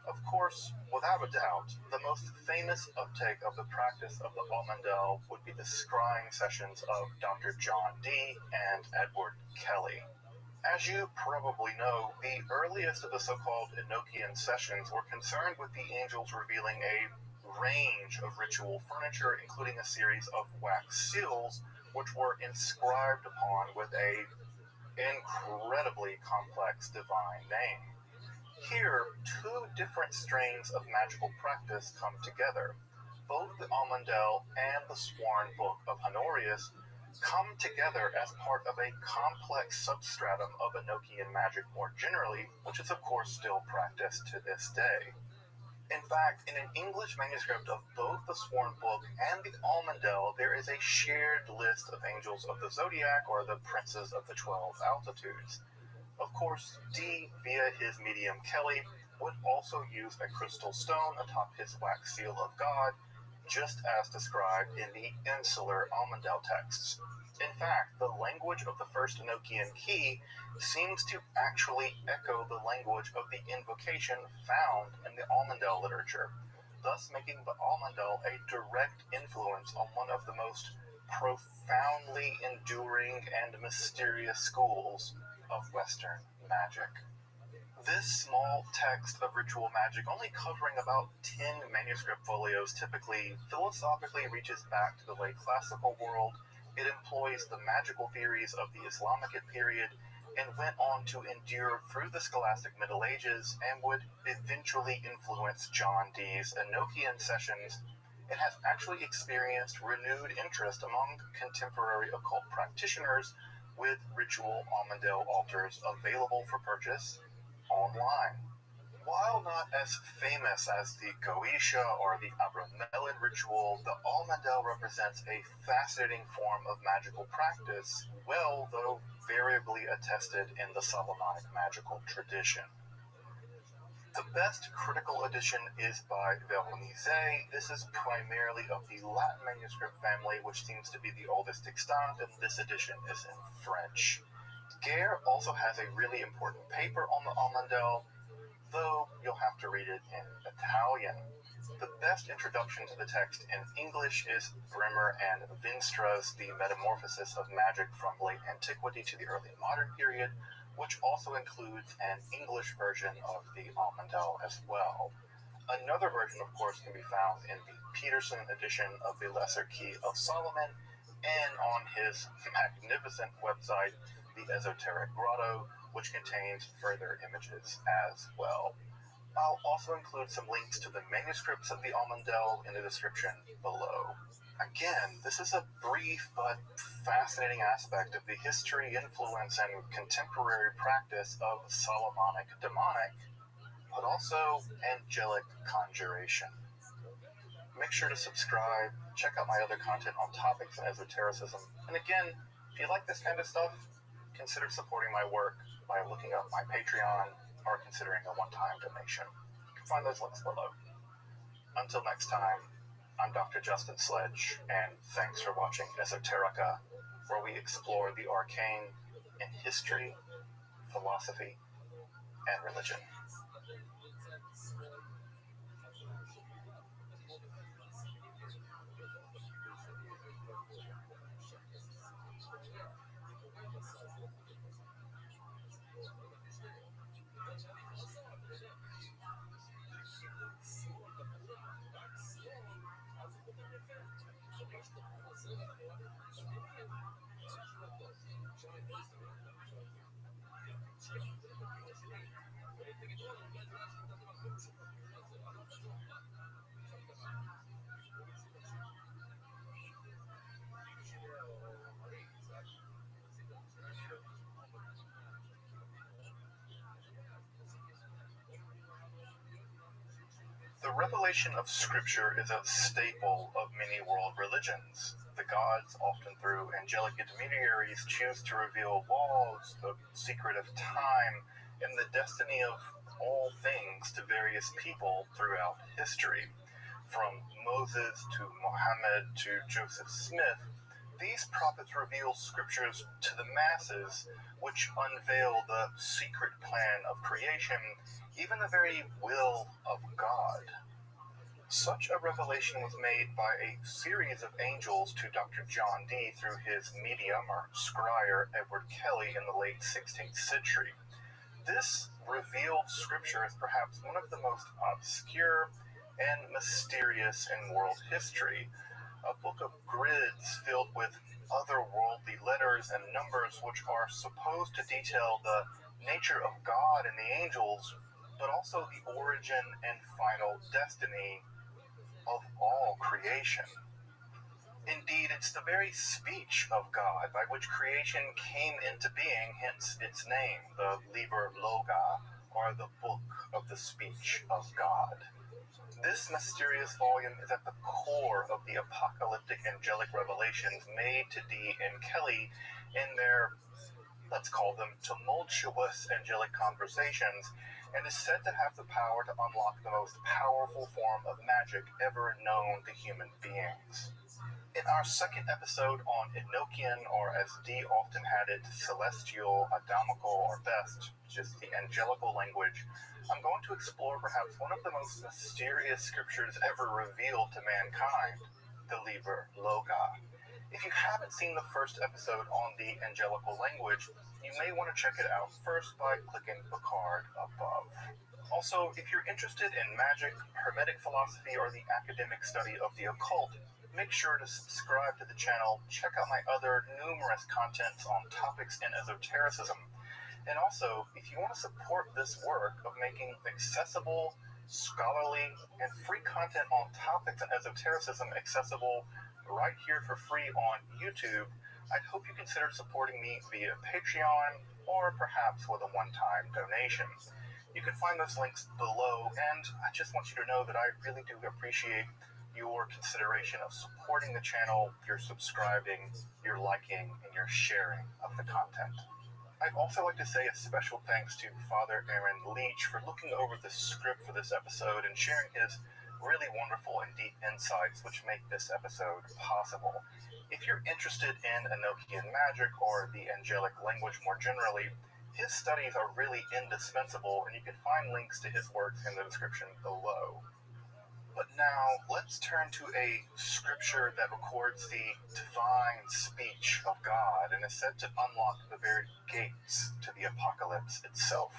Of course, without a doubt, the most famous uptake of the practice of the Almandel would be the scrying sessions of Dr. John Dee and Edward Kelly. As you probably know, the earliest of the so-called Enochian sessions were concerned with the angels revealing a range of ritual furniture, including a series of wax seals, which were inscribed upon with a incredibly complex divine name. Here, 2 different strains of magical practice come together. Both the Almandel and the Sworn Book of Honorius come together as part of a complex substratum of Enochian magic more generally, which is of course still practiced to this day. In fact, in an English manuscript of both the Sworn Book and the Almandel, there is a shared list of angels of the zodiac, or the princes of the 12 altitudes. Of course, Dee, via his medium Kelly, would also use a crystal stone atop his wax seal of God, just as described in the insular Almandel texts. In fact, the language of the first Enochian key seems to actually echo the language of the invocation found in the Almandel literature, thus making the Almandel a direct influence on one of the most profoundly enduring and mysterious schools of Western magic. This small text of ritual magic, only covering about 10 manuscript folios, typically philosophically reaches back to the late classical world. It employs the magical theories of the Islamic period and went on to endure through the Scholastic Middle Ages and would eventually influence John Dee's Enochian sessions, and has actually experienced renewed interest among contemporary occult practitioners, with ritual Almandel altars available for purchase online. While not as famous as the Goetia or the Abramelin ritual, the Almandel represents a fascinating form of magical practice, well, though variably attested in the Solomonic magical tradition. The best critical edition is by Veronese. This is primarily of the Latin manuscript family, which seems to be the oldest extant, and this edition is in French. Guerre also has a really important paper on the Almandel, though you'll have to read it in Italian. The best introduction to the text in English is Brimmer and Vinstra's The Metamorphosis of Magic from Late Antiquity to the Early Modern Period, which also includes an English version of the Almandel as well. Another version, of course, can be found in the Peterson edition of the Lesser Key of Solomon, and on his magnificent website, the Esoteric Grotto, which contains further images as well. I'll also include some links to the manuscripts of the Almandel in the description below. Again, this is a brief but fascinating aspect of the history, influence, and contemporary practice of Solomonic demonic, but also angelic conjuration. Make sure to subscribe, check out my other content on topics in esotericism, and again, if you like this kind of stuff, consider supporting my work by looking up my Patreon or considering a one-time donation. You can find those links below. Until next time, I'm Dr. Justin Sledge, and thanks for watching Esoterica, where we explore the arcane in history, philosophy, and religion. The revelation of Scripture is a staple of many world religions. the gods, often through angelic intermediaries, choose to reveal laws, the secret of time, and the destiny of all things to various people throughout history. From Moses to Muhammad to Joseph Smith, these prophets reveal scriptures to the masses, which unveil the secret plan of creation, even the very will of God. Such a revelation was made by a series of angels to Dr. John Dee through his medium or scryer Edward Kelly in the late 16th century. This revealed scripture is perhaps one of the most obscure and mysterious in world history. A book of grids filled with otherworldly letters and numbers which are supposed to detail the nature of God and the angels, but also the origin and final destiny of all creation. Indeed, it's the very speech of God by which creation came into being, hence its name, the Liber Loga, or the Book of the Speech of God. This mysterious volume is at the core of the apocalyptic angelic revelations made to Dee and Kelly in their, let's call them, tumultuous angelic conversations, and is said to have the power to unlock the most powerful form of magic ever known to human beings. In our second episode on Enochian, or as Dee often had it, celestial, Adamical, or best, which is the angelical language, I'm going to explore perhaps one of the most mysterious scriptures ever revealed to mankind, the Liber Loga. If you haven't seen the first episode on the angelical language, you may want to check it out first by clicking the card above. Also, if you're interested in magic, hermetic philosophy, or the academic study of the occult, make sure to subscribe to the channel, check out my other numerous contents on topics in esotericism, and also, if you want to support this work of making accessible, scholarly, and free content on topics in esotericism accessible right here for free on YouTube, I'd hope you consider supporting me via Patreon or perhaps with a one-time donation. You can find those links below, and I just want you to know that I really do appreciate your consideration of supporting the channel, your subscribing, your liking, and your sharing of the content. I'd also like to say a special thanks to Father Aaron Leach for looking over the script for this episode and sharing his really wonderful and deep insights which make this episode possible. If you're interested in Enochian magic or the angelic language more generally, his studies are really indispensable, and you can find links to his works in the description below. But now, let's turn to a scripture that records the divine speech of God and is said to unlock the very gates to the apocalypse itself.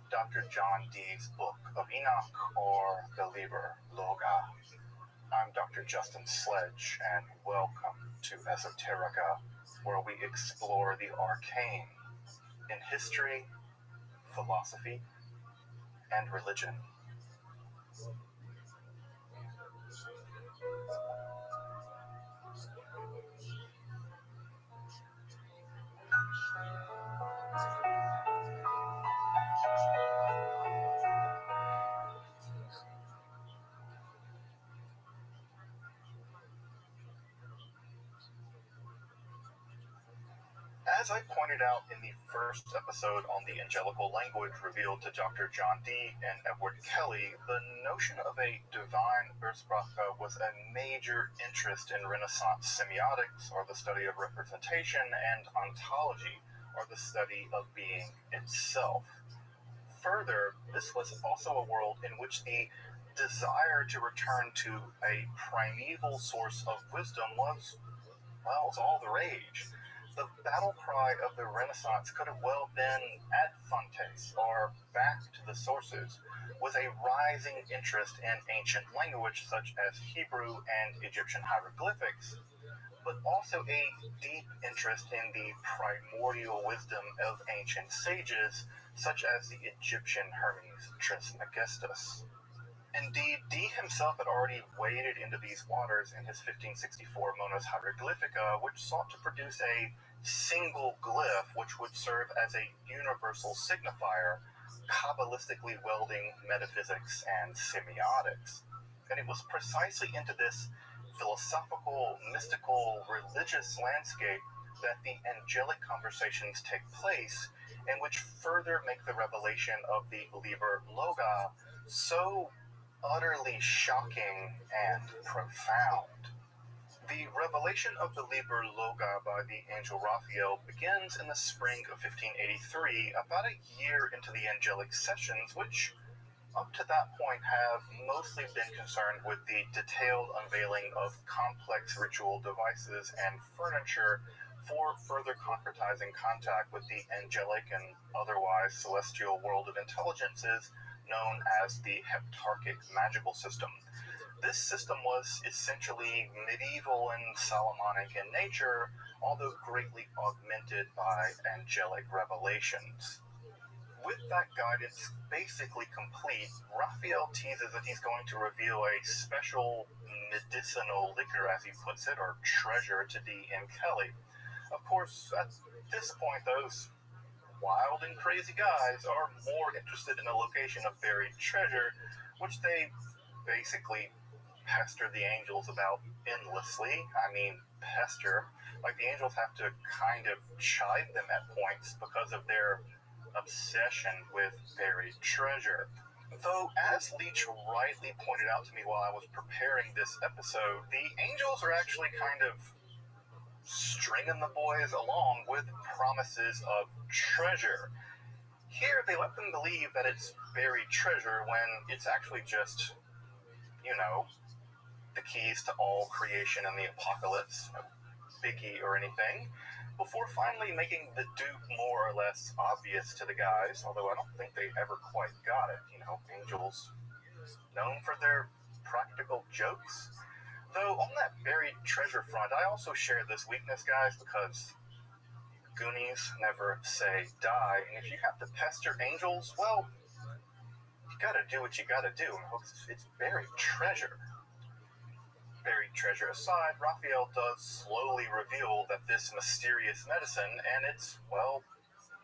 Dr. John Dee's Book of Enoch, or the Liber Loga. I'm Dr. Justin Sledge, and welcome to Esoterica, where we explore the arcane in history, philosophy, and religion. As I pointed out in the first episode on the angelical language revealed to Dr. John Dee and Edward Kelly, the notion of a divine Ursprache was a major interest in Renaissance semiotics, or the study of representation, and ontology, or the study of being itself. Further, this was also a world in which the desire to return to a primeval source of wisdom was all the rage. The battle cry of the Renaissance could have well been ad fontes, or back to the sources, with a rising interest in ancient language such as Hebrew and Egyptian hieroglyphics, but also a deep interest in the primordial wisdom of ancient sages such as the Egyptian Hermes Trismegistus. Indeed, Dee himself had already waded into these waters in his 1564 Monas Hieroglyphica, which sought to produce a single glyph which would serve as a universal signifier, kabbalistically welding metaphysics and semiotics. And it was precisely into this philosophical, mystical, religious landscape that the angelic conversations take place, and which further make the revelation of the Liber Loga so utterly shocking and profound. The revelation of the Liber Loga by the angel Raphael begins in the spring of 1583, about a year into the angelic sessions, which up to that point have mostly been concerned with the detailed unveiling of complex ritual devices and furniture for further concretizing contact with the angelic and otherwise celestial world of intelligences known as the Heptarchic magical system. This system was essentially medieval and Solomonic in nature, although greatly augmented by angelic revelations. With that guidance basically complete, Raphael teases that he's going to reveal a special medicinal liquor, as he puts it, or treasure to Dee and Kelly. Of course, at this point, those wild and crazy guys are more interested in the location of buried treasure, which they basically pester the angels about endlessly. I mean, pester. Like, the angels have to kind of chide them at points because of their obsession with buried treasure. Though, as Leach rightly pointed out to me while I was preparing this episode, the angels are actually kind of stringing the boys along with promises of treasure. Here, they let them believe that it's buried treasure when it's actually just, the keys to all creation and the apocalypse, no biggie or anything, before finally making the dupe more or less obvious to the guys, although I don't think they ever quite got it. Angels known for their practical jokes. Though on that buried treasure front, I also share this weakness, guys, because Goonies never say die, and if you have to pester angels, well, you gotta do what you gotta do. It's buried treasure. Buried treasure aside, Raphael does slowly reveal that this mysterious medicine, and it's, well,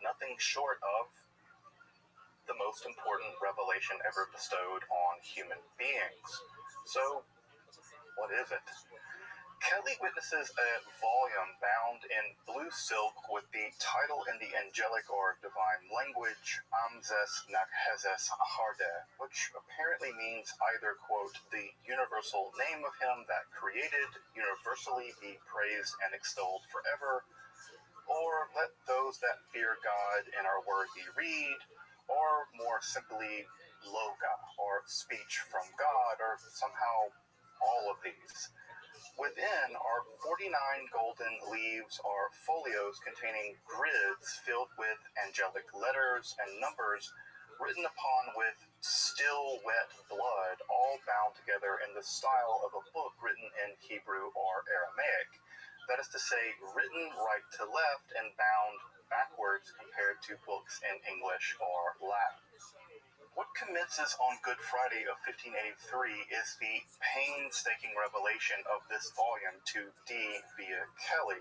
nothing short of the most important revelation ever bestowed on human beings. So, what is it? Kelly witnesses a volume bound in blue silk with the title in the angelic or divine language, Amzes Nakhezes Harde, which apparently means either, quote, the universal name of him that created, universally be praised and extolled forever, or let those that fear God and are worthy read, or more simply, Loga, or speech from God, or somehow all of these. Within are 49 golden leaves or folios containing grids filled with angelic letters and numbers written upon with still wet blood, all bound together in the style of a book written in Hebrew or Aramaic. That is to say, written right to left and bound backwards compared to books in English or Latin. What commences on Good Friday of 1583 is the painstaking revelation of this volume to Dee via Kelly.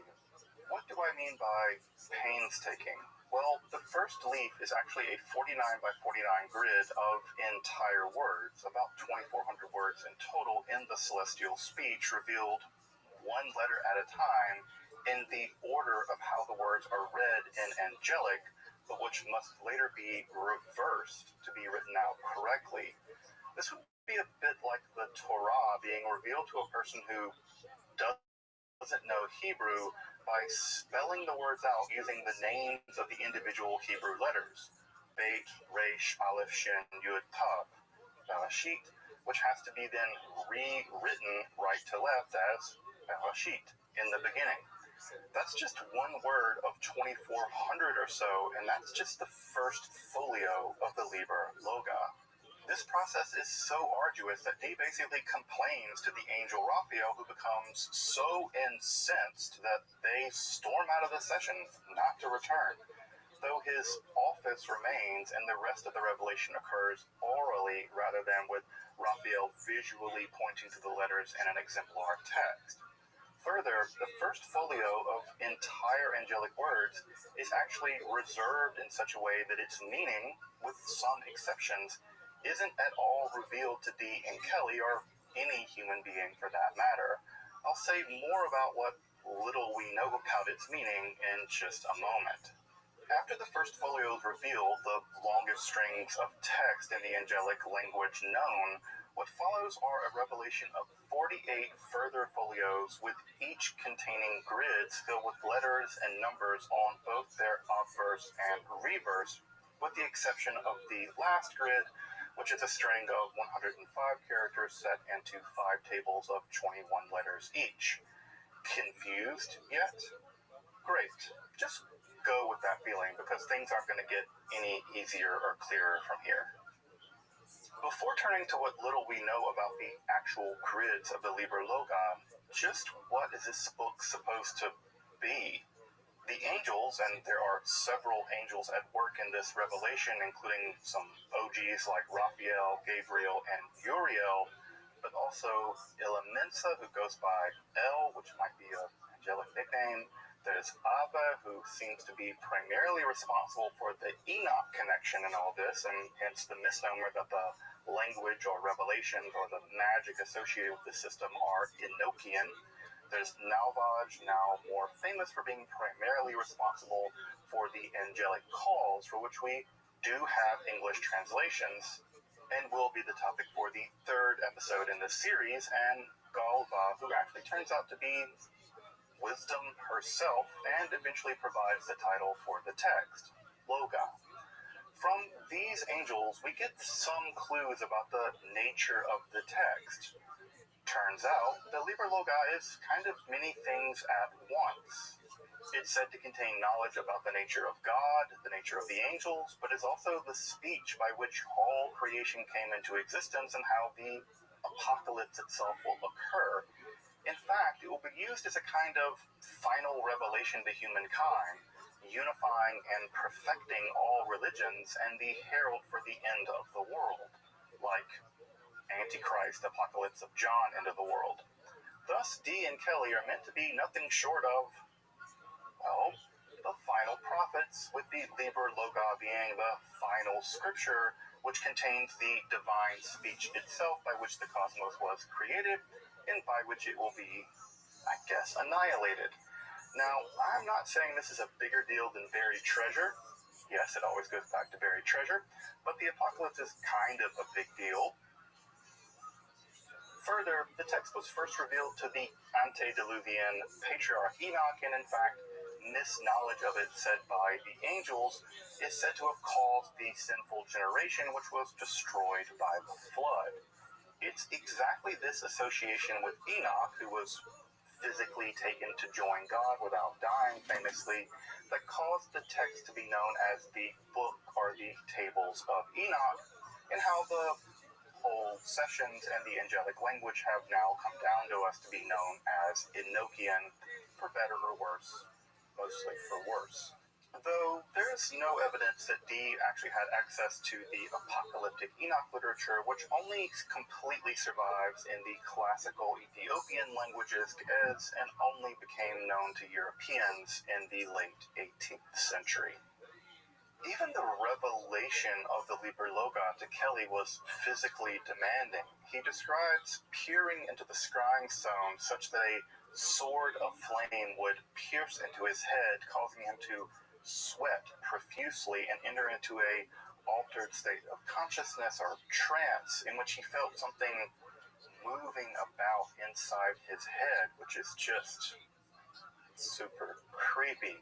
What do I mean by painstaking? Well, the first leaf is actually a 49 by 49 grid of entire words, about 2,400 words in total in the celestial speech, revealed one letter at a time in the order of how the words are read in angelic, but which must later be reversed to be written out correctly. This would be a bit like the Torah being revealed to a person who doesn't know Hebrew by spelling the words out using the names of the individual Hebrew letters. Beit, Resh, Aleph, Shin, Yud, Tav, Bereshit, which has to be then rewritten right to left as Bereshit, in the beginning. That's just one word of 2,400 or so, and that's just the first folio of the Liber Loga. This process is so arduous that Dee basically complains to the angel Raphael, who becomes so incensed that they storm out of the session not to return. Though his office remains and the rest of the revelation occurs orally rather than with Raphael visually pointing to the letters in an exemplar text. Further, the first folio of entire angelic words is actually reserved in such a way that its meaning, with some exceptions, isn't at all revealed to Dee and Kelly, or any human being for that matter. I'll say more about what little we know about its meaning in just a moment. After the first folios reveal the longest strings of text in the angelic language known, what follows are a revelation of 48 further folios, with each containing grids filled with letters and numbers on both their obverse and reverse, with the exception of the last grid, which is a string of 105 characters set into 5 tables of 21 letters each. Confused yet? Great. Just go with that feeling, because things aren't going to get any easier or clearer from here. Before turning to what little we know about the actual grids of the Liber Loga, just what is this book supposed to be? The angels, and there are several angels at work in this revelation, including some OGs like Raphael, Gabriel, and Uriel, but also Elemensa, who goes by El, which might be an angelic nickname. There's Abba, who seems to be primarily responsible for the Enoch connection in all this, and hence the misnomer that the language or revelations or the magic associated with the system are Enochian. There's Nalvaj, now more famous for being primarily responsible for the angelic calls, for which we do have English translations, and will be the topic for the 3rd episode in this series, and Galva, who actually turns out to be Wisdom herself, and eventually provides the title for the text, Loga. From these angels, we get some clues about the nature of the text. Turns out, the Liber Loga is kind of many things at once. It's said to contain knowledge about the nature of God, the nature of the angels, but is also the speech by which all creation came into existence and how the apocalypse itself will occur. In fact, it will be used as a kind of final revelation to humankind, unifying and perfecting all religions and the herald for the end of the world, like Antichrist, Apocalypse of John, end of the world. Thus, Dee and Kelly are meant to be nothing short of, well, the final prophets, with the Liber Loga being the final scripture, which contains the divine speech itself by which the cosmos was created, and by which it will be, I guess, annihilated. Now, I'm not saying this is a bigger deal than buried treasure. Yes, it always goes back to buried treasure, but the apocalypse is kind of a big deal. Further, the text was first revealed to the antediluvian patriarch Enoch, and in fact, misknowledge of it said by the angels is said to have caused the sinful generation, which was destroyed by the flood. It's exactly this association with Enoch, who was physically taken to join God without dying famously, that caused the text to be known as the Book or the Tables of Enoch, and how the whole sessions and the angelic language have now come down to us to be known as Enochian, for better or worse, mostly for worse. Though there is no evidence that Dee actually had access to the apocalyptic Enoch literature, which only completely survives in the classical Ethiopian languages as and only became known to Europeans in the late 18th century. Even the revelation of the Liber Loga to Kelly was physically demanding. He describes peering into the scrying stone such that a sword of flame would pierce into his head, causing him to sweat profusely and enter into a altered state of consciousness or trance, in which he felt something moving about inside his head, which is just super creepy.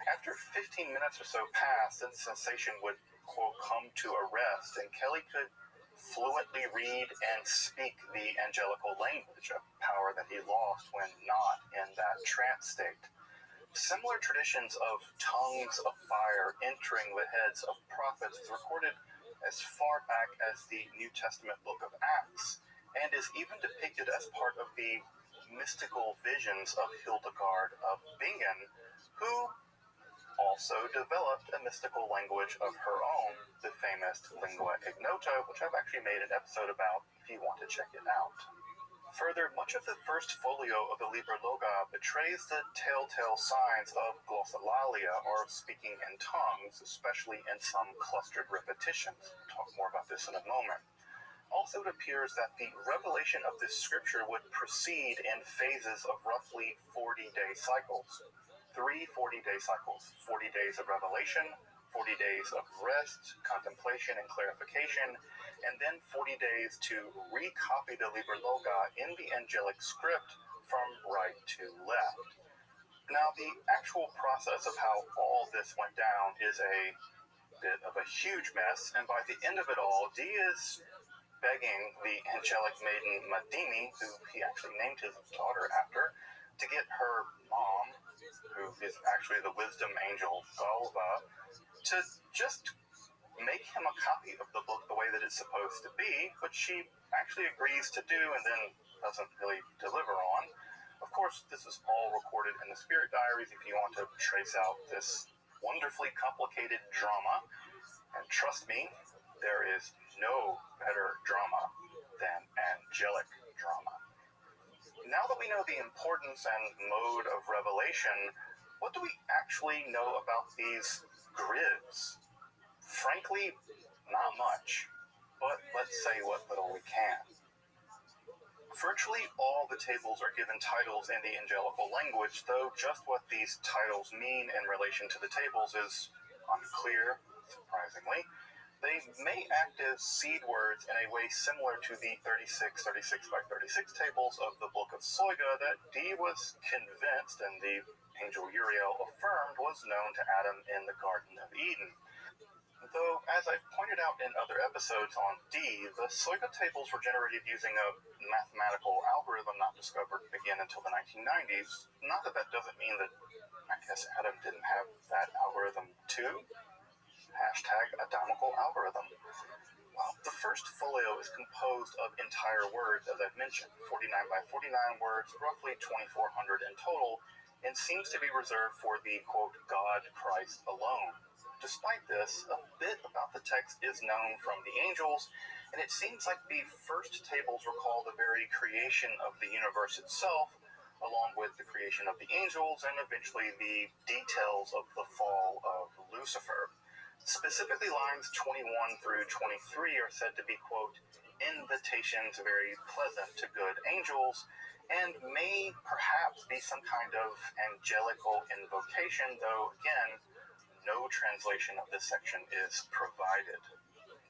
After 15 minutes or so passed, the sensation would, quote, come to a rest, and Kelly could fluently read and speak the angelical language, a power that he lost when not in that trance state. Similar traditions of tongues of fire entering the heads of prophets is recorded as far back as the New Testament book of Acts, and is even depicted as part of the mystical visions of Hildegard of Bingen, who also developed a mystical language of her own, the famous Lingua Ignota, which I've actually made an episode about if you want to check it out. Further, much of the first folio of the Liber Loga betrays the telltale signs of glossolalia, or speaking in tongues, especially in some clustered repetitions. We'll talk more about this in a moment. Also, it appears that the revelation of this scripture would proceed in phases of roughly 40-day cycles. 3 40-day cycles. 40 days of revelation, 40 days of rest, contemplation, and clarification, and then 40 days to recopy the Liber Loga in the angelic script from right to left. Now, the actual process of how all this went down is a bit of a huge mess, and by the end of it all, Dee is begging the angelic maiden Madimi, who he actually named his daughter after, to get her mom, who is actually the wisdom angel Galva, to just make him a copy of the book the way that it's supposed to be, which she actually agrees to do and then doesn't really deliver on. Of course, this is all recorded in the Spirit Diaries if you want to trace out this wonderfully complicated drama. And trust me, there is no better drama than angelic drama. Now that we know the importance and mode of revelation, what do we actually know about these grids? Frankly, not much, but let's say what little we can. Virtually all the tables are given titles in the angelical language, though just what these titles mean in relation to the tables is unclear, surprisingly. They may act as seed words in a way similar to the 36 by 36 tables of the Book of Soiga that Dee was convinced, and the angel Uriel affirmed, was known to Adam in the Garden of Eden. Though, as I've pointed out in other episodes on Dee, the Soiga tables were generated using a mathematical algorithm not discovered again until the 1990s. Not that that doesn't mean that, I guess, Adam didn't have that algorithm too. #Adamical algorithm. Well, the first folio is composed of entire words, as I've mentioned, 49 by 49 words, roughly 2,400 in total, and seems to be reserved for the, quote, God Christ alone. Despite this, a bit about the text is known from the angels, and it seems like the first tables recall the very creation of the universe itself, along with the creation of the angels, and eventually the details of the fall of Lucifer. Specifically, lines 21 through 23 are said to be, quote, invitations very pleasant to good angels, and may perhaps be some kind of angelical invocation, though, again, no translation of this section is provided.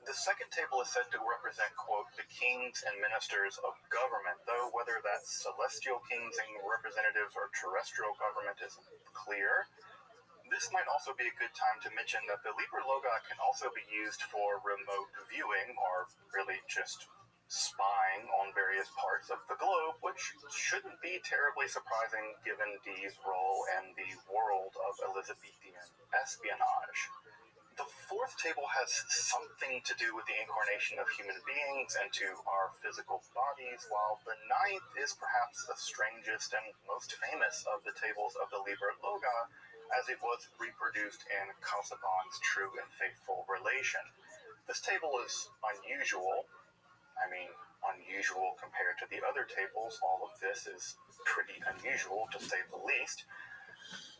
The second table is said to represent, quote, the kings and ministers of government, though whether that's celestial kings and representatives or terrestrial government isn't clear. This might also be a good time to mention that the Liber Loga can also be used for remote viewing, or really just spying on various parts of the globe, which shouldn't be terribly surprising given Dee's role in the world of Elizabethan espionage. The fourth table has something to do with the incarnation of human beings into our physical bodies, while the ninth is perhaps the strangest and most famous of the tables of the Liber Loga, as it was reproduced in Casaubon's True and Faithful Relation. This table is unusual. I mean, unusual compared to the other tables. All of this is pretty unusual, to say the least,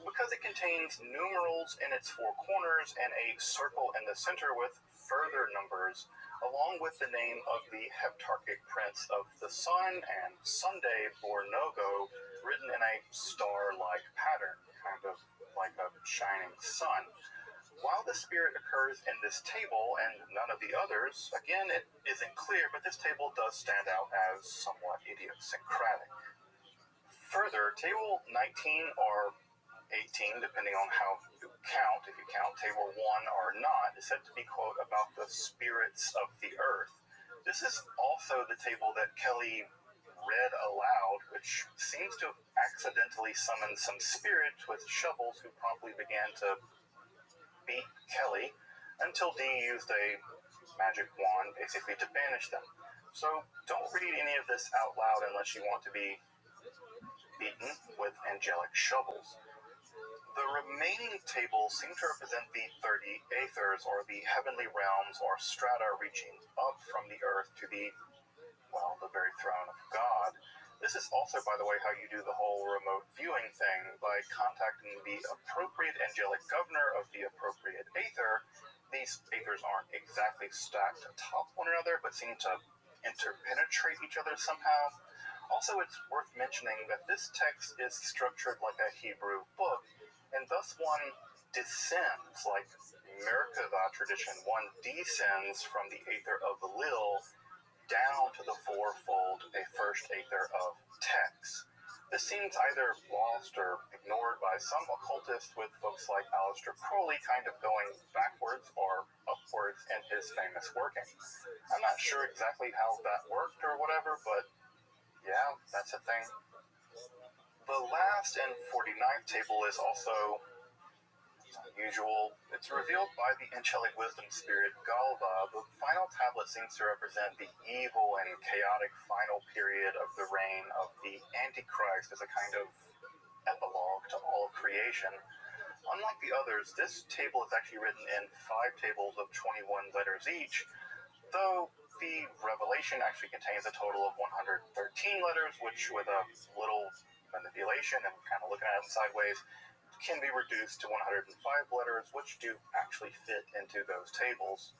because it contains numerals in its four corners and a circle in the center with further numbers, along with the name of the heptarchic prince of the sun and Sunday Bornogo, written in a star-like pattern, kind of like a shining sun. While the spirit occurs in this table and none of the others, again, it isn't clear, but this table does stand out as somewhat idiosyncratic. Further, table 19 or 18, depending on how you count, if you count table 1 or not, is said to be, quote, about the spirits of the earth. This is also the table that Kelly read aloud, which seems to have accidentally summoned some spirits with shovels who promptly began to beat Kelly until Dee used a magic wand basically to banish them. So don't read any of this out loud unless you want to be beaten with angelic shovels. The remaining tables seem to represent the 30 aethers, or the heavenly realms or strata reaching up from the earth to the very throne of God. This is also, by the way, how you do the whole remote viewing thing, by contacting the appropriate angelic governor of the appropriate aether. These aethers aren't exactly stacked atop one another, but seem to interpenetrate each other somehow. Also, it's worth mentioning that this text is structured like a Hebrew book, and thus one descends, like Merkava tradition, one descends from the Aether of the Lil down to the fourfold, a first Aether of text. This seems either lost or ignored by some occultists, with folks like Aleister Crowley kind of going backwards or upwards in his famous working. I'm not sure exactly how that worked or whatever, but yeah, that's a thing. The last and 49th table is also unusual. It's revealed by the angelic wisdom spirit Galva. The final tablet seems to represent the evil and chaotic final period of the reign of the Antichrist as a kind of epilogue to all of creation. Unlike the others, this table is actually written in 5 tables of 21 letters each, though the Revelation actually contains a total of 113 letters, which with a little manipulation and kind of looking at it sideways, can be reduced to 105 letters, which do actually fit into those tables.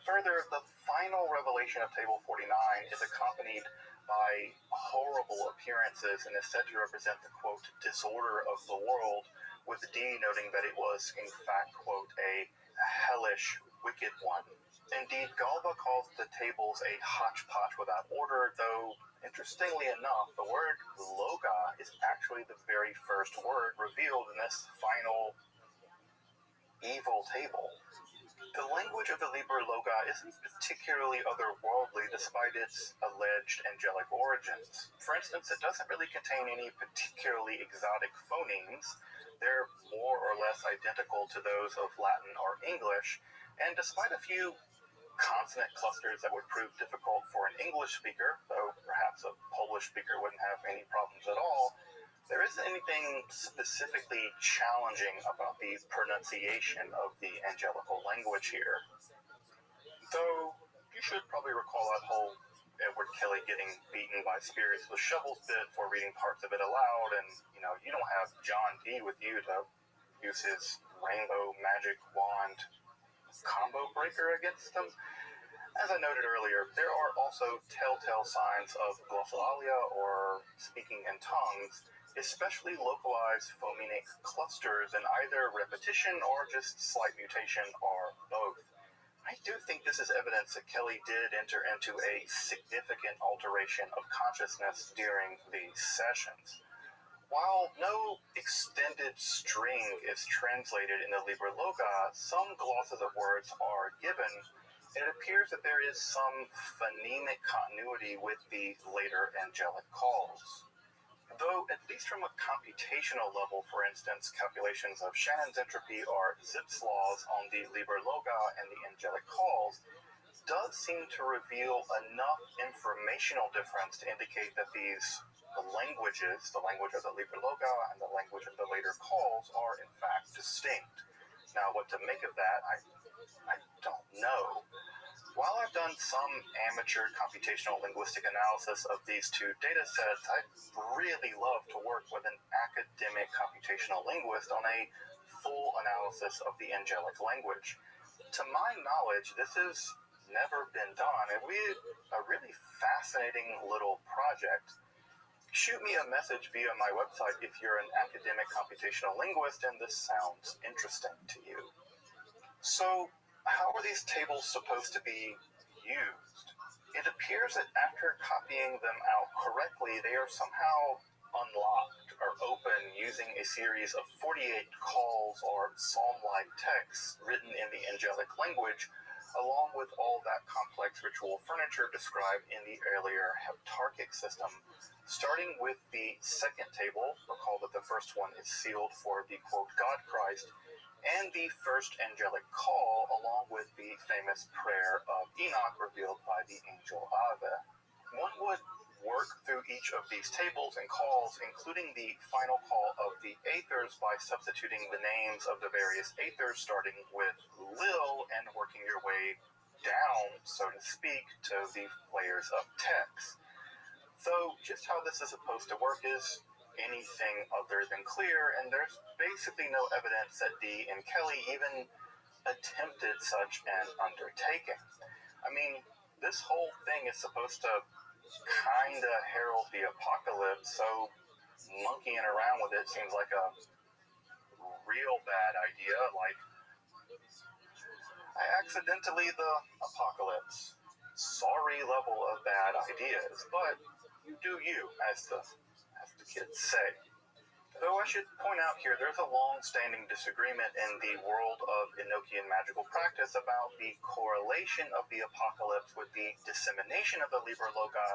Further, the final revelation of Table 49 is accompanied by horrible appearances and is said to represent the, quote, disorder of the world, with D noting that it was, in fact, quote, a hellish, wicked one. Indeed, Galba calls the tables a hodgepodge without order, though, interestingly enough, the word Loga is actually the very first word revealed in this final evil table. The language of the Liber Loga isn't particularly otherworldly despite its alleged angelic origins. For instance, it doesn't really contain any particularly exotic phonemes. They're more or less identical to those of Latin or English, and despite a few consonant clusters that would prove difficult for an English speaker, though perhaps a Polish speaker wouldn't have any problems at all, there isn't anything specifically challenging about the pronunciation of the angelical language here. Though, you should probably recall that whole Edward Kelly getting beaten by spirits with shovels bit for reading parts of it aloud, and, you don't have John D with you to use his rainbow magic wand combo breaker against them. As I noted earlier, there are also telltale signs of glossolalia, or speaking in tongues, especially localized phonemic clusters in either repetition or just slight mutation, or both. I do think this is evidence that Kelly did enter into a significant alteration of consciousness during these sessions. While no extended string is translated in the Liber Loga, some glosses of words are given, and it appears that there is some phonemic continuity with the later angelic calls. Though, at least from a computational level, for instance, calculations of Shannon's entropy or Zipf's laws on the Liber Loga and the angelic calls does seem to reveal enough informational difference to indicate that the languages, the language of the Liber Loga and the language of the later calls, are in fact distinct. Now, what to make of that, I don't know. While I've done some amateur computational linguistic analysis of these two data sets, I'd really love to work with an academic computational linguist on a full analysis of the angelic language. To my knowledge, this has never been done. It would be a really fascinating little project. Shoot me a message via my website if you're an academic computational linguist and this sounds interesting to you. So, how are these tables supposed to be used? It appears that after copying them out correctly, they are somehow unlocked or open using a series of 48 calls or psalm-like texts written in the angelic language, along with all that complex ritual furniture described in the earlier heptarchic system. Starting with the second table, recall that the first one is sealed for the, quote, God Christ, and the first angelic call, along with the famous prayer of Enoch revealed by the angel Ave. One would work through each of these tables and calls, including the final call of the Aethers, by substituting the names of the various Aethers, starting with Lil and working your way down, so to speak, to the layers of text. Though just how this is supposed to work is anything other than clear, and there's basically no evidence that Dee and Kelly even attempted such an undertaking. I mean, this whole thing is supposed to kinda herald the apocalypse, so monkeying around with it seems like a real bad idea. Like, I accidentally the apocalypse. Sorry level of bad ideas, but you do you, as the kids say. Though I should point out here, there's a long-standing disagreement in the world of Enochian magical practice about the correlation of the apocalypse with the dissemination of the Liber Loci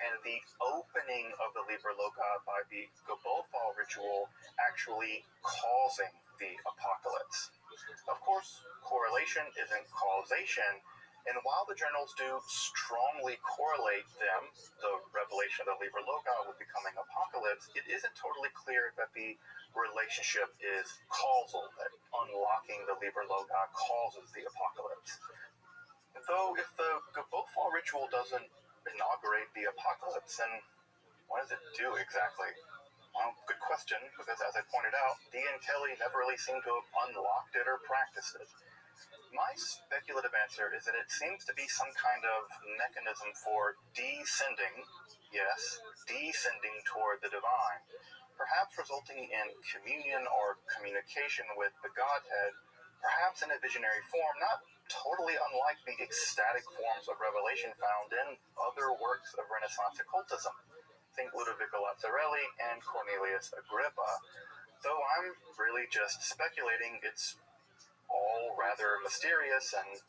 and the opening of the Liber Loci by the Gabofal ritual actually causing the apocalypse. Of course, correlation isn't causation, and while the journals do strongly correlate them, the revelation of the Liber Loci with becoming apocalypse, it isn't totally clear that the relationship is causal, that unlocking the Liber Loci causes the apocalypse. Though if the Gabofal ritual doesn't inaugurate the apocalypse, then what does it do exactly? Well, good question, because as I pointed out, Dee and Kelly never really seem to have unlocked it or practiced it. My speculative answer is that it seems to be some kind of mechanism for descending, yes, descending toward the divine, perhaps resulting in communion or communication with the Godhead, perhaps in a visionary form, not totally unlike the ecstatic forms of revelation found in other works of Renaissance occultism. Think Ludovico Lazzarelli and Cornelius Agrippa. Though I'm really just speculating, it's all rather mysterious and,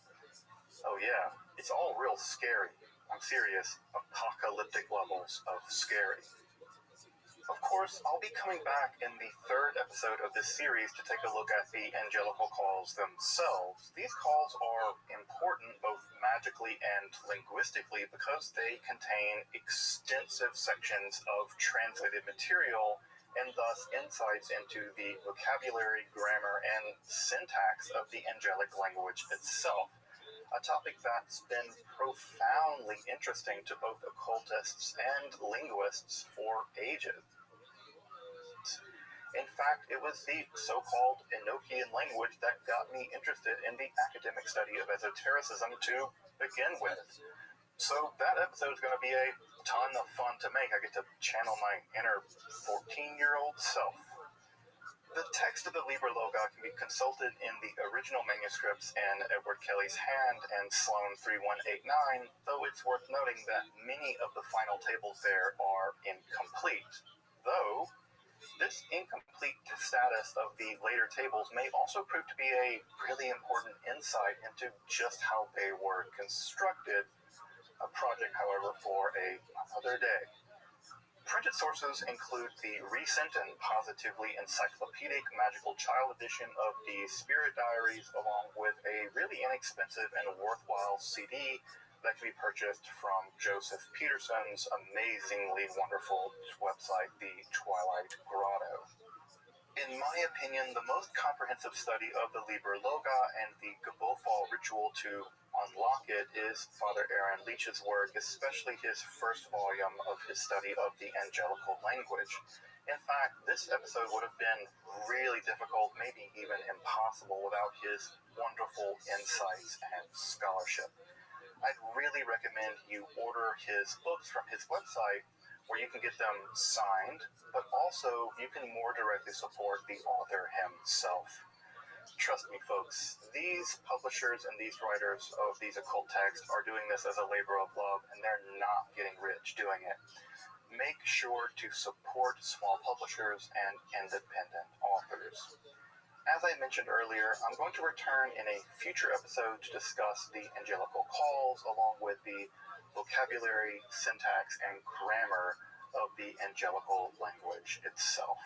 oh yeah, it's all real scary. I'm serious, apocalyptic levels of scary. Of course, I'll be coming back in the third episode of this series to take a look at the angelical calls themselves. These calls are important both magically and linguistically because they contain extensive sections of translated material and thus insights into the vocabulary, grammar, and syntax of the angelic language itself, a topic that's been profoundly interesting to both occultists and linguists for ages. In fact, it was the so-called Enochian language that got me interested in the academic study of esotericism to begin with. So that episode is going to be a ton of fun to make. I get to channel my inner 14-year-old self. The text of the Liber Loci can be consulted in the original manuscripts in Edward Kelly's hand and Sloan 3189, though it's worth noting that many of the final tables there are incomplete. Though, this incomplete status of the later tables may also prove to be a really important insight into just how they were constructed. A project, however, for another day. Printed sources include the recent and positively encyclopedic Magical Child edition of the Spirit Diaries, along with a really inexpensive and worthwhile CD that can be purchased from Joseph Peterson's amazingly wonderful website, The Twilight Grotto. In my opinion, the most comprehensive study of the Liber Loci and the Gabofal ritual to unlock it is Father Aaron Leach's work, especially his first volume of his study of the angelical language. In fact, this episode would have been really difficult, maybe even impossible, without his wonderful insights and scholarship. I'd really recommend you order his books from his website, where you can get them signed, but also you can more directly support the author himself. Trust me, folks, these publishers and these writers of these occult texts are doing this as a labor of love, and they're not getting rich doing it. Make sure to support small publishers and independent authors. As I mentioned earlier, I'm going to return in a future episode to discuss the angelical calls along with the vocabulary, syntax, and grammar of the angelical language itself.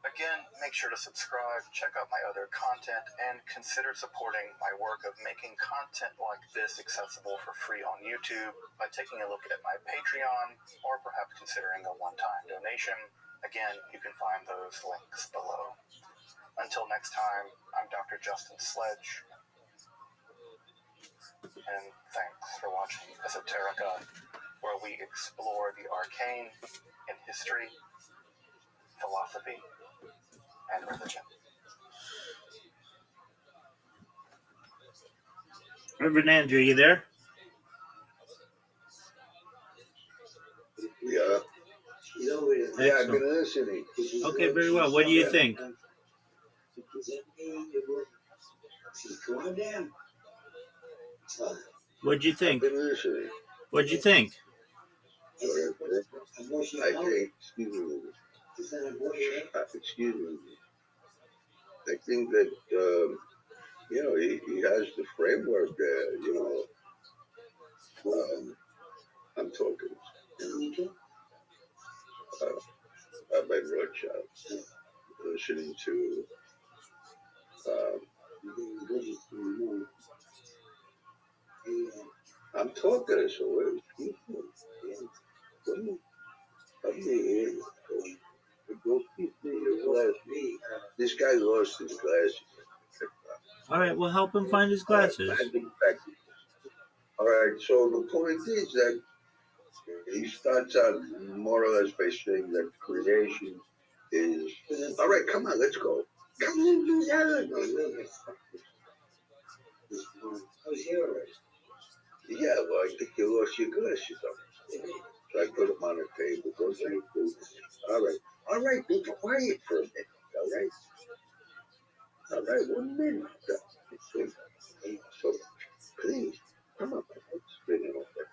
Again, make sure to subscribe, check out my other content, and consider supporting my work of making content like this accessible for free on YouTube by taking a look at my Patreon, or perhaps considering a one-time donation. Again, you can find those links below. Until next time, I'm Dr. Justin Sledge, and thanks for watching Esoterica, where we explore the arcane in history, philosophy, and religion. Reverend Andrew, you there? Yeah. Yeah, I've been listening. Okay, very well. What do you think? What'd you think? I've been listening. What'd you think? I think, excuse me. I think that, you know, he has the framework there, you know. I'm talking. I've been listening to, I'm talking, so this guy lost his glasses. All right, we'll help him find his glasses. All right, so the point is that he starts out more or less by saying that creation is. All right, come on, let's go. Come on, do that. Yeah, well, I think you lost your glasses. So I put them on the table. All right, be quiet for a minute. All right, 1 minute. So please, come on, let's spin it over.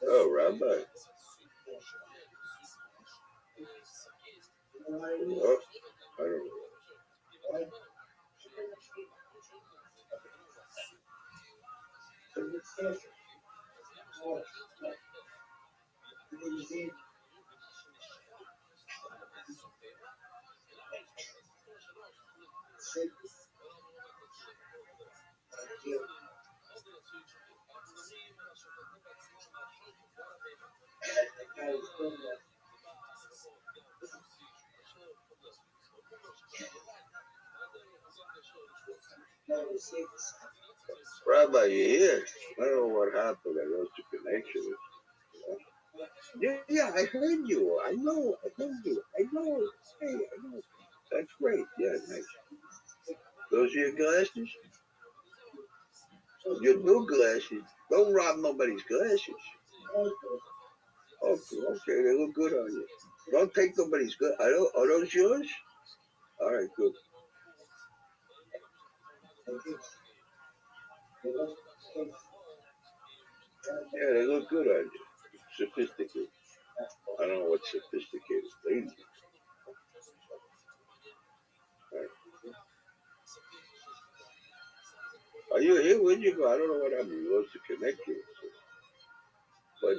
Oh, Rabbi. Oh, I don't know. Rabbi, you here? I don't know what happened. I lost the connection. Yeah, I heard you. I know. I heard you. I know. Hey, I know. That's great. Yeah, nice. Those are your glasses? Your new glasses. Don't rob nobody's glasses. Okay, they look good on you. Don't take nobody's glasses. Are those yours? All right, good. Yeah, they look good on you. Sophisticated. I don't know what sophisticated means. Right. Are you here? Where'd you go? I don't know what happened. You lost the connection. But,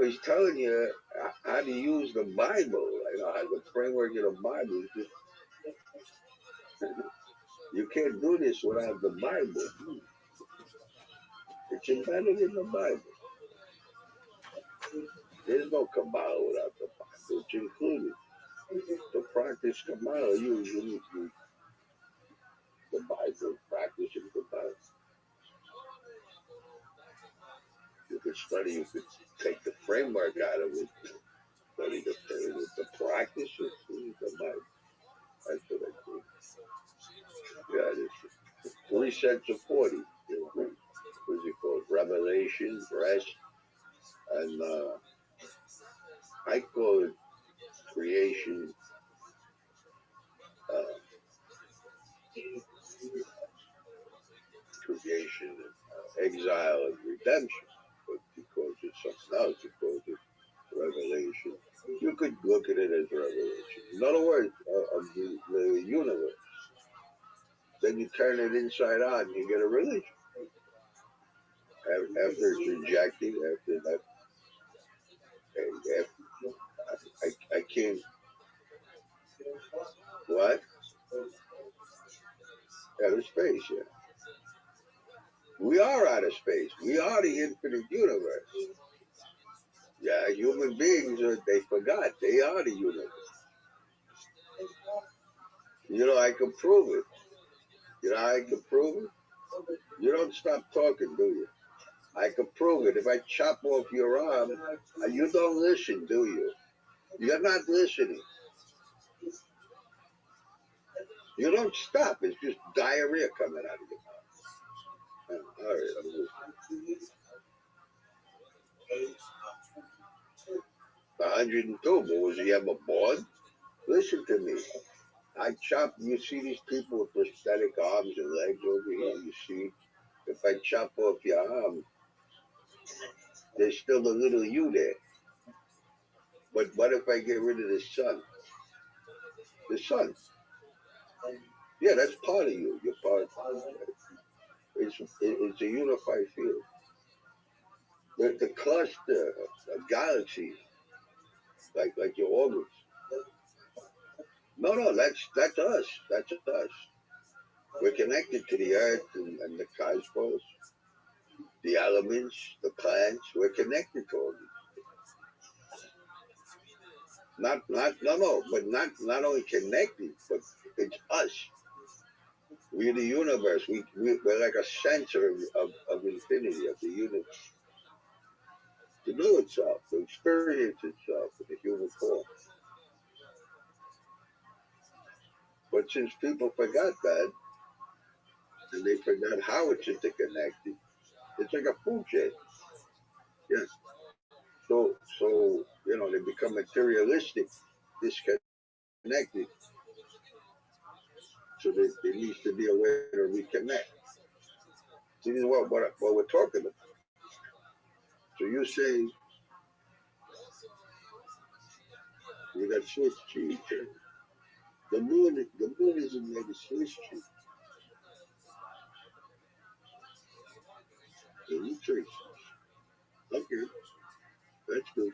he's telling you how to use the Bible. How the framework of the Bible. You can't do this without the Bible. It's embedded in the Bible. There's no Kabbalah without the Bible. It's included. To practice Kabbalah, you need the Bible, practicing Kabbalah. You could study, you could take the framework out of it, study the practice of the Bible. That's what I think. Yeah, it's 3 sets of 40. What's it called? Revelation, rest, and I call it creation, exile, and redemption. But because it's something else, because it's revelation. You could look at it as revelation. In other words, of the universe. Then you turn it inside out and you get a religion. After it's rejected, after that, I can't. What? Outer space, yeah. We are outer space. We are the infinite universe. Yeah, human beings, they forgot. They are the universe. I can prove it. I can prove it. You don't stop talking, do you? I can prove it. If I chop off your arm, you don't listen, do you? You're not listening. You don't stop. It's just diarrhea coming out of your mouth. All right, I'm listening. 102, but was he ever born? Listen to me. You see these people with prosthetic arms and legs over here, you see? If I chop off your arm, there's still a little you there. But what if I get rid of the sun? The sun. Yeah, that's part of you. You're part of it. It's a unified field. The cluster, a galaxy, like your orbits. No, that's us. That's us. We're connected to the earth and the cosmos, the elements, the plants. We're connected to all these. Not only connected, but it's us. We're the universe. We're like a sensor of infinity, of the universe. To know itself, to experience itself in the human form. But since people forgot that, and they forgot how it's interconnected, it's like a food chain. Yes. So they become materialistic, disconnected. So there needs to be a way to reconnect. See, this is what we're talking about. So you say you got Swiss cheese. The moon isn't made of Swiss cheese. So you say, okay, that's good.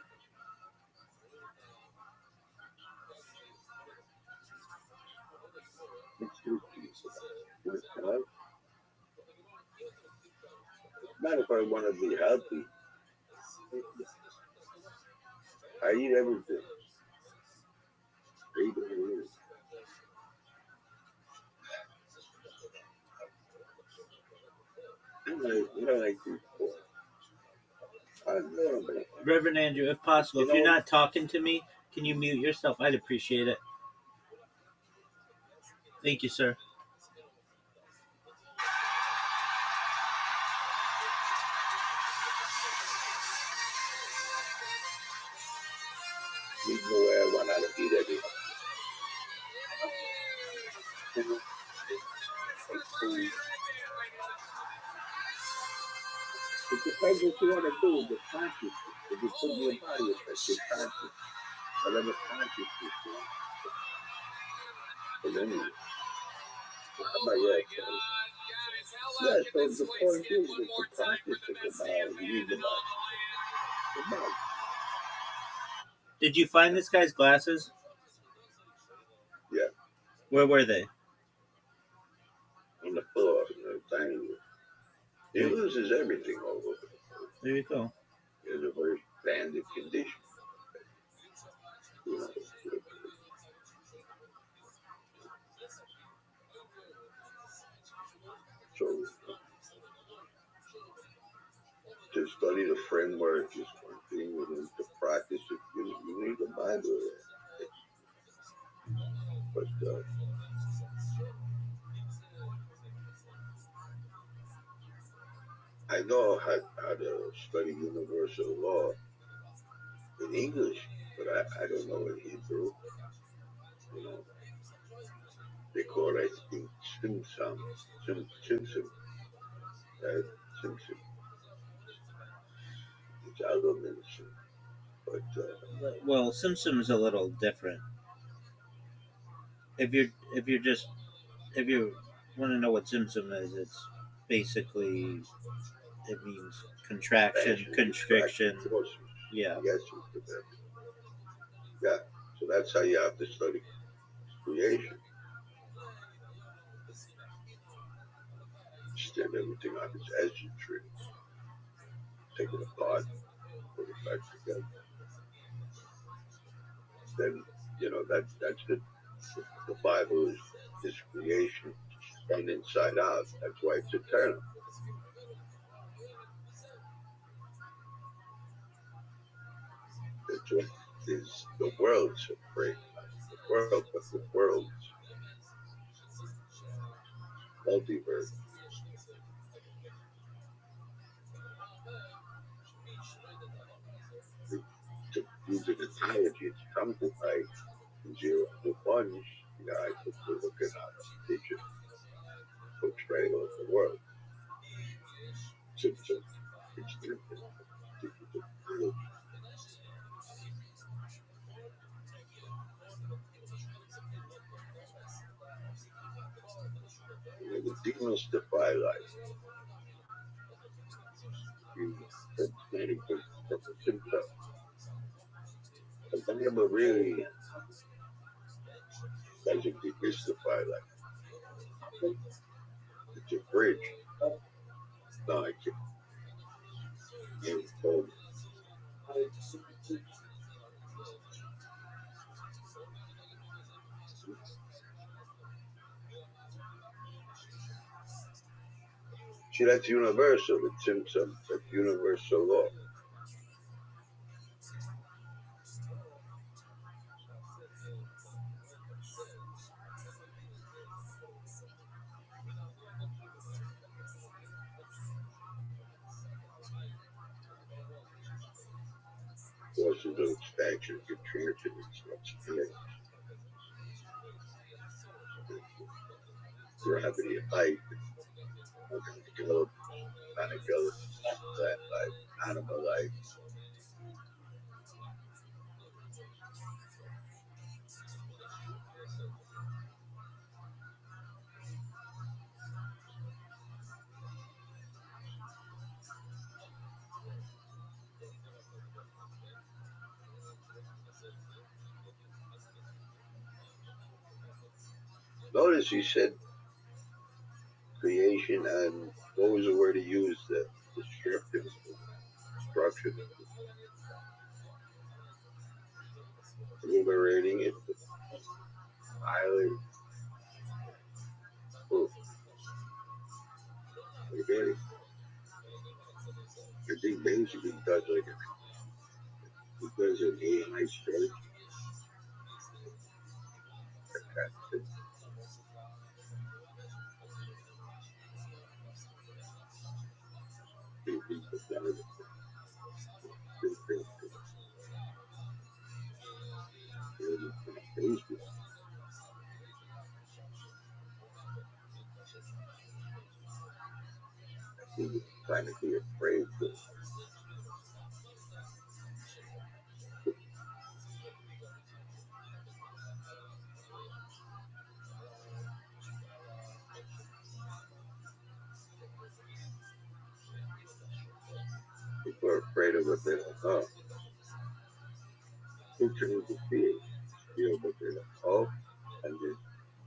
Not if I want to be healthy. I eat everything. like these boys. I know, man. Reverend Andrew, if possible, You if you're know- not talking to me, can you mute yourself? I'd appreciate it. Thank you, sir. You know where I run out of eat every It depends what you want to do with the consciousness. If you put your body with that, your conscious, whatever consciousness you want. But anyway, how about you? Yeah, so the point is that the consciousness about you need the body. The body. Did you find this guy's glasses? Yeah, Where were they? on the floor, in the dining room. He loses everything all over. There you go. He's a very banded condition. You know, so to study the framework is one thing, and to practice it, you need the Bible. But I know how to study universal law in English, but I don't know in Hebrew. You know, they call it, I think, Simsum, right? Simsum. It's elements, but Well, Simsum's a little different. If you want to know what Simsum is, it's basically it means contraction, constriction. Yeah. Yes, yeah. So that's how you have to study creation. Stand everything on its tree. Take it apart, put it back together. Then that's the Bible is creation and inside out. That's why it's eternal. That's what is the world's afraid. The world, but the world's multiverse. To use an analogy, it's something like 0 to 1. I took a look at a picture portrayal of the world. So it's different. The demons defy life. That's not a good symptom. But they never really doesn't demystify life. It's a bridge. No, I can't. You told me. See, that's universal. It's symptom. That's universal law. Forces of expansion, contraction, and substance. Gravity of life, organic plant life, animal life. Notice he said creation, and what was the word he used? Destruction. Liberating it. Highly. Liberating. basically does like he does an AI search. That's it. He was trying to be afraid to people are afraid of what they don't know. Who turns the fear? Fear of what they don't know, and the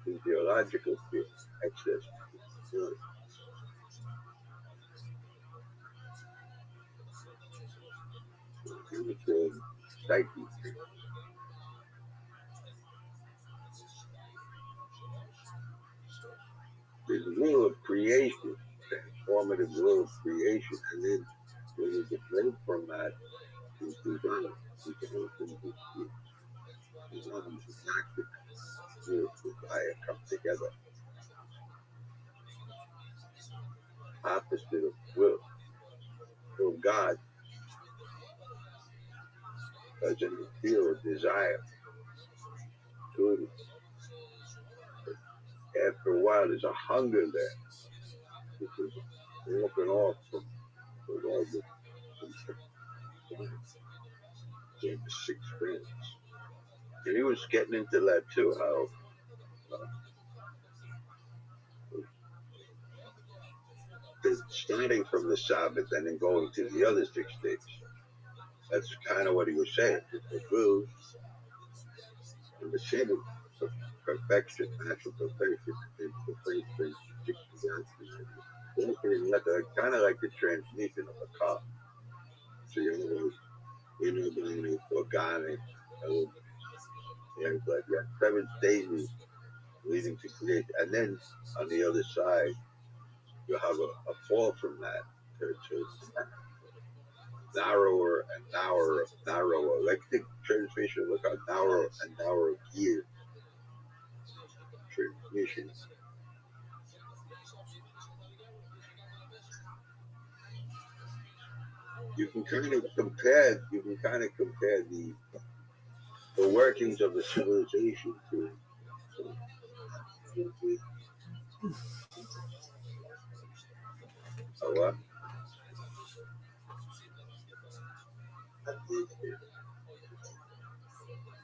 physiological fear, excess fear. Spiritual psyche fear. There's a will of creation, transformative will of creation, and then when you get break from that, you design. You can open the design is active. Will desire come together. Opposite of will. Will God doesn't feel a desire. Good. After a while, there's a hunger there. This is walking off from all the six friends. And he was getting into that too, how starting from the Sabbath and then going to the other 6 days. That's kind of what he was saying. The will and the seventh perfection, natural perfection, and perfection, kind of like the transmission of a car. So you know, inorganic, organic, but you have 7 stages leading to creation. And then on the other side, you have a fall from that to narrower and narrower, like the transmission, look how narrow and narrow gear transmission. You can kind of compare the workings of the civilization to a what?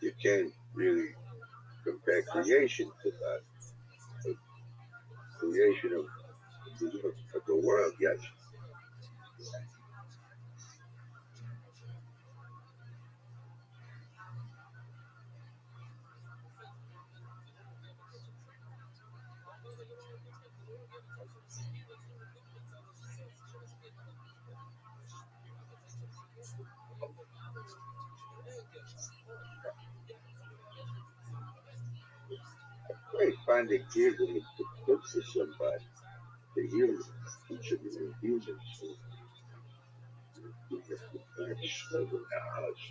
You can't really compare creation to that. The creation of the world, yes. They find a kid when it's good for somebody. The humans, each of the humans, you get the facts of the house.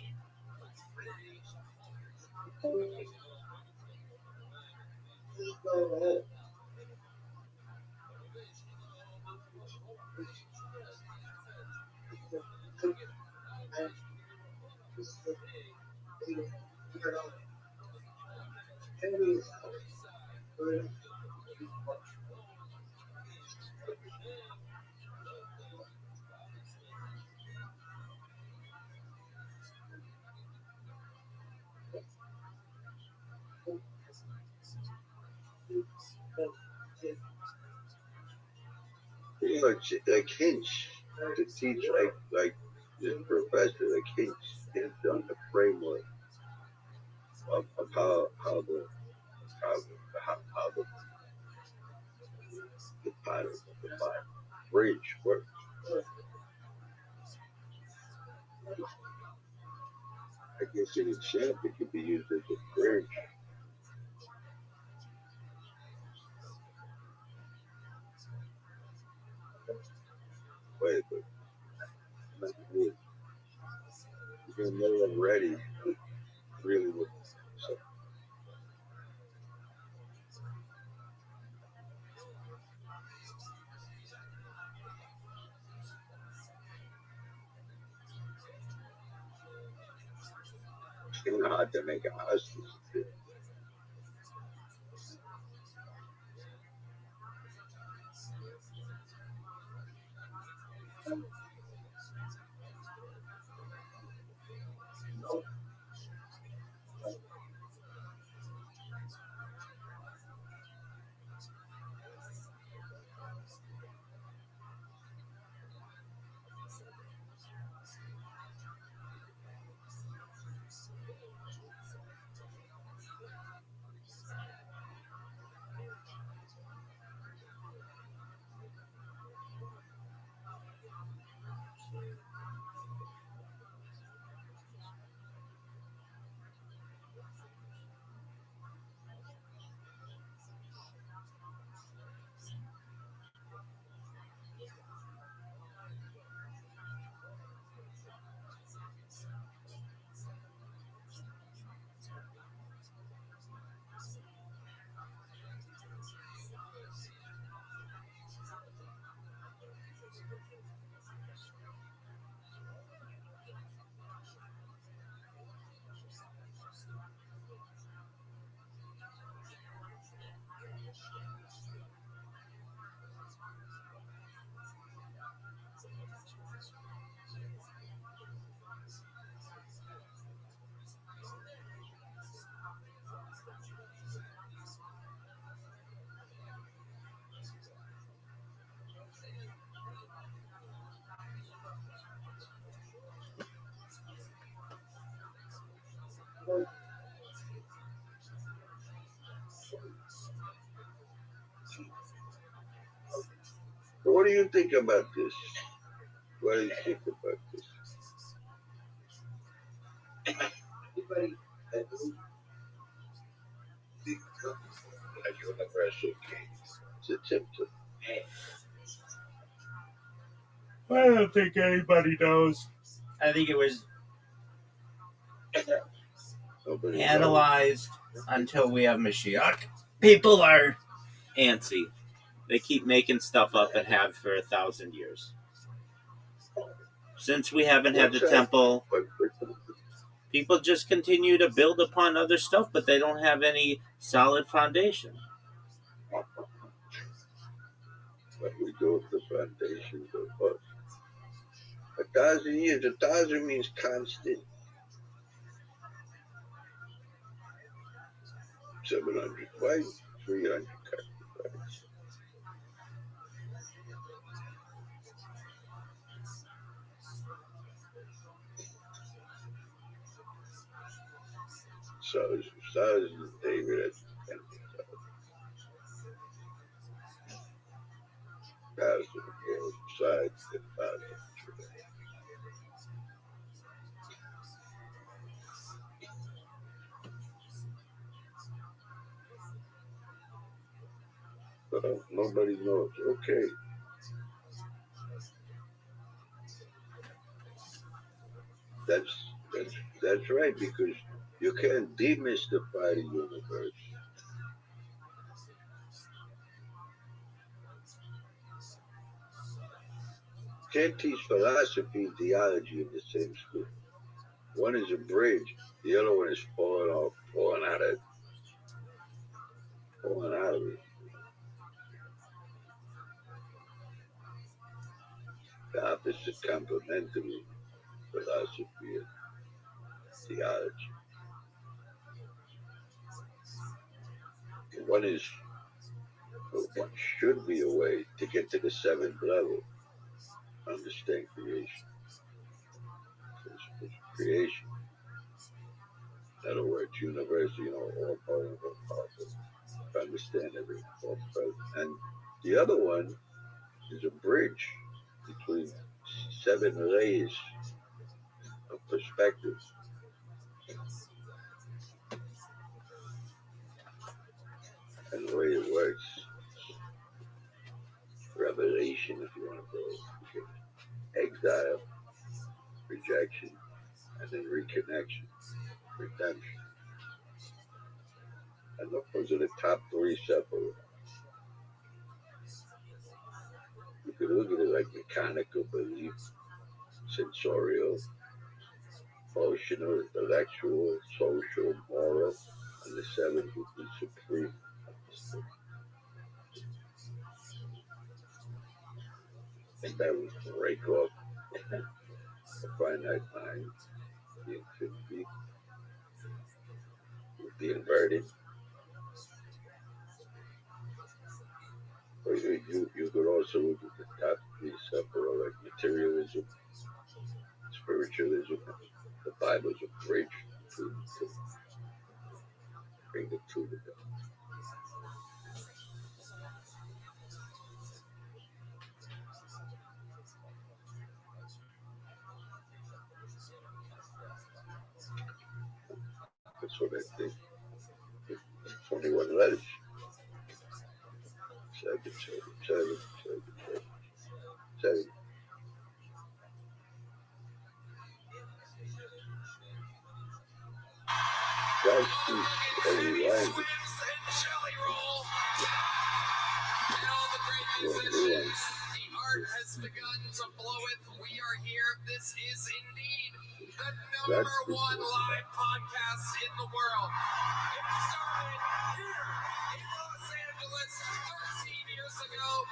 You know, like hints to teach, like this professor, like hints on the framework of how the bridge works. I guess in itself it could be used as a bridge. Wait, but meant to be. You're gonna know already really what. So it's gonna be hard to make a hostage. So what do you think about this? What do you think about this? Anybody that like universal king? It's a symptom. I don't think anybody knows. I think it was Nobody analyzed until we have Mashiach. People are antsy. They keep making stuff up and have for 1,000 years. Since we haven't had the temple, people just continue to build upon other stuff, but they don't have any solid foundation. But we go with the foundation of what? 1,000 years. 1,000 means constant. 700. Why 300? So David at 10,000 years besides 10,000. Nobody knows. Okay. That's right, because you can't demystify the universe. Can't teach philosophy and theology in the same school. One is a bridge, the other one is falling out of it. The opposite complementary philosophy and theology. One should be a way to get to the 7th level, understand creation. It's creation. In other words, universe, all powerful, understand everything, all present. And the other one is a bridge between 7 layers of perspective. And the way it works, revelation, if you want to call it, exile, rejection, and then reconnection, redemption. And those are the top three separables. You could look at it like mechanical belief, sensorial, emotional, intellectual, social, moral, and the seventh would be supreme. And that would break off the finite mind, the infinity, with the inverted. Or you could also look at the top three separate, like materialism, spiritualism. The Bible's a bridge to bring the two together. That's what I think. 21 letters. 7, 7, 7, 7, 7, 7. God speaks every language. Has begun to bloweth. We are here. This is indeed the number one live podcast in the world. It started here in Los Angeles 13 years ago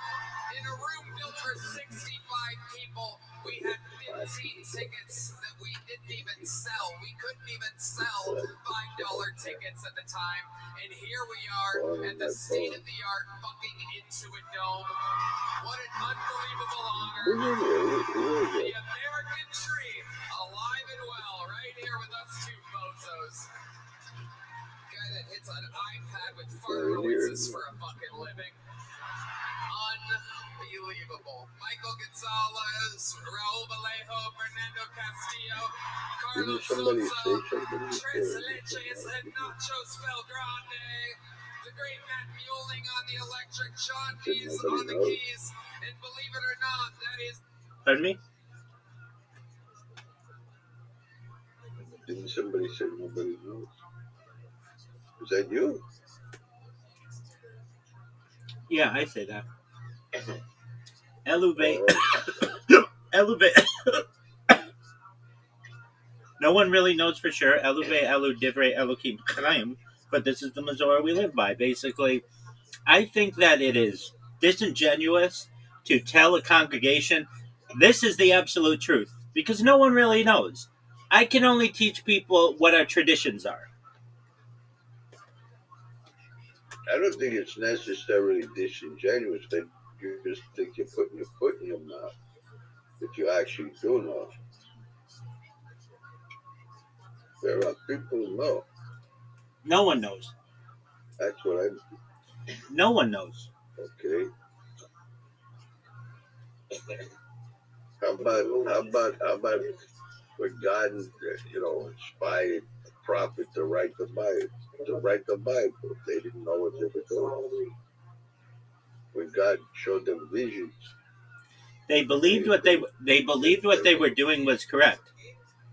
in a room built for 65 people. We had 15 tickets that we didn't even sell. We couldn't even sell $5 tickets at the time. And here we are at the state-of-the-art fucking Intuit Dome. What an unbelievable honor. The American dream, alive and well, right here with us two bozos. Guy that hits an iPad with fart noises for a fucking living. Unbelievable. Michael Gonzalez, Raul Vallejo, Fernando Castillo, Carlos Sosa, Tres Leches, and Nachos Belgrande. The great Matt Mueling on the electric, Sean Dees on the keys, and believe it or not, that is... Pardon me? Didn't somebody say nobody knows? Was that you? Yeah, I say that. Elevate. Elevate. No one really knows for sure. Elevate, Elu, Divrei, Elohim, Chaim. But this is the Mazor we live by. Basically, I think that it is disingenuous to tell a congregation this is the absolute truth, because no one really knows. I can only teach people what our traditions are. I don't think it's necessarily disingenuous that you just think you're putting your foot in your mouth, that you actually do know. There are people who know. No one knows. That's what I... No one knows. Okay. How about when God, inspired a prophet to write the Bible? They didn't know what they were doing. When God showed them visions, they believed what they were doing was correct,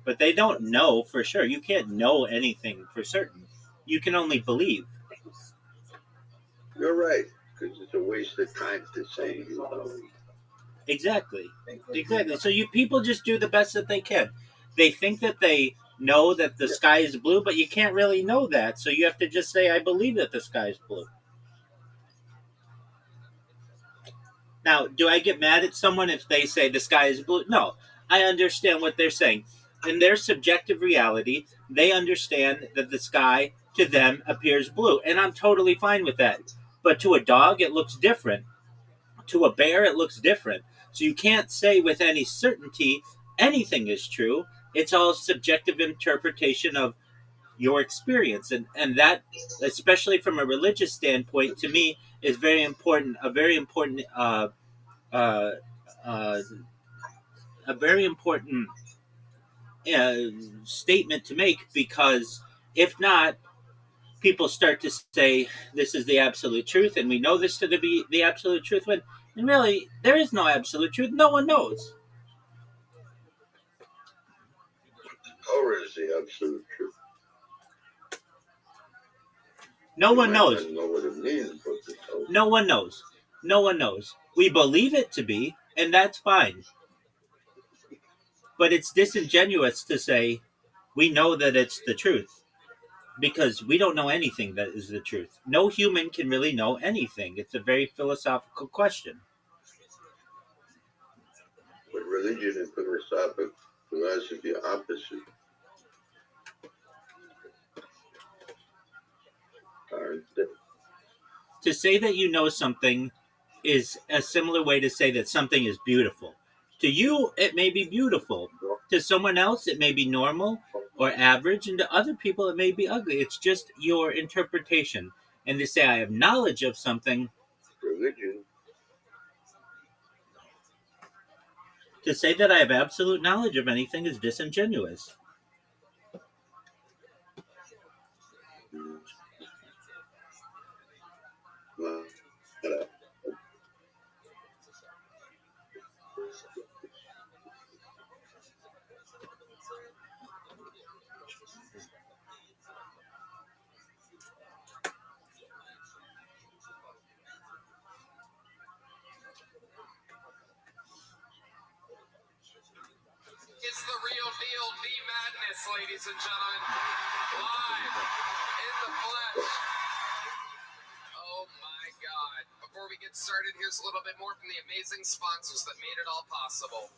but they don't know for sure. You can't know anything for certain. You can only believe. You're right, because it's a waste of time to say you know. Exactly. So people just do the best that they can. They think that they know that the sky is blue, but you can't really know that. So you have to just say, I believe that the sky is blue. Now, do I get mad at someone if they say the sky is blue? No. I understand what they're saying. In their subjective reality, they understand that the sky, to them, appears blue. And I'm totally fine with that. But to a dog, it looks different. To a bear, it looks different. So you can't say with any certainty anything is true. It's all subjective interpretation of your experience. And that, especially from a religious standpoint, to me, is very important. A very important statement to make, because if not, people start to say this is the absolute truth, and we know this to be the absolute truth, when really there is no absolute truth. No one knows. absolute truth. No one knows. I don't know what it means, but No one knows. No one knows. We believe it to be, and that's fine. But it's disingenuous to say we know that it's the truth, because we don't know anything that is the truth. No human can really know anything. It's a very philosophical question. but religion and philosophy are opposite, aren't they? To say that you know something is a similar way to say that something is beautiful. To you, it may be beautiful. To someone else, it may be normal or average, and to other people, it may be ugly. It's just your interpretation. And to say I have knowledge of something, Religion, to say that I have absolute knowledge of anything is disingenuous. well, It's the real deal, D Madness, ladies and gentlemen. Live in the flesh. Oh my God. Before we get started, here's a little bit more from the amazing sponsors that made it all possible.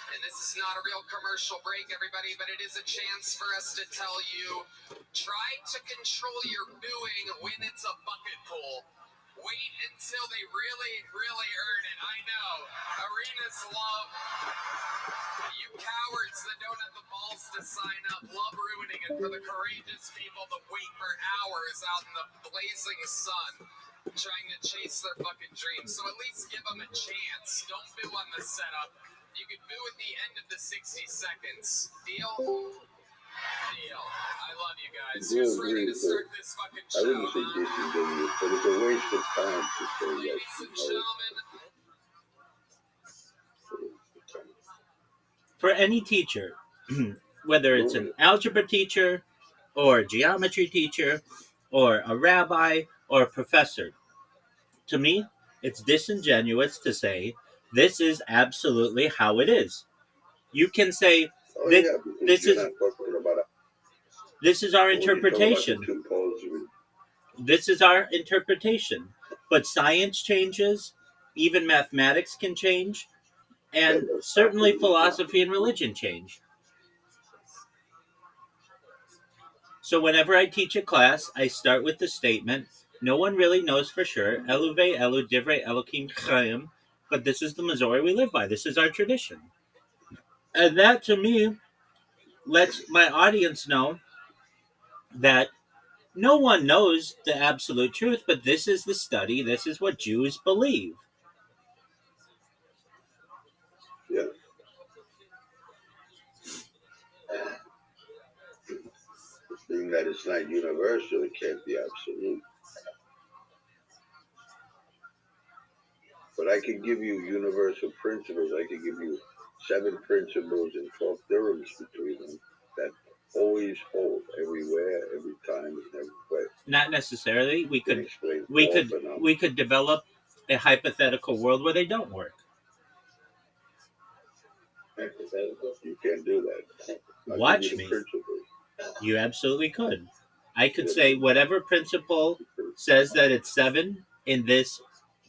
And this is not a real commercial break, everybody, but it is a chance for us to tell you, try to control your booing when it's a bucket pool. Wait until they really, really earn it. I know. Arenas love you cowards that don't have the balls to sign up. Love ruining it for the courageous people that wait for hours out in the blazing sun trying to chase their fucking dreams. So at least give them a chance. Don't boo on the setup. You can boo at the end of the 60 seconds. Deal? Deal. I love you guys. I do Who's ready agree, to start this fucking I show? wouldn't say disingenuous, but it's a waste of time to say yes. Ladies and gentlemen, For any teacher, whether it's an algebra teacher or a geometry teacher or a rabbi or a professor, to me, it's disingenuous to say this is absolutely how it is. You can say Oh, this, yeah, because this you're is not talking about this is our when you talk about the interpretation. two poles of it. This is our interpretation. But science changes, even mathematics can change, and certainly philosophy and religion change. So whenever I teach a class, I start with the statement, no one really knows for sure, Elu ve'elu divrei Elokim chayim, but this is the Missouri we live by. This is our tradition. And that, to me, lets my audience know that no one knows the absolute truth, but this is the study. This is what Jews believe. Yeah. Being that it's not universal, it can't be absolute. But I can give you universal principles. I can give you 7 principles and 12 theorems between them that always hold everywhere, every time, and every way. Not necessarily. We Can could explain we all could phenomena. we could develop a hypothetical world where they don't work. You can't do that. I'll Watch give you me. the principles. You absolutely could. I could say whatever principle says that it's 7 in this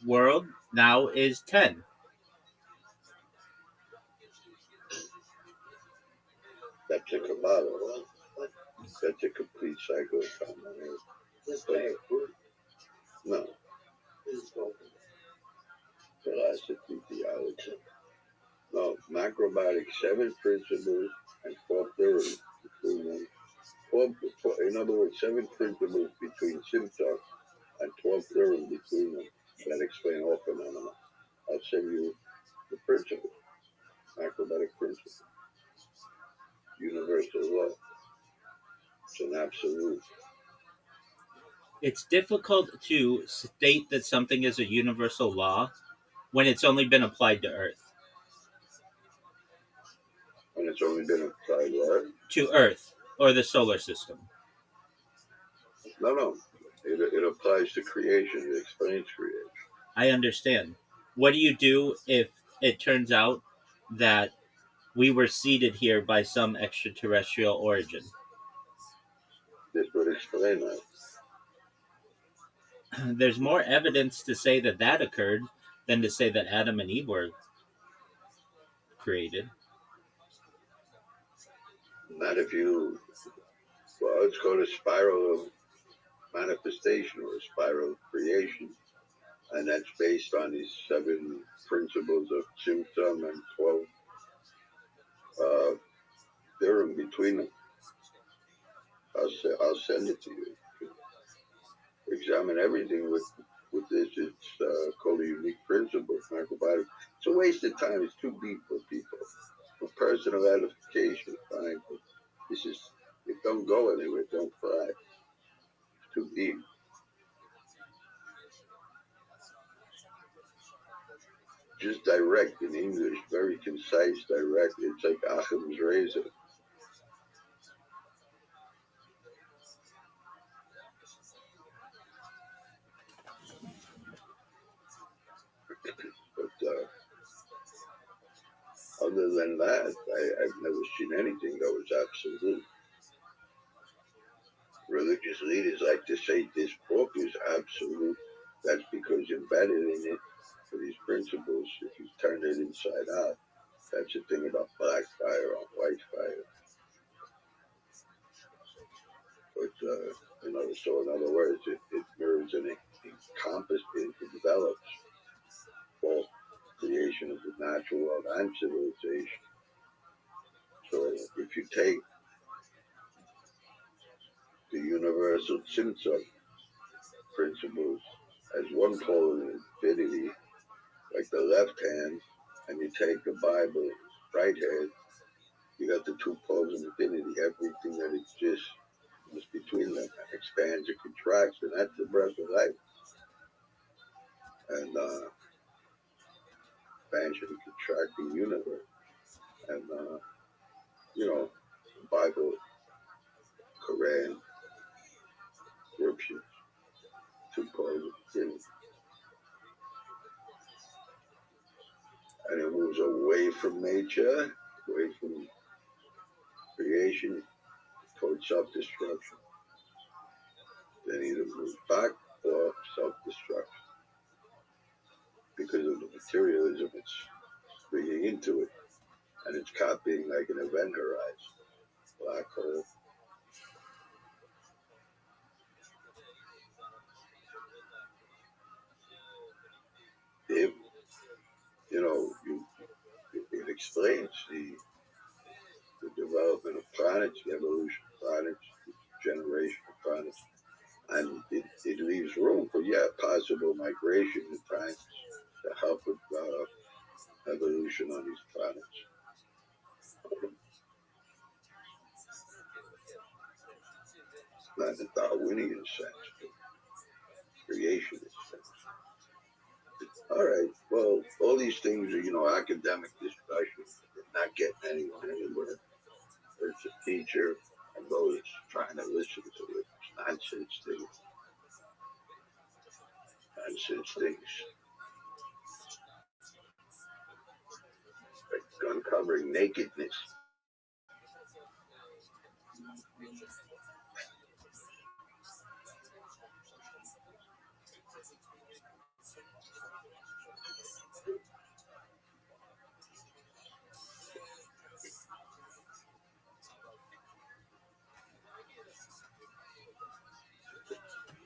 world now is 10. That's a Kabbalah. That's a complete cycle of time on Earth. No. Philosophy, theology. No, macrobiotics, 7 principles and 12 theorems between them. In other words, 7 principles between symptoms and 12 theorems between them that explain all phenomena. I'll send you the principle, macrobiotic principle, universal law. It's an absolute. It's difficult to state that something is a universal law when it's only been applied to Earth. And it's only been applied what? To Earth or the solar system. No. It applies to creation. It explains creation. I understand. What do you do if it turns out that we were seeded here by some extraterrestrial origin? This would explain that. There's more evidence to say that that occurred than to say that Adam and Eve were created. Not if you, well, it's called a spiral of manifestation or a spiral of creation. And that's based on these 7 principles of Tzimtzum and 12 theorem between them. I'll send it to you. Examine everything with this. It's called a unique principle. It's a waste of time. It's too deep for people. For personal edification, fine. But this is, it don't go anywhere. Don't fry. It's too deep. Just direct in English, very concise, direct. It's like Achim's razor. But other than that, I've never seen anything that was absolute. Religious leaders like to say this book is absolute. That's because embedded in it for these principles, if you turn it inside out, that's the thing about black fire on white fire. But, so in other words, it mirrors and it encompasses, it develops both creation of the natural world and civilization. So if you take the universal Tzimtzum principles as one pole in infinity, like the left hand, and you take the Bible right hand, you got the 2 poles of infinity. Everything that exists is between them, expands and contracts, and that's the breath of life. And expansion and contracting universe. And the Bible, Quran, scriptures, 2 poles of infinity. And it moves away from nature, away from creation, towards self-destruction. Then either moves back or self-destruction. Because of the materialism it's bringing into it. And it's copying like an event horizon, black hole. If, it explains the development of planets, the evolution of planets, the generation of planets, and it leaves room for possible migration in time to help with evolution on these planets. Not in the Darwinian sense, but creationist sense. All right, well, all these things are, academic discussions. They're not getting anyone anywhere. There's a teacher and those trying to listen to it. It's nonsense things. Nonsense things. Like uncovering nakedness.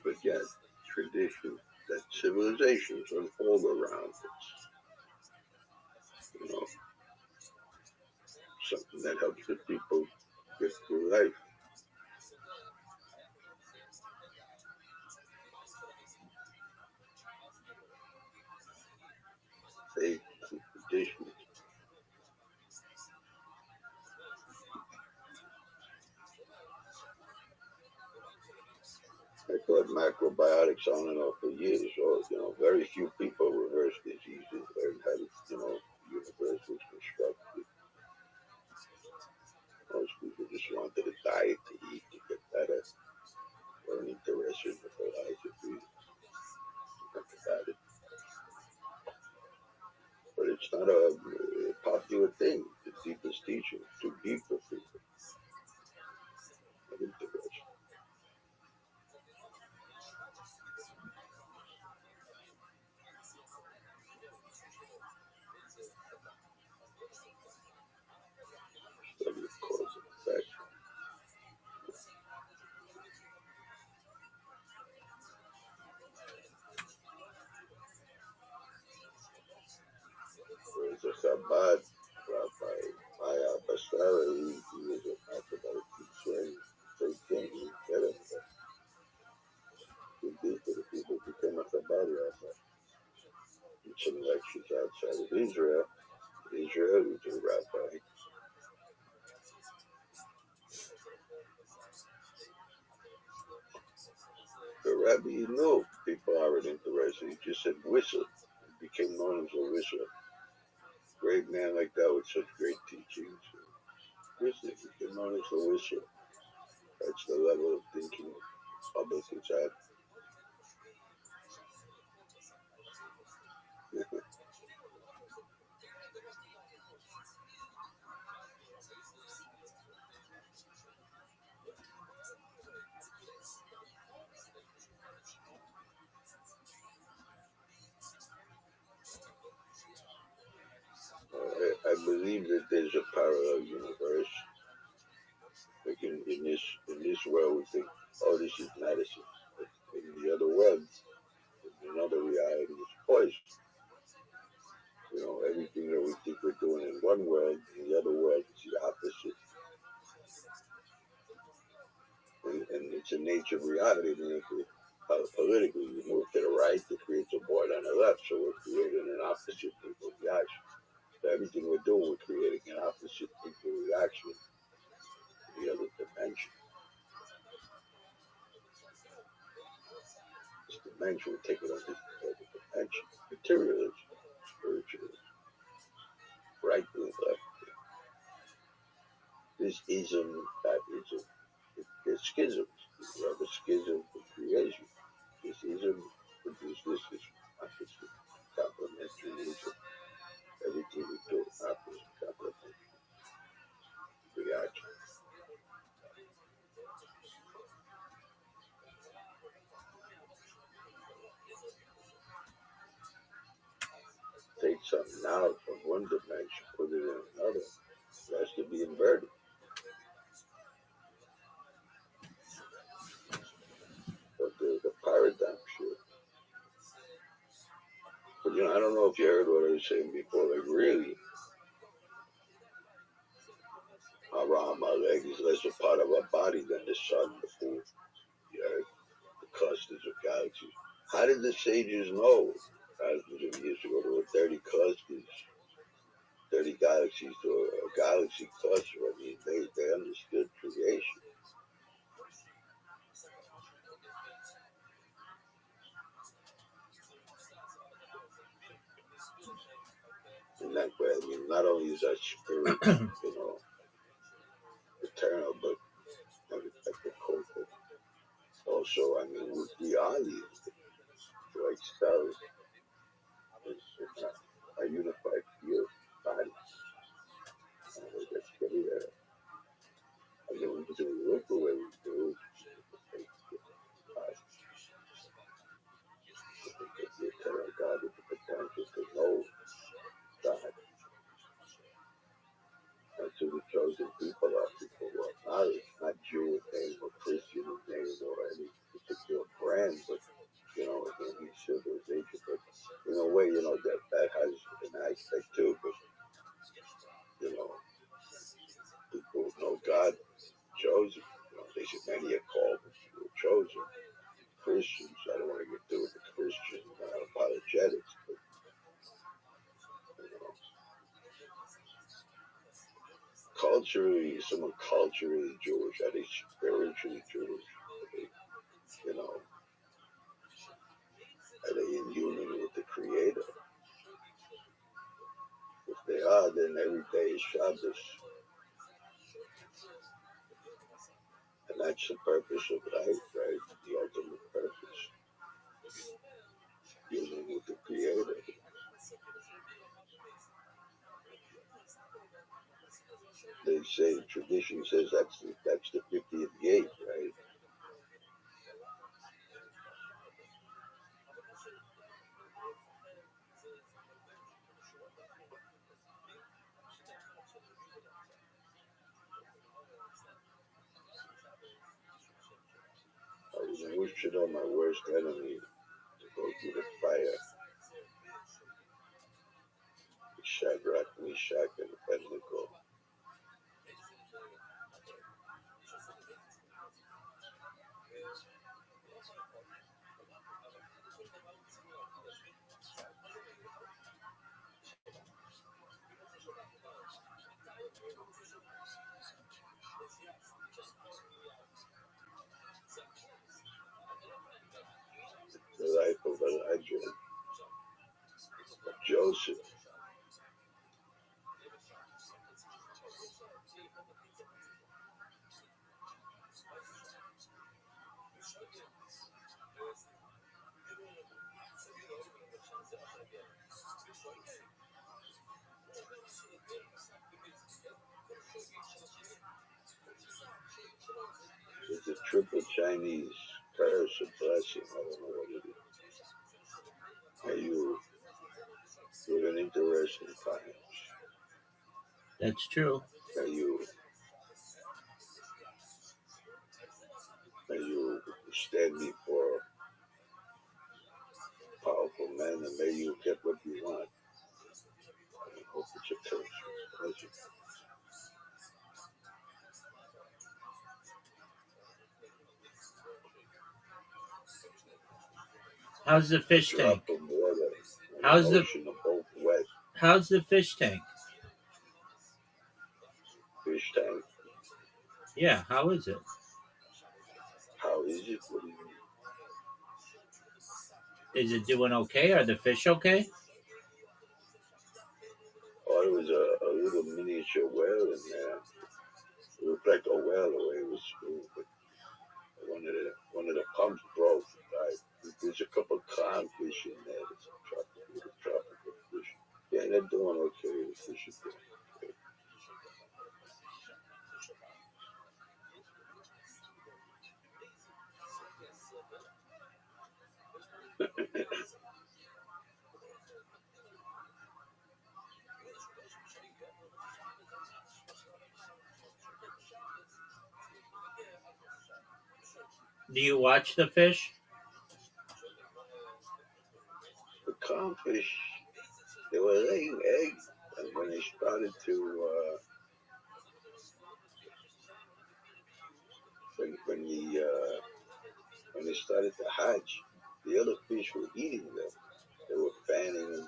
But yet, tradition, that civilizations unfold around us. Something that helps the people get through life. Faith and tradition. I thought macrobiotics on and off for years. So, very few people reverse diseases, learn how to, universe was constructed. Most people just wanted a diet to eat to get better, weren't interested in the philosophy. Think about it. But it's not a popular thing. The deepest teaching, too deep for people. Not interested. Study of cause and effect. There's a Chabad Rabbi Maya Basara. He was a mathematical teacher. Same thing. He get him. Too deep for the people who became a Chabad Rabbi. Teaching lectures outside of Israel. Israel was a rabbi. The rabbi, people aren't interested. He just said whistle. He became known as a whistler. Great man like that with such great teachings. Whistler became known as a whistler. That's the level of thinking public is at. I believe that there's a parallel universe. Like in this world, we think, oh, this is medicine. But in the other world, in another reality, is poison. Everything that we think we're doing in one world, in the other world, is the opposite. And it's a nature of reality. I mean, politically, we move to the right, it creates a void on the left, so we're creating an opposite equal reaction. So everything we're doing, we're creating an opposite equal reaction to the other dimension. This dimension, we take it on this other dimension. Materialism, spiritualism, right and left. This ism, that ism. There's schisms. You have a schism for creation. This ism produces this opposite complementary ism. Everything we do, opposite complementary reaction. Take something out from one dimension, put it in another. It has to be inverted. But the paradigm shift. But I don't know if you heard what I was saying before. Like really, our leg is less a part of our body than the sun, the moon, the earth, the clusters of galaxies. How did the sages know? Thousands of years ago, there were 30 clusters, 30 galaxies to a galaxy cluster. I mean, they understood creation. In that way, I mean, not only is our spirit, eternal, but at the core. Also, I mean, we are these like stars. It's a unified field body. That's pretty, I mean, we do look the way we do. The eternal God with the potential to know God. That's who the chosen people are. People who are knowledge, not Jewish name or Christian name or any particular brand, but in each civilization. But in a way, that has an aspect too. But people who know God, chosen. They said many are called, but few are chosen. Christians, I don't want to get through with the Christian apologetics, but culturally, someone culturally Jewish, are they spiritually Jewish? God, then every day is Shabbos. And that's the purpose of life, right? The ultimate purpose. Union with the Creator. They say, tradition says that's the 50th gate, right? I was wishing on my worst enemy to go through the fire. Shadrach, Meshach, and Abednego. The life of Elijah, of Joseph. It's a triple Chinese curse or blessing. I don't know what it is. Are you live in interesting times? That's true. Are you stand before powerful men and may you get what you want? I hope it's a curse or blessing. How's the fish tank? Drop of water. How's the Ocean of both wet. How's the fish tank? Fish tank. Yeah, how is it? How is it? What do you mean? Is it doing okay? Are the fish okay? Oh, it was a little miniature well in there. It looked like a well the way it was smooth, but one of the pumps broke. There's a couple of clownfish in there. There's tropical fish. Yeah, they're doing okay. The fish is doing okay. Do you watch the fish? The clownfish, they were laying eggs, and when they started to when they started to hatch, the other fish were eating them. They were fanning them.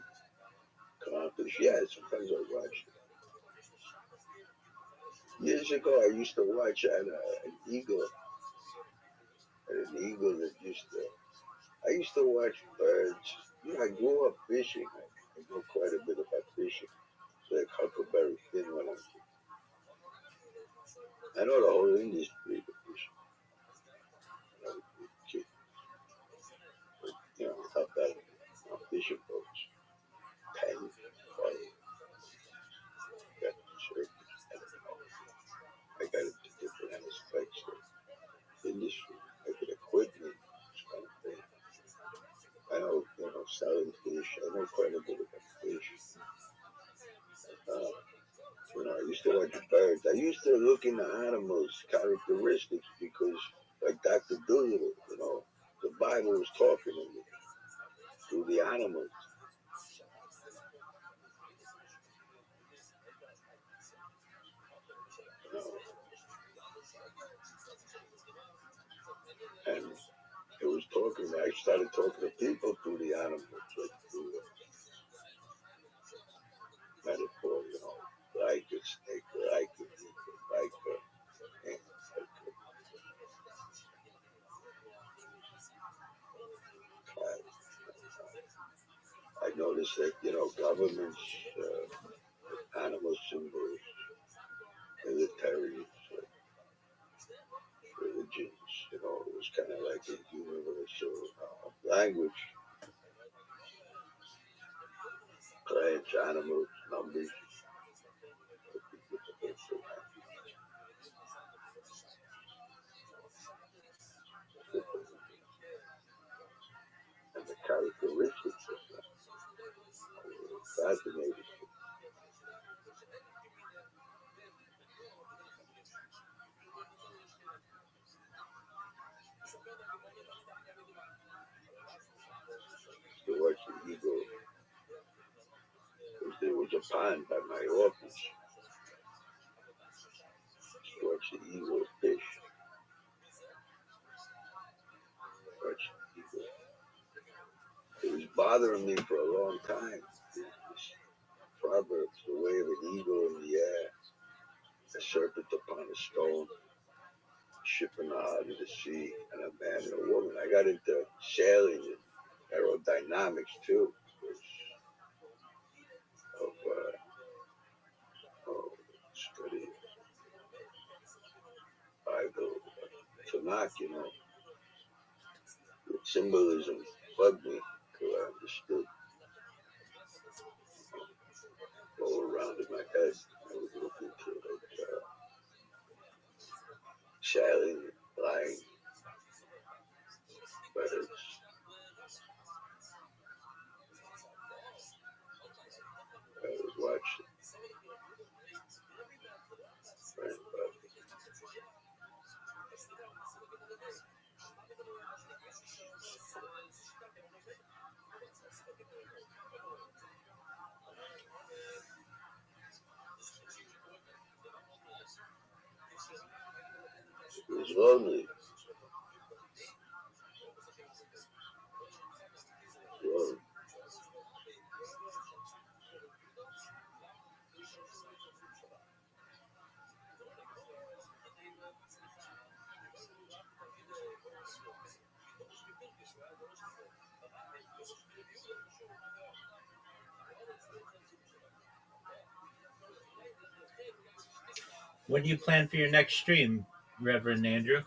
Clownfish, yeah, sometimes I watch them. Years ago, I used to watch an eagle. An eagle that I used to watch birds. You know, I grew up fishing. I know quite a bit about fishing. Like Huckleberry Finn when I know the whole industry of fishing. You know, help out on fishing boats. Tank, fire, got surfers. I got into different aspects of the industry, like the equipment, this kind of thing. I know, selling fish. I know quite a bit about fish. I used to watch birds. I used to look into animals' characteristics because, like Dr. Doolittle, the Bible was talking to me through the animals. And it was talking. I started talking to people through the animals, like through the metaphor, like a snake, like a eagle, like a ant, like a cat. I noticed that, governments, animal symbols, military, religions, you know, it was kind of like a universal language. Plants, animals, numbers. And the characteristics of that. Fascinating. To watch the eagle, because there was a pond by my office. To watch the eagle fish. Watch the eagle. It was bothering me for a long time. This Proverbs, the way of an eagle in the air, a serpent upon a stone, ship in the heart of the sea, and a man and a woman. I got into sailing and aerodynamics too, of study Bible, Tanakh, you know, with symbolism bugged me till I understood. All around in my head, I was looking to like sailing, flying, birds. I was watching. Right, it was lonely. Lonely. When do you plan for your next stream, Reverend Andrew?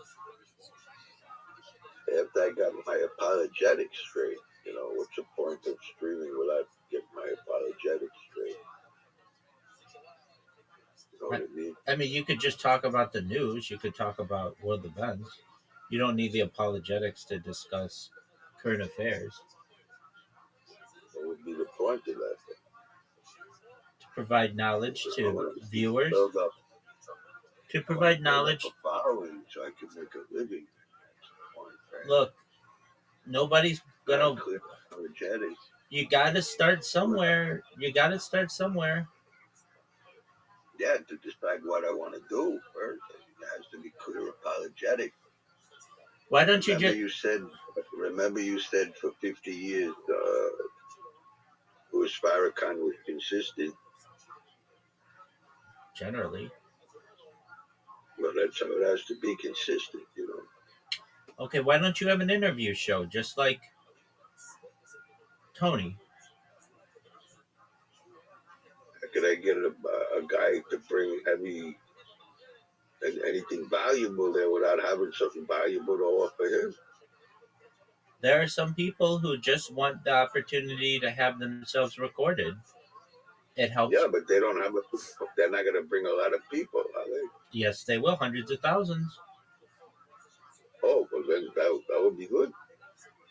After I got my apologetics straight, you know, what's the point of streaming without getting my apologetics straight? You know what I mean? I mean, you could just talk about the news. You could talk about world events. You don't need the apologetics to discuss current affairs. What would be the point of that? To provide knowledge to viewers. Build up. To provide knowledge. A following so I can make a living. Look, nobody's gonna. Apologetics. You gotta start somewhere. You gotta start somewhere. Yeah, to decide what I want to do first. It has to be clear apologetic. Why don't you Remember you said for 50 years, Louis Farrakhan was consistent. Generally. Well, that's how it has to be consistent, you know. Okay, why don't you have an interview show just like Tony? Could I get a guy to bring anything valuable there without having something valuable to offer him? There are some people who just want the opportunity to have themselves recorded. It helps. Yeah, but they don't have they're not going to bring a lot of people, are they? Yes, they will. Hundreds of thousands. Oh, well then that would be good.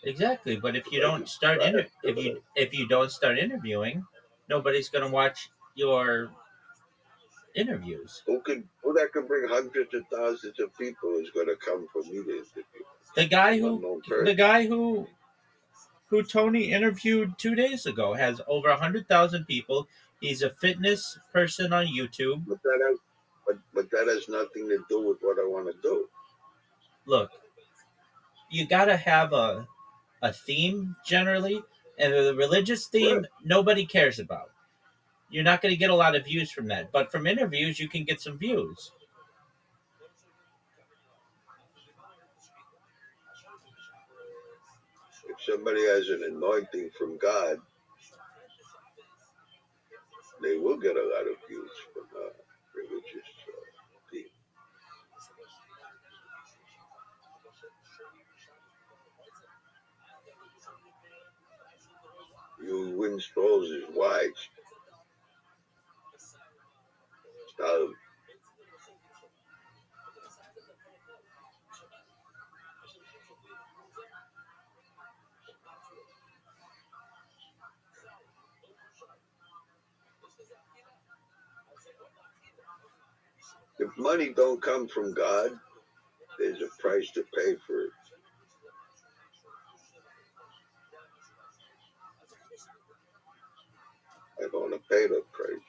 Exactly, but if you don't start if you don't start interviewing, nobody's going to watch your interviews. Who that could bring hundreds of thousands of people is going to come for me to interview? The guy who Tony interviewed 2 days ago has over 100,000 people. He's a fitness person on YouTube. But that has nothing to do with what I want to do. Look, you gotta have a theme generally, and the religious theme nobody cares about. You're not going to get a lot of views from that, but from interviews you can get some views. If somebody has an anointing from God, they will get a lot of views from religious people. You win Sproles is wise. Stop. If money don't come from God, there's a price to pay for it. I'm going to pay the price.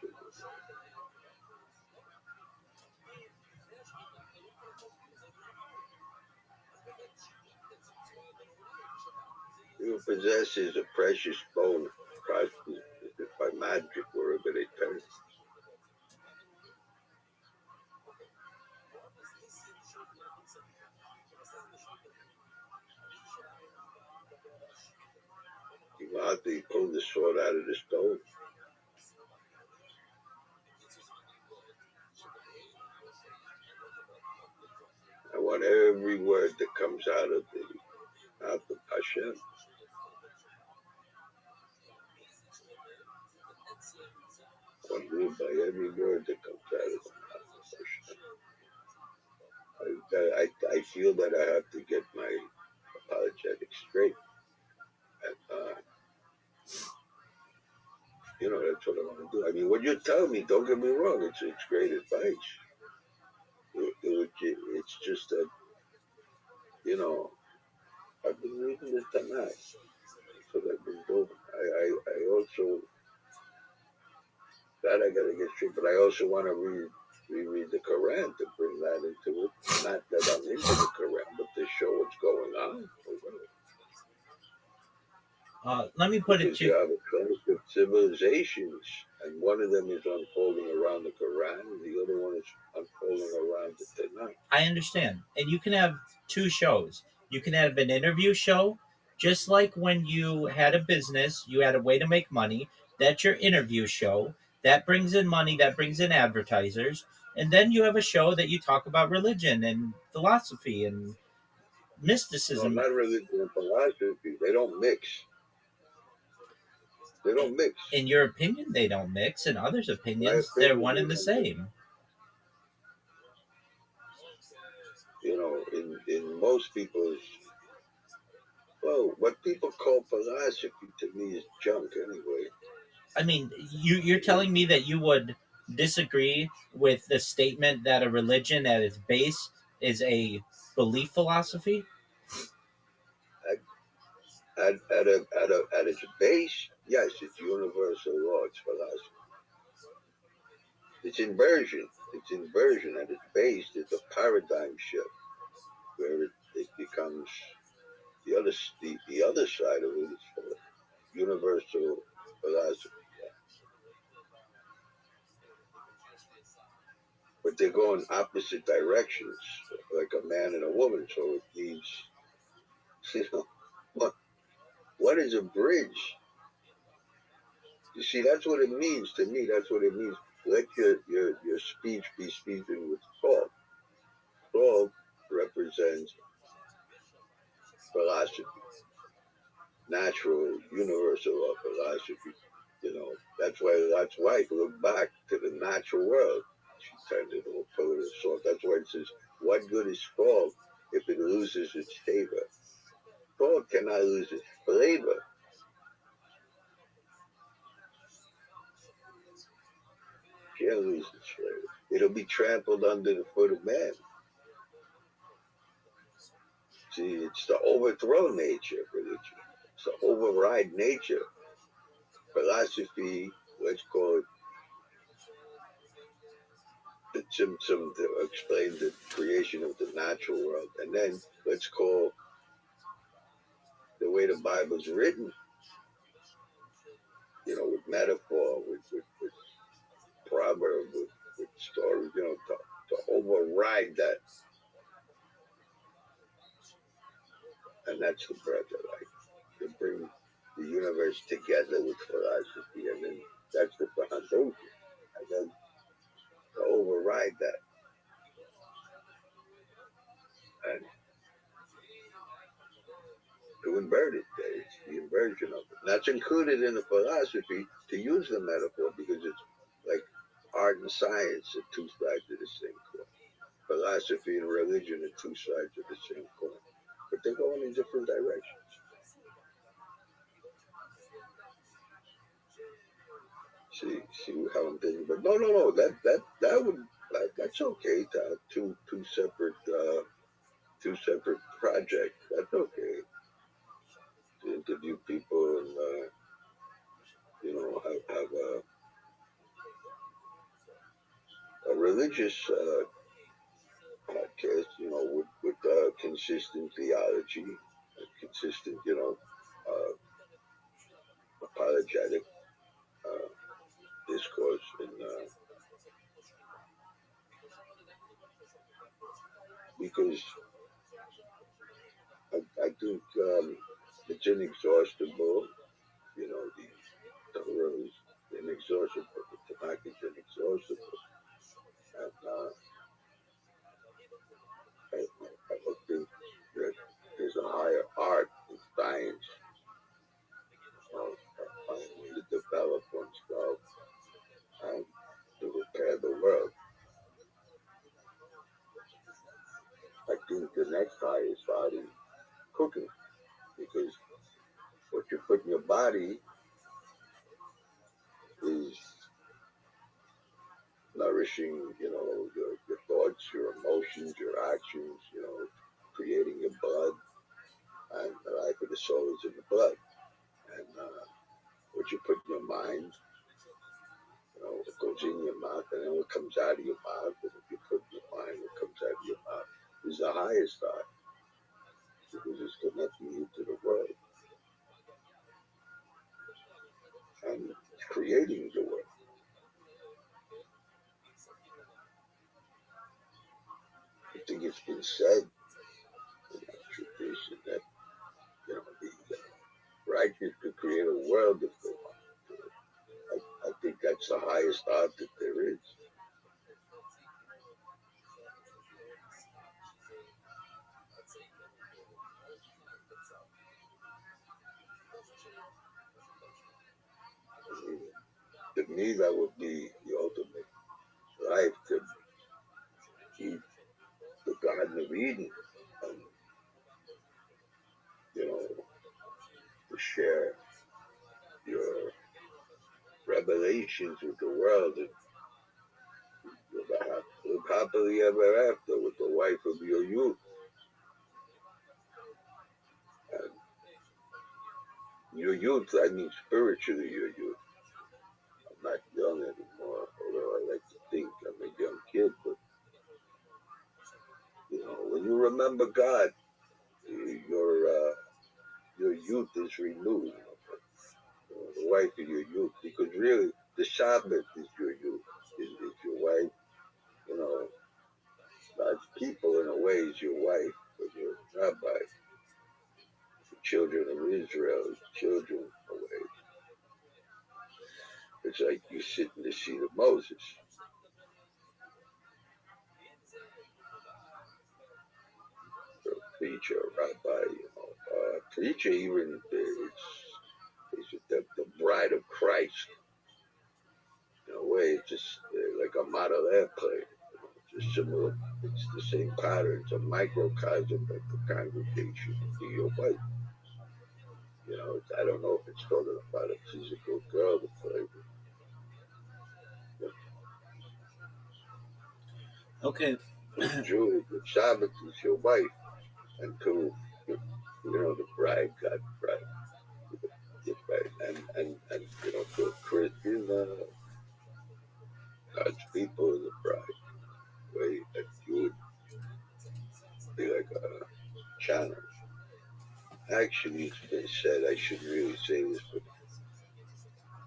Who possesses a precious stone prospers by magic wherever they turn. He pulled the sword out of the stone. I want every word that comes out of the mouth of Hashem. I want to live by every word that comes out of the mouth of Hashem. I feel that I have to get my apologetics straight. And, you know, that's what I want to do. I mean, what you're telling me, don't get me wrong, it's great advice. It's just that, you know, I've been reading the Tanakh. That's what I've been doing. I also, that I got to get straight, but I also want to reread the Quran to bring that into it. Not that I'm into the Quran, but to show what's going on. Let me put it to you. Have a clash of civilizations, and one of them is unfolding around the Quran, and the other one is unfolding around the Tanakh. I understand. And you can have two shows. You can have an interview show, just like when you had a business, you had a way to make money. That's your interview show. That brings in money, that brings in advertisers. And then you have a show that you talk about religion and philosophy and mysticism. No, not religion and philosophy. They don't mix. They don't mix. In your opinion, they don't mix. In others' opinions, they're one and the same. You know, in most people's, well, what people call philosophy to me is junk anyway. I mean, you're telling me that you would disagree with the statement that a religion at its base is a belief philosophy? At its base, yes, it's universal law, it's philosophy. It's inversion. It's inversion. At its base, it's a paradigm shift where it becomes the other side of it is universal philosophy. But they go in opposite directions, like a man and a woman. So it means, you know, what is a bridge? You see, that's what it means to me. That's what it means. Let your speech be speaking with thought. Thought represents philosophy, natural, universal philosophy. You know, that's why if you look back to the natural world, she turned into a pillar of salt. That's why it says, what good is thought if it loses its favor? Thought cannot lose its flavor. Can't lose its flavor. It'll be trampled under the foot of man. See, it's the overthrow nature of religion. It's the override nature. Philosophy, let's call it, the Tzimtzum to explain the creation of the natural world. And then let's call the way the Bible's written, you know, with metaphor, with proverb, with stories, you know, to override that. And that's the breath I like, to bring the universe together with philosophy and then That's the foundation. And then to override that and to invert it, it's the inversion of it. That's included in the philosophy, to use the metaphor, because it's like art and science are two sides of the same coin. Philosophy and religion are two sides of the same coin, but they're going in different directions. See how I'm thinking, but no, that would that's okay to have two separate projects. That's okay to interview people and have a religious podcast, with consistent theology, consistent, apologetic discourse, and because I think it's inexhaustible, the world is inexhaustible, the Tanakh is inexhaustible, and I don't think that there's a higher art in science to develop oneself and to repair the world. I think the next highest art is cooking, because what you put in your body is nourishing, your thoughts, your emotions, your actions, creating your blood, and the life of the soul is in the blood. And what you put in your mind, it goes in your mouth, and then what comes out of your mouth, and if you put in your mind, what comes out of your mouth is the highest art, because it's connecting you to the world and creating the world. I think it's been said in our tradition that the righteous could create a world if they want to. I think that's the highest art that there is. To me, that would be the ultimate life, to keep the Garden of Eden, and to share your revelations with the world, and live happily ever after with the wife of your youth. And your youth, I mean spiritually your youth. I'm not young anymore, although I like to think I'm a young kid, but when you remember God, your youth is renewed. The wife of your youth, because really the Sabbath is your youth, is your wife. God's people in a way is your wife, but your rabbi. The children of Israel is children in a way. It's like you sit in the seat of Moses. So preacher, rabbi, preacher even is the bride of Christ. In a way, it's just like a model airplane. It's just similar. It's the same pattern. It's a microcosm of the congregation to your wife. I don't know if it's talking about a physical girl to play with. Okay. Julie, the Sabbath is your wife, and to the bride, God's bride, and to a Christian, God's people is the bride. Way that you would be like a channel. Actually, it's been said, I shouldn't really say this, but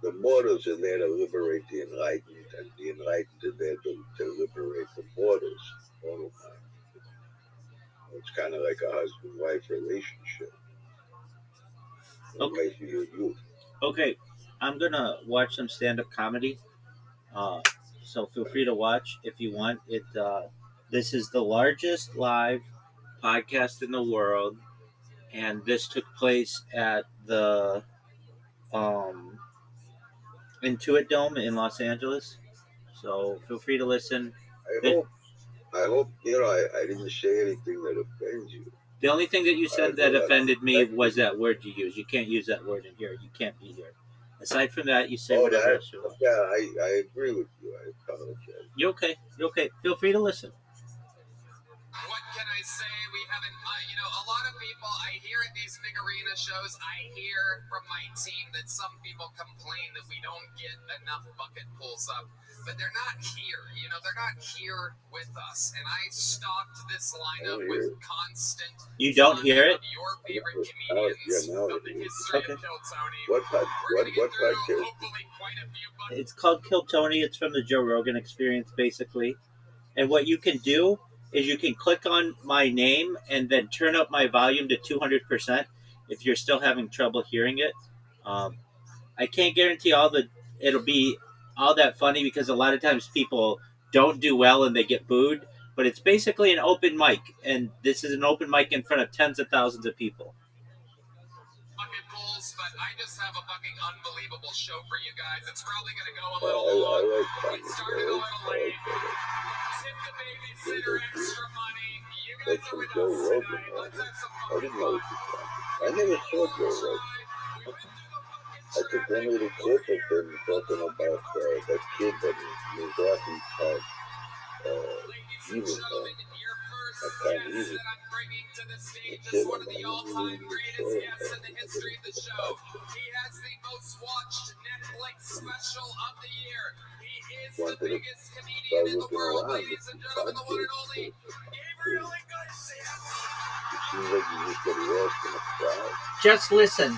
the mortals are there to liberate the enlightened, and the enlightened are there to liberate the mortals. It's kind of like a husband-wife relationship. Okay. Okay. I'm gonna watch some stand-up comedy. So feel free to watch if you want. This is the largest live podcast in the world, and this took place at the Intuit Dome in Los Angeles. So feel free to listen. I hope I didn't say anything that offends you. The only thing that you said that offended me was that word you used. You can't use that word in here. You can't be here. Aside from that, you say whatever else you want. Yeah, I agree with you. I apologize. You're okay. You're okay. Feel free to listen. What can I say? We haven't, a lot of people, I hear at these big arena shows, I hear from my team that some people complain that we don't get enough bucket pulls up. But they're not here, they're not here with us. And I stocked this lineup with constant. You don't hear it? Your favorite comedians of the history Okay. of Kill Tony. What podcast? It's called Kill Tony. It's from the Joe Rogan Experience, basically. And what you can do is you can click on my name and then turn up my volume to 200% if you're still having trouble hearing it. I can't guarantee it'll be all that funny because a lot of times people don't do well and they get booed. But it's basically an open mic, and this is an open mic in front of tens of thousands of people. Bucket pulls, but I just have a fucking unbelievable show for you guys. It's probably going to go a little long. We started a little late. Tip the babysitter extra money. You guys are with us tonight. Let's have some I didn't know what you thought. I never saw Joe Rogan. I took one little clip of him talking about that kid that was laughing at evil. I can't use it. to the stage as one of the all-time greatest guests in the history of the show. He has the most watched Netflix special of the year. He is the biggest comedian in the world, ladies and gentlemen, the one and only Gabriel Iglesias. It seems like you just get lost in a crowd. Just listen.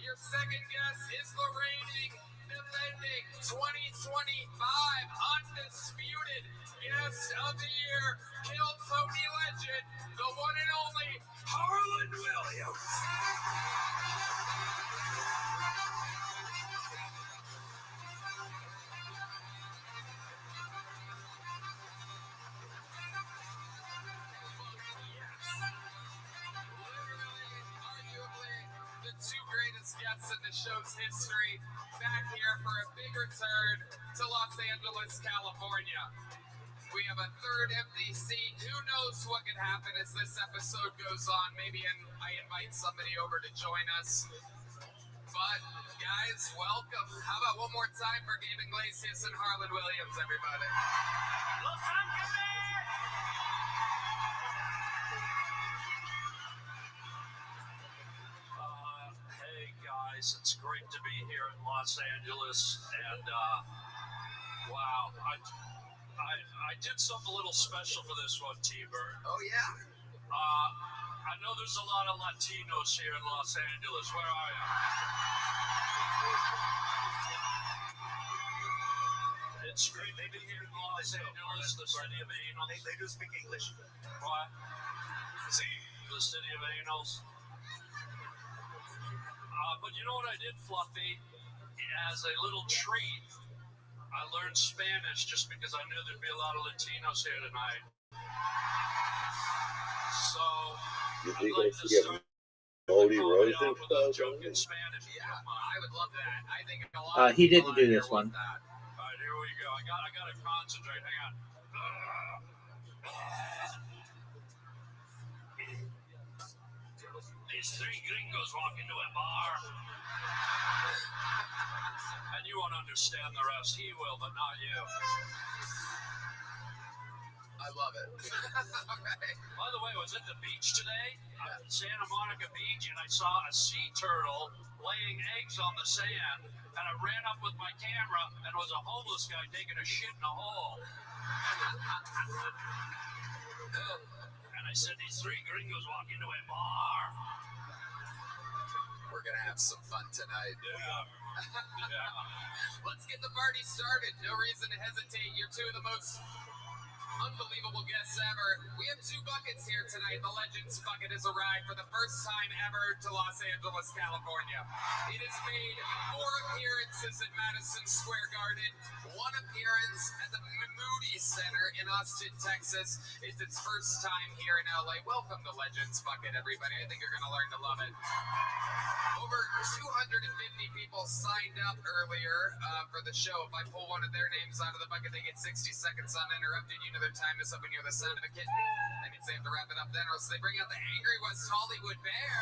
Your second guess is the reigning, defending 2025 undisputed guest of the year, Kill Tony legend, the one and only Harlan Williams. Two greatest guests in the show's history, back here for a big return to Los Angeles, California. We have a third empty seat. Who knows what could happen as this episode goes on? Maybe I invite somebody over to join us. But, guys, welcome. How about one more time for Gabe Iglesias and Harlan Williams, everybody? Los Angeles! It's great to be here in Los Angeles, and wow, I did something a little special for this one, T-Bird. Oh yeah. I know there's a lot of Latinos here in Los Angeles. Where are you? It's great to be here in Los Angeles, the city of angels. They do speak English. What? See, the city of angels. But you know what I did, Fluffy? As a little treat, I learned Spanish just because I knew there'd be a lot of Latinos here tonight. So, I'd like to start Holy Rose and with a joke in Spanish. Yeah, I would love that. I think a lot of He people didn't do out this here one. want that. All right, here we go. I gotta concentrate. Hang on. These three gringos walk into a bar. And you won't understand the rest. He will, but not you. I love it. Okay. By the way, I was at the beach today, Santa Monica Beach, and I saw a sea turtle laying eggs on the sand. And I ran up with my camera, and it was a homeless guy taking a shit in a hole. And I said, these three gringos walk into a bar. We're gonna have some fun tonight. Yeah. Let's get the party started. No reason to hesitate. You're two of the most unbelievable guests ever. We have two buckets here tonight. The Legends bucket has arrived for the first time ever to Los Angeles, California. It has made 4 appearances at Madison Square Garden, 1 appearance at the Moody Center in Austin, Texas. It's its first time here in LA. Welcome to Legends bucket, everybody. I think you're going to learn to love it. Over 250 people signed up earlier for the show. If I pull one of their names out of the bucket, they get 60 seconds uninterrupted. You know their time is up when you hear the sound of a kitten. That means they have to wrap it up then, or else they bring out the angry West Hollywood Bear.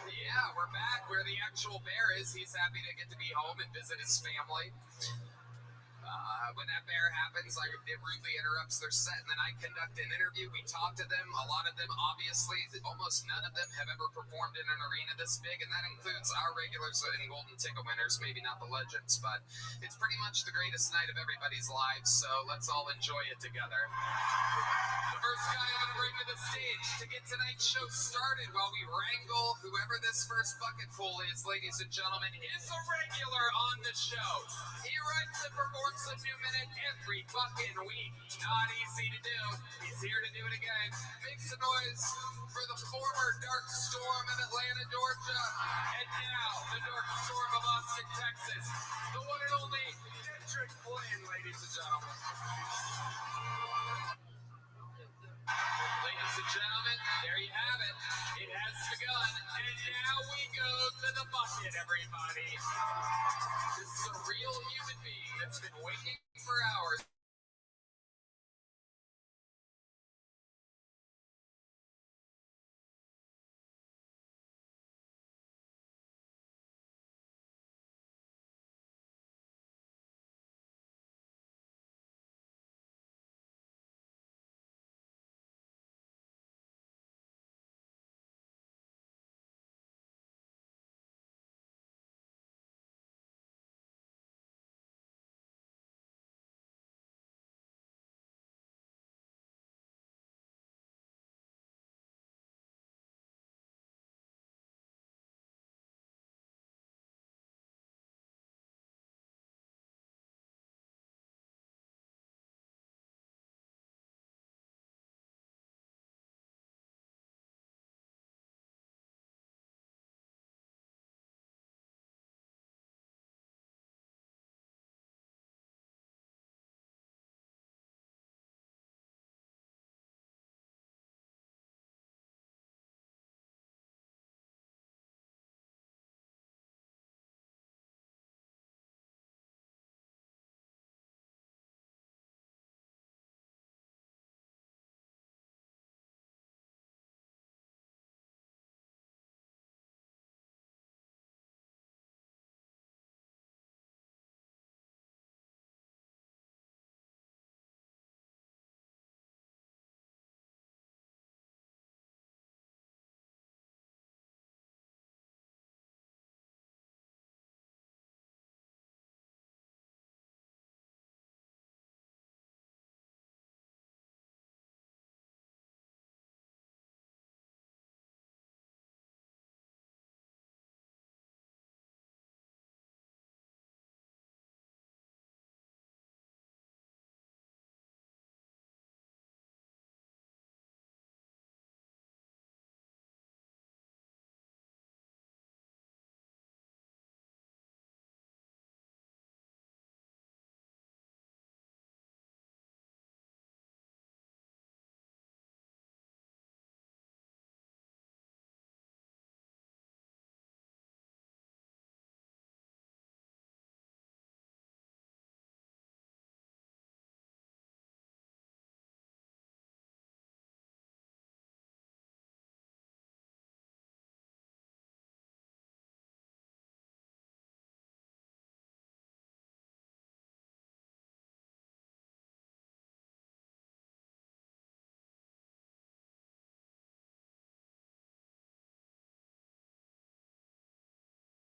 Yeah, we're back where the actual bear is. He's happy to get to be home and visit his family. When that bear happens, it rudely interrupts their set, and then I conduct an interview. We talk to them. A lot of them, obviously, almost none of them have ever performed in an arena this big, and that includes our regulars and golden ticket winners, maybe not the Legends, but it's pretty much the greatest night of everybody's lives, so let's all enjoy it together. The first guy I'm going to bring to the stage to get tonight's show started while we wrangle whoever this first bucket full is, ladies and gentlemen, is a regular on the show. He writes and performs a new minute every fucking week. Not easy to do. He's here to do it again. Make some noise for the former Dark Storm of Atlanta, Georgia, and now the Dark Storm of Austin, Texas. The one and only Dedrick Flynn, ladies and gentlemen. Ladies and gentlemen, there you have it. It has begun, and now we go to the bucket, everybody. This is a real human being that's been waiting for hours